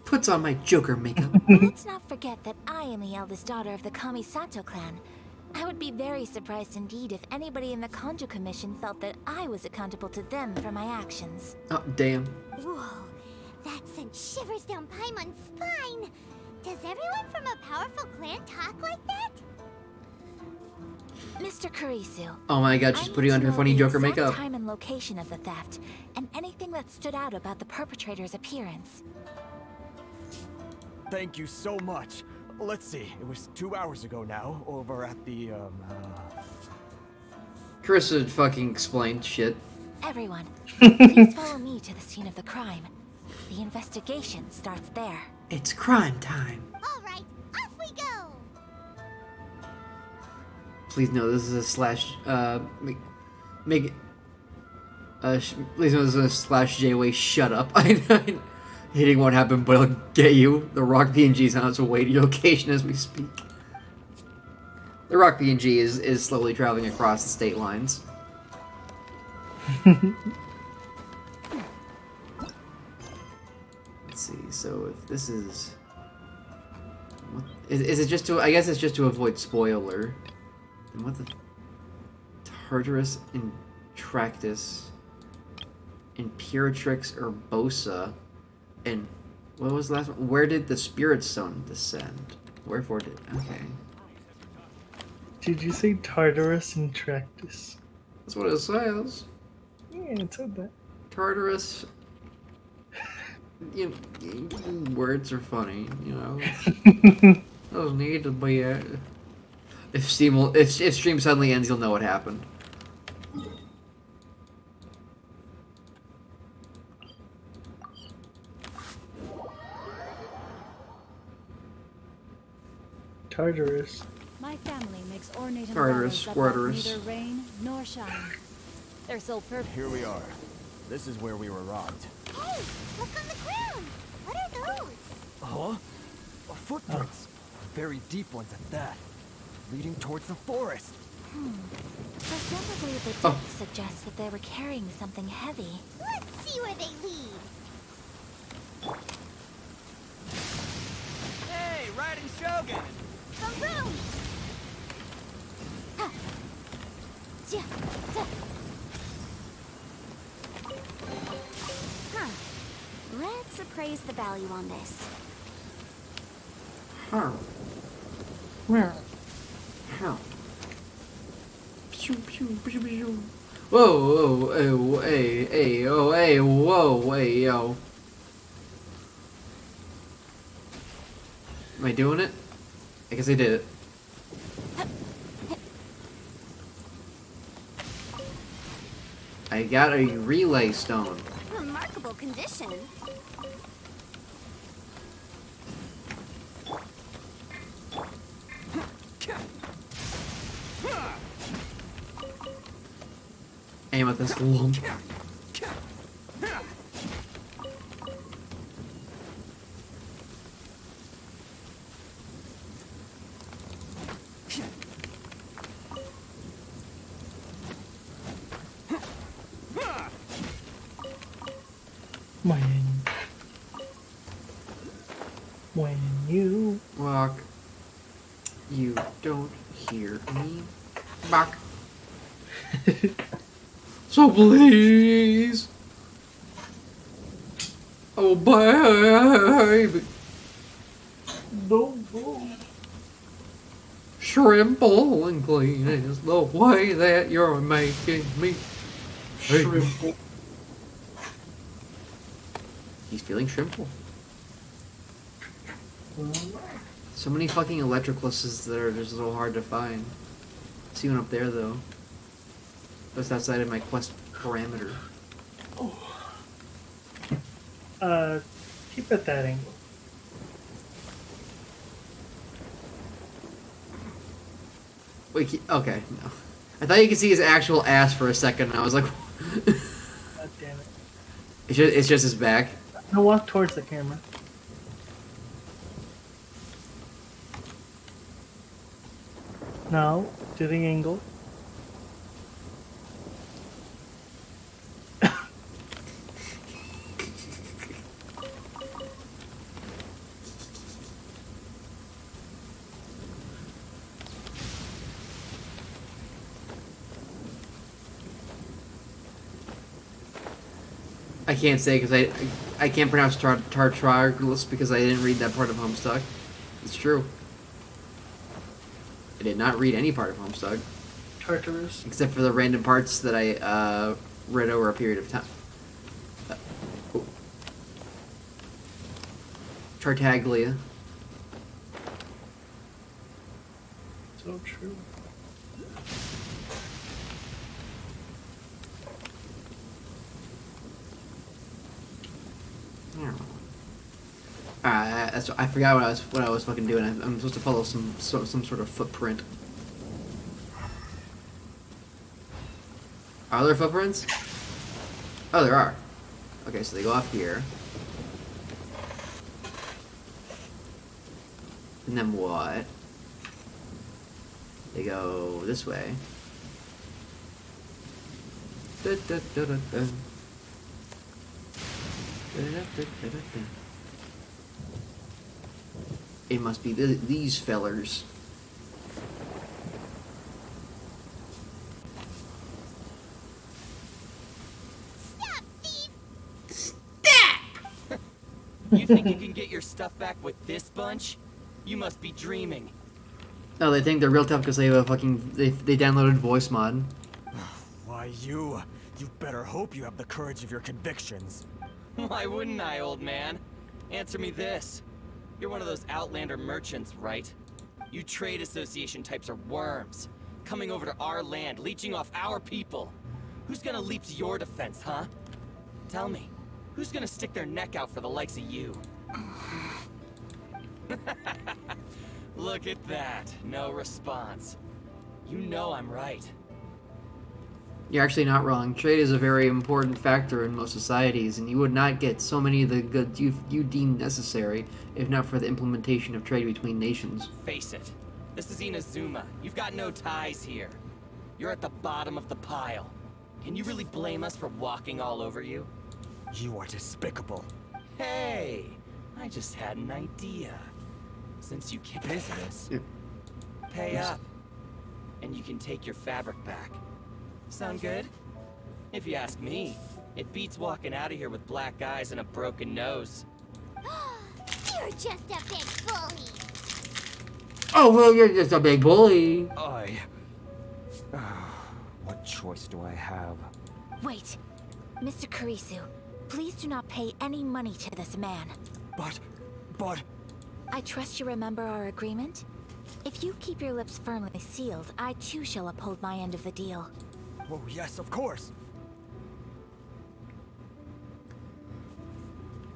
Speaker 4: Puts on my Joker makeup.
Speaker 13: Let's not forget that I am the eldest daughter of the Kamisato clan. I would be very surprised indeed if anybody in the Kanjo Commission felt that I was accountable to them for my actions.
Speaker 4: Oh, damn.
Speaker 7: Whoa, that sent shivers down Paimon's spine. Does everyone from a powerful clan talk like that?
Speaker 13: Mr. Kurisu.
Speaker 4: Oh my god, she's putting on her funny Joker
Speaker 13: the exact
Speaker 4: makeup.
Speaker 13: time and location of the theft, and anything that stood out about the perpetrator's appearance.
Speaker 10: Thank you so much. Let's see, it was 2 hours ago now, over at the,
Speaker 4: Carissa fucking explained shit.
Speaker 13: Everyone, please follow me to the scene of the crime. The investigation starts there.
Speaker 4: It's crime time.
Speaker 7: All right, off we go.
Speaker 4: Please know this is a slash, please know this is a slash J-Way shut up. Hitting won't happen, but I'll get you. The Rock PNG is on its way to your location as we speak. The Rock PNG is slowly traveling across the state lines. Let's see, so if this is... What, is it just to... I guess it's just to avoid spoiler. And what the... Tartarus Intractus, Imperatrix Urbosa, and... What was the last one? Where did the Spirit Stone descend? Wherefore did... Okay.
Speaker 6: Did you say Tartarus Intractus?
Speaker 4: That's what it says.
Speaker 6: Yeah, it said that.
Speaker 4: Tartarus... words are funny, you know. Those need to be if stream suddenly ends, you'll know what happened.
Speaker 6: Tartarus.
Speaker 14: My family makes ornate
Speaker 4: Tartarus,
Speaker 14: umbrellas that
Speaker 4: Squartarus.
Speaker 14: neither rain nor shine. Their sole purpose.
Speaker 10: Here we are. This is where we were robbed.
Speaker 7: Hey, look on the ground. What are those?
Speaker 10: Huh? Footprints. Very deep ones at that. Leading towards the forest.
Speaker 13: Presumably the depth suggests that they were carrying something heavy.
Speaker 7: Let's see where they lead.
Speaker 8: Hey, riding Shogun!
Speaker 7: Boom!
Speaker 13: Huh. Let's appraise the value on this.
Speaker 4: Huh. Where? How? Pew, pew, pew, pew. Whoa, whoa, hey, hey, oh, hey, whoa, hey, yo. Am I doing it? I guess I did it. I got a relay stone.
Speaker 7: Remarkable condition.
Speaker 4: Aim at this lump.
Speaker 6: When you
Speaker 4: walk, you don't hear me. Bark. So please, Oh baby.
Speaker 6: No, no.
Speaker 4: Shrimple and clean is the way that you're making me.
Speaker 6: Shrimple.
Speaker 4: He's feeling shrimple. So many fucking electrocluses that are just a little hard to find. See one up there though. Just outside of my quest parameter.
Speaker 6: Keep at that angle.
Speaker 4: Wait, okay, no. I thought you could see his actual ass for a second, and I was like...
Speaker 6: God damn it.
Speaker 4: It's just his back.
Speaker 6: Now walk towards the camera. Now, to the angle.
Speaker 4: I can't say because I can't pronounce Tartargus because I didn't read that part of Homestuck. It's true. I did not read any part of Homestuck.
Speaker 6: Tartarus.
Speaker 4: Except for the random parts that I read over a period of time. Tartaglia.
Speaker 6: So true.
Speaker 4: I forgot what I was fucking doing. I'm supposed to follow some sort of footprint. Are there footprints? Oh, there are. Okay, so they go off here. And then what? They go this way. Da, da, da, da, da. It must be these fellers.
Speaker 20: You think you can get your stuff back with this bunch? You must be dreaming.
Speaker 4: Oh, they think they're real tough because they have a fucking they downloaded voice mod.
Speaker 10: Why you better hope you have the courage of your convictions.
Speaker 20: Why wouldn't I, old man? Answer me this. You're one of those Outlander merchants, right? You trade association types are worms. Coming over to our land, leeching off our people. Who's gonna leap to your defense, huh? Tell me, who's gonna stick their neck out for the likes of you? Look at that. No response. You know I'm right.
Speaker 4: You're actually not wrong. Trade is a very important factor in most societies, and you would not get so many of the goods you deem necessary if not for the implementation of trade between nations.
Speaker 20: Face it. This is INAZUMA. You've got no ties here. You're at the bottom of the pile. Can you really blame us for walking all over you?
Speaker 10: You are despicable.
Speaker 20: Hey, I just had an idea. Since you can't business, pay up, and you can take your fabric back. Sound good? If you ask me, it beats walking out of here with black eyes and a broken nose.
Speaker 7: You're just a big bully.
Speaker 4: Oh, well, you're just a big bully.
Speaker 10: What choice do I have?
Speaker 13: Wait. Mr. Kurisu, please do not pay any money to this man.
Speaker 10: But...
Speaker 13: I trust you remember our agreement? If you keep your lips firmly sealed, I too shall uphold my end of the deal.
Speaker 10: Oh, yes, of course.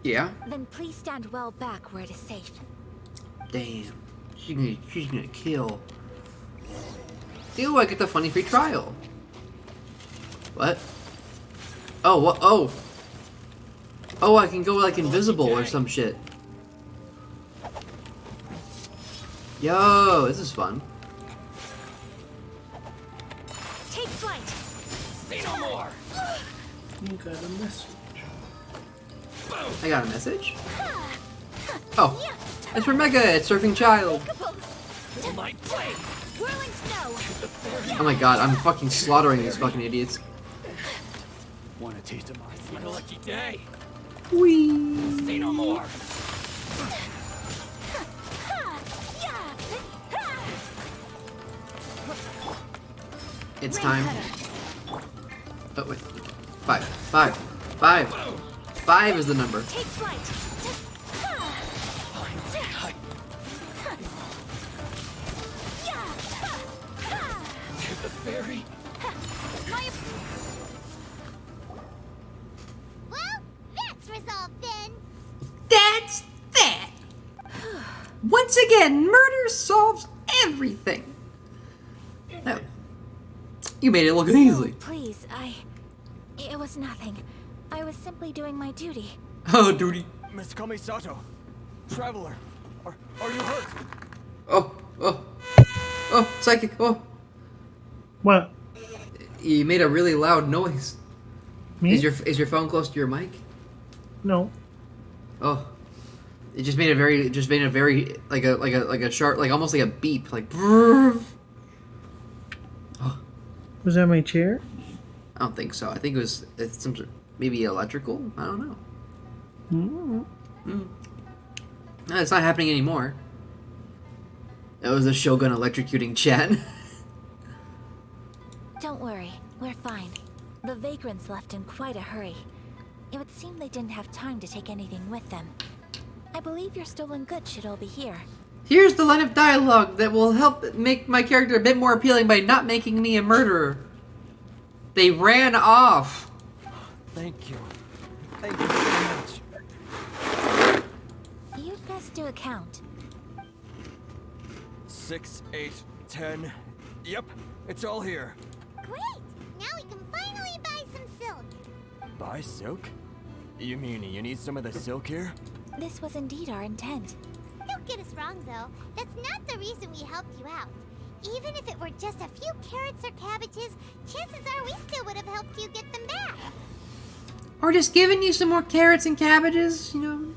Speaker 4: Yeah?
Speaker 13: Then please stand well back where it is safe.
Speaker 4: Damn. She's gonna kill. Ew, I get the funny free trial. What? Oh, what? Oh. Oh, I can go like invisible or some shit. Yo, this is fun.
Speaker 13: Take flight.
Speaker 20: Say no more.
Speaker 6: You got a message.
Speaker 4: I got a message? Oh. It's for Mega, it's Surfing Child.
Speaker 13: Whirling snow.
Speaker 4: Oh my god, I'm fucking slaughtering these fucking idiots.
Speaker 20: Want a taste of my lucky day?
Speaker 4: Whee!
Speaker 20: Say no more.
Speaker 4: It's time. Oh wait. 5. 5. 5. 5 is the number.
Speaker 2: Take flight.
Speaker 20: To the ferry.
Speaker 7: Well, that's resolved then.
Speaker 4: That's that. Once again, murder solves everything. No. You made it look easy.
Speaker 13: Please, it was nothing. I was simply doing my duty.
Speaker 4: Oh, duty.
Speaker 10: Miss Kamisato, traveler, are you hurt?
Speaker 4: Oh, psychic. Oh.
Speaker 6: What?
Speaker 4: You made a really loud noise.
Speaker 6: Me?
Speaker 4: Is your phone close to your mic?
Speaker 6: No.
Speaker 4: Oh. It just made a very like a sharp, like almost like a beep, like brrr.
Speaker 6: Was that my chair?
Speaker 4: I don't think so. I think it's some sort, maybe electrical. I don't know. No, it's not happening anymore. That was the Shogun electrocuting chat.
Speaker 13: Don't worry, we're fine. The vagrants left in quite a hurry. It would seem they didn't have time to take anything with them. I believe your stolen goods should all be here.
Speaker 4: Here's the line of dialogue that will help make my character a bit more appealing by not making me a murderer. They ran off.
Speaker 10: Thank you. Thank you so much.
Speaker 13: You'd best do a count.
Speaker 10: 6, 8, 10. Yep, it's all here.
Speaker 7: Great! Now we can finally buy some silk.
Speaker 10: Buy silk? You mean you need some of the silk here?
Speaker 13: This was indeed our intent.
Speaker 7: Don't get us wrong, though. That's not the reason we helped you out. Even if it were just a few carrots or cabbages, chances are we still would have helped you get them back.
Speaker 4: Or just giving you some more carrots and cabbages, you know.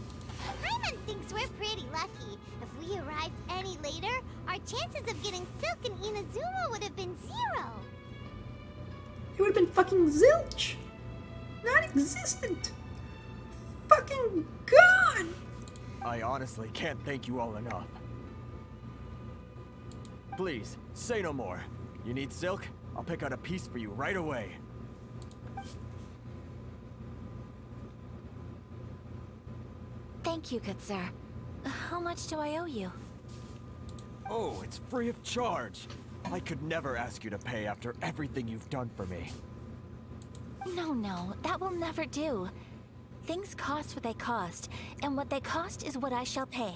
Speaker 7: Raymond thinks we're pretty lucky. If we arrived any later, our chances of getting silk in Inazuma would have been 0.
Speaker 4: It would have been fucking zilch. Non-existent. Fucking gone.
Speaker 10: I honestly can't thank you all enough. Please, say no more. You need silk? I'll pick out a piece for you right away.
Speaker 13: Thank you, good sir. How much do I owe you?
Speaker 10: Oh, it's free of charge. I could never ask you to pay after everything you've done for me.
Speaker 13: No, that will never do. Things cost what they cost, and what they cost is what I shall pay.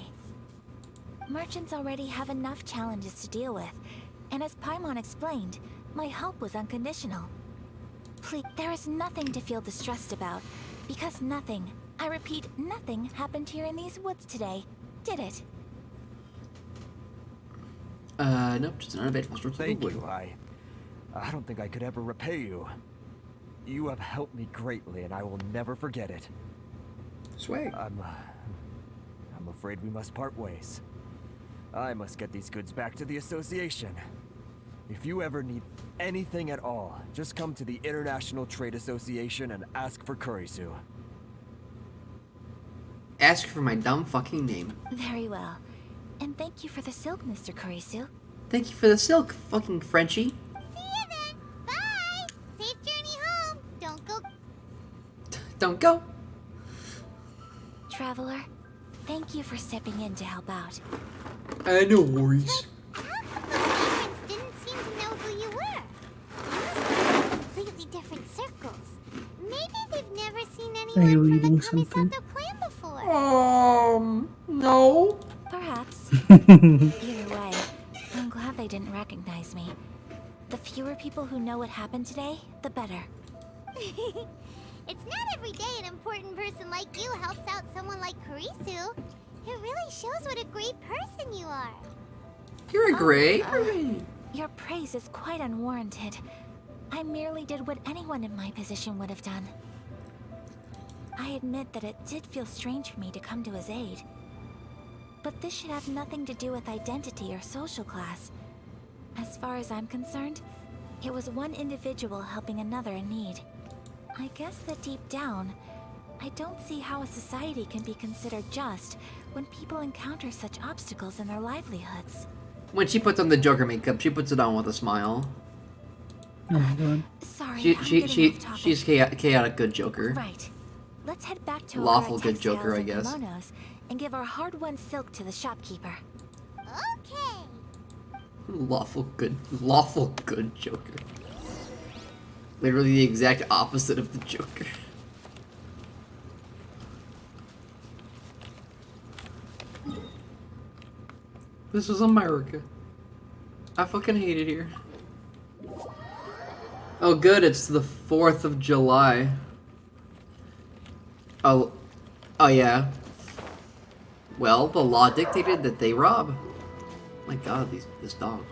Speaker 13: Merchants already have enough challenges to deal with, and as Paimon explained, my help was unconditional. Please, there is nothing to feel distressed about, because nothing, I repeat, nothing happened here in these woods today, did it?
Speaker 4: Nope, just an uneventful stroke.
Speaker 10: Thank you, I don't think I could ever repay you. You have helped me greatly, and I will never forget it.
Speaker 4: Swag.
Speaker 10: I'm afraid we must part ways. I must get these goods back to the association. If you ever need anything at all, just come to the International Trade Association and ask for Kurisu.
Speaker 4: Ask for my dumb fucking name.
Speaker 13: Very well. And thank you for the silk, Mr. Kurisu.
Speaker 4: Thank you for the silk, fucking Frenchie.
Speaker 7: See you then. Bye. Safe journey home. Don't go.
Speaker 4: Don't go.
Speaker 13: Traveler, thank you for stepping in to help out.
Speaker 4: No worries.
Speaker 7: Those migrants didn't seem to know who you were. You must be in completely different circles. Maybe they've never seen
Speaker 6: Are you
Speaker 7: anyone
Speaker 6: eating
Speaker 7: from the
Speaker 6: something?
Speaker 7: Kamisato clan before.
Speaker 4: No.
Speaker 13: Perhaps. Either way, I'm glad they didn't recognize me. The fewer people who know what happened today, the better.
Speaker 7: It's not every day an important person like you helps out someone like Kurisu. It really shows what a great person you are.
Speaker 4: You're a great.
Speaker 13: Your praise is quite unwarranted. I merely did what anyone in my position would have done. I admit that it did feel strange for me to come to his aid. But this should have nothing to do with identity or social class. As far as I'm concerned, it was one individual helping another in need. I guess that deep down, I don't see how a society can be considered just when people encounter such obstacles in their livelihoods.
Speaker 4: When she puts on the Joker makeup, she puts it on with a smile.
Speaker 6: Oh my god.
Speaker 13: Sorry,
Speaker 4: She's chaotic good Joker.
Speaker 13: Right. Let's head back to
Speaker 4: Lawful
Speaker 13: our
Speaker 4: good Joker, I
Speaker 13: textiles
Speaker 4: guess.
Speaker 13: and kimonos and give our hard-won silk to the shopkeeper.
Speaker 7: Okay.
Speaker 4: Lawful good Joker. Literally the exact opposite of the Joker. This is America. I fucking hate it here. Oh good, it's the 4th of July. Oh yeah. Well, the law dictated that they rob. My god, this dog.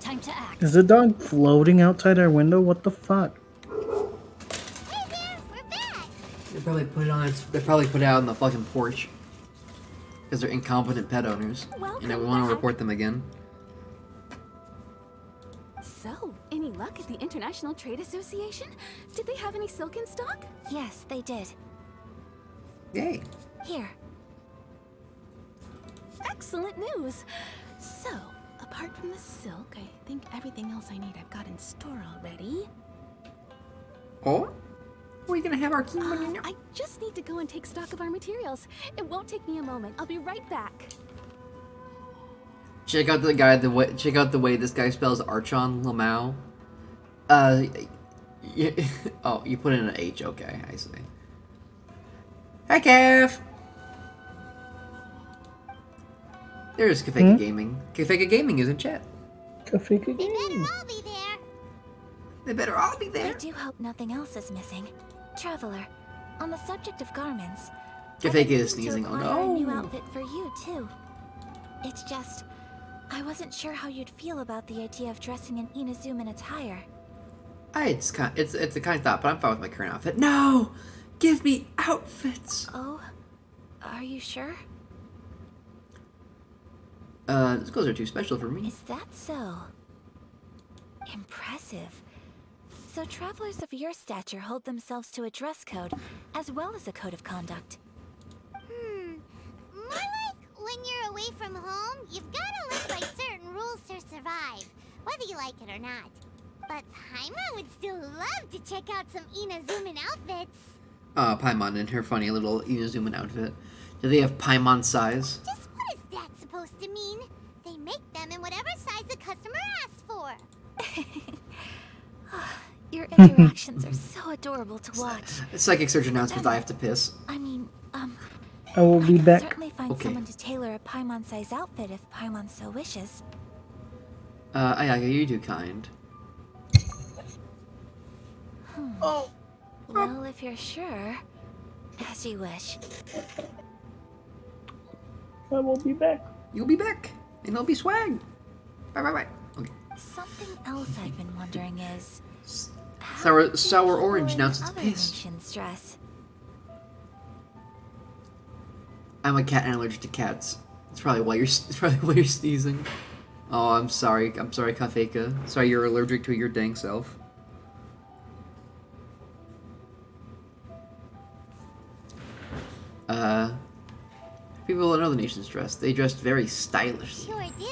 Speaker 14: Time to act.
Speaker 6: Is the dog floating outside our window? What the fuck?
Speaker 4: They probably put it on. They probably put it out on the fucking porch because they're incompetent pet owners, and we want to report them again.
Speaker 3: So, any luck at the International Trade Association? Did they have any silk in stock?
Speaker 13: Yes, they did.
Speaker 4: Yay.
Speaker 13: Here.
Speaker 3: Excellent news. So, apart from the silk, I think everything else I need I've got in store already.
Speaker 4: Oh? Are we gonna have our
Speaker 3: I just need to go and take stock of our materials. It won't take me a moment. I'll be right back.
Speaker 4: Check out check out the way this guy spells Archon Lamau. Oh, you put in an H. Okay, I see. Hi, Kev. There's Kafeka Gaming. Kafeka Gaming is in chat.
Speaker 6: Kafeka
Speaker 7: Gaming. I'll be there.
Speaker 4: They better all be there.
Speaker 13: I do hope nothing else is missing. Traveler, on the subject of garments,
Speaker 4: Kafeka is sneezing. Oh
Speaker 13: acquire a new
Speaker 4: no.
Speaker 13: outfit for you too. It's just, I wasn't sure how you'd feel about the idea of dressing in INAZUMA attire.
Speaker 4: It's a kind of thought, but I'm fine with my current outfit. No, give me outfits.
Speaker 13: Oh, are you sure?
Speaker 4: These clothes are too special for me.
Speaker 13: Is that so? Impressive. So travelers of your stature hold themselves to a dress code, as well as a code of conduct.
Speaker 7: More like when you're away from home, you've gotta live by certain rules to survive, whether you like it or not. But Paimon would still love to check out some INAZUMA outfits.
Speaker 4: Paimon in her funny little INAZUMA outfit. Do they have Paimon size?
Speaker 7: Just what is that supposed to mean? They make them in whatever size the customer asks for.
Speaker 13: Your interactions are so adorable to watch.
Speaker 4: Psychic Surge announcement, I have to piss.
Speaker 13: I mean,
Speaker 6: I will be back.
Speaker 13: certainly find someone to tailor a Paimon-size outfit if Paimon so wishes.
Speaker 4: Ayaga, you're too kind.
Speaker 6: Oh.
Speaker 13: Well, if you're sure, as you wish.
Speaker 6: I will be back.
Speaker 4: You'll be back, and there'll be swag. Bye. Okay.
Speaker 13: Something else I've been wondering is...
Speaker 4: Sour Orange announced its piss.
Speaker 13: Dress.
Speaker 4: I'm a cat and allergic to cats. It's probably why you're sneezing. Oh, I'm sorry, Kafeka. Sorry you're allergic to your dang self. People don't know the nation's dress. They dressed very stylish.
Speaker 7: Sure do.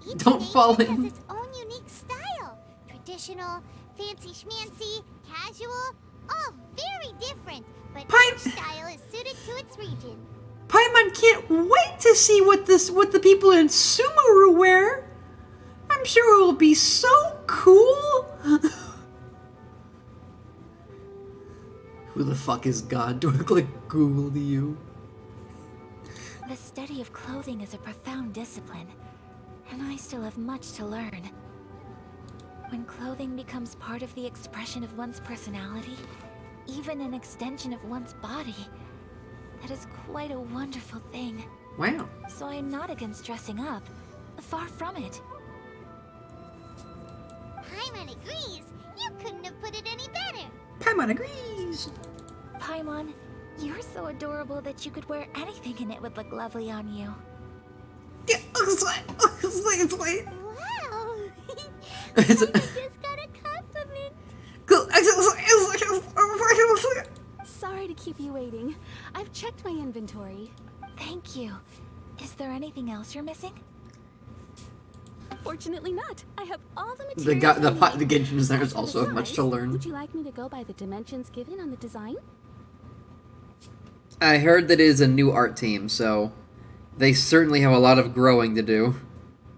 Speaker 7: Each
Speaker 4: Don't fall
Speaker 7: nation
Speaker 4: in.
Speaker 7: has its own unique style. Traditional, fancy schmancy, casual, all very different. But each style is suited to its region.
Speaker 4: Paimon can't wait to see what the people in Sumeru wear. I'm sure it will be so cool. Who the fuck is God? Do I look like Google to you?
Speaker 13: The study of clothing is a profound discipline, and I still have much to learn. When clothing becomes part of the expression of one's personality, even an extension of one's body, that is quite a wonderful thing.
Speaker 4: Wow.
Speaker 13: So I'm not against dressing up. Far from it.
Speaker 7: Paimon agrees. You couldn't have put it any better.
Speaker 4: Paimon agrees.
Speaker 13: Paimon, you're so adorable that you could wear anything and it would look lovely on you.
Speaker 7: Wow. You just got a
Speaker 22: to keep you waiting. I've checked my inventory.
Speaker 13: Thank you. Is there anything else you're missing?
Speaker 22: Fortunately not. I have all the
Speaker 4: The
Speaker 22: materials.
Speaker 4: the Genshin designers also have much to learn.
Speaker 22: Would you like me to go by the dimensions given on the design?
Speaker 4: I heard that it is a new art team, so they certainly have a lot of growing to do.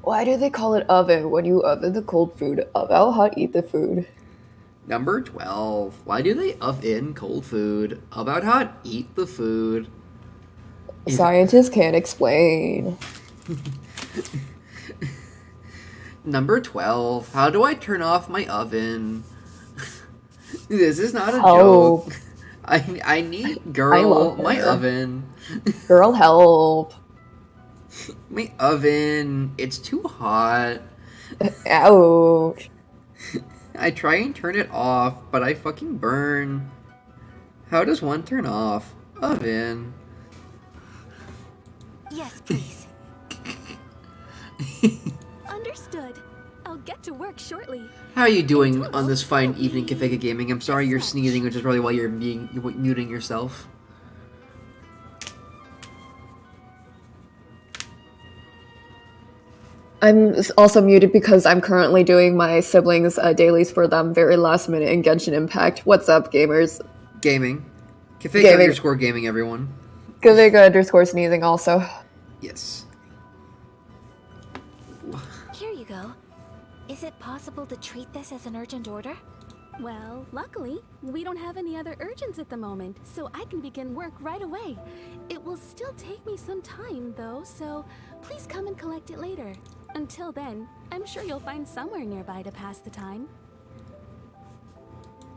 Speaker 16: Why do they call it oven when you oven the cold food? About hot, eat the food.
Speaker 4: Number 12. Why do they oven cold food? About hot, eat the food.
Speaker 16: Scientists can't explain.
Speaker 4: Number 12. How do I turn off my oven? This is not a
Speaker 16: Help.
Speaker 4: joke. I need girl my oven.
Speaker 16: Girl, help.
Speaker 4: My oven. It's too hot.
Speaker 16: Ouch.
Speaker 4: I try and turn it off, but I fucking burn. How does one turn off? Oven.
Speaker 13: Yes, please.
Speaker 22: Understood. I'll get to work shortly.
Speaker 4: How are you doing on this fine evening, Kafeka Gaming? I'm sorry you're sneezing, which is probably why you're muting yourself.
Speaker 16: I'm also muted because I'm currently doing my siblings' dailies for them very last minute in Genshin Impact. What's up, gamers?
Speaker 4: Gaming. Kafeka underscore gaming, everyone.
Speaker 16: Kavega underscore sneezing also.
Speaker 4: Yes.
Speaker 13: Here you go. Is it possible to treat this as an urgent order?
Speaker 22: Well, luckily, we don't have any other urgents at the moment, so I can begin work right away. It will still take me some time, though, so please come and collect it later. Until then, I'm sure you'll find somewhere nearby to pass the time.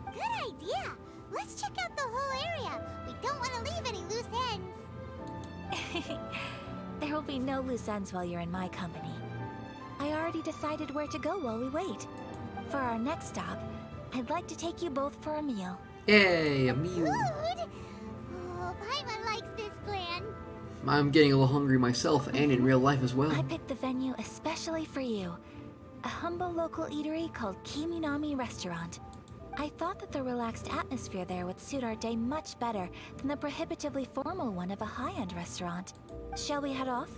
Speaker 7: Good idea. Let's check out the whole area. We don't want to leave any loose ends.
Speaker 13: There will be no loose ends while you're in my company. I already decided where to go while we wait. For our next stop, I'd like to take you both for a meal.
Speaker 4: Yay, a meal.
Speaker 7: Food? Oh, Paimon likes this plan.
Speaker 4: I'm getting a little hungry myself, and in real life as well.
Speaker 13: I picked the venue especially for you. A humble local eatery called Kiminami Restaurant. I thought that the relaxed atmosphere there would suit our day much better than the prohibitively formal one of a high-end restaurant. Shall we head off?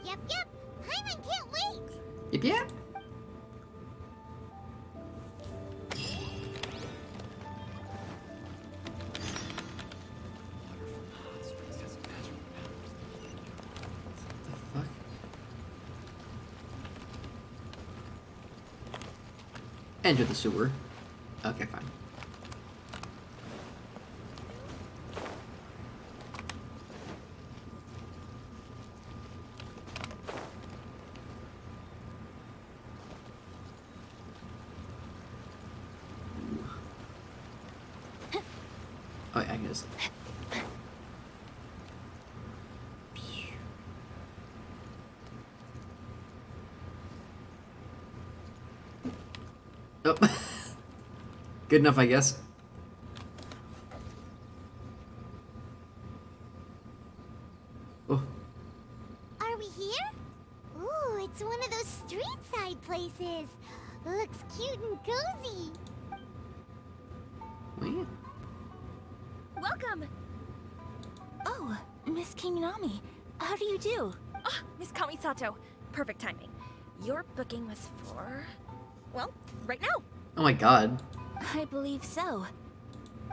Speaker 7: Yep. Paimon can't wait.
Speaker 4: Yep. Enter the sewer. Okay, fine. Oh, yeah, I guess. Oh. Good enough, I guess. Oh.
Speaker 7: Are we here? Ooh, it's one of those street side places. Looks cute and cozy.
Speaker 4: Oh, yeah.
Speaker 13: Welcome! Oh, Miss Kiminami, how do you do?
Speaker 17: Ah, Miss Kamisato. Perfect timing. Your booking was for... well, right now.
Speaker 4: Oh my god.
Speaker 13: I believe so.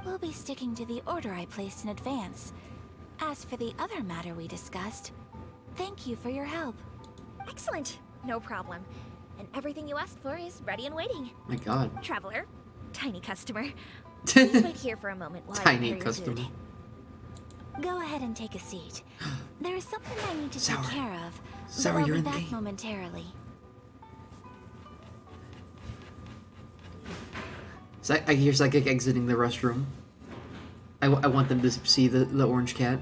Speaker 13: We'll be sticking to the order I placed in advance. As for the other matter we discussed, thank you for your help.
Speaker 17: Excellent. No problem. And everything you asked for is ready and waiting.
Speaker 4: My god.
Speaker 17: Traveler. Tiny customer. Please wait here for a moment while I
Speaker 4: Tiny
Speaker 17: prepare your
Speaker 4: customer.
Speaker 17: food.
Speaker 13: Go ahead and take a seat. There is something I need to
Speaker 4: Sour.
Speaker 13: take care of,
Speaker 4: Sour,
Speaker 13: but I'll
Speaker 4: you're
Speaker 13: be
Speaker 4: in the
Speaker 13: back
Speaker 4: game.
Speaker 13: momentarily.
Speaker 4: I hear Psychic exiting the restroom. I want them to see the orange cat.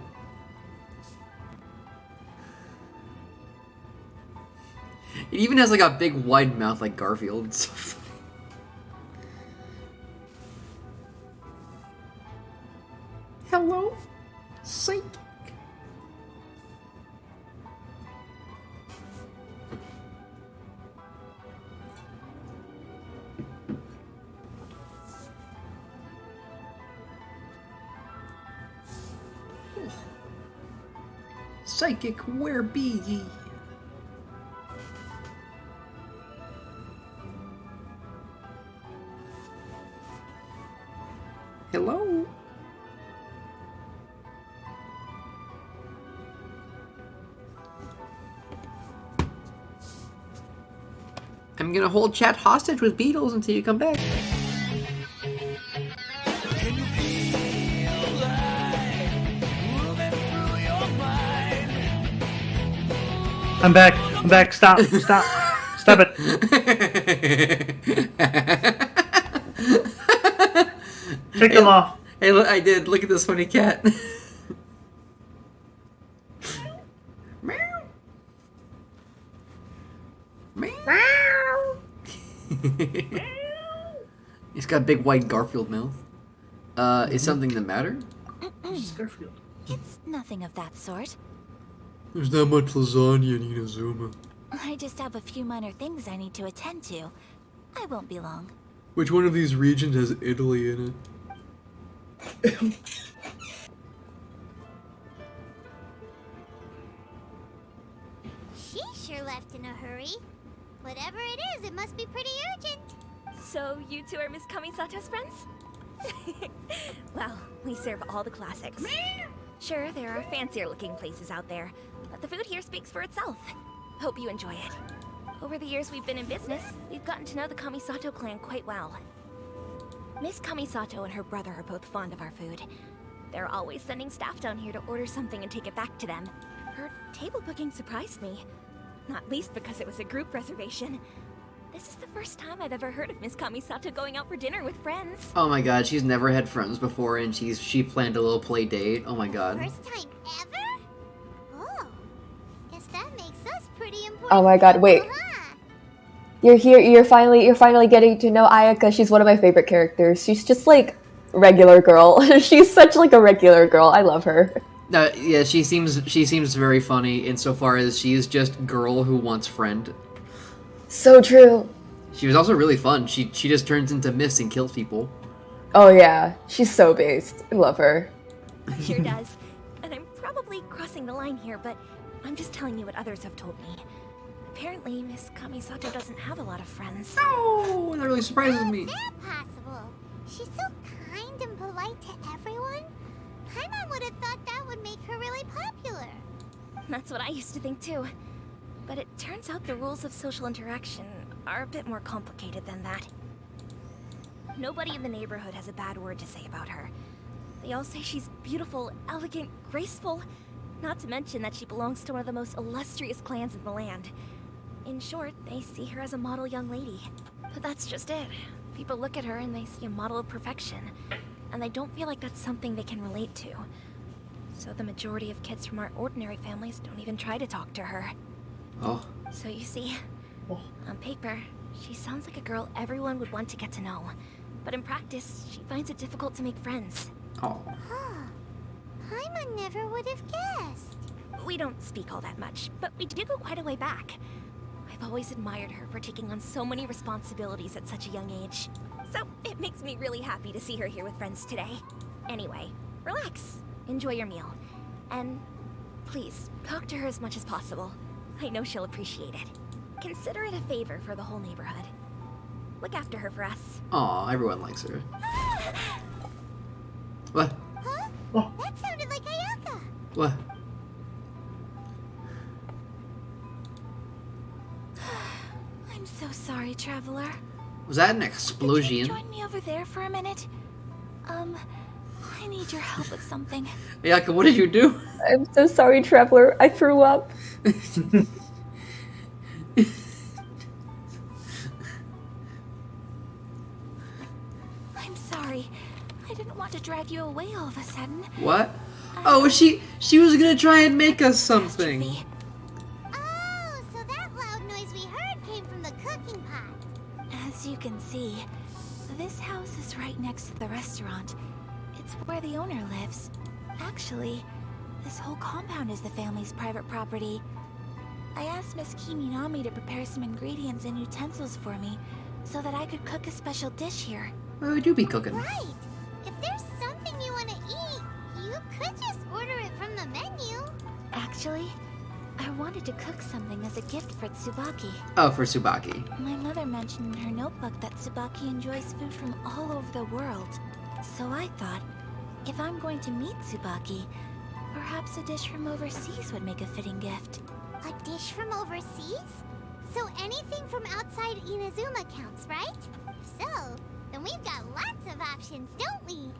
Speaker 4: It even has like a big wide mouth like Garfield. It's so funny. Hello? Psychic. Psychic, where be ye? Hello? I'm gonna hold chat hostage with Beatles until you come back.
Speaker 6: I'm back. I'm back. Stop. Stop. Stop it. Take them off.
Speaker 4: Hey, look, I did. Look at this funny cat. Meow. Meow. He's got a big white Garfield mouth. Is something the matter?
Speaker 6: Garfield.
Speaker 13: It's nothing of that sort.
Speaker 4: There's not much lasagna in INAZUMA.
Speaker 13: I just have a few minor things I need to attend to. I won't be long.
Speaker 4: Which one of these regions has Italy in it?
Speaker 7: She sure left in a hurry. Whatever it is, it must be pretty urgent.
Speaker 17: So you two are Miss Kamisato's friends? Well, we serve all the classics. Sure, there are fancier looking places out there, but the food here speaks for itself. Hope you enjoy it. Over the years we've been in business, we've gotten to know the Kamisato clan quite well. Miss Kamisato and her brother are both fond of our food. They're always sending staff down here to order something and take it back to them. Her table booking surprised me, not least because it was a group reservation. This is the first time I've ever heard of Miss Kamisato going out for dinner with friends.
Speaker 4: Oh my god, she's never had friends before and she planned a little play date. Oh my god.
Speaker 7: First time ever? Oh, guess that makes us pretty important.
Speaker 16: Oh my god, wait. You're here, you're finally getting to know Ayaka. She's one of my favorite characters. She's just like regular girl. She's such like a regular girl. I love her.
Speaker 4: Yeah, she seems very funny insofar as she is just girl who wants friend.
Speaker 16: So true.
Speaker 4: She was also really fun. She just turns into mist and kills people.
Speaker 16: Oh yeah, she's so based. I love her.
Speaker 17: Sure does. And I'm probably crossing the line here, but I'm just telling you what others have told me. Apparently, Miss Kamisato doesn't have a lot of friends.
Speaker 4: Oh, that really surprises me.
Speaker 7: How's that possible? She's so kind and polite to everyone. Paimon would have thought that would make her really popular.
Speaker 17: That's what I used to think too. But it turns out the rules of social interaction are a bit more complicated than that. Nobody in the neighborhood has a bad word to say about her. They all say she's beautiful, elegant, graceful, not to mention that she belongs to one of the most illustrious clans in the land. In short, they see her as a model young lady. But that's just it. People look at her and they see a model of perfection, and they don't feel like that's something they can relate to. So the majority of kids from our ordinary families don't even try to talk to her.
Speaker 4: Oh.
Speaker 17: So you see, on paper, she sounds like a girl everyone would want to get to know. But in practice, she finds it difficult to make friends.
Speaker 4: Oh.
Speaker 7: Paimon never would have guessed.
Speaker 17: We don't speak all that much, but we do go quite a way back. I've always admired her for taking on so many responsibilities at such a young age. So it makes me really happy to see her here with friends today. Anyway, relax, enjoy your meal, and please, talk to her as much as possible. I know she'll appreciate it. Consider it a favor for the whole neighborhood. Look after her for us.
Speaker 4: Aw, everyone likes her. What?
Speaker 7: Huh?
Speaker 6: Oh.
Speaker 7: That sounded like Ayaka.
Speaker 4: What?
Speaker 13: I'm so sorry, traveler.
Speaker 4: Was that an
Speaker 13: Could
Speaker 4: explosion?
Speaker 13: you join me over there for a minute? I need your help with something.
Speaker 4: Ayaka, what did you do?
Speaker 16: I'm so sorry, Traveler. I threw up.
Speaker 13: I'm sorry. I didn't want to drag you away all of a sudden.
Speaker 4: What? Oh, she was gonna try and make us something.
Speaker 7: Oh, so that loud noise we heard came from the cooking pot.
Speaker 13: As you can see, this house is right next to the restaurant. It's where the owner lives. Actually, this whole compound is the family's private property. I asked Miss Kiminami to prepare some ingredients and utensils for me so that I could cook a special dish here.
Speaker 4: What would you be cooking?
Speaker 7: Right. If there's something you want to eat, you could just order it from the menu.
Speaker 13: Actually, I wanted to cook something as a gift for Tsubaki.
Speaker 4: Oh, for Tsubaki.
Speaker 13: My mother mentioned in her notebook that Tsubaki enjoys food from all over the world. So I thought, if I'm going to meet Tsubaki, perhaps a dish from overseas would make a fitting gift.
Speaker 7: A dish from overseas? So anything from outside Inazuma counts, right? If so, then we've got lots of options, don't we?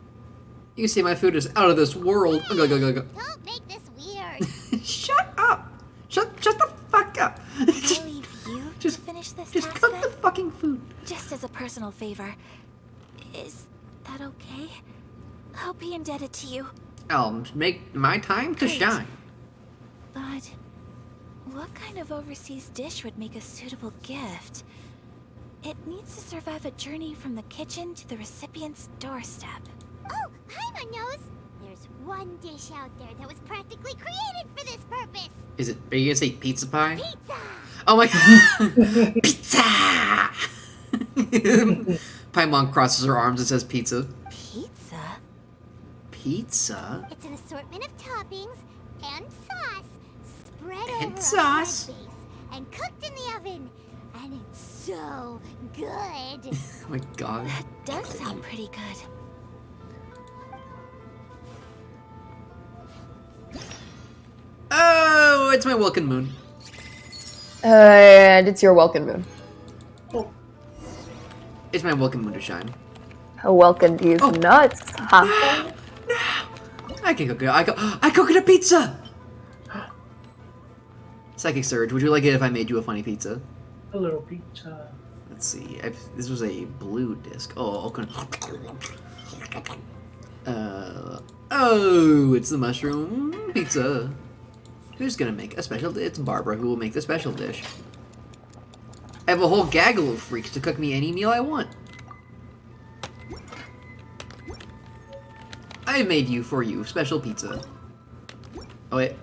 Speaker 4: You see, my food is out of this world.
Speaker 7: Hey, don't make this weird.
Speaker 4: Shut up! Shut the fuck up!
Speaker 13: I'll leave you to finish this
Speaker 4: just
Speaker 13: task
Speaker 4: cook
Speaker 13: then?
Speaker 4: the fucking food.
Speaker 13: Just as a personal favor. Is that okay? I'll be indebted to you.
Speaker 4: I'll make my time to
Speaker 13: Great.
Speaker 4: shine.
Speaker 13: But what kind of overseas dish would make a suitable gift? It needs to survive a journey from the kitchen to the recipient's doorstep.
Speaker 7: Oh, Paimon knows! There's one dish out there that was practically created for this purpose!
Speaker 4: Is it? Are you gonna say pizza pie?
Speaker 7: Pizza!
Speaker 4: Oh my god! Pizza! Paimon crosses her arms and says pizza.
Speaker 13: Pizza?
Speaker 4: Pizza?
Speaker 7: It's an assortment of toppings and sauce spread
Speaker 4: And
Speaker 7: over
Speaker 4: sauce.
Speaker 7: a bread base and cooked in the oven. And it's so good!
Speaker 4: Oh my god.
Speaker 13: That does sound pretty good.
Speaker 4: Oh, it's my Welkin Moon.
Speaker 16: And it's your Welkin Moon.
Speaker 4: It's my Welkin Moon to shine.
Speaker 16: Welcome these nuts. Ha.
Speaker 4: I can cook it. I cook it a pizza! Psychic Surge, would you like it if I made you a funny pizza?
Speaker 6: A little pizza.
Speaker 4: Let's see. This was a blue disc. Oh, okay. Oh, it's the mushroom pizza. Who's gonna make a special? It's Barbara who will make the special dish. I have a whole gaggle of freaks to cook me any meal I want. I made you for you special pizza. Oh wait.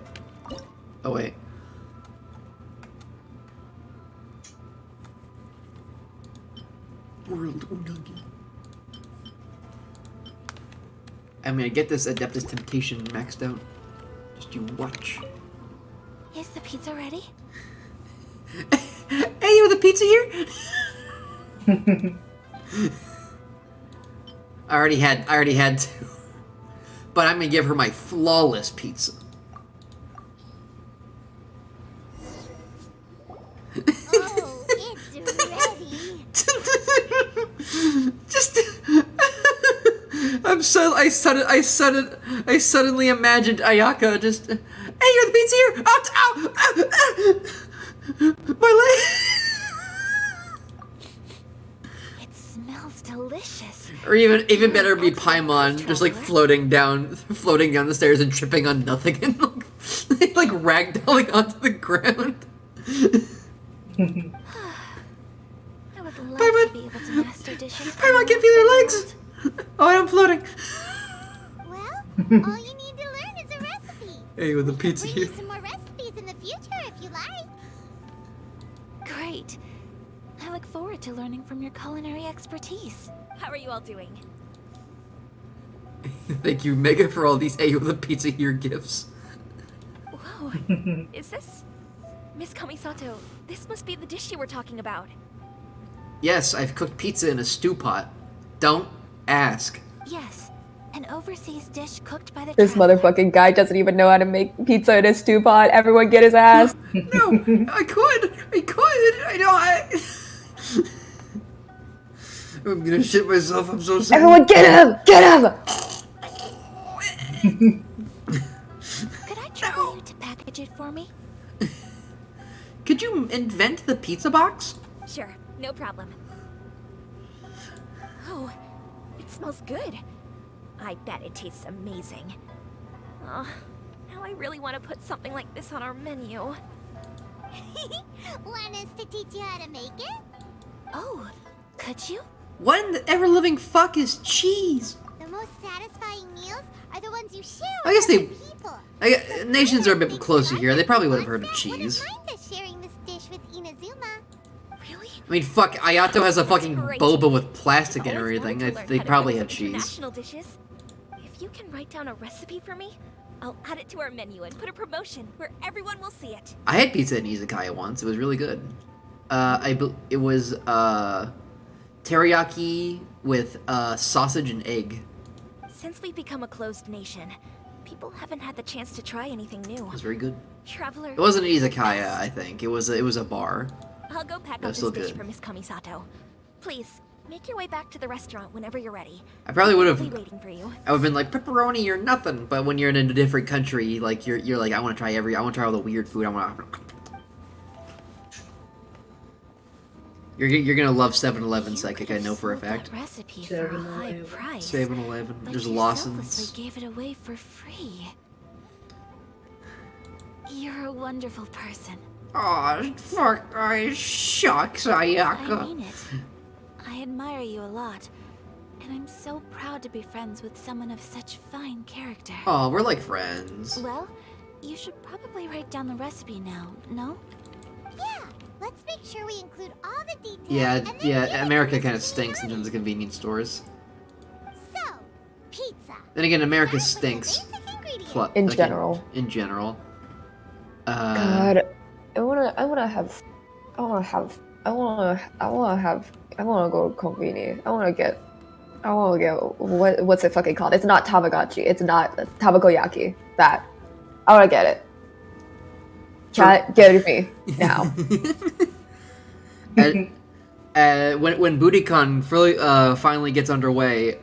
Speaker 4: Oh wait. World Unagi. I'm gonna get this Adeptus Temptation maxed out. Just you watch.
Speaker 13: Is the pizza ready?
Speaker 4: Hey, you with a pizza here? I already had two. But I'm gonna give her my flawless pizza.
Speaker 7: Oh, it's ready!
Speaker 4: Just I suddenly imagined Ayaka just, hey, you're the pizza here. My leg.
Speaker 13: It smells delicious.
Speaker 4: Or even better be Paimon just like floating down the stairs and tripping on nothing and like ragdolling onto the ground.
Speaker 13: I would love
Speaker 4: Paimon.
Speaker 13: to be able to master dishes.
Speaker 4: Paimon can't feel her legs. Oh, I'm floating.
Speaker 7: Well, all you need to learn is a recipe.
Speaker 4: Hey, with the pizza
Speaker 7: Bring
Speaker 4: here.
Speaker 7: you some more recipes in the future if you like.
Speaker 13: Great. I look forward to learning from your culinary expertise.
Speaker 17: How are you all doing?
Speaker 4: Thank you, Mega, for all these Hey, with the pizza here gifts.
Speaker 17: Whoa. Is this... Miss Kamisato, this must be the dish you were talking about.
Speaker 4: Yes, I've cooked pizza in a stew pot. Don't ask.
Speaker 13: Yes, an overseas dish cooked by the
Speaker 16: This motherfucking guy doesn't even know how to make pizza in a stew pot. Everyone get his ass.
Speaker 4: No, I could. I know. I'm gonna shit myself. I'm so sorry.
Speaker 16: Everyone get him! Get him!
Speaker 13: Could I trouble you to package it for me?
Speaker 4: Could you invent the pizza box?
Speaker 17: Sure, no problem. Oh, it smells good. I bet it tastes amazing. Oh, now I really want to put something like this on our menu.
Speaker 7: Want us to teach you how to make it?
Speaker 13: Oh, could you?
Speaker 4: What in the ever-living fuck is cheese?
Speaker 7: The most satisfying meals are the ones you share
Speaker 4: I
Speaker 7: with
Speaker 4: guess they-
Speaker 7: other people.
Speaker 4: Nations are a bit closer here. They probably would have heard of cheese.
Speaker 7: Mind us sharing this dish with Inazuma.
Speaker 17: Really?
Speaker 4: I mean, fuck, Ayato has a fucking
Speaker 17: great.
Speaker 4: boba with plastic in
Speaker 17: Always
Speaker 4: everything.
Speaker 17: wanted to learn
Speaker 4: They
Speaker 17: how to
Speaker 4: probably
Speaker 17: cook
Speaker 4: had
Speaker 17: some
Speaker 4: cheese.
Speaker 17: international dishes. If you can write down a recipe for me, I'll add it to our menu and put a promotion where everyone will see it.
Speaker 4: I had pizza in izakaya once. It was really good. It was teriyaki with sausage and egg.
Speaker 17: Since we've become a closed nation, people haven't had the chance to try anything new.
Speaker 4: It was very good.
Speaker 17: Traveler.
Speaker 4: It wasn't an izakaya, I think. It was a bar.
Speaker 17: I'll go pack
Speaker 4: It
Speaker 17: up
Speaker 4: was
Speaker 17: this
Speaker 4: still
Speaker 17: dish
Speaker 4: good.
Speaker 17: for Miss Kamisato. Please, make your way back to the restaurant whenever you're ready.
Speaker 4: I probably would
Speaker 17: I'll
Speaker 4: have.
Speaker 17: be waiting for you.
Speaker 4: I would have been like pepperoni or nothing. But when you're in a different country, like you're like I want to try all the weird food. You're gonna love 7-Eleven psychic. I know for a fact.
Speaker 13: Recipe for a high price.
Speaker 4: 7-Eleven.
Speaker 13: But
Speaker 4: There's
Speaker 13: you
Speaker 4: Lawson's.
Speaker 13: selflessly gave it away for free. You're a wonderful person.
Speaker 4: Aw, fuck! Shucks, Ayaka.
Speaker 13: I mean it. I admire you a lot, and I'm so proud to be friends with someone of such fine character.
Speaker 4: Oh, we're like friends.
Speaker 13: Well, you should probably write down the recipe now, no?
Speaker 7: Yeah, let's make sure we include all the details.
Speaker 4: Yeah. America kind of stinks in terms of convenience stores.
Speaker 7: So, pizza.
Speaker 4: Then again, America stinks.
Speaker 16: In general.
Speaker 4: In general.
Speaker 16: God, I wanna go to convenience. I wanna get what's it fucking called? It's not Tamagotchi. It's not Tamagoyaki. That. I wanna get it. Chat, get it to me now.
Speaker 4: When BootyCon finally gets underway,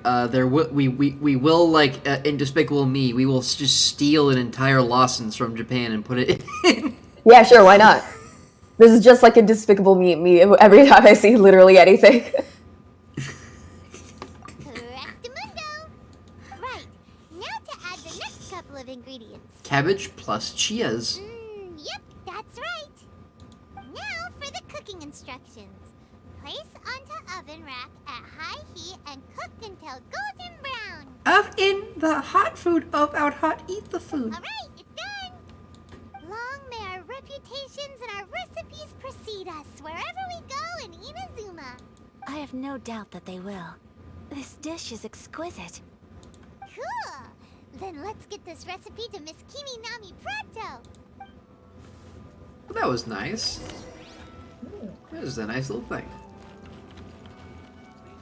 Speaker 4: we will like in Despicable Me, we will just steal an entire Lawson's from Japan and put it in.
Speaker 16: Yeah, sure, why not? This is just like a Despicable Me every time I see literally anything.
Speaker 7: Right, now to add the next couple of ingredients.
Speaker 4: Cabbage plus chias.
Speaker 7: Yep, that's right. Now for the cooking instructions. Place onto oven rack at high heat and cook until golden brown.
Speaker 4: Of in the hot food of out hot eat the food.
Speaker 7: Alright, it's done. Long may our reputations and our recipes precede us wherever we go in Inazuma.
Speaker 13: I have no doubt that they will. This dish is exquisite.
Speaker 7: Cool. Then let's get this recipe to Miss Kimi Nami pronto.
Speaker 4: Well, that was nice. That was a nice little thing.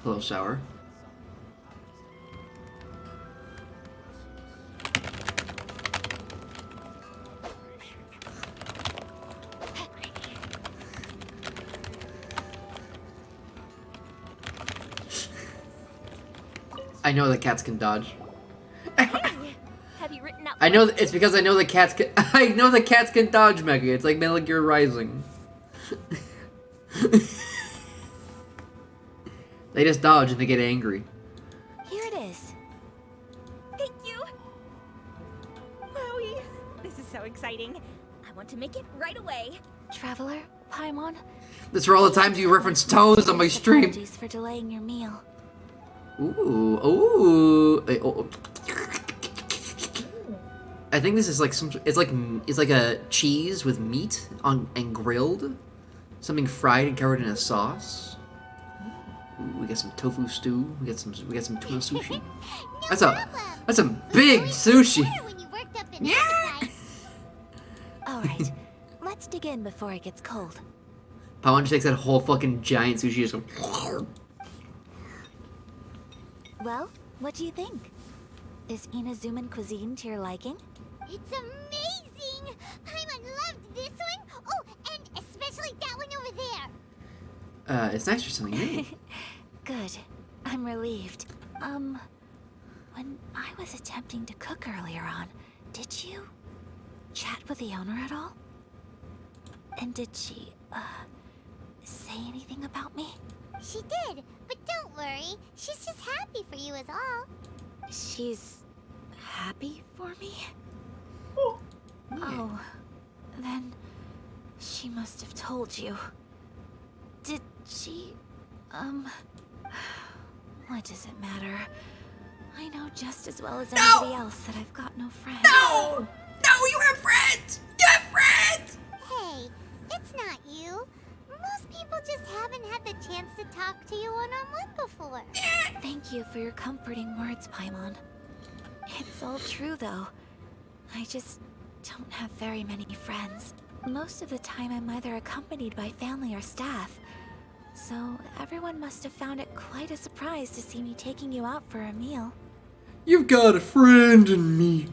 Speaker 4: A little sour. I know the cats can dodge.
Speaker 17: Have you written out?
Speaker 4: I know it's because I know the cats can. I know the cats can dodge, Meggy. It's like Metal Gear Rising. They just dodge and they get angry.
Speaker 13: Here it is.
Speaker 17: Thank you. Wowie. This is so exciting. I want to make it right away.
Speaker 13: Traveler, Paimon.
Speaker 4: That's for all the times you reference toes on my stream.
Speaker 13: Apologies for delaying your meal.
Speaker 4: Ooh, ooh. Oh. I think this is like it's like a cheese with meat on and grilled, something fried and covered in a sauce. Ooh, we got some tofu stew. We got some tuna sushi. That's some big sushi.
Speaker 7: Yeah.
Speaker 13: All right, let's dig in before it gets cold.
Speaker 4: Pawan just takes that whole fucking giant sushi, just goes.
Speaker 13: Well, what do you think? Is Inazuman cuisine to your liking?
Speaker 7: It's amazing! Paimon loved this one! Oh, and especially that one over there!
Speaker 4: It's nice for something new.
Speaker 13: Good. I'm relieved. When I was attempting to cook earlier on, did you chat with the owner at all? And did she, say anything about me?
Speaker 7: She did, but don't worry. She's just happy for you is all.
Speaker 13: She's happy for me?
Speaker 4: Yeah.
Speaker 13: Oh, then she must have told you. Did she, what does it matter? I know just as well as anybody else that I've got no friends.
Speaker 4: No! No, you have friends! You have friends!
Speaker 7: Hey, it's not you. Most people just haven't had the chance to talk to you one-on-one before.
Speaker 13: Thank you for your comforting words, Paimon. It's all true, though. I just don't have very many friends. Most of the time I'm either accompanied by family or staff. So everyone must have found it quite a surprise to see me taking you out for a meal.
Speaker 4: You've got a friend in me.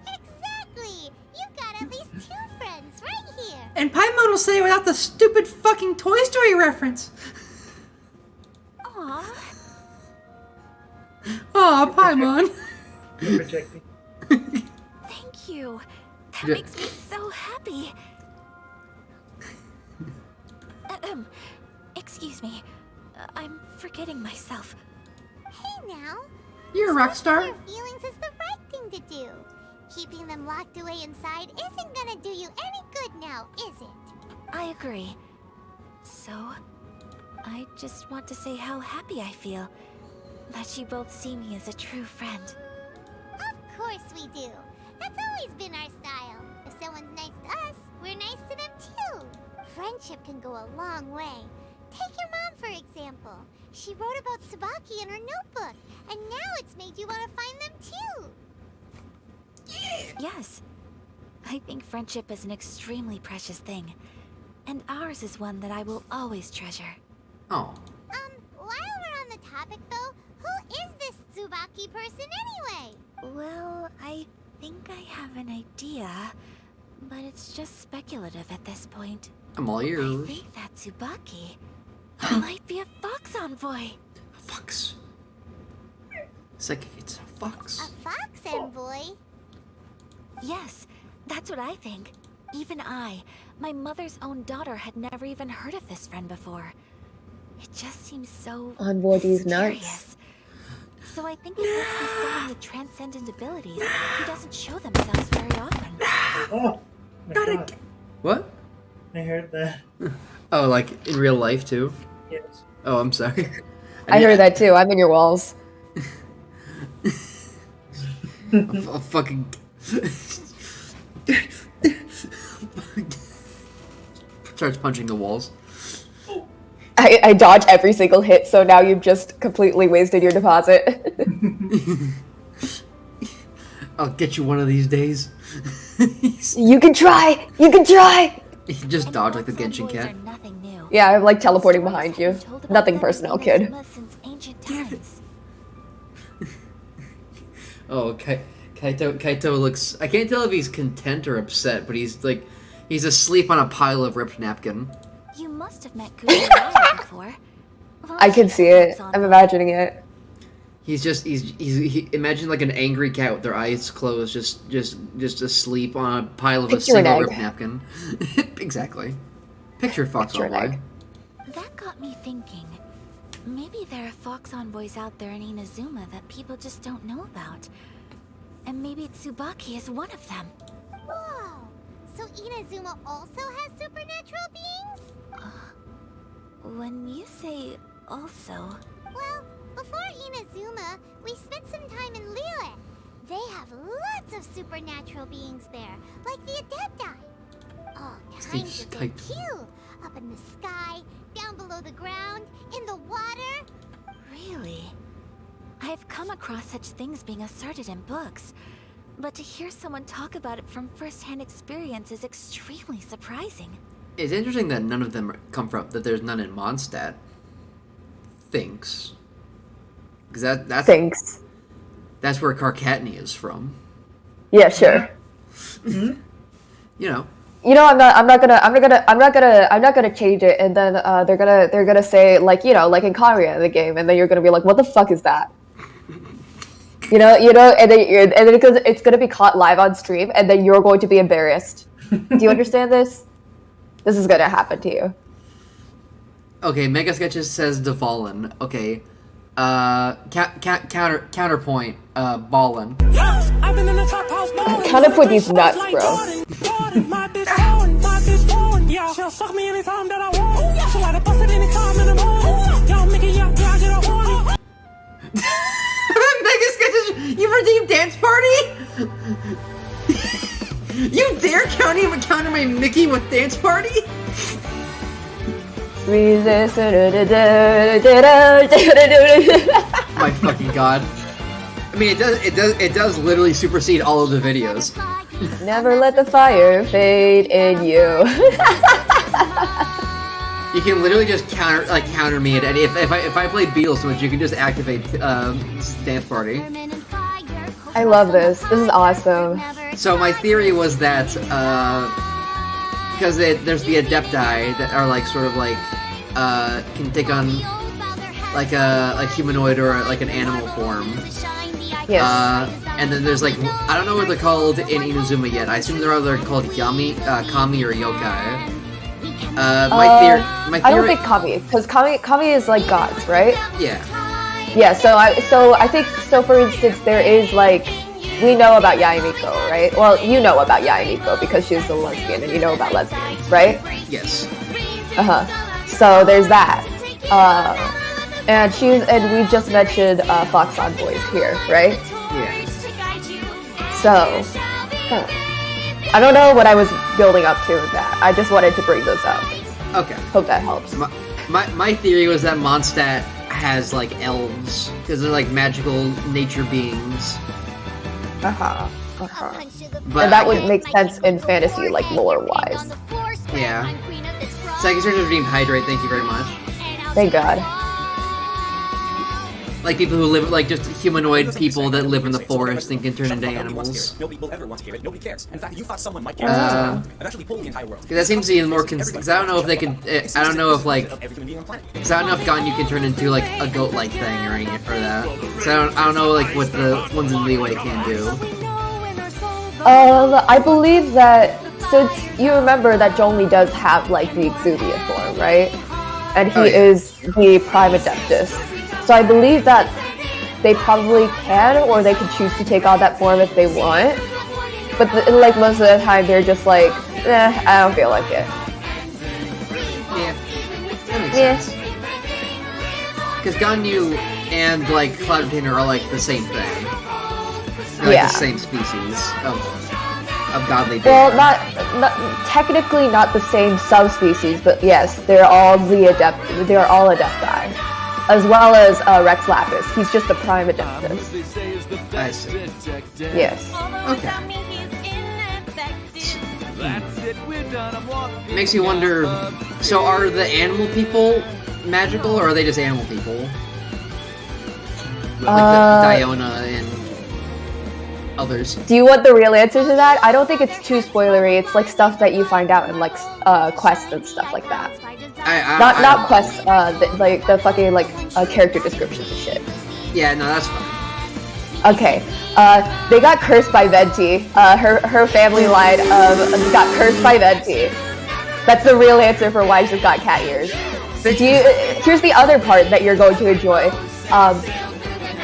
Speaker 7: Exactly! You've got at least 2 friends right here.
Speaker 4: And Paimon will say it without the stupid fucking Toy Story reference.
Speaker 13: Aww.
Speaker 4: Aw, Paimon.
Speaker 6: You're projecting.
Speaker 13: Thank you. That
Speaker 4: Yeah.
Speaker 13: makes me so happy. Excuse me. I'm forgetting myself.
Speaker 7: Hey now.
Speaker 4: You're a rock star.
Speaker 7: Your feelings is the right thing to do. Keeping them locked away inside isn't gonna do you any good now, is it?
Speaker 13: I agree. So, I just want to say how happy I feel that you both see me as a true friend.
Speaker 7: Of course we do. That's always been our style. If someone's nice to us, we're nice to them too. Friendship can go a long way. Take your mom, for example. She wrote about Tsubaki in her notebook, and now it's made you want to find them too.
Speaker 13: Yes. I think friendship is an extremely precious thing. And ours is one that I will always treasure.
Speaker 4: Oh.
Speaker 7: While we're on the topic though, who is this Tsubaki person anyway?
Speaker 13: Well, I think I have an idea, but it's just speculative at this point.
Speaker 4: I'm all
Speaker 13: I
Speaker 4: ears.
Speaker 13: think that Tsubaki might be a fox envoy.
Speaker 4: A fox. It's like it's a fox.
Speaker 7: A fox envoy?
Speaker 13: Yes, that's what I think. Even I, my mother's own daughter, had never even heard of this friend before. It just seems so
Speaker 16: Envoy these nuts.
Speaker 13: mysterious. So I think it must be someone with transcendent abilities who doesn't show themselves very often.
Speaker 6: Oh, my God.
Speaker 4: What?
Speaker 6: I heard that.
Speaker 4: Oh, like in real life too?
Speaker 6: Yes.
Speaker 4: Oh, I'm sorry.
Speaker 16: I heard that too. I'm in your walls.
Speaker 4: A fucking. Starts punching the walls.
Speaker 16: I dodge every single hit, so now you've just completely wasted your deposit.
Speaker 4: I'll get you one of these days.
Speaker 16: You can try! You can try!
Speaker 4: You just dodge like the Genshin cat.
Speaker 16: Yeah, I'm like teleporting behind you. Nothing personal, kid.
Speaker 13: Since ancient times.
Speaker 4: Oh, Kaito looks. I can't tell if he's content or upset, but he's like, he's asleep on a pile of ripped napkin.
Speaker 13: You must have met Kuya before.
Speaker 16: I can see it. I'm imagining it.
Speaker 4: He's imagine like an angry cat with their eyes closed, just asleep on a pile of
Speaker 16: Picture
Speaker 4: a
Speaker 16: an
Speaker 4: single
Speaker 16: egg.
Speaker 4: ripped napkin. Exactly. Picture Fox
Speaker 16: Picture an
Speaker 4: Envoy.
Speaker 16: egg.
Speaker 13: That got me thinking. Maybe there are fox envoys out there in Inazuma that people just don't know about. And maybe Tsubaki is one of them.
Speaker 7: Whoa! So Inazuma also has supernatural beings?
Speaker 13: When you say also...
Speaker 7: Well, before Inazuma, we spent some time in Liyue. They have lots of supernatural beings there, like the Adepti. All kinds of them too. Up in the sky, down below the ground, in the water.
Speaker 13: Really? I've come across such things being asserted in books, but to hear someone talk about it from first-hand experience is extremely surprising.
Speaker 4: It's interesting that none of them come from that. There's none in Mondstadt. Thinks. Because that's
Speaker 16: Thanks.
Speaker 4: That's where Carcatney is from.
Speaker 16: Yeah, sure.
Speaker 4: You know.
Speaker 16: You know, I'm not gonna change it, and then they're gonna say like like in Karia in the game, and then you're gonna be like, what the fuck is that? You know, and then because it's gonna be caught live on stream, and then you're going to be embarrassed. Do you understand this? This is gonna happen to you.
Speaker 4: Okay, Mega Sketches says Devalin. Okay. Counterpoint, Ballin.
Speaker 16: Counterpoint these nuts, bro.
Speaker 4: Mega Sketches, you redeemed Dance Party? You dare counter my Mickey with Dance Party? My fucking god. I mean, it does literally supersede all of the videos.
Speaker 16: Never let the fire fade in you.
Speaker 4: You can literally just counter me at any. If I play Beatles so much, you can just activate dance party.
Speaker 16: I love this. This is awesome.
Speaker 4: So my theory was that because there's the Adepti that are like sort of like can take on like a humanoid or like an animal form.
Speaker 16: Yes.
Speaker 4: And then there's like I don't know what they're called in Inazuma yet. I assume they're either called Kami or Yokai. My theory.
Speaker 16: I don't think Kami, because Kami is like gods, right?
Speaker 4: Yeah.
Speaker 16: Yeah. So I think for instance, there is like we know about Yaemiko, right? Well, you know about Yaemiko because she's a lesbian, and you know about lesbians, right?
Speaker 4: Yes.
Speaker 16: So there's that. And we just mentioned Fox Envoys here, right?
Speaker 4: Yeah.
Speaker 16: So, I don't know what I was building up to with that. I just wanted to bring those up.
Speaker 4: Okay.
Speaker 16: Hope that helps.
Speaker 4: My theory was that Mondstadt has like elves because they're like magical nature beings. But
Speaker 16: And that would make sense in fantasy, like lore-wise.
Speaker 4: Yeah. Second search is being hydrate. Thank you very much.
Speaker 16: Thank God.
Speaker 4: Like people who live, like just humanoid people that live in the forest and can turn into animals.
Speaker 5: Nobody will ever want to hear it. Nobody cares. In fact, you thought someone might care. Eventually pull the entire world.
Speaker 4: Because that seems to be more. Because I don't know if they can. I don't know if like. Because I don't know if Ganyu can turn into like a goat-like thing or that. So I don't know like what the ones in Leeway can do.
Speaker 16: I believe that since you remember that Zhongli does have like the Exuvia form, right? And he is the Prime Adeptus. So I believe that they probably can, or they could choose to take on that form if they want. But like most of the time, they're just like, I don't feel like it.
Speaker 4: Yeah, that makes sense. Because Ganyu and like Cloud Container are like the same thing. They're, like the same species of godly being.
Speaker 16: Well, not technically not the same subspecies, but yes, they're all Adepti. As well as Rex Lapis. He's just a Prime Adeptus.
Speaker 4: I see.
Speaker 16: Yes.
Speaker 4: Okay. Makes you wonder, so are the animal people magical, or are they just animal people? Like Diona and others.
Speaker 16: Do you want the real answer to that? I don't think it's too spoilery. It's like stuff that you find out in like quests and stuff like that. Not quests, like the fucking like character descriptions and shit.
Speaker 4: Yeah, no, that's fine.
Speaker 16: Okay, they got cursed by Venti. Her family line got cursed by Venti. That's the real answer for why she's got cat ears. Here's the other part that you're going to enjoy.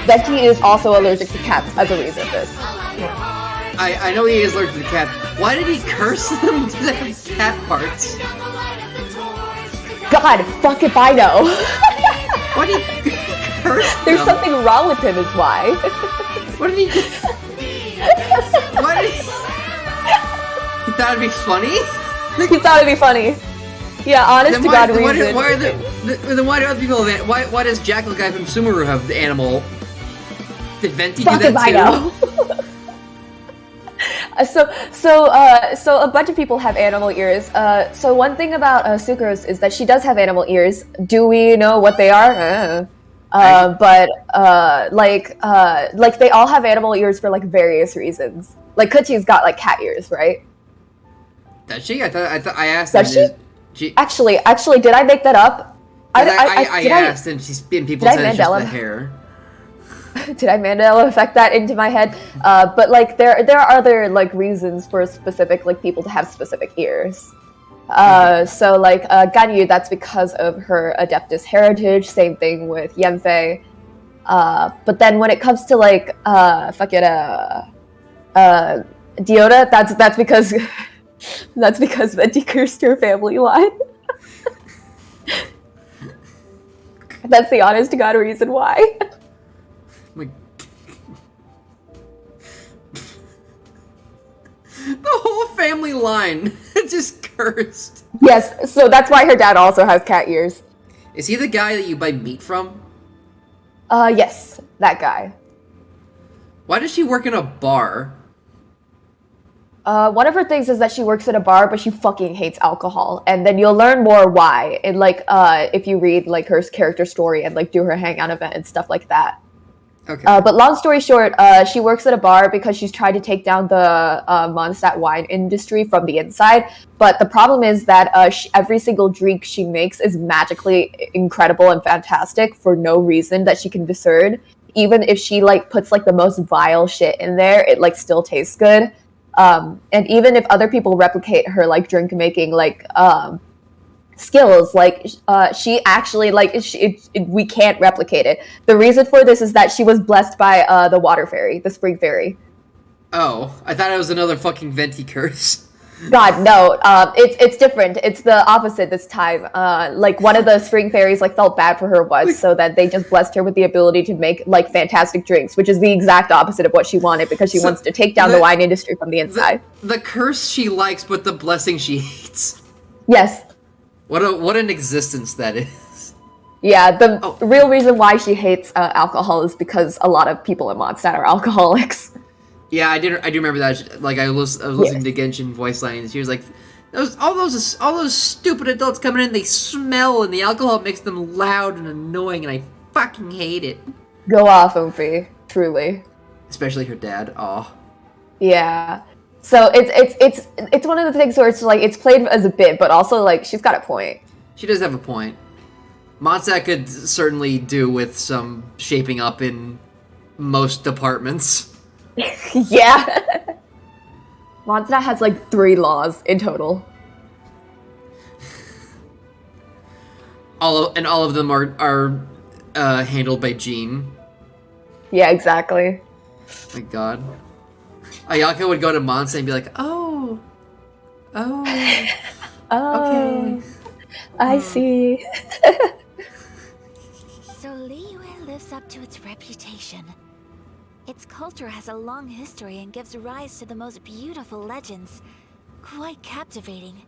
Speaker 16: Venti is also allergic to cats as a reason for this.
Speaker 4: I know he is allergic to cats. Why did he curse them to have cat parts?
Speaker 16: God, fuck if I know.
Speaker 4: What did he curse
Speaker 16: There's
Speaker 4: them?
Speaker 16: something wrong with him is why.
Speaker 4: What did he do? What did he... He thought it'd be funny?
Speaker 16: He thought it'd be funny. Yeah, honest to God reason.
Speaker 4: Then why do other people have why does Jackal guy from Sumeru have the animal? Did Venti do that too?
Speaker 16: I know. So a bunch of people have animal ears. So one thing about Sucrose is that she does have animal ears. Do we know what they are? But like they all have animal ears for like various reasons. Like Kuchi's got like cat ears, right?
Speaker 4: Does she? I thought I asked.
Speaker 16: Does she? Actually, did I make that up?
Speaker 4: I asked, and people said it's just the hair.
Speaker 16: Did I Mandela affect that into my head? But like there are other like reasons for specific like people to have specific ears. So like Ganyu, that's because of her Adeptus heritage. Same thing with Yenfei. But then when it comes to like Diona, that's because that's because Venti cursed her family line. That's the honest to God reason why.
Speaker 4: The whole family line just cursed.
Speaker 16: Yes, so that's why her dad also has cat ears.
Speaker 4: Is he the guy that you buy meat from?
Speaker 16: Yes, that guy.
Speaker 4: Why does she work in a bar?
Speaker 16: One of her things is that she works at a bar, but she fucking hates alcohol. And then you'll learn more why. And like, if you read like her character story and like do her hangout event and stuff like that.
Speaker 4: Okay.
Speaker 16: But long story short, she works at a bar because she's trying to take down the Mondstadt wine industry from the inside. But the problem is that every single drink she makes is magically incredible and fantastic for no reason that she can discern. Even if she like puts like the most vile shit in there, it like still tastes good. And even if other people replicate her like drink making like skills, like she actually like we can't replicate it. The reason for this is that she was blessed by the water fairy, the spring fairy.
Speaker 4: Oh, I thought it was another fucking venti curse.
Speaker 16: God, no. It's different. It's the opposite this time. Like one of the spring fairies like felt bad for her once, so that they just blessed her with the ability to make like fantastic drinks, which is the exact opposite of what she wanted because she wants to take down the wine industry from the inside.
Speaker 4: The curse she likes, but the blessing she hates.
Speaker 16: Yes.
Speaker 4: What an existence that is.
Speaker 16: Yeah, the real reason why she hates alcohol is because a lot of people in Mondstadt are alcoholics.
Speaker 4: Yeah, I do remember that. Like I was listening to Genshin voice lines. She was like, all those stupid adults coming in, they smell, and the alcohol makes them loud and annoying, and I fucking hate it.
Speaker 16: Go off, Ophi. Truly.
Speaker 4: Especially her dad. Aw.
Speaker 16: Yeah. So it's one of the things where it's like it's played as a bit, but also like she's got a point.
Speaker 4: She does have a point. Mondstadt could certainly do with some shaping up in most departments.
Speaker 16: Yeah. Mondstadt has like 3 laws in total.
Speaker 4: All of them are handled by Jean.
Speaker 16: Yeah, exactly.
Speaker 4: My God. Ayaka would go to Mondstadt and be like, oh, okay.
Speaker 16: I see.
Speaker 13: So Liyue lives up to its reputation. Its culture has a long history and gives rise to the most beautiful legends. Quite captivating.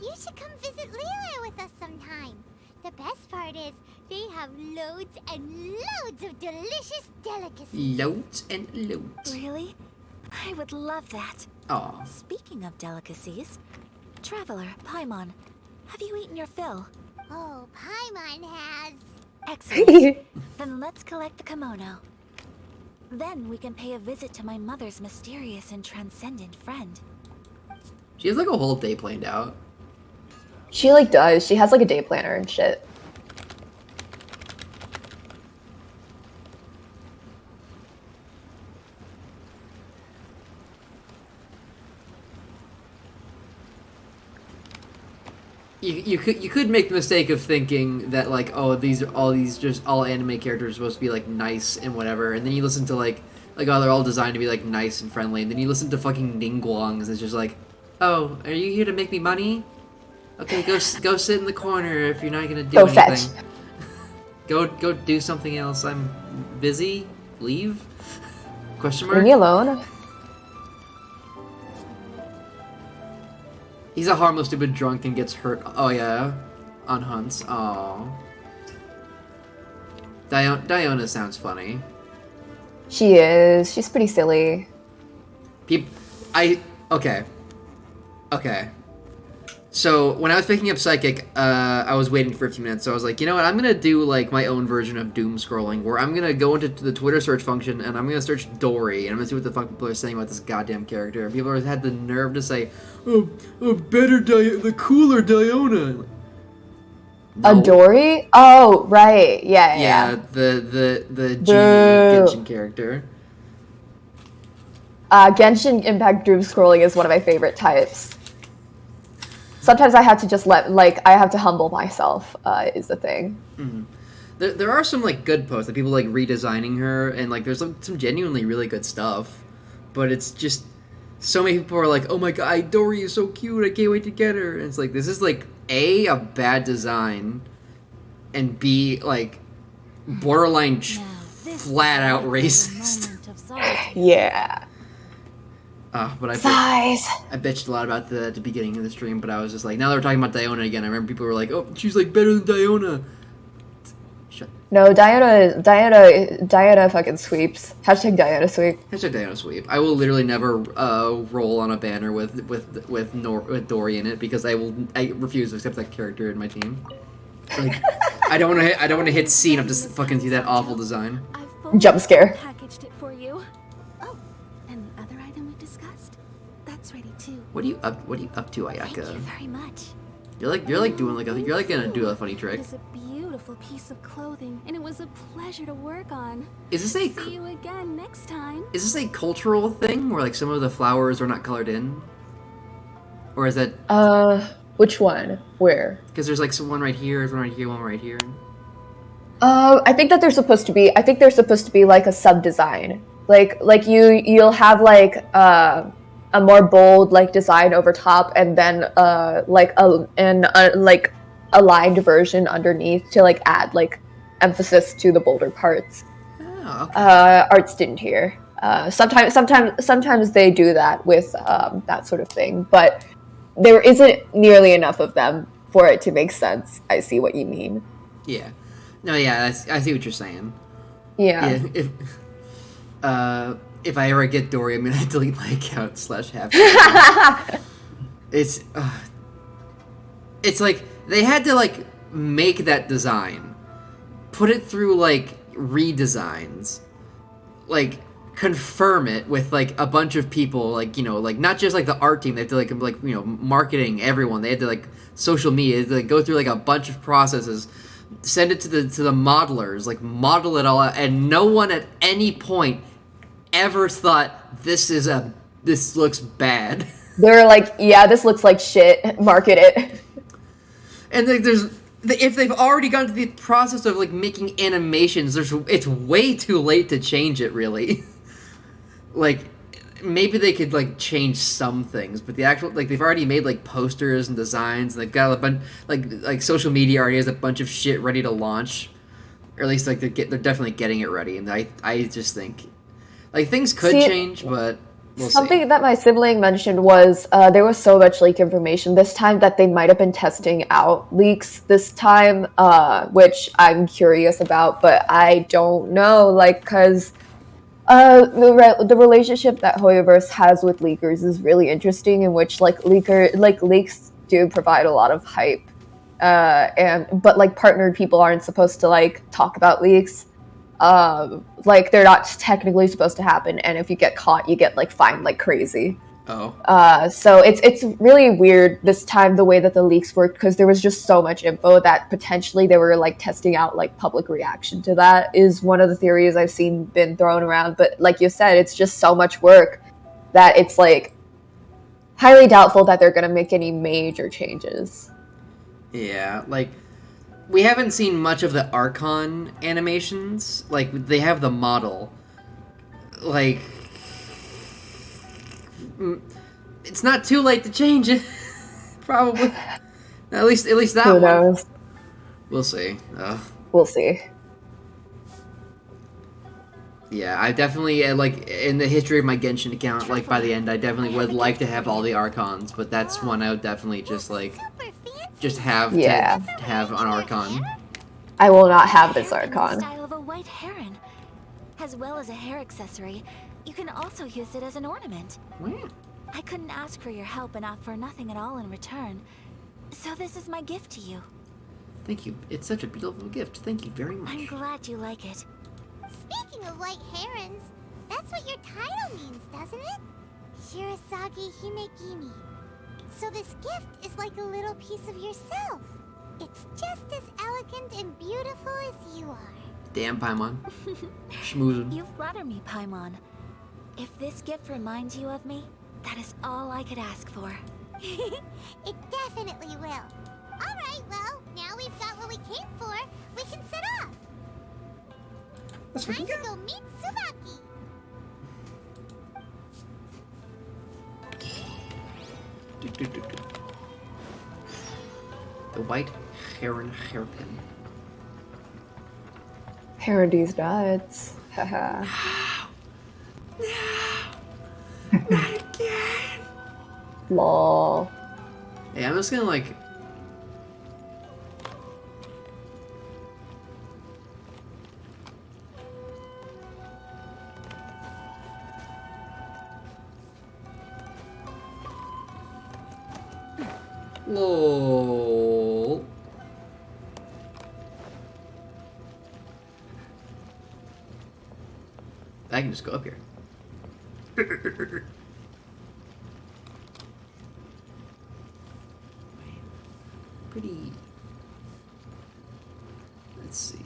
Speaker 7: You should come visit Liyue with us sometime. The best part is they have loads and loads of delicious delicacies.
Speaker 4: Loads and loads.
Speaker 13: Really? I would love that.
Speaker 4: Aw.
Speaker 13: Speaking of delicacies, Traveler, Paimon, have you eaten your fill?
Speaker 7: Oh, Paimon has.
Speaker 13: Excellent. Then let's collect the kimono. Then we can pay a visit to my mother's mysterious and transcendent friend.
Speaker 4: She has like a whole day planned out.
Speaker 16: She like does. She has like a day planner and shit.
Speaker 4: You could make the mistake of thinking that like, oh, these are all anime characters are supposed to be like nice and whatever, and then you listen to like oh, they're all designed to be like nice and friendly, and then you listen to fucking Ningguangs and it's just like, oh, are you here to make me money? Okay, go sit in the corner if you're not gonna do anything.
Speaker 16: Fetch.
Speaker 4: Go do something else. I'm busy. Leave? Question mark?
Speaker 16: Leave me alone.
Speaker 4: He's a harmless, stupid drunk and gets hurt. Oh yeah, on hunts. Oh, Diona sounds funny.
Speaker 16: She is. She's pretty silly.
Speaker 4: Okay. So when I was picking up Psychic, I was waiting for a few minutes. So I was like, you know what? I'm gonna do like my own version of doom scrolling, where I'm gonna go into the Twitter search function and I'm gonna search Dory, and I'm gonna see what the fuck people are saying about this goddamn character. And people had the nerve to say, "Oh, the cooler Diona."
Speaker 16: No. A Dory? Oh, right. Yeah.
Speaker 4: The Genshin character.
Speaker 16: Genshin Impact doom scrolling is one of my favorite types. Sometimes I have to just I have to humble myself, is the thing.
Speaker 4: Mm-hmm. There are some, like, good posts, that people, like, redesigning her, and, like, there's some genuinely really good stuff. But it's just, so many people are like, oh my god, Dory is so cute, I can't wait to get her. And it's like, this is, like, A, a bad design, and B, like, borderline flat-out racist.
Speaker 16: Yeah.
Speaker 4: But I bitched a lot about that at the beginning of the stream, but I was just like, now that we're talking about Diona again, I remember people were like, oh, she's like better than Diona.
Speaker 16: No, Diana fucking sweeps. Hashtag Diana sweep.
Speaker 4: Hashtag Diana sweep. I will literally never roll on a banner with Dory in it because I refuse to accept that character in my team. Like, I don't want to hit C enough to fucking see that awful design.
Speaker 16: Jump scare.
Speaker 3: Packaged it for you. Oh, and the other item we discussed? That's ready too.
Speaker 4: What are you up to, Ayaka?
Speaker 3: Thank you very much.
Speaker 4: You're like doing like you're like gonna do a funny trick.
Speaker 3: It's a beautiful piece of clothing, and it was a pleasure to work on.
Speaker 4: Is this a
Speaker 3: See you again next time.
Speaker 4: Is this a cultural thing where like some of the flowers are not colored in? Or is that
Speaker 16: which one? Where?
Speaker 4: Because there's like one right here, one right here, one right here.
Speaker 16: I think that they're supposed to be like a sub design. Like you'll have like a more bold like design over top, and then like like a lined version underneath to like add like emphasis to the bolder parts.
Speaker 4: Oh, okay.
Speaker 16: Art student here. Sometimes they do that with that sort of thing, but there isn't nearly enough of them for it to make sense. I see what you mean.
Speaker 4: Yeah. No, yeah, I see what you're saying.
Speaker 16: Yeah.
Speaker 4: If I ever get Dory, I'm gonna delete my account /half. It's like they had to like make that design, put it through like redesigns, like confirm it with like a bunch of people, like, you know, like not just like the art team. They had to like you know, marketing, everyone. They had to like social media. They had to like go through like a bunch of processes, send it to the modelers, like model it all out, and no one at any point ever thought this looks bad.
Speaker 16: They're like, yeah, this looks like shit. Market it.
Speaker 4: And if they've already gone through the process of like making animations, it's way too late to change it, really. Like, maybe they could like change some things, but the actual, like, they've already made like posters and designs, and they've got a bunch like social media already has a bunch of shit ready to launch, or at least like they're definitely getting it ready. And I just think like things could change, but we'll
Speaker 16: something
Speaker 4: see.
Speaker 16: that my sibling mentioned was there was so much leak information this time that they might have been testing out leaks this time, which I'm curious about, but I don't know, like, because the relationship that Hoyoverse has with leakers is really interesting, in which like leaks do provide a lot of hype, but like partnered people aren't supposed to like talk about leaks. Like they're not technically supposed to happen, and if you get caught, you get like fined like crazy.
Speaker 4: Oh.
Speaker 16: So it's really weird this time the way that the leaks worked, because there was just so much info that potentially they were like testing out like public reaction to that is one of the theories I've seen been thrown around. But like you said, it's just so much work that it's like highly doubtful that they're gonna make any major changes.
Speaker 4: Yeah, like, we haven't seen much of the Archon animations. Like, they have the model. Like, it's not too late to change it. Probably. At least that
Speaker 16: Who
Speaker 4: one.
Speaker 16: knows?
Speaker 4: We'll see.
Speaker 16: We'll see.
Speaker 4: Yeah, I definitely, like, in the history of my Genshin account, like, by the end, I definitely would like to have all the Archons, but that's one I would definitely just, like, have
Speaker 16: Yeah.
Speaker 4: to have an Archon.
Speaker 16: I will not have this Archon.
Speaker 13: Style of a white heron. As well as a hair accessory, you can also use it as an ornament. I couldn't ask for your help and offer nothing at all in return. So this is my gift to you.
Speaker 4: Thank you. It's such a beautiful gift. Thank you very much.
Speaker 13: I'm glad you like it.
Speaker 7: Speaking of white herons, that's what your title means, doesn't it? Shirasagi Himegimi. So this gift is like a little piece of yourself. It's just as elegant and beautiful as you are.
Speaker 4: Damn, Paimon. Schmoozin'.
Speaker 13: You flatter me, Paimon. If this gift reminds you of me, that is all I could ask for.
Speaker 7: It definitely will. Alright, well, now we've got what we came for. We can set off. Time to go meet Tsubaki.
Speaker 4: The white heron hairpin.
Speaker 16: Parody's nuts. Haha.
Speaker 4: Not again.
Speaker 16: Lol.
Speaker 4: Hey, I'm just gonna like. Lol. I can just go up here. Pretty. Let's see.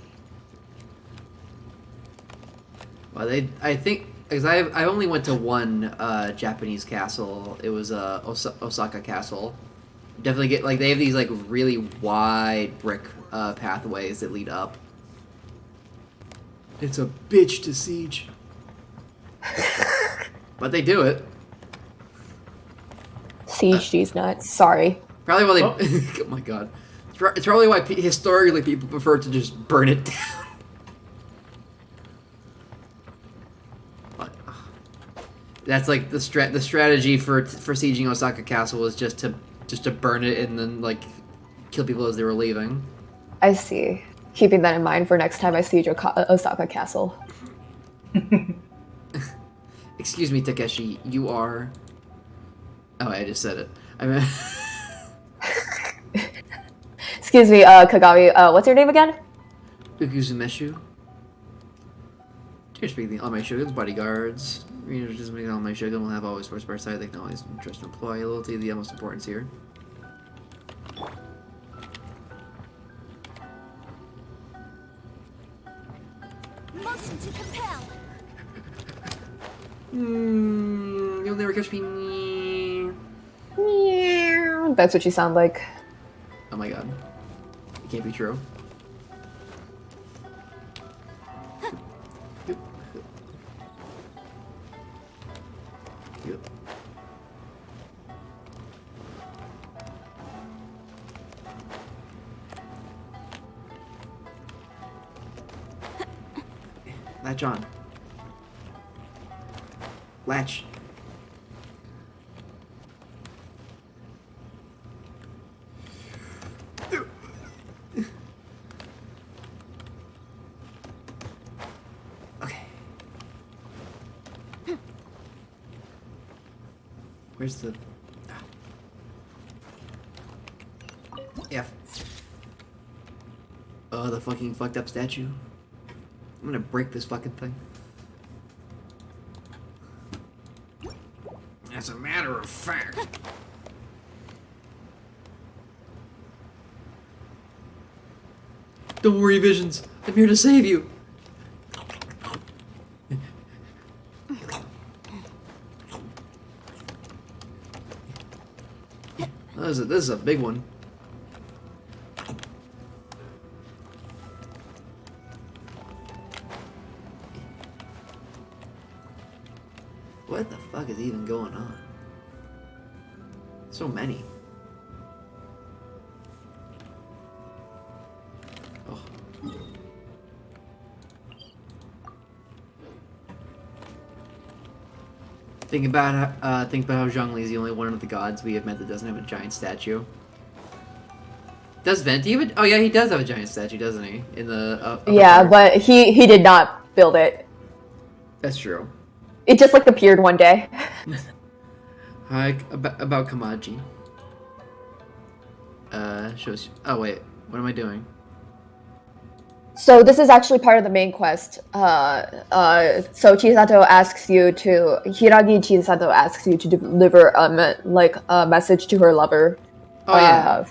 Speaker 4: Well, I think because I only went to one Japanese castle. It was Osaka Castle. Definitely get like they have these like really wide brick pathways that lead up. It's a bitch to siege. But they do it.
Speaker 16: Siege these nuts. Sorry.
Speaker 4: Probably why they. Oh my god. It's probably why historically people prefer to just burn it down. But, that's like the strategy for sieging Osaka Castle was just to burn it and then like kill people as they were leaving.
Speaker 16: I see. Keeping that in mind for next time I siege Osaka Castle.
Speaker 4: Excuse me, Takeshi. You are. Oh, I just said it. I mean.
Speaker 16: Excuse me, Kagawi. What's your name again?
Speaker 4: Ukuzumeshu. Here speaking all my shogun's bodyguards. Just making all my shogun will have always first bar side. They can always trust and employ loyalty. The utmost importance here.
Speaker 7: Motion to compel.
Speaker 4: You'll never catch me.
Speaker 16: That's what you sound like.
Speaker 4: Oh my god. It can't be true. Latch on. Latch. Okay. Where's the... F. Oh, the fucking fucked up statue. I'm gonna break this fucking thing. As a matter of fact. Don't worry, Visions. I'm here to save you. This is a big one. What the fuck is even going on? So many. Oh. Think about how Zhongli is the only one of the gods we have met that doesn't have a giant statue. Does Venti have a... Oh yeah, he does have a giant statue, doesn't he? In the...
Speaker 16: yeah, but he did not build it.
Speaker 4: That's true.
Speaker 16: It just like appeared one day.
Speaker 4: Hi, about Kamaji. Shows... Oh wait, what am I doing?
Speaker 16: So this is actually part of the main quest. So Chisato asks you to... Hiragi Chisato asks you to deliver a message to her lover.
Speaker 4: Oh yeah.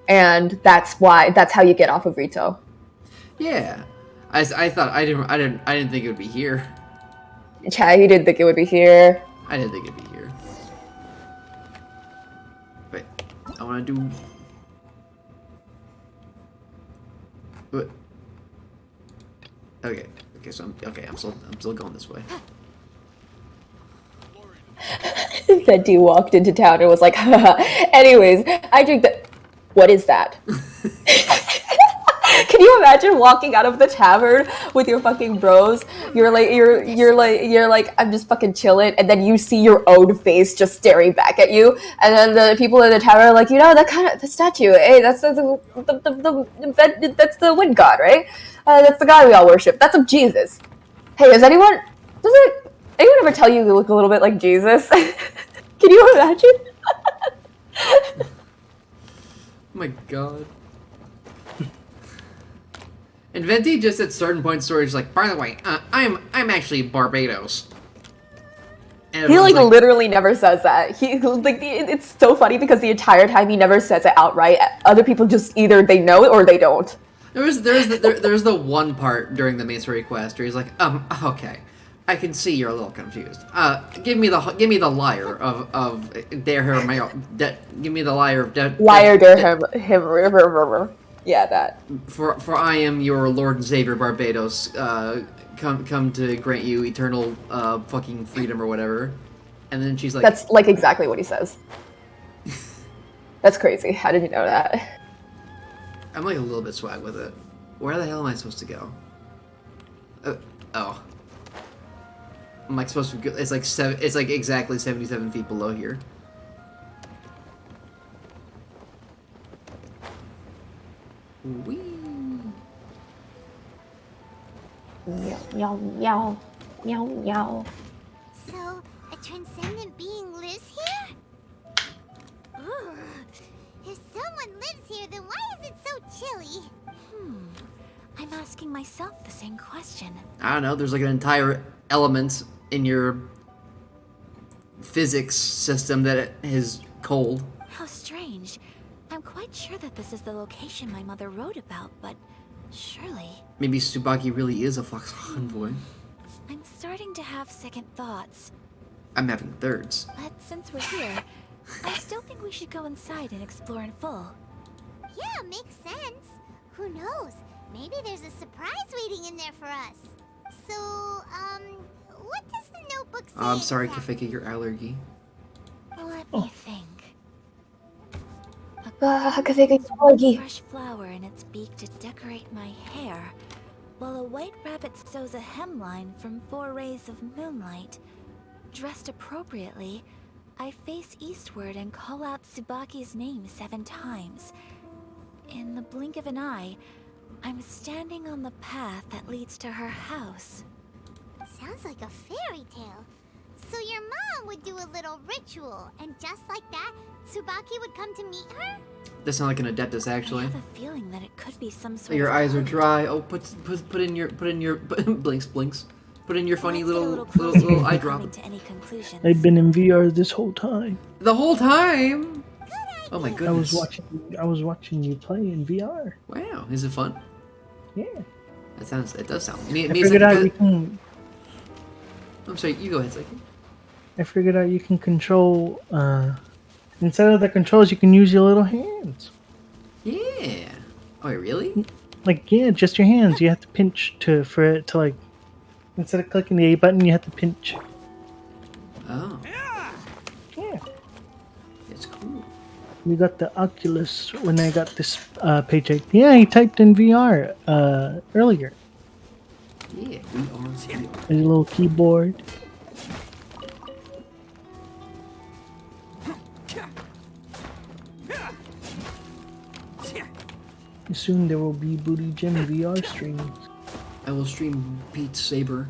Speaker 16: And that's how you get off of Rito.
Speaker 4: Yeah. I thought... I didn't think it would be here.
Speaker 16: Chad, you didn't think it would be here.
Speaker 4: I didn't think it'd be here. Wait, I want to do... What? Okay, so I'm still going this way.
Speaker 16: Venti walked into town and was like, anyways, I drink the... What is that? Can you imagine walking out of the tavern with your fucking bros? You're like, I'm just fucking chilling, and then you see your own face just staring back at you, and then the people in the tavern are like, the statue. Hey, that's that's the wind god, right? That's the god we all worship. That's of Jesus. Hey, does anyone ever tell you look a little bit like Jesus? Can you imagine?
Speaker 4: my god. And Venti just at certain points story is like, by the way, I'm actually Barbados. And
Speaker 16: He like
Speaker 4: everyone's
Speaker 16: literally never says that. He like it's so funny because the entire time he never says it outright. Other people just either they know it or they don't.
Speaker 4: There's the one part during the main story quest where he's like, okay, I can see you're a little confused. Give me the liar of give me the liar of
Speaker 16: Liar yeah, that.
Speaker 4: For I am your Lord and Savior Barbados. Come to grant you eternal fucking freedom or whatever. And then she's like,
Speaker 16: that's like exactly what he says. That's crazy. How did you know that?
Speaker 4: I'm like a little bit swag with it. Where the hell am I supposed to go? Oh. I'm like supposed to go. It's like it's like exactly 77 feet below here. Whee.
Speaker 16: Meow, meow, meow, meow.
Speaker 7: So, a transcendent being lives here? Ugh. If someone lives here, then why is it so chilly?
Speaker 13: I'm asking myself the same question.
Speaker 4: I don't know. There's like an entire element in your physics system that is cold.
Speaker 13: How strange. I'm quite sure that this is the location my mother wrote about, but surely...
Speaker 4: Maybe Tsubaki really is a Fox envoy.
Speaker 13: I'm starting to have second thoughts.
Speaker 4: I'm having thirds.
Speaker 13: But since we're here, I still think we should go inside and explore in full.
Speaker 7: Yeah, makes sense. Who knows? Maybe there's a surprise waiting in there for us. So, what does the notebook say?
Speaker 4: I'm sorry,
Speaker 7: exactly?
Speaker 4: Kafeka, your allergy.
Speaker 13: Let me think.
Speaker 16: Fresh
Speaker 13: flower in its beak to decorate my hair, while a white rabbit sews a hemline from 4 rays of moonlight. Dressed appropriately, I face eastward and call out Tsubaki's name 7 times. In the blink of an eye, I'm standing on the path that leads to her house.
Speaker 7: Sounds like a fairy tale. So your mom would do a little ritual, and just like that, Tsubaki would come to meet her?
Speaker 4: That sounds like an Adeptus, actually.
Speaker 13: I have a feeling that it could be some sort
Speaker 4: Your
Speaker 13: of
Speaker 4: eyes are
Speaker 13: code.
Speaker 4: dry. Oh, put in your blinks. Put in your funny
Speaker 13: Let's get a
Speaker 4: little
Speaker 13: closer
Speaker 4: eye
Speaker 13: before
Speaker 4: drop.
Speaker 13: coming to any conclusions.
Speaker 6: I've been in VR this whole time.
Speaker 4: The whole time. Oh my
Speaker 6: I
Speaker 4: goodness.
Speaker 6: was watching you play in VR.
Speaker 4: Wow, is it fun?
Speaker 6: Yeah.
Speaker 4: It does sound.
Speaker 6: I figured out you can.
Speaker 4: I'm sorry, you go ahead, Psyche.
Speaker 6: I figured out you can control. Instead of the controls, you can use your little hands.
Speaker 4: Yeah. Oh, really?
Speaker 6: Like yeah, just your hands. You have to pinch for it to like. Instead of clicking the A button, you have to pinch.
Speaker 4: Oh.
Speaker 6: Yeah.
Speaker 4: It's cool.
Speaker 6: We got the Oculus when I got this paycheck. Yeah, he typed in VR earlier.
Speaker 4: Yeah, VR.
Speaker 6: There's a little keyboard. Soon there will be Booty Gym VR streams.
Speaker 4: I will stream Beat Saber.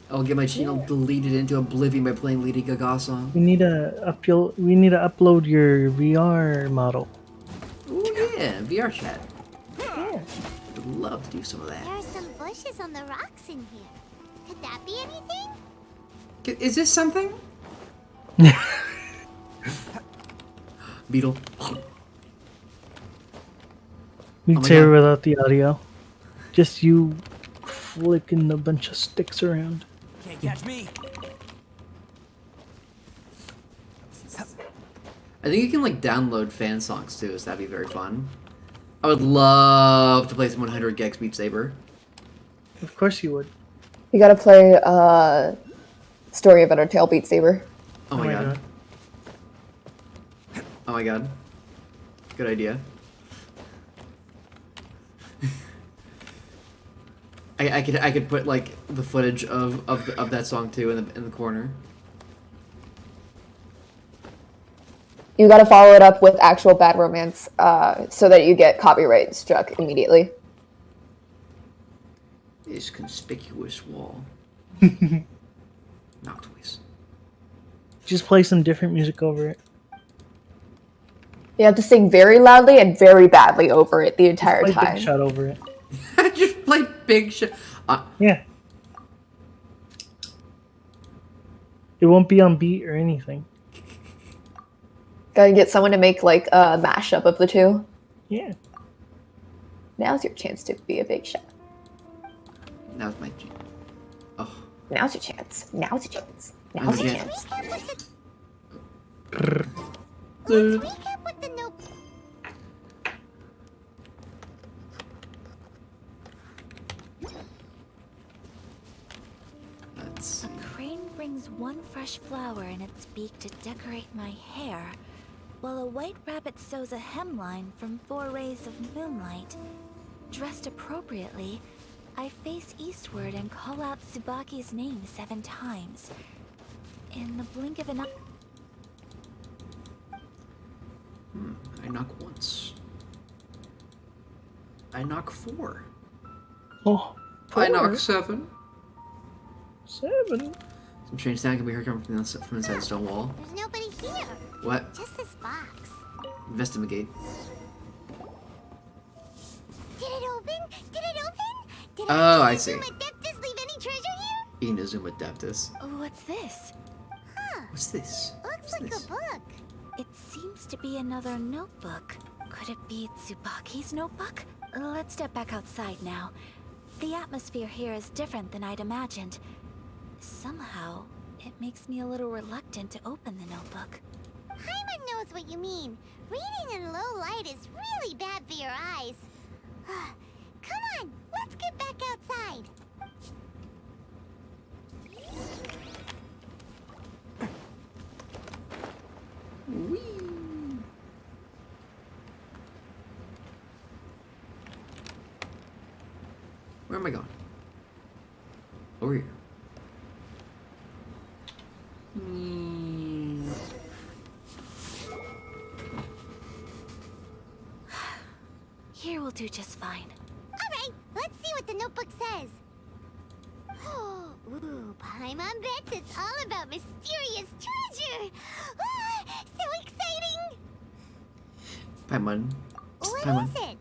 Speaker 4: I will get my channel deleted into oblivion by playing Lady Gaga song.
Speaker 6: We need to upload your VR model.
Speaker 4: Oh yeah, VR chat.
Speaker 6: Yeah.
Speaker 4: I'd love to do some of that.
Speaker 7: There are some bushes on the rocks in here. Could that be anything?
Speaker 4: Is this something? Beetle.
Speaker 6: We'd
Speaker 4: Oh my
Speaker 6: say
Speaker 4: God.
Speaker 6: without the audio. Just you flicking a bunch of sticks around.
Speaker 5: Can't catch me.
Speaker 4: I think you can like download fan songs too, so that'd be very fun. I would love to play some 100 Gex Beat Saber.
Speaker 6: Of course you would.
Speaker 16: You gotta play Story of Undertale Beat Saber.
Speaker 4: Oh my god. Oh my god. Good idea. I could put like the footage of that song too in the corner.
Speaker 16: You gotta follow it up with actual bad romance so that you get copyright struck immediately.
Speaker 4: This conspicuous wall. Noctoise.
Speaker 6: Just play some different music over it.
Speaker 16: You have to sing very loudly and very badly over it the entire
Speaker 6: Just play
Speaker 16: time.
Speaker 6: Big Shot over it.
Speaker 4: Just play Big Shot.
Speaker 6: Yeah. It won't be on beat or anything.
Speaker 16: Gotta get someone to make like a mashup of the two.
Speaker 6: Yeah.
Speaker 16: Now's your chance to be a big shot.
Speaker 4: Now's my chance. Oh.
Speaker 16: Now's your chance. Now's your chance. Now's your chance.
Speaker 7: Let's recap with the note.
Speaker 4: Let's
Speaker 13: A crane brings one fresh flower in its beak to decorate my hair, while a white rabbit sews a hemline from 4 rays of moonlight. Dressed appropriately, I face eastward and call out Tsubaki's name 7 times. In the blink of an eye...
Speaker 4: I knock once. I knock 4.
Speaker 6: Oh.
Speaker 4: I knock 7.
Speaker 6: 7.
Speaker 4: Some strange sound can be heard coming from inside the stone wall.
Speaker 7: There's nobody here.
Speaker 4: What?
Speaker 7: Just this box.
Speaker 4: Investigate.
Speaker 7: Did it open? Did it open? Did
Speaker 4: Oh, I see.
Speaker 7: Inazuma Deptus leave any treasure here?
Speaker 4: Inazuma Deptus.
Speaker 13: What's this?
Speaker 7: Huh.
Speaker 4: What's this?
Speaker 7: Looks like a book.
Speaker 13: It seems to be another notebook. Could it be Tsubaki's notebook? Let's step back outside now. The atmosphere here is different than I'd imagined. Somehow, it makes me a little reluctant to open the notebook.
Speaker 7: Paimon knows what you mean. Reading in low light is really bad for your eyes. Come on, let's get back outside.
Speaker 4: Whee! Where am I going? Over here.
Speaker 13: Here will do just fine.
Speaker 7: Alright, let's see what the notebook says. Ooh, Paimon bets it's all about mysterious treasure. So exciting!
Speaker 4: Paimon.
Speaker 7: What is it?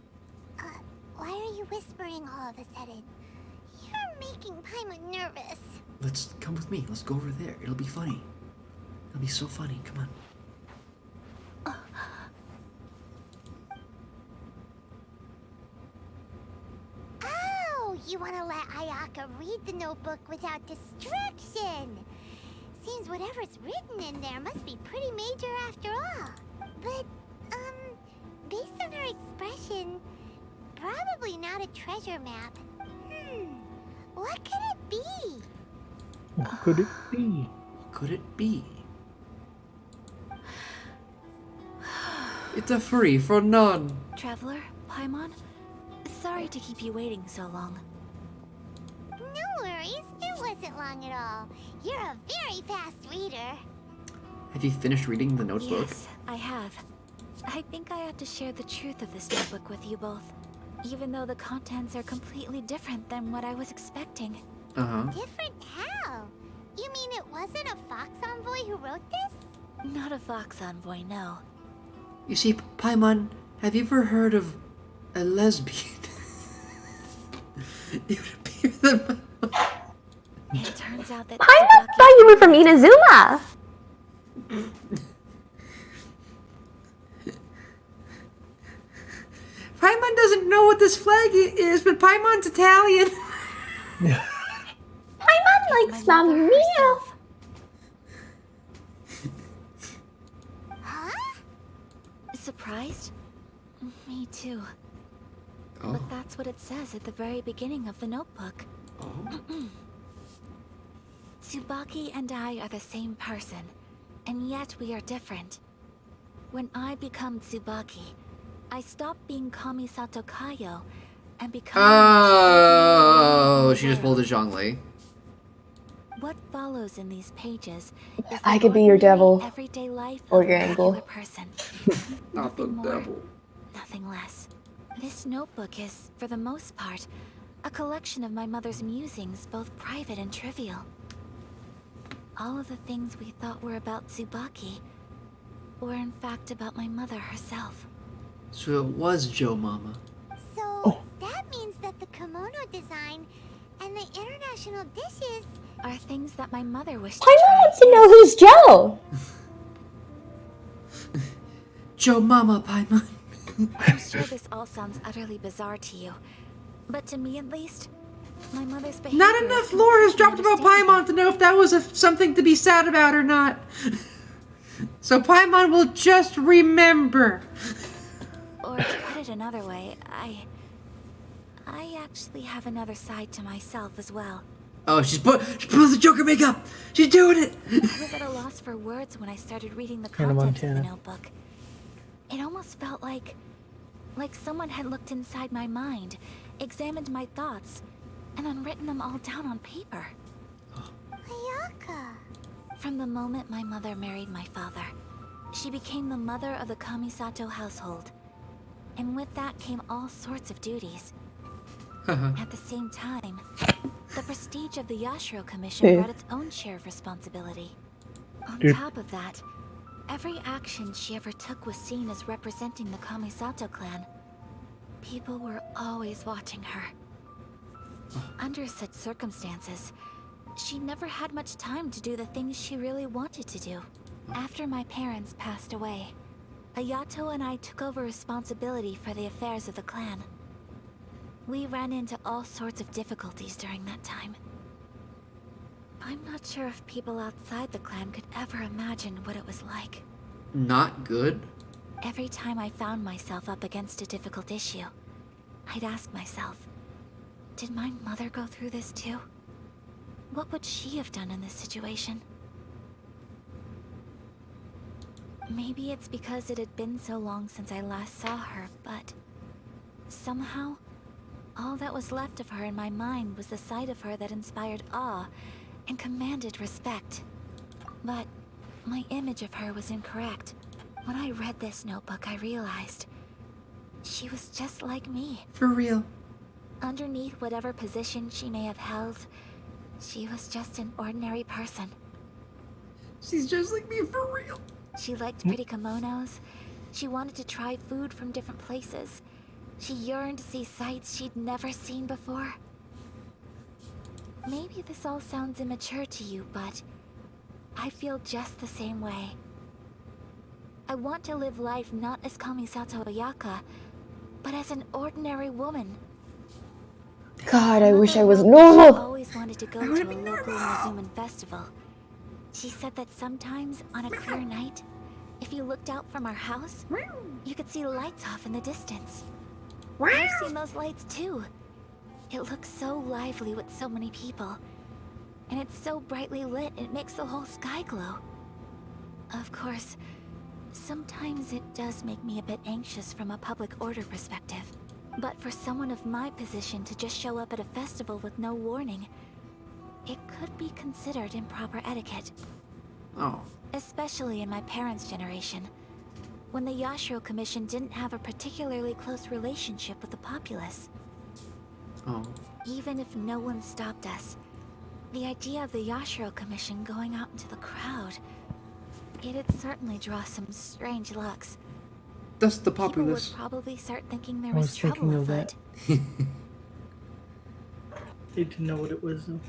Speaker 7: Why are you whispering all of a sudden? You're making Paimon nervous.
Speaker 4: Let's come with me. Let's go over there. It'll be funny. It'll be so funny. Come on.
Speaker 7: Oh, you want to let Ayaka read the notebook without distraction. Seems whatever's written in there must be pretty major after all. But, based on her expression, probably not a treasure map. What could it be?
Speaker 6: What could it be?
Speaker 4: What could it be? It's a free for none.
Speaker 13: Traveler, Paimon, sorry to keep you waiting so long.
Speaker 7: No worries, it wasn't long at all. You're a very fast reader.
Speaker 4: Have you finished reading the notebook?
Speaker 13: Yes, I have. I think I ought to share the truth of this notebook with you both, even though the contents are completely different than what I was expecting.
Speaker 7: Different how? You mean it wasn't a Fox Envoy who wrote this?
Speaker 13: Not a Fox Envoy, no.
Speaker 4: You see, Paimon, have you ever heard of a lesbian? It would appear that
Speaker 13: It turns out that
Speaker 16: Paimon thought you were from Inazuma.
Speaker 4: Paimon doesn't know what this flag is, but Paimon's Italian.
Speaker 16: Paimon likes Mamma Mia.
Speaker 13: Surprised? Me too.
Speaker 4: Oh.
Speaker 13: But that's what it says at the very beginning of the notebook. Tsubaki and I are the same person, and yet we are different. When I become Tsubaki, I stop being Kamisato Kayo and become...
Speaker 4: Oh, she just pulled a Zhongli.
Speaker 13: What follows in these pages is
Speaker 16: I
Speaker 13: the
Speaker 16: could be your
Speaker 13: ordinary,
Speaker 16: devil.
Speaker 13: everyday life
Speaker 16: Or
Speaker 13: of
Speaker 16: your
Speaker 13: a
Speaker 16: angel.
Speaker 13: regular person.
Speaker 4: Not the devil.
Speaker 13: Nothing less. This notebook is, for the most part, a collection of my mother's musings, both private and trivial. All of the things we thought were about Tsubaki or in fact about my mother herself.
Speaker 4: So it was Joe Mama.
Speaker 7: So that means that the kimono design and the international dishes
Speaker 13: are things that my mother wished to
Speaker 16: Paimon
Speaker 13: try.
Speaker 16: wants to know who's Joe.
Speaker 4: Joe Mama Paimon.
Speaker 13: I'm sure this all sounds utterly bizarre to you, but to me at least, my mother's behavior
Speaker 4: Not enough lore has dropped about Paimon to know if that was something to be sad about or not. So Paimon will just remember.
Speaker 13: Or to put it another way, I actually have another side to myself as well.
Speaker 4: Oh, she put the Joker makeup. She's doing it.
Speaker 13: I was at a loss for words when I started reading the contents of the notebook. It almost felt like someone had looked inside my mind, examined my thoughts, and then written them all down on paper.
Speaker 7: Ayaka.
Speaker 13: From the moment my mother married my father, she became the mother of the Kamisato household. And with that came all sorts of duties. At the same time, the prestige of the Yashiro Commission brought its own share of responsibility. On top of that, every action she ever took was seen as representing the Kamisato clan. People were always watching her. Under such circumstances, she never had much time to do the things she really wanted to do. After my parents passed away, Ayato and I took over responsibility for the affairs of the clan. We ran into all sorts of difficulties during that time. I'm not sure if people outside the clan could ever imagine what it was like.
Speaker 4: Not good.
Speaker 13: Every time I found myself up against a difficult issue, I'd ask myself, did my mother go through this too? What would she have done in this situation? Maybe it's because it had been so long since I last saw her, but somehow, all that was left of her in my mind was the sight of her that inspired awe and commanded respect. But my image of her was incorrect. When I read this notebook, I realized she was just like me.
Speaker 4: For real.
Speaker 13: Underneath whatever position she may have held, she was just an ordinary person.
Speaker 4: She's just like me for real.
Speaker 13: She liked pretty kimonos. She wanted to try food from different places. She yearned to see sights she'd never seen before. Maybe this all sounds immature to you, but I feel just the same way. I want to live life not as Kamisato Ayaka, but as an ordinary woman.
Speaker 16: God, I wish I was
Speaker 13: She
Speaker 16: normal.
Speaker 13: always wanted to go to a local INAZUMA festival. She said that sometimes, on a clear night, if you looked out from our house, you could see lights off in the distance. I've seen those lights too. It looks so lively with so many people. And it's so brightly lit, it makes the whole sky glow. Of course, sometimes it does make me a bit anxious from a public order perspective. But for someone of my position to just show up at a festival with no warning, it could be considered improper etiquette.
Speaker 4: Oh.
Speaker 13: Especially in my parents' generation, when the Yashiro Commission didn't have a particularly close relationship with the populace.
Speaker 4: Oh.
Speaker 13: Even if no one stopped us, the idea of the Yashiro Commission going out into the crowd, it'd certainly draw some strange looks.
Speaker 4: That's the
Speaker 13: People
Speaker 4: populace.
Speaker 13: would probably start thinking there
Speaker 6: I
Speaker 13: was
Speaker 6: was
Speaker 13: trouble
Speaker 6: thinking of
Speaker 13: afoot.
Speaker 6: that. They didn't know what it was though.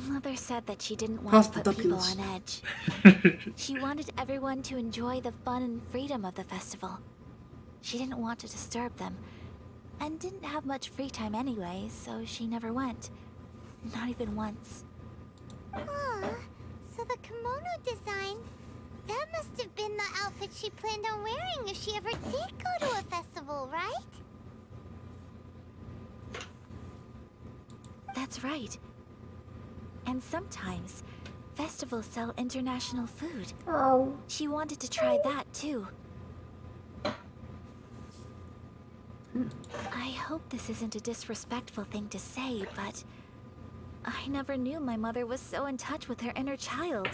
Speaker 13: Mother said that she didn't want to put people on edge. She wanted everyone to enjoy the fun and freedom of the festival. She didn't want to disturb them, and didn't have much free time anyway, so she never went. Not even once.
Speaker 7: Aw, so the kimono design, that must have been the outfit she planned on wearing if she ever did go to a festival, right?
Speaker 13: That's right. And sometimes, festivals sell international food.
Speaker 16: Oh.
Speaker 13: She wanted to try that too. I hope this isn't a disrespectful thing to say, but I never knew my mother was so in touch with her inner child.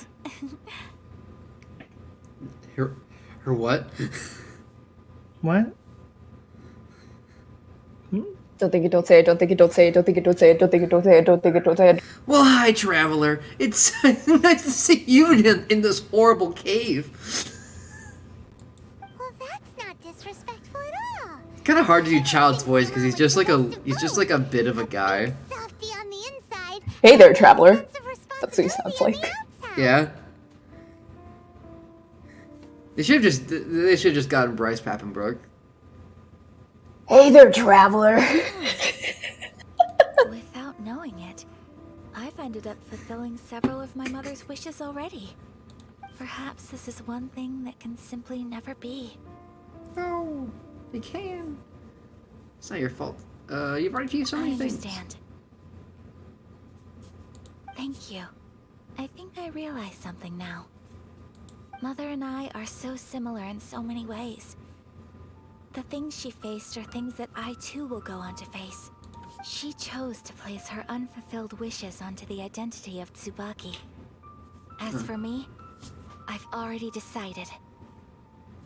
Speaker 4: Her what?
Speaker 6: What?
Speaker 16: Don't think it, don't say it, don't think it, don't say it, don't think it, don't say it, don't think it, don't say it, don't think it, don't say it.
Speaker 4: Well, hi, traveler. It's nice to see you in this horrible cave.
Speaker 7: Well, that's not disrespectful at all.
Speaker 4: It's kind of hard to do Child's voice because he's just like a bit of a guy.
Speaker 7: Softy on the inside.
Speaker 16: Hey there, traveler. That's what he sounds like.
Speaker 4: Yeah. They should have just gotten Bryce Papenbrook.
Speaker 16: Hey there, traveler.
Speaker 13: Without knowing it, I've ended up fulfilling several of my mother's wishes already. Perhaps this is one thing that can simply never be.
Speaker 4: No, it can. It's not your fault. You've already achieved so many things.
Speaker 13: I understand. Thank you. I think I realize something now. Mother and I are so similar in so many ways. The things she faced are things that I too will go on to face. She chose to place her unfulfilled wishes onto the identity of Tsubaki. As for me, I've already decided.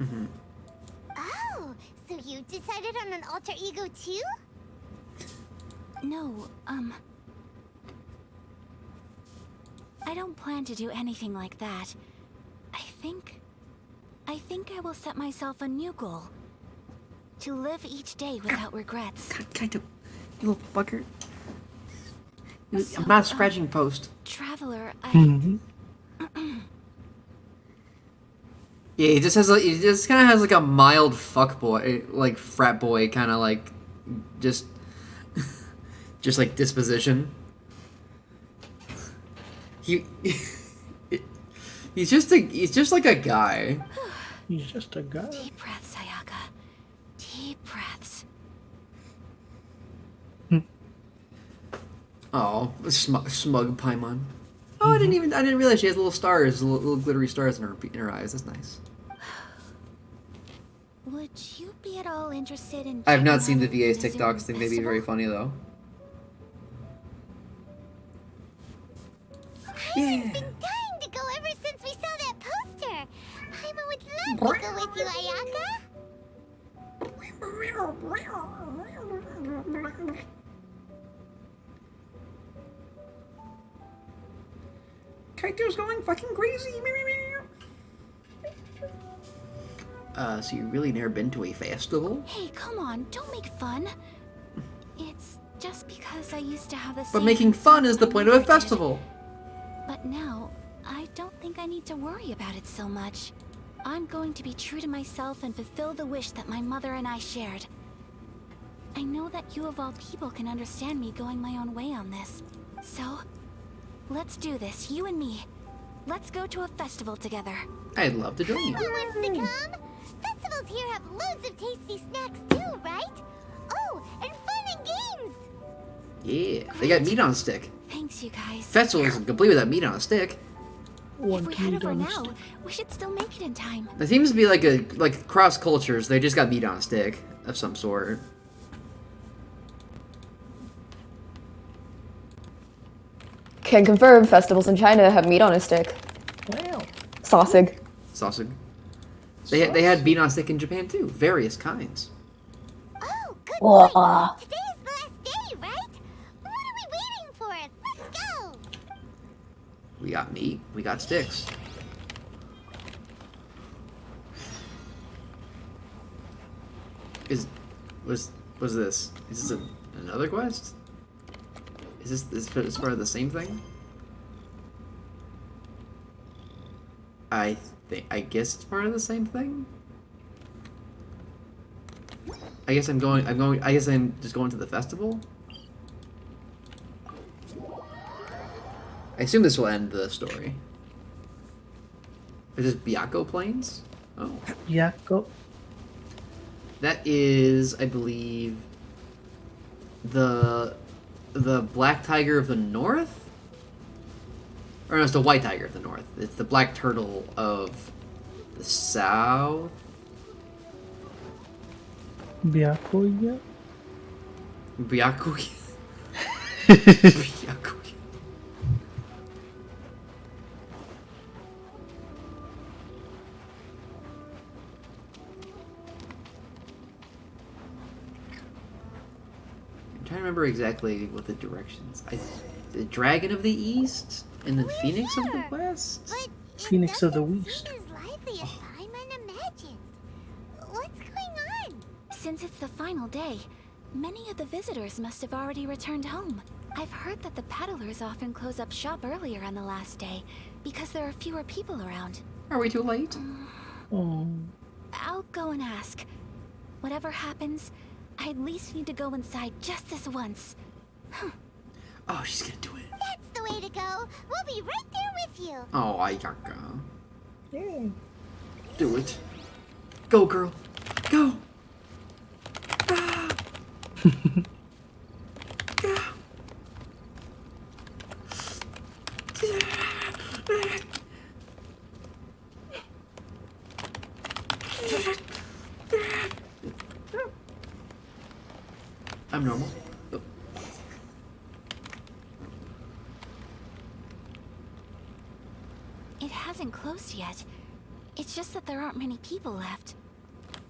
Speaker 7: Oh, so you decided on an alter ego too?
Speaker 13: No, I don't plan to do anything like that. I think I will set myself a new goal. To live each day without regrets.
Speaker 4: Kind of, you little fucker. I'm not a scratching post.
Speaker 13: Traveler,
Speaker 4: Yeah, he just kind of has like a mild fuckboy, like frat boy kind of like, just like disposition. He's just like a guy.
Speaker 6: He's just a guy.
Speaker 13: Deep breaths, Sayaka. Deep breaths.
Speaker 4: Oh, smug Paimon. Oh, I didn't realize she has little stars, little glittery stars in her eyes. That's nice.
Speaker 13: Would you be at all interested in?
Speaker 4: I have not seen the VA's TikToks. Think they'd be very funny though.
Speaker 7: I've been dying to go ever since we saw that poster. Paimon would love to go with you, Ayaka.
Speaker 4: Kaito's going fucking crazy. So you've really never been to a festival?
Speaker 13: Hey, come on, don't make fun. It's just because I used to have the same.
Speaker 4: But making fun is the point of a festival.
Speaker 13: But now, I don't think I need to worry about it so much. I'm going to be true to myself and fulfill the wish that my mother and I shared. I know that you of all people can understand me going my own way on this. So, let's do this, you and me. Let's go to a festival together.
Speaker 4: I'd love to join you.
Speaker 7: Who wants to come? Festivals here have loads of tasty snacks too, right? Oh, and fun and games!
Speaker 4: Yeah, they got meat on a stick.
Speaker 13: Thanks, you guys.
Speaker 4: Festival isn't complete without meat on a stick.
Speaker 13: If we head over now, we should still make it in time.
Speaker 4: It seems to be like cross cultures. They just got meat on a stick of some sort.
Speaker 16: Can confirm festivals in China have meat on a stick.
Speaker 6: Wow.
Speaker 16: Sausage.
Speaker 4: Sausage. They had meat on a stick in Japan too. Various kinds.
Speaker 7: Oh, good
Speaker 16: Whoa.
Speaker 7: point. Today is the last day, right? What are we waiting for? Let's go!
Speaker 4: We got meat. We got sticks. Was this? Is this another quest? Is this part of the same thing? I guess it's part of the same thing. I guess I'm just going to the festival. I assume this will end the story. Is this Byakko Plains? Oh.
Speaker 6: Byakko.
Speaker 4: That is, I believe, the black tiger of the north? Or no, it's the white tiger of the north. It's the black turtle of the south.
Speaker 6: Byakuya?
Speaker 4: Byakuya. Byakuya. I'm trying to remember exactly what the directions. The Dragon of the East and the Phoenix of the West.
Speaker 6: Phoenix of the West.
Speaker 7: As lively as Paimon imagined. What's going on?
Speaker 13: Since it's the final day, many of the visitors must have already returned home. I've heard that the peddlers often close up shop earlier on the last day because there are fewer people around.
Speaker 4: Are we too late?
Speaker 6: Oh.
Speaker 13: I'll go and ask. Whatever happens, I at least need to go inside just this once.
Speaker 4: Oh, she's gonna do it.
Speaker 7: That's the way to go. We'll be right there with you.
Speaker 4: Oh, Ayaka.
Speaker 6: Yeah.
Speaker 4: Do it. Go, girl. Go. I'm normal. Oh.
Speaker 13: It hasn't closed yet. It's just that there aren't many people left.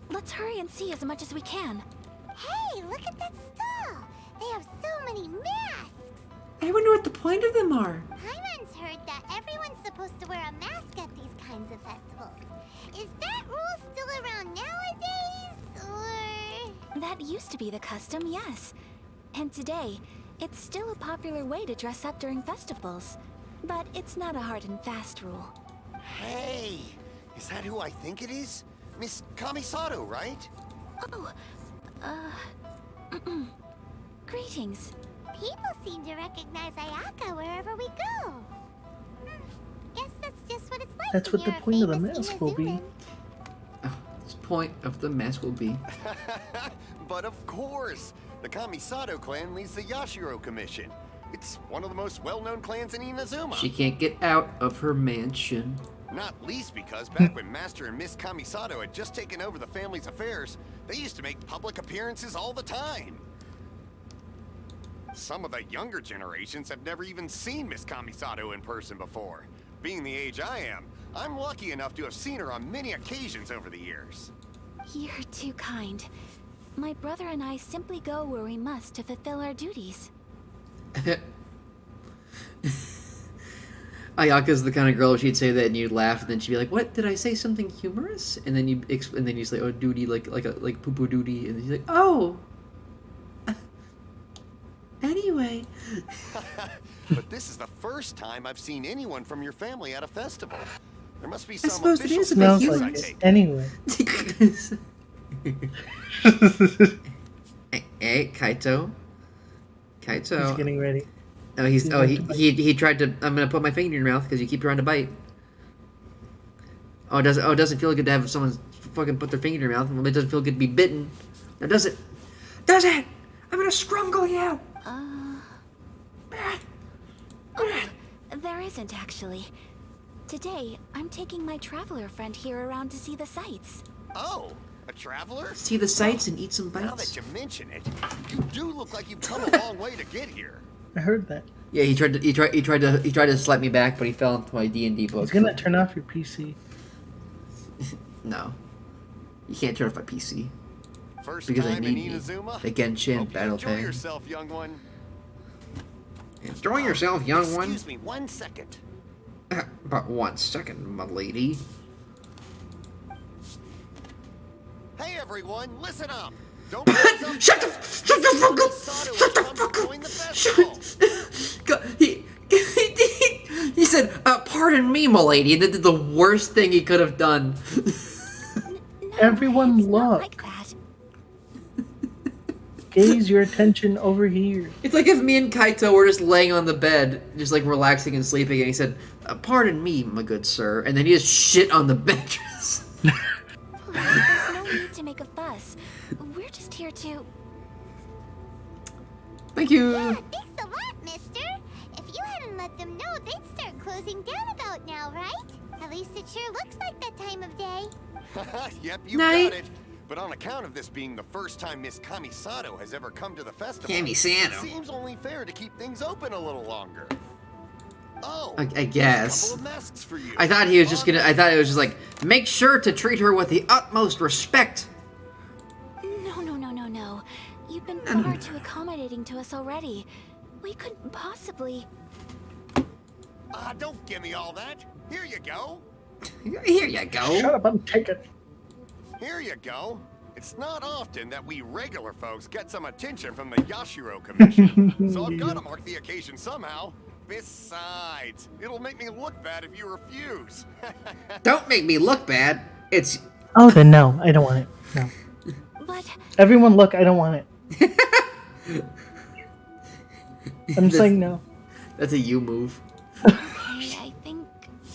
Speaker 13: Let's hurry and see as much as we can.
Speaker 7: Hey, look at that stall. They have so many masks.
Speaker 4: I wonder what the point of them are.
Speaker 7: Paimon's heard that everyone's supposed to wear a mask at these kinds of festivals. Is that rule still around nowadays, or...?
Speaker 13: That used to be the custom, yes. And today, it's still a popular way to dress up during festivals. But it's not a hard and fast rule.
Speaker 15: Hey, is that who I think it is? Miss Kamisato, right?
Speaker 13: Oh, greetings.
Speaker 7: People seem to recognize Ayaka wherever we go. Guess that's just what it's like.
Speaker 6: That's
Speaker 7: when
Speaker 6: what the
Speaker 7: you're a
Speaker 6: point of the
Speaker 7: famous
Speaker 6: mask will be.
Speaker 7: Inazuman.
Speaker 4: The point of the mask will be.
Speaker 15: But of course, the Kamisato clan leads the Yashiro Commission. It's one of the most well-known clans in Inazuma.
Speaker 4: She can't get out of her mansion.
Speaker 15: Not least because back when Master and Miss Kamisato had just taken over the family's affairs, they used to make public appearances all the time. Some of the younger generations have never even seen Miss Kamisato in person before. Being the age I am, I'm lucky enough to have seen her on many occasions over the years.
Speaker 13: You're too kind. My brother and I simply go where we must to fulfill our duties.
Speaker 4: Ayaka's the kind of girl she'd say that and you'd laugh and then she'd be like, "What? Did I say something humorous?" And then you say, "Oh, duty, like poo poo duty," and then she's like, "Oh." Anyway.
Speaker 15: But this is the first time I've seen anyone from your family at a festival. There must be some
Speaker 4: suppose it
Speaker 15: official
Speaker 4: is a bit
Speaker 15: process I
Speaker 6: like it.
Speaker 15: take.
Speaker 6: Anyway.
Speaker 4: Hey, Kaito.
Speaker 6: He's getting ready.
Speaker 4: Oh, he tried to. I'm gonna put my finger in your mouth because you keep trying to bite. Oh, it doesn't feel good to have someone fucking put their finger in your mouth. Well, it doesn't feel good to be bitten. Now, does it? Does it? I'm gonna scrungle you.
Speaker 13: There isn't actually. Today, I'm taking my traveler friend here around to see the sights.
Speaker 15: Oh, a traveler?
Speaker 4: See the sights and eat some
Speaker 15: Now
Speaker 4: bites.
Speaker 15: that you mention it, you do look like you've come a long way to get here.
Speaker 6: I heard that.
Speaker 4: Yeah, he tried to slap me back, but he fell into my D&D book.
Speaker 6: He's gonna turn off your PC.
Speaker 4: No, you can't turn off my PC
Speaker 15: First
Speaker 4: because I
Speaker 15: time in
Speaker 4: need
Speaker 15: Inazuma?
Speaker 4: the Genshin
Speaker 15: Hope you
Speaker 4: battle
Speaker 15: enjoy
Speaker 4: tag.
Speaker 15: yourself, young one.
Speaker 4: Enjoy yourself, young one.
Speaker 15: Excuse me 1 second.
Speaker 4: But 1 second, my lady.
Speaker 15: Hey everyone, listen up. Don't
Speaker 4: Shut the fuck up! He said, "Pardon me, my lady," and then did the worst thing he could have done.
Speaker 6: Everyone look. Gaze your attention over here.
Speaker 4: It's like if me and Kaito were just laying on the bed, just like relaxing and sleeping, and he said, "Pardon me, my good sir," and then he just shit on the mattress.
Speaker 13: There's no need to make a fuss. We're just here to...
Speaker 4: Thank you.
Speaker 7: Yeah, thanks a lot, mister. If you hadn't let them know, they'd start closing down about now, right? At least it sure looks like that time of day.
Speaker 15: Yep, you
Speaker 4: Night.
Speaker 15: got it. But on account of this being the first time Miss Kamisato has ever come to the festival,
Speaker 4: Kamisato.
Speaker 15: it seems only fair to keep things open a little longer. Oh,
Speaker 4: I
Speaker 15: there's
Speaker 4: guess.
Speaker 15: a couple of masks for you.
Speaker 4: I thought he was just gonna. I thought it was just like, make sure to treat her with the utmost respect.
Speaker 13: No, No. You've been far too accommodating to us already. We couldn't possibly...
Speaker 15: Don't give me all that. Here you go.
Speaker 4: Here you go.
Speaker 6: Shut up and take it.
Speaker 15: Here you go. It's not often that we regular folks get some attention from the Yashiro Commission, so I've got to mark the occasion somehow. Besides, it'll make me look bad if you refuse.
Speaker 4: Don't make me look bad. It's...
Speaker 6: Oh, then no. I don't want it. No.
Speaker 13: But...
Speaker 6: Everyone look, I don't want it. I'm saying no.
Speaker 4: That's a you move.
Speaker 13: Okay, I think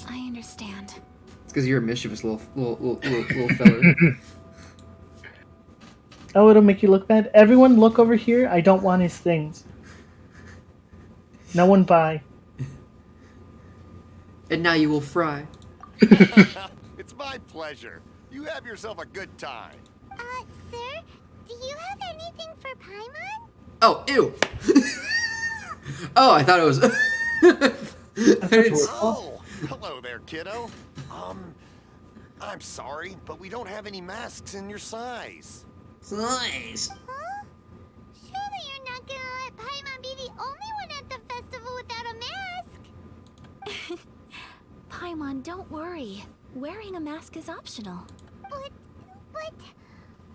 Speaker 13: I understand.
Speaker 4: It's because you're a mischievous little feller.
Speaker 6: Oh, it'll make you look bad? Everyone look over here. I don't want his things. No one buy.
Speaker 4: And now you will fry.
Speaker 15: It's my pleasure. You have yourself a good time.
Speaker 7: Sir, do you have anything for Paimon?
Speaker 4: Oh, ew. Oh, I thought it was...
Speaker 15: Oh, hello there, kiddo. I'm sorry, but we don't have any masks in your size.
Speaker 4: Size?
Speaker 7: Huh? Surely you're not gonna let Paimon be the only one at the festival without a mask?
Speaker 13: Paimon, don't worry. Wearing a mask is optional.
Speaker 7: But...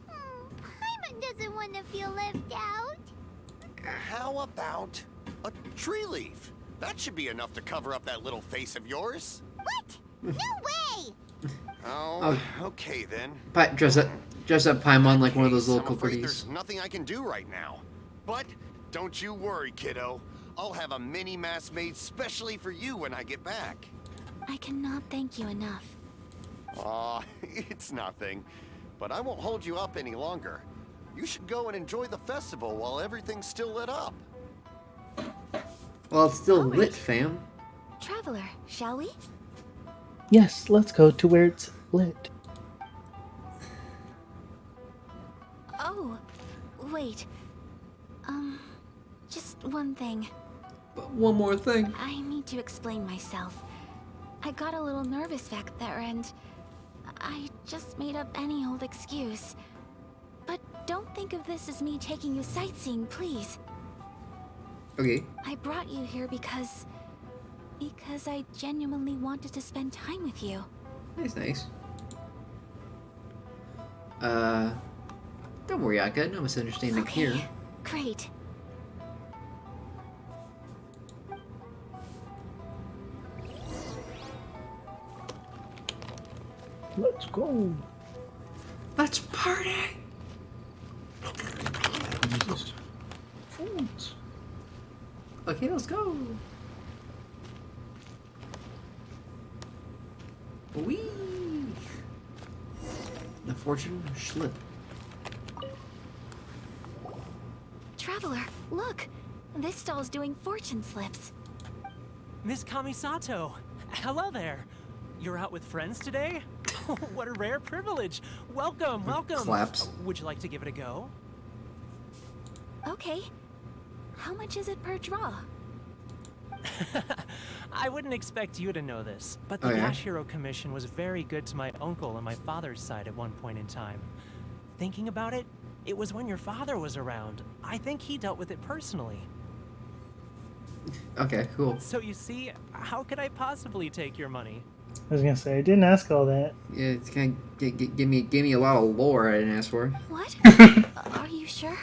Speaker 7: Paimon doesn't want to feel left out.
Speaker 15: How about a tree leaf? That should be enough to cover up that little face of yours.
Speaker 7: What? No way!
Speaker 15: Oh, okay then.
Speaker 4: Dress up Paimon like one of those little
Speaker 15: I'm afraid
Speaker 4: cookies.
Speaker 15: there's nothing I can do right now. But don't you worry, kiddo. I'll have a mini mask made specially for you when I get back.
Speaker 13: I cannot thank you enough.
Speaker 15: Aw, it's nothing. But I won't hold you up any longer. You should go and enjoy the festival while everything's still lit up.
Speaker 4: Well, it's still lit, fam.
Speaker 13: Traveler, shall we?
Speaker 6: Yes, let's go to where it's lit.
Speaker 13: Oh, wait. Just one thing.
Speaker 4: But one more thing.
Speaker 13: I need to explain myself. I got a little nervous back there and I just made up any old excuse. But don't think of this as me taking you sightseeing, please.
Speaker 4: Okay.
Speaker 13: I brought you here because I genuinely wanted to spend time with you.
Speaker 4: That's nice. Don't worry, Aka. No misunderstanding here.
Speaker 13: Great.
Speaker 6: Let's go.
Speaker 4: Let's party.
Speaker 6: Jesus. Foods.
Speaker 4: Okay, let's go. Wee. The fortune slip.
Speaker 13: Traveler, look! This stall's doing fortune slips.
Speaker 1: Miss Kamisato, hello there. You're out with friends today? What a rare privilege. Welcome, welcome.
Speaker 4: Claps.
Speaker 1: Would you like to give it a go?
Speaker 13: Okay. How much is it per draw?
Speaker 1: I wouldn't expect you to know this, but the Yashiro Commission was very good to my uncle on my father's side at one point in time. Thinking about it, it was when your father was around. I think he dealt with it personally.
Speaker 4: Okay, cool.
Speaker 1: So you see, how could I possibly take your money?
Speaker 6: I was gonna say, I didn't ask all that.
Speaker 4: Yeah, it's kind of give me a lot of lore I didn't ask for.
Speaker 13: What? Are you sure?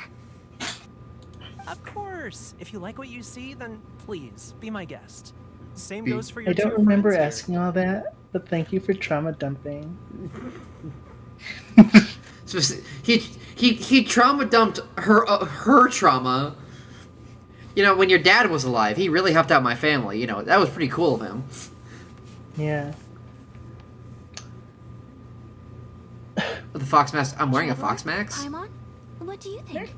Speaker 1: Of course. If you like what you see, then please be my guest. Same goes for your
Speaker 6: I don't
Speaker 1: two
Speaker 6: remember
Speaker 1: friends here.
Speaker 6: asking all that, but thank you for trauma dumping.
Speaker 4: So he trauma dumped her trauma. You know, when your dad was alive, he really helped out my family. You know, that was pretty cool of him.
Speaker 6: Yeah.
Speaker 4: The fox mask. I'm wearing a fox mask.
Speaker 13: Paimon, what do you think?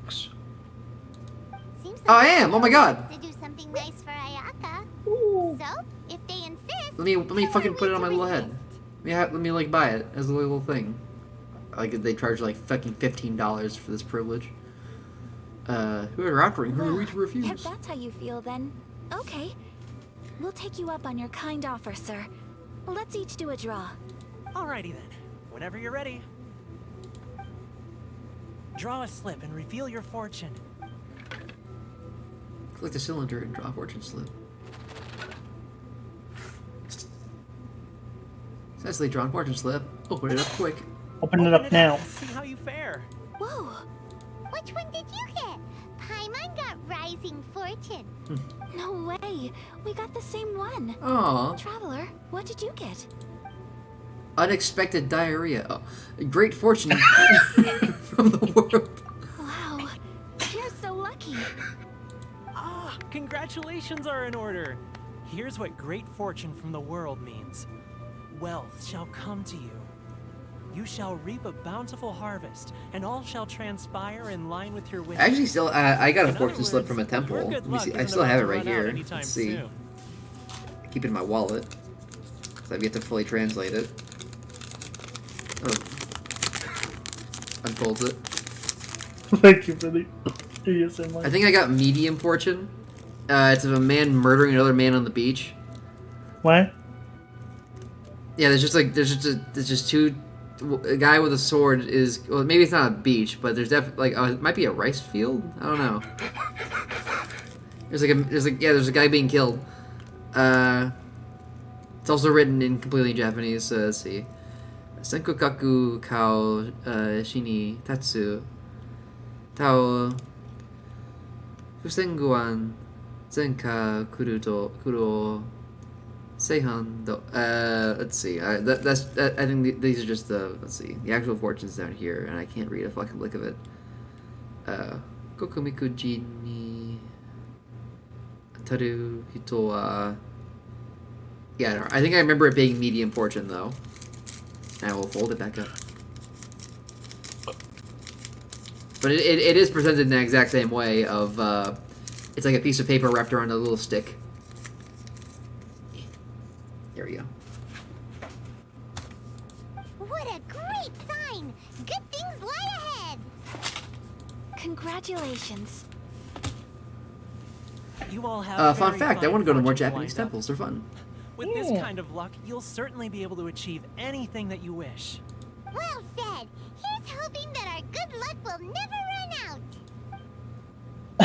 Speaker 7: Seems like
Speaker 4: Oh, I am. Oh my god.
Speaker 7: to do something nice for Ayaka. So, if they insist,
Speaker 4: Let me fucking put it on my little head. Let me like buy it as a little thing. Like they charge like fucking $15 for this privilege. Who are offering? Who are we to refuse?
Speaker 13: If that's how you feel, then okay. We'll take you up on your kind offer, sir. Let's each do a draw.
Speaker 1: Alrighty then. Whenever you're ready. Draw a slip and reveal your fortune.
Speaker 4: Click the cylinder and draw a fortune slip. Successfully drawn fortune slip. Open it up quick.
Speaker 6: Open it up now.
Speaker 1: See how you fare.
Speaker 7: Whoa! Which one did you get? Paimon got Rising Fortune.
Speaker 13: No way. We got the same one.
Speaker 4: Aww.
Speaker 13: Traveler, what did you get?
Speaker 4: Unexpected diarrhea. Oh, great fortune from the world.
Speaker 13: Wow. You're so lucky.
Speaker 1: Ah, congratulations are in order. Here's what great fortune from the world means. Wealth shall come to you. You shall reap a bountiful harvest, and all shall transpire in line with your wishes.
Speaker 4: Actually, still, I got a
Speaker 1: In
Speaker 4: fortune
Speaker 1: other
Speaker 4: slip
Speaker 1: words,
Speaker 4: from a temple.
Speaker 1: your good
Speaker 4: Let me
Speaker 1: luck
Speaker 4: see. I
Speaker 1: isn't
Speaker 4: still
Speaker 1: about
Speaker 4: have it
Speaker 1: to
Speaker 4: right
Speaker 1: run out
Speaker 4: here.
Speaker 1: anytime
Speaker 4: Let's see.
Speaker 1: soon.
Speaker 4: Keep it in my wallet. So I've yet to fully translate it. Oh. Unfolds it.
Speaker 6: Thank you for the ASMR.
Speaker 4: I think I got medium fortune. It's of a man murdering another man on the beach.
Speaker 6: What?
Speaker 4: Yeah, there's just two. A guy with a sword is, well, maybe it's not a beach, but there's definitely like, it might be a rice field. I don't know. There's a guy being killed. It's also written in completely Japanese. Let's see. Senkokaku kao shini tatsu tao fusenguan zenka kuro seihan do. Let's see. I think these are just the, let's see, the actual fortunes down here, and I can't read a fucking lick of it. Kokumikuji ni taru hito wa. Yeah, I think I remember it being medium fortune though. And I will fold it back up. But it is presented in the exact same way of, it's like a piece of paper wrapped around a little stick. There we go.
Speaker 7: What a great sign! Good things lie ahead!
Speaker 13: Congratulations.
Speaker 1: You all have
Speaker 4: Fun
Speaker 1: very
Speaker 4: fact, I
Speaker 1: fine
Speaker 4: want to go to more
Speaker 1: fortunes
Speaker 4: Japanese
Speaker 1: lined up.
Speaker 4: temples. They're fun.
Speaker 1: With this kind of luck, you'll certainly be able to achieve anything that you wish.
Speaker 7: Well said! Here's hoping that our good luck will never run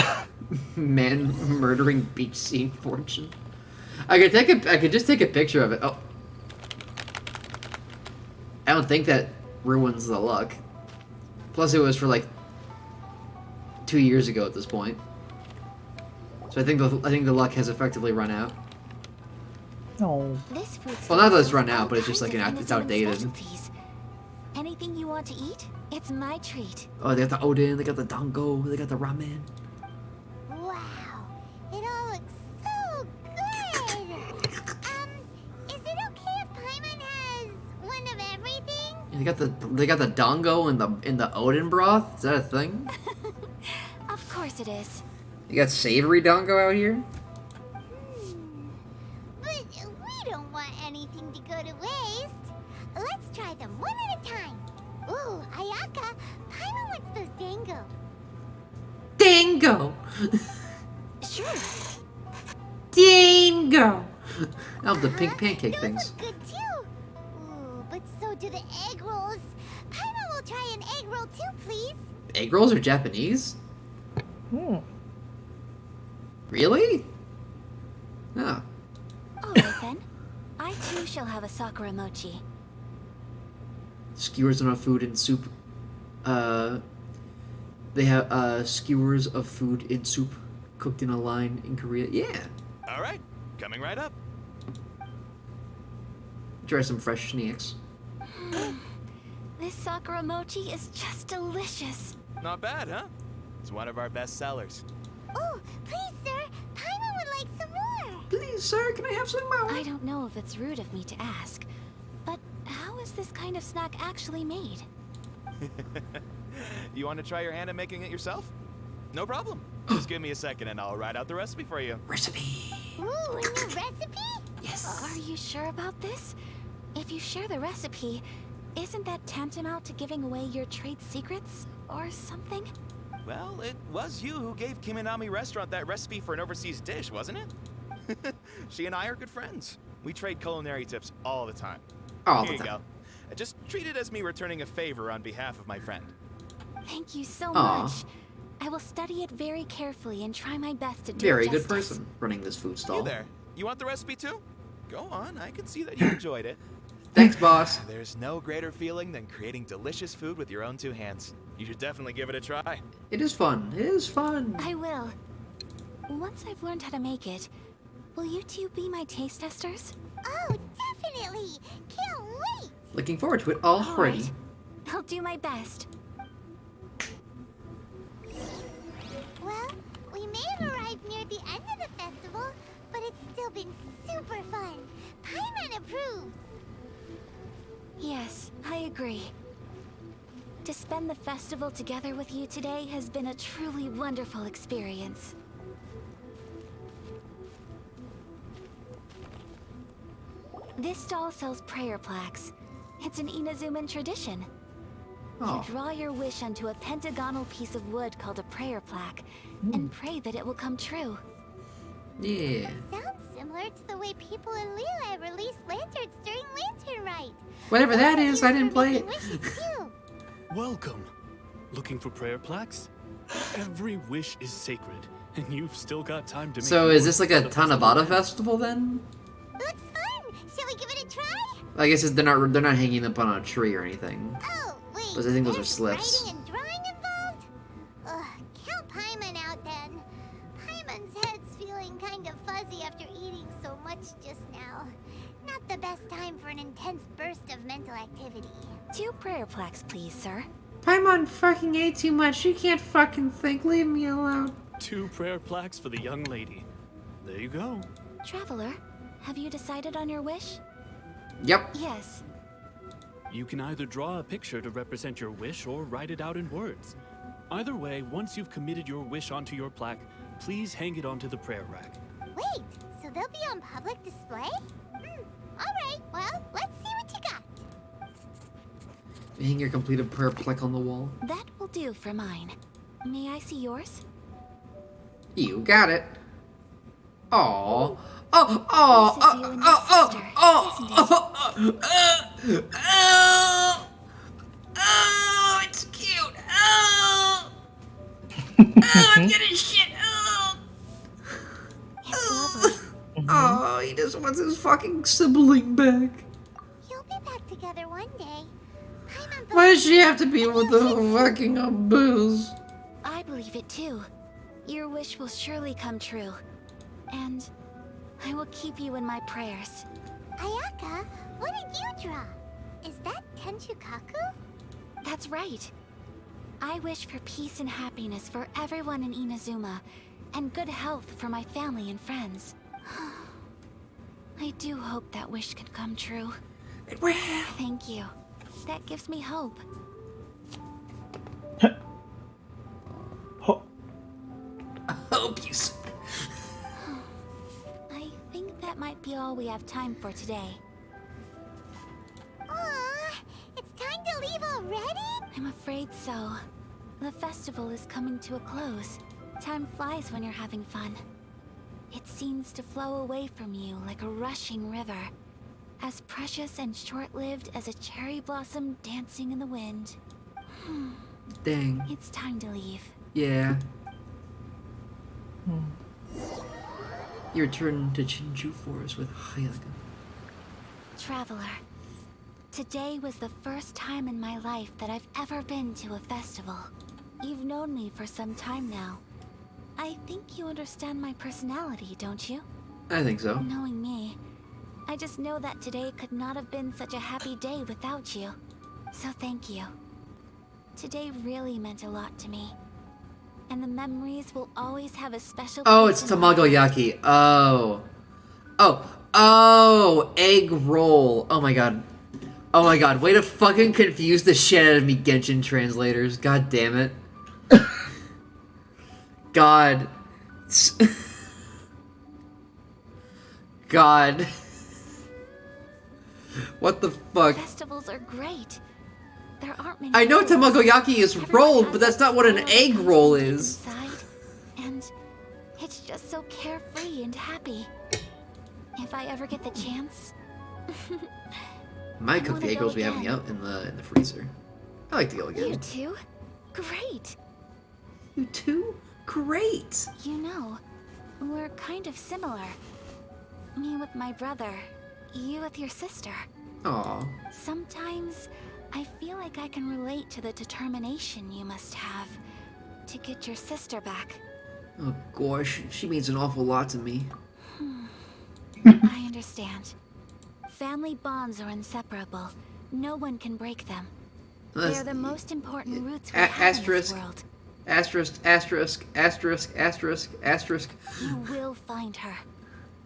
Speaker 7: out!
Speaker 4: Man murdering beach scene fortune. I could just take a picture of it. Oh. I don't think that ruins the luck. Plus it was for like 2 years ago at this point. So I think the luck has effectively run out.
Speaker 6: No.
Speaker 13: This food
Speaker 4: Well, not that it's
Speaker 13: sells
Speaker 4: run out,
Speaker 13: all
Speaker 4: but it's just like
Speaker 13: kinds of
Speaker 4: it's
Speaker 13: Inazuma
Speaker 4: outdated.
Speaker 13: specialties. Anything you want to eat? It's my treat.
Speaker 4: Oh, they got the Odin, they got the Dango, they got the ramen.
Speaker 7: Wow! It all looks so good! Is it okay if Paimon has one of everything?
Speaker 4: They got the Dango in the Odin broth. Is that a thing?
Speaker 13: Of course it is.
Speaker 4: You got savory Dango out here?
Speaker 7: But we don't want anything to go to waste. Let's try them one at a time. Ooh, Ayaka, Paimon wants those dango.
Speaker 4: Dango!
Speaker 7: Sure.
Speaker 4: Dango! Oh, the pink pancake
Speaker 7: Those
Speaker 4: things.
Speaker 7: look good too. Ooh, but so do the egg rolls. Paimon will try an egg roll too, please.
Speaker 4: Egg rolls are Japanese? Really? Oh.
Speaker 13: Alright then. I too shall have a sakura mochi.
Speaker 4: Skewers on food and soup. They have skewers of food in soup cooked in a line in Korea. Yeah.
Speaker 18: All right, coming right up.
Speaker 4: Try some fresh snacks.
Speaker 13: This sakura mochi is just delicious.
Speaker 18: Not bad, huh? It's one of our best sellers.
Speaker 7: Oh, please, sir. Paimon would like some more.
Speaker 4: Please, sir, can I have some more?
Speaker 13: I don't know if it's rude of me to ask, but how is this kind of snack actually made?
Speaker 18: You want to try your hand at making it yourself? No problem. Just give me a second and I'll write out the recipe for you.
Speaker 4: Recipe.
Speaker 7: Ooh, a new recipe?
Speaker 4: Yes.
Speaker 13: Are you sure about this? If you share the recipe, isn't that tantamount to giving away your trade secrets or something?
Speaker 18: Well, it was you who gave Kiminami Restaurant that recipe for an overseas dish, wasn't it? She and I are good friends. We trade culinary tips all the time.
Speaker 4: All
Speaker 18: Here
Speaker 4: the
Speaker 18: you
Speaker 4: time.
Speaker 18: go. Just treat it as me returning a favor on behalf of my friend.
Speaker 13: Thank you so
Speaker 4: Aw.
Speaker 13: much. I will study it very carefully and try my best to do
Speaker 4: Very
Speaker 13: it
Speaker 4: good
Speaker 13: justice.
Speaker 4: person running this food
Speaker 18: You
Speaker 4: stall.
Speaker 18: there. You want the recipe too? Go on, I can see that you enjoyed it.
Speaker 4: Thanks, boss.
Speaker 18: There's no greater feeling than creating delicious food with your own two hands. You should definitely give it a try.
Speaker 4: It is fun. It is fun.
Speaker 13: I will. Once I've learned how to make it, will you two be my taste testers?
Speaker 7: Oh, definitely! Can't wait!
Speaker 4: Looking forward to it already.
Speaker 13: I'll do my best.
Speaker 7: Well, we may have arrived near the end of the festival, but it's still been super fun. Paimon approves!
Speaker 13: Yes, I agree. To spend the festival together with you today has been a truly wonderful experience. This stall sells prayer plaques. It's an Inazuman tradition.
Speaker 4: Oh.
Speaker 13: You draw your wish onto a pentagonal piece of wood called a prayer plaque and pray that it will come true.
Speaker 4: Yeah.
Speaker 7: Sounds similar to the way people in Liyue release lanterns during Lantern Rite.
Speaker 4: Whatever that is, I didn't play it.
Speaker 9: Welcome. Looking for prayer plaques? Every wish is sacred, and you've still got time to make
Speaker 4: So is
Speaker 9: yours
Speaker 4: this like a Tanabata festival then?
Speaker 7: Looks fun! Shall we give it a try?
Speaker 4: I guess they're not hanging up on a tree or anything.
Speaker 7: Oh, wait.
Speaker 4: Because I think those are
Speaker 7: there's
Speaker 4: slips.
Speaker 7: Writing and drawing involved? Ugh, count Paimon out then. Paimon's head's feeling kind of fuzzy after eating so much just now. Not the best time for an intense burst of mental activity.
Speaker 13: 2 prayer plaques, please, sir.
Speaker 4: Paimon fucking ate too much. She can't fucking think. Leave me alone.
Speaker 9: 2 prayer plaques for the young lady. There you go.
Speaker 13: Traveler, have you decided on your wish?
Speaker 4: Yep.
Speaker 13: Yes.
Speaker 9: You can either draw a picture to represent your wish or write it out in words. Either way, once you've committed your wish onto your plaque, please hang it onto the prayer rack.
Speaker 7: Wait, so they'll be on public display? Alright, well, let's see what you got.
Speaker 4: Hang your completed prayer plaque on the wall.
Speaker 13: That will do for mine. May I see yours?
Speaker 4: You got it. Aww. Oh, it's cute. Oh, I'm getting shit. Oh, he just wants his fucking sibling back.
Speaker 7: You'll be back together one day.
Speaker 4: Why does she have to be with the fucking booze?
Speaker 13: I believe it too. Your wish will surely come true. And I will keep you in my prayers.
Speaker 7: Ayaka, what did you draw? Is that Tenchukaku?
Speaker 13: That's right. I wish for peace and happiness for everyone in Inazuma, and good health for my family and friends. I do hope that wish can come true.
Speaker 4: It will.
Speaker 13: Thank you. That gives me hope.
Speaker 4: Hope you.
Speaker 13: I think that might be all we have time for today.
Speaker 7: Aw, it's time to leave already?
Speaker 13: I'm afraid so. The festival is coming to a close. Time flies when you're having fun. It seems to flow away from you like a rushing river, as precious and short-lived as a cherry blossom dancing in the wind.
Speaker 4: Dang.
Speaker 13: It's time to leave.
Speaker 4: Yeah. You return to Chinju Forest with Hayaka.
Speaker 13: Traveler, today was the first time in my life that I've ever been to a festival. You've known me for some time now. I think you understand my personality, don't you?
Speaker 4: I think so.
Speaker 13: Knowing me, I just know that today could not have been such a happy day without you. So thank you. Today really meant a lot to me. And the memories will always have a special
Speaker 4: Oh,
Speaker 13: place
Speaker 4: it's
Speaker 13: in my heart.
Speaker 4: tamagoyaki. Oh, egg roll. Oh my god. Oh my god, way to fucking confuse the shit out of me, Genshin translators. God damn it. God. God. What the fuck?
Speaker 13: Festivals are great. There aren't many.
Speaker 4: I know
Speaker 13: rules.
Speaker 4: tamagoyaki is rolled, but that's not what an egg roll is.
Speaker 13: Inside, and it's just so carefree and happy. If I ever get the chance.
Speaker 4: My
Speaker 13: I
Speaker 4: cook
Speaker 13: wanna
Speaker 4: the egg
Speaker 13: go
Speaker 4: rolls we have in
Speaker 13: again.
Speaker 4: the freezer. I like to go
Speaker 13: You
Speaker 4: again.
Speaker 13: too? Great.
Speaker 4: You too? Great.
Speaker 13: You know, we're kind of similar. Me with my brother, you with your sister.
Speaker 4: Aw.
Speaker 13: Sometimes I feel like I can relate to the determination you must have to get your sister back.
Speaker 4: Oh gosh, she means an awful lot to me.
Speaker 13: I understand. Family bonds are inseparable. No one can break them. They're the most important roots we have in this world.
Speaker 4: Asterisk, asterisk, asterisk, asterisk, asterisk.
Speaker 13: You will find her.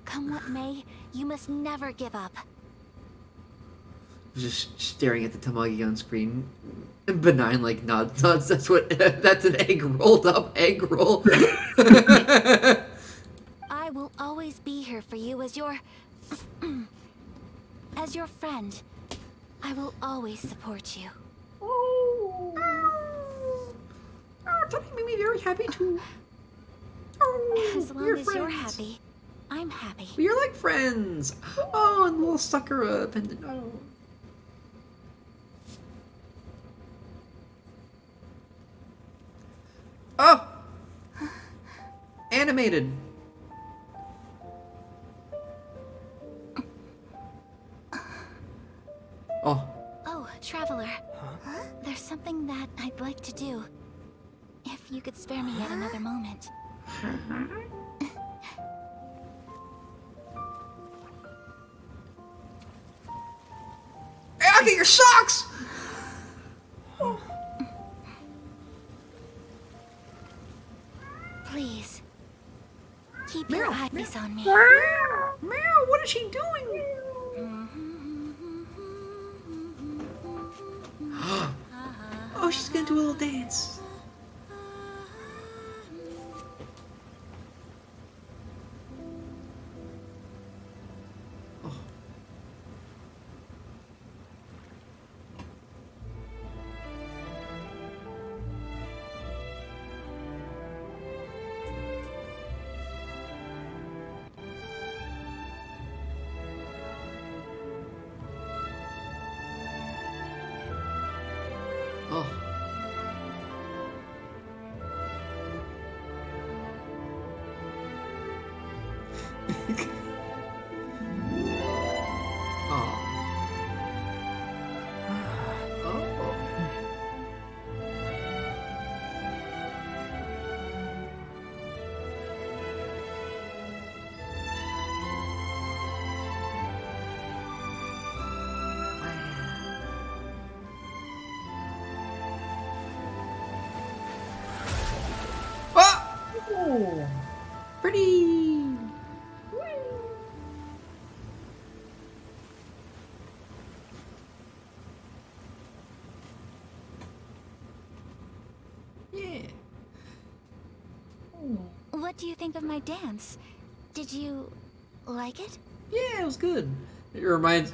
Speaker 13: Come what may, you must never give up.
Speaker 4: Just staring at the tamagi on screen. Benign, like, nods. That's what. That's an egg rolled up egg roll.
Speaker 13: I will always be here for you as your... as your friend. I will always support you.
Speaker 4: Oh, that made me very happy too. Oh,
Speaker 13: as long as you're happy, I'm happy.
Speaker 4: You're like friends. Oh, and the little Sakura pendant. Oh. Oh! Animated. Oh.
Speaker 13: Oh, Traveler. There's something that I'd like to do. If you could spare me yet another moment.
Speaker 4: Hey, I'll get your socks!
Speaker 13: Please. Keep your eyes on me.
Speaker 4: Meow, what is she doing? Oh, she's gonna do a little dance. Oh. Oh, pretty. Yeah.
Speaker 13: What do you think of my dance? Did you like it?
Speaker 4: Yeah, it was good. It reminds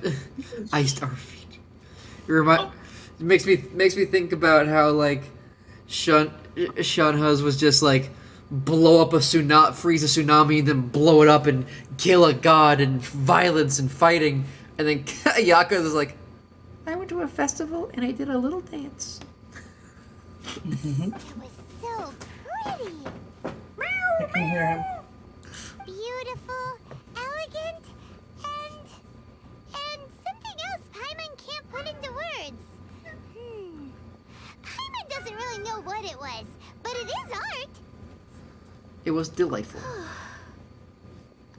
Speaker 4: iced our feet. It makes me think about how like Shanhuz was just like blow up a tsunami, freeze a tsunami, then blow it up and kill a god and violence and fighting, and then Yaka was like, I went to a festival and I did a little dance.
Speaker 7: It was so pretty.
Speaker 6: I can hear him.
Speaker 7: Beautiful, elegant, and something else Paimon can't put into words. Paimon doesn't really know what it was, but it is art.
Speaker 4: It was delightful.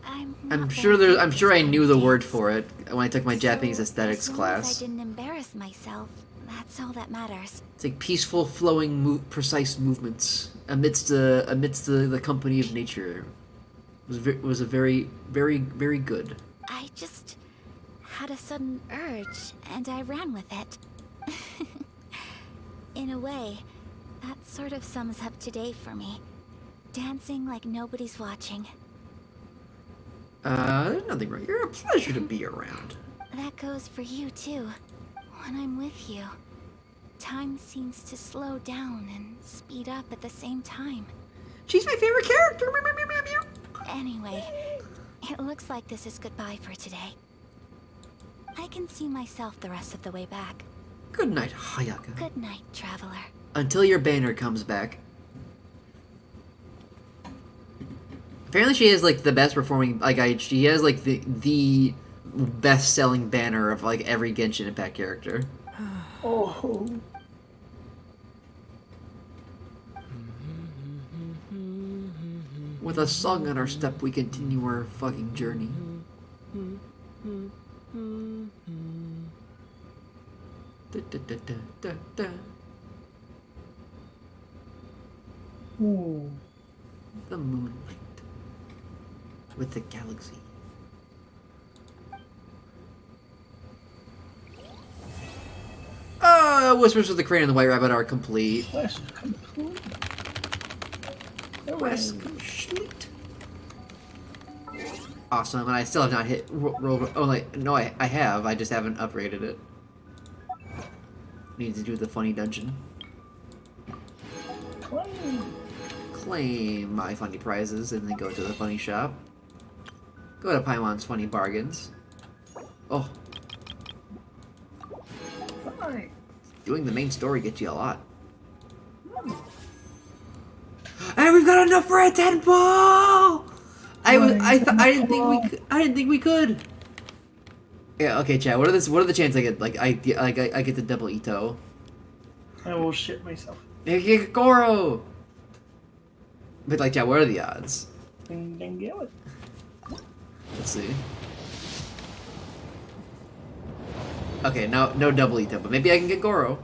Speaker 13: I'm
Speaker 4: I'm sure I knew the word for it when I took my Japanese aesthetics
Speaker 13: as long
Speaker 4: class.
Speaker 13: as I didn't embarrass myself. That's all that matters.
Speaker 4: It's like peaceful, flowing, precise movements amidst the company of nature. It was a very, very, very good.
Speaker 13: I just had a sudden urge, and I ran with it. In a way, that sort of sums up today for me. Dancing like nobody's watching.
Speaker 4: There's nothing wrong. You're a pleasure to be around.
Speaker 13: That goes for you too. When I'm with you, time seems to slow down and speed up at the same time.
Speaker 4: She's my favorite character.
Speaker 13: Anyway, it looks like this is goodbye for today. I can see myself the rest of the way back.
Speaker 4: Good night, Hayaka.
Speaker 13: Good night, traveler.
Speaker 4: Until your banner comes back. Apparently she has like the best performing, like she has like the best selling banner of like every Genshin Impact character.
Speaker 6: Oh.
Speaker 4: With a song on our step, we continue our fucking journey. Da, da, da, da, da, da.
Speaker 6: Ooh.
Speaker 4: The moonlight with the galaxy. Whispers of the Crane and the White Rabbit are complete.
Speaker 6: Quest complete.
Speaker 4: Quest complete. Awesome, and I still have not hit roll. Oh, like no, I have. I just haven't upgraded it. Need to do the funny dungeon. Claim my funny prizes and then go to the funny shop. Go to Paimon's Funny Bargains. Oh.
Speaker 6: Fine.
Speaker 4: Doing the main story gets you a lot. And we've got enough for a 10 ball! I didn't think we could. Yeah, okay, Chad. What are the chances I get I get the double Ito?
Speaker 6: I will shit myself.
Speaker 4: Goro! But like, Chad, what are the odds?
Speaker 6: Then get it.
Speaker 4: Let's see. Okay, no double Ito, but maybe I can get Goro.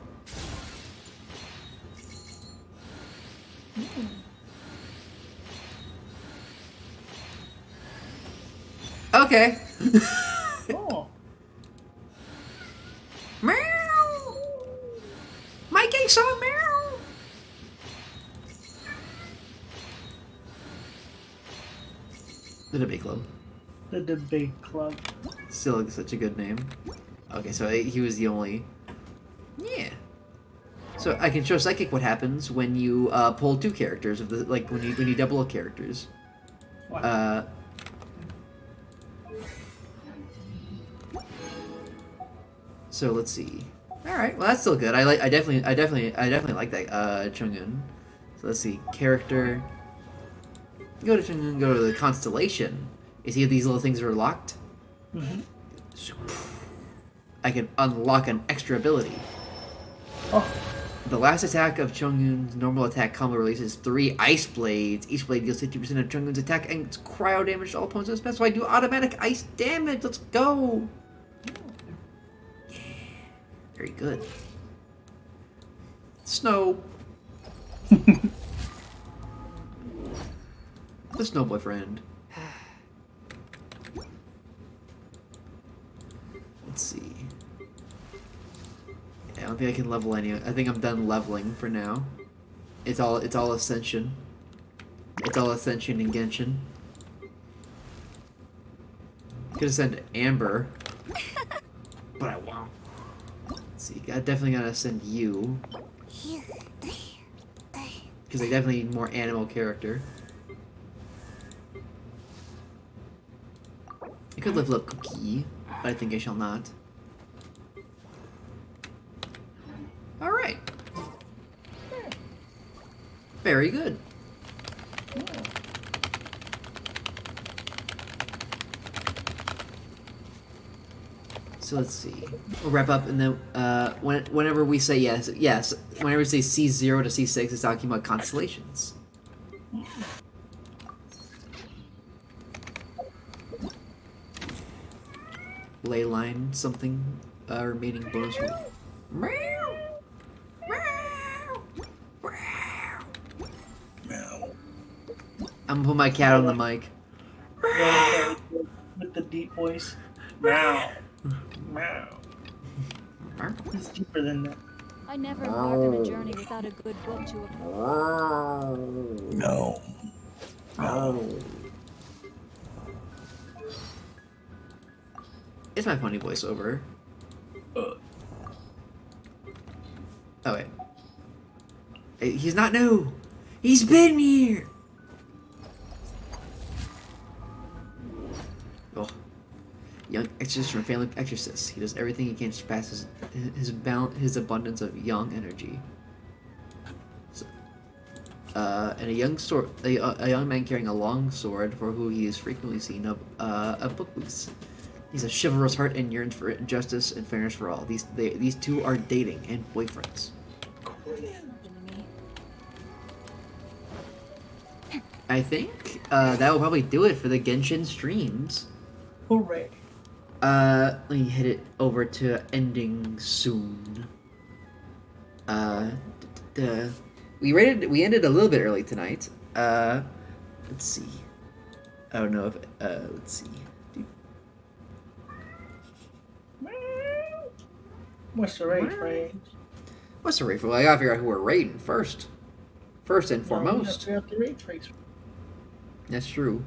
Speaker 4: Okay.
Speaker 6: Oh.
Speaker 4: Meow. My gay song, meow. The Debate Club.
Speaker 6: The Debate Club.
Speaker 4: Still such a good name. Okay, so he was the only. Yeah. So I can show Psychic what happens when you pull two characters of the when you double characters.
Speaker 6: What?
Speaker 4: So let's see. All right, well that's still good. I definitely like that Chungun. So let's see, character. Go to Chungun. Go to the constellation. You see these little things are locked.
Speaker 6: Mm-hmm.
Speaker 4: I can unlock an extra ability.
Speaker 6: Oh.
Speaker 4: The last attack of Chungun's normal attack combo releases 3 Ice Blades. Each blade deals 50% of Chungun's attack and it's cryo damage to all opponents in the specified. Do automatic ice damage. Let's go. Yeah. Very good. Snow. The Snow Boyfriend. Let's see. I don't think I can level any. I think I'm done leveling for now. It's all Ascension. It's all Ascension in Genshin. Could have sent Amber, but I won't. Let's see, I definitely gotta send you because I definitely need more animal character. I could level up Cookie, but I think I shall not. Alright. Very good. So let's see. We'll wrap up and then whenever we say yes, whenever we say C0 to C6, it's talking about constellations. Leyline something, remaining bonus. Meow. I'm gonna put my cat on the mic.
Speaker 6: With the deep voice. Meow. Meow. It's deeper than that.
Speaker 14: I never embark on a journey without a good book to
Speaker 2: No. No.
Speaker 4: It's my funny voiceover. Oh wait. He's not new. He's been here. Oh. Young exorcist from family exorcist. He does everything he can to surpass his abundance of young energy. and a young man carrying a long sword, for who he is frequently seen of a bookwees. He's a chivalrous heart and yearns for justice and fairness for all. These two are dating and boyfriends. I think that will probably do it for the Genshin streams.
Speaker 6: Hooray.
Speaker 4: Let me hit it over to ending soon. We ended a little bit early tonight. Let's see. I don't know if let's see.
Speaker 6: What's the rate phrase?
Speaker 4: What's the rate for? Well, I gotta figure out who we're rating first. First and foremost.
Speaker 6: We have to rate phrase.
Speaker 4: That's true.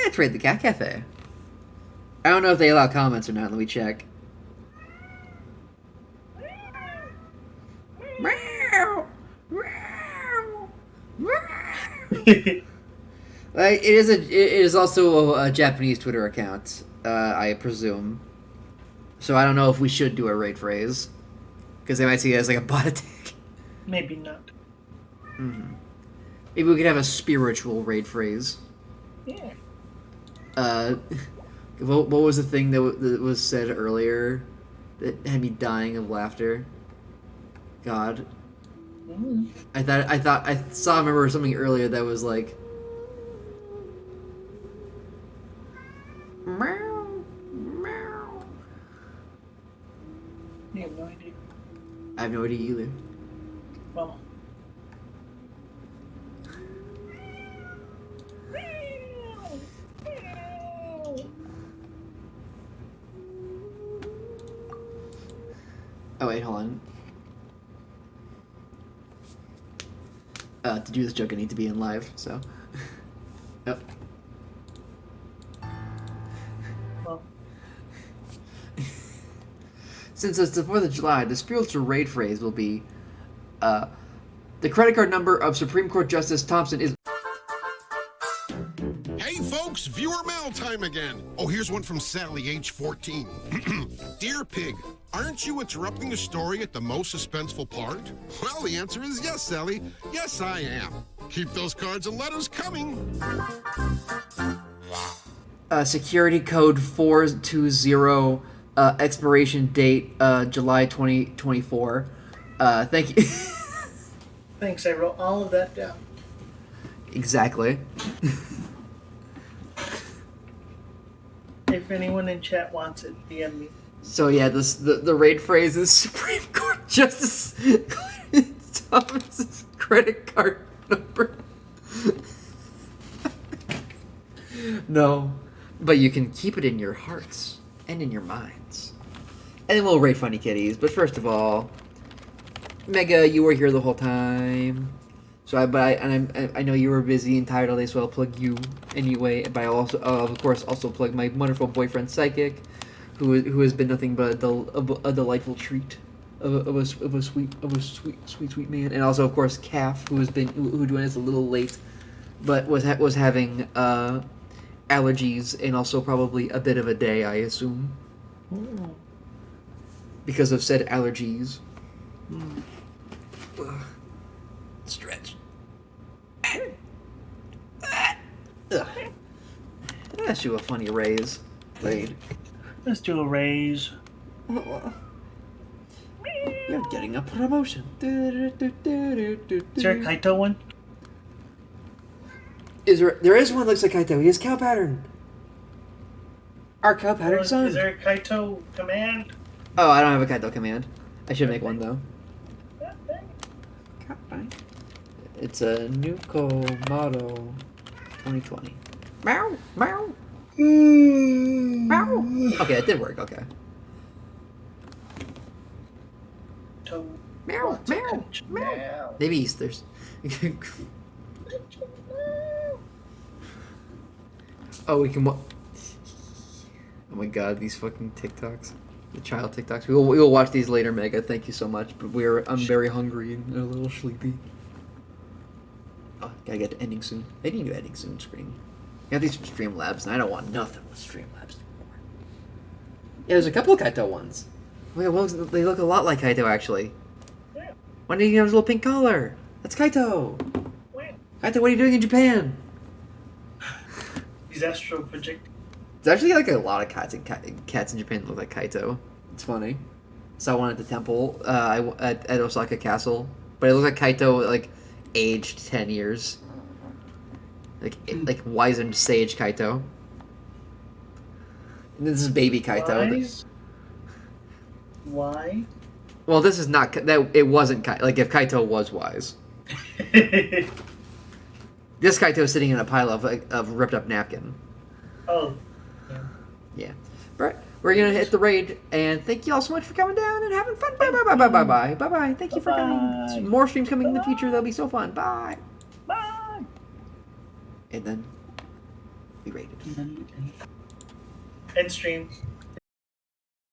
Speaker 4: Let's rate the Cat Cafe. I don't know if they allow comments or not. Let me check. It is also a Japanese Twitter account, I presume. So I don't know if we should do a raid phrase, because they might see it as like a bot attack.
Speaker 6: Maybe not.
Speaker 4: Mm-hmm. Maybe we could have a spiritual raid phrase.
Speaker 6: Yeah.
Speaker 4: What was the thing that was said earlier that had me dying of laughter? God. I remember something earlier that was like, meow, meow.
Speaker 6: You have no idea.
Speaker 4: I have no idea either.
Speaker 6: Well.
Speaker 4: Oh wait, hold on. To do this joke, I need to be in live, so. Oh.
Speaker 6: Well.
Speaker 4: Since it's the 4th of July, the spiritual raid phrase will be, the credit card number of Supreme Court Justice Thompson is...
Speaker 11: Hey folks, viewer mail time again. Oh, here's one from Sally, age 14. Dear Pig, aren't you interrupting the story at the most suspenseful part? Well, the answer is yes, Sally. Yes, I am. Keep those cards and letters coming.
Speaker 4: Security code 420, expiration date, July 2024. Thank you.
Speaker 6: Thanks, I wrote all of that down.
Speaker 4: Exactly.
Speaker 6: If anyone in chat wants it, DM me.
Speaker 4: So yeah, the raid phrase is Supreme Court Justice Clarence Thomas's credit card number. No, but you can keep it in your hearts and in your minds. And then we'll raid Funny Kitties. But first of all, Mega, you were here the whole time. So I know you were busy and tired all day, so I'll plug you anyway. But I also, of course, also plug my wonderful boyfriend Psychic, who has been nothing but a delightful treat of a sweet man, and also of course Calf, who joined us a little late, but was having allergies and also probably a bit of a day, I assume, because of said allergies. Stretch. Let's do a funny raise, Blade.
Speaker 6: Let's do a raise.
Speaker 4: You're getting a promotion.
Speaker 6: Is there a Kaito one?
Speaker 4: There is one that looks like Kaito. He has cow pattern. Our cow pattern son.
Speaker 6: Is there a Kaito command?
Speaker 4: Oh, I don't have a Kaito command. I should make one though. It's a Nuko model 2020. Meow, meow. Meow. Okay, it did work. Okay. Meow, meow, meow. Maybe Easter's. Oh, we can. Oh my God, these fucking TikToks, the child TikToks. We will watch these later, Mega. Thank you so much. But I'm very hungry and a little sleepy. Oh, gotta get to ending soon. They need to do ending soon screen. You have these Streamlabs, and I don't want nothing with Streamlabs anymore. Yeah, there's a couple of Kaito ones. Wait, they look a lot like Kaito, actually.
Speaker 6: Yeah.
Speaker 4: Why do you have his little pink collar? That's Kaito! Kaito, what are you doing in Japan?
Speaker 6: He's astral projecting.
Speaker 4: There's actually like a lot of cats in Japan that look like Kaito. It's funny. Saw one at the temple at Osaka Castle, but it looks like Kaito like aged 10 years. Like wizened sage Kaito. And this is baby Kaito.
Speaker 6: Wise? Why?
Speaker 4: Well, this is not that. It wasn't like if Kaito was wise. This Kaito is sitting in a pile of ripped up napkin.
Speaker 6: Oh.
Speaker 4: Yeah. Right. We're gonna hit the raid, and thank you all so much for coming down and having fun. Bye bye bye bye bye bye bye bye. Thank you for coming. More streams coming in the future. They'll be so fun. Bye.
Speaker 6: Bye.
Speaker 4: And then we raided.
Speaker 6: End stream.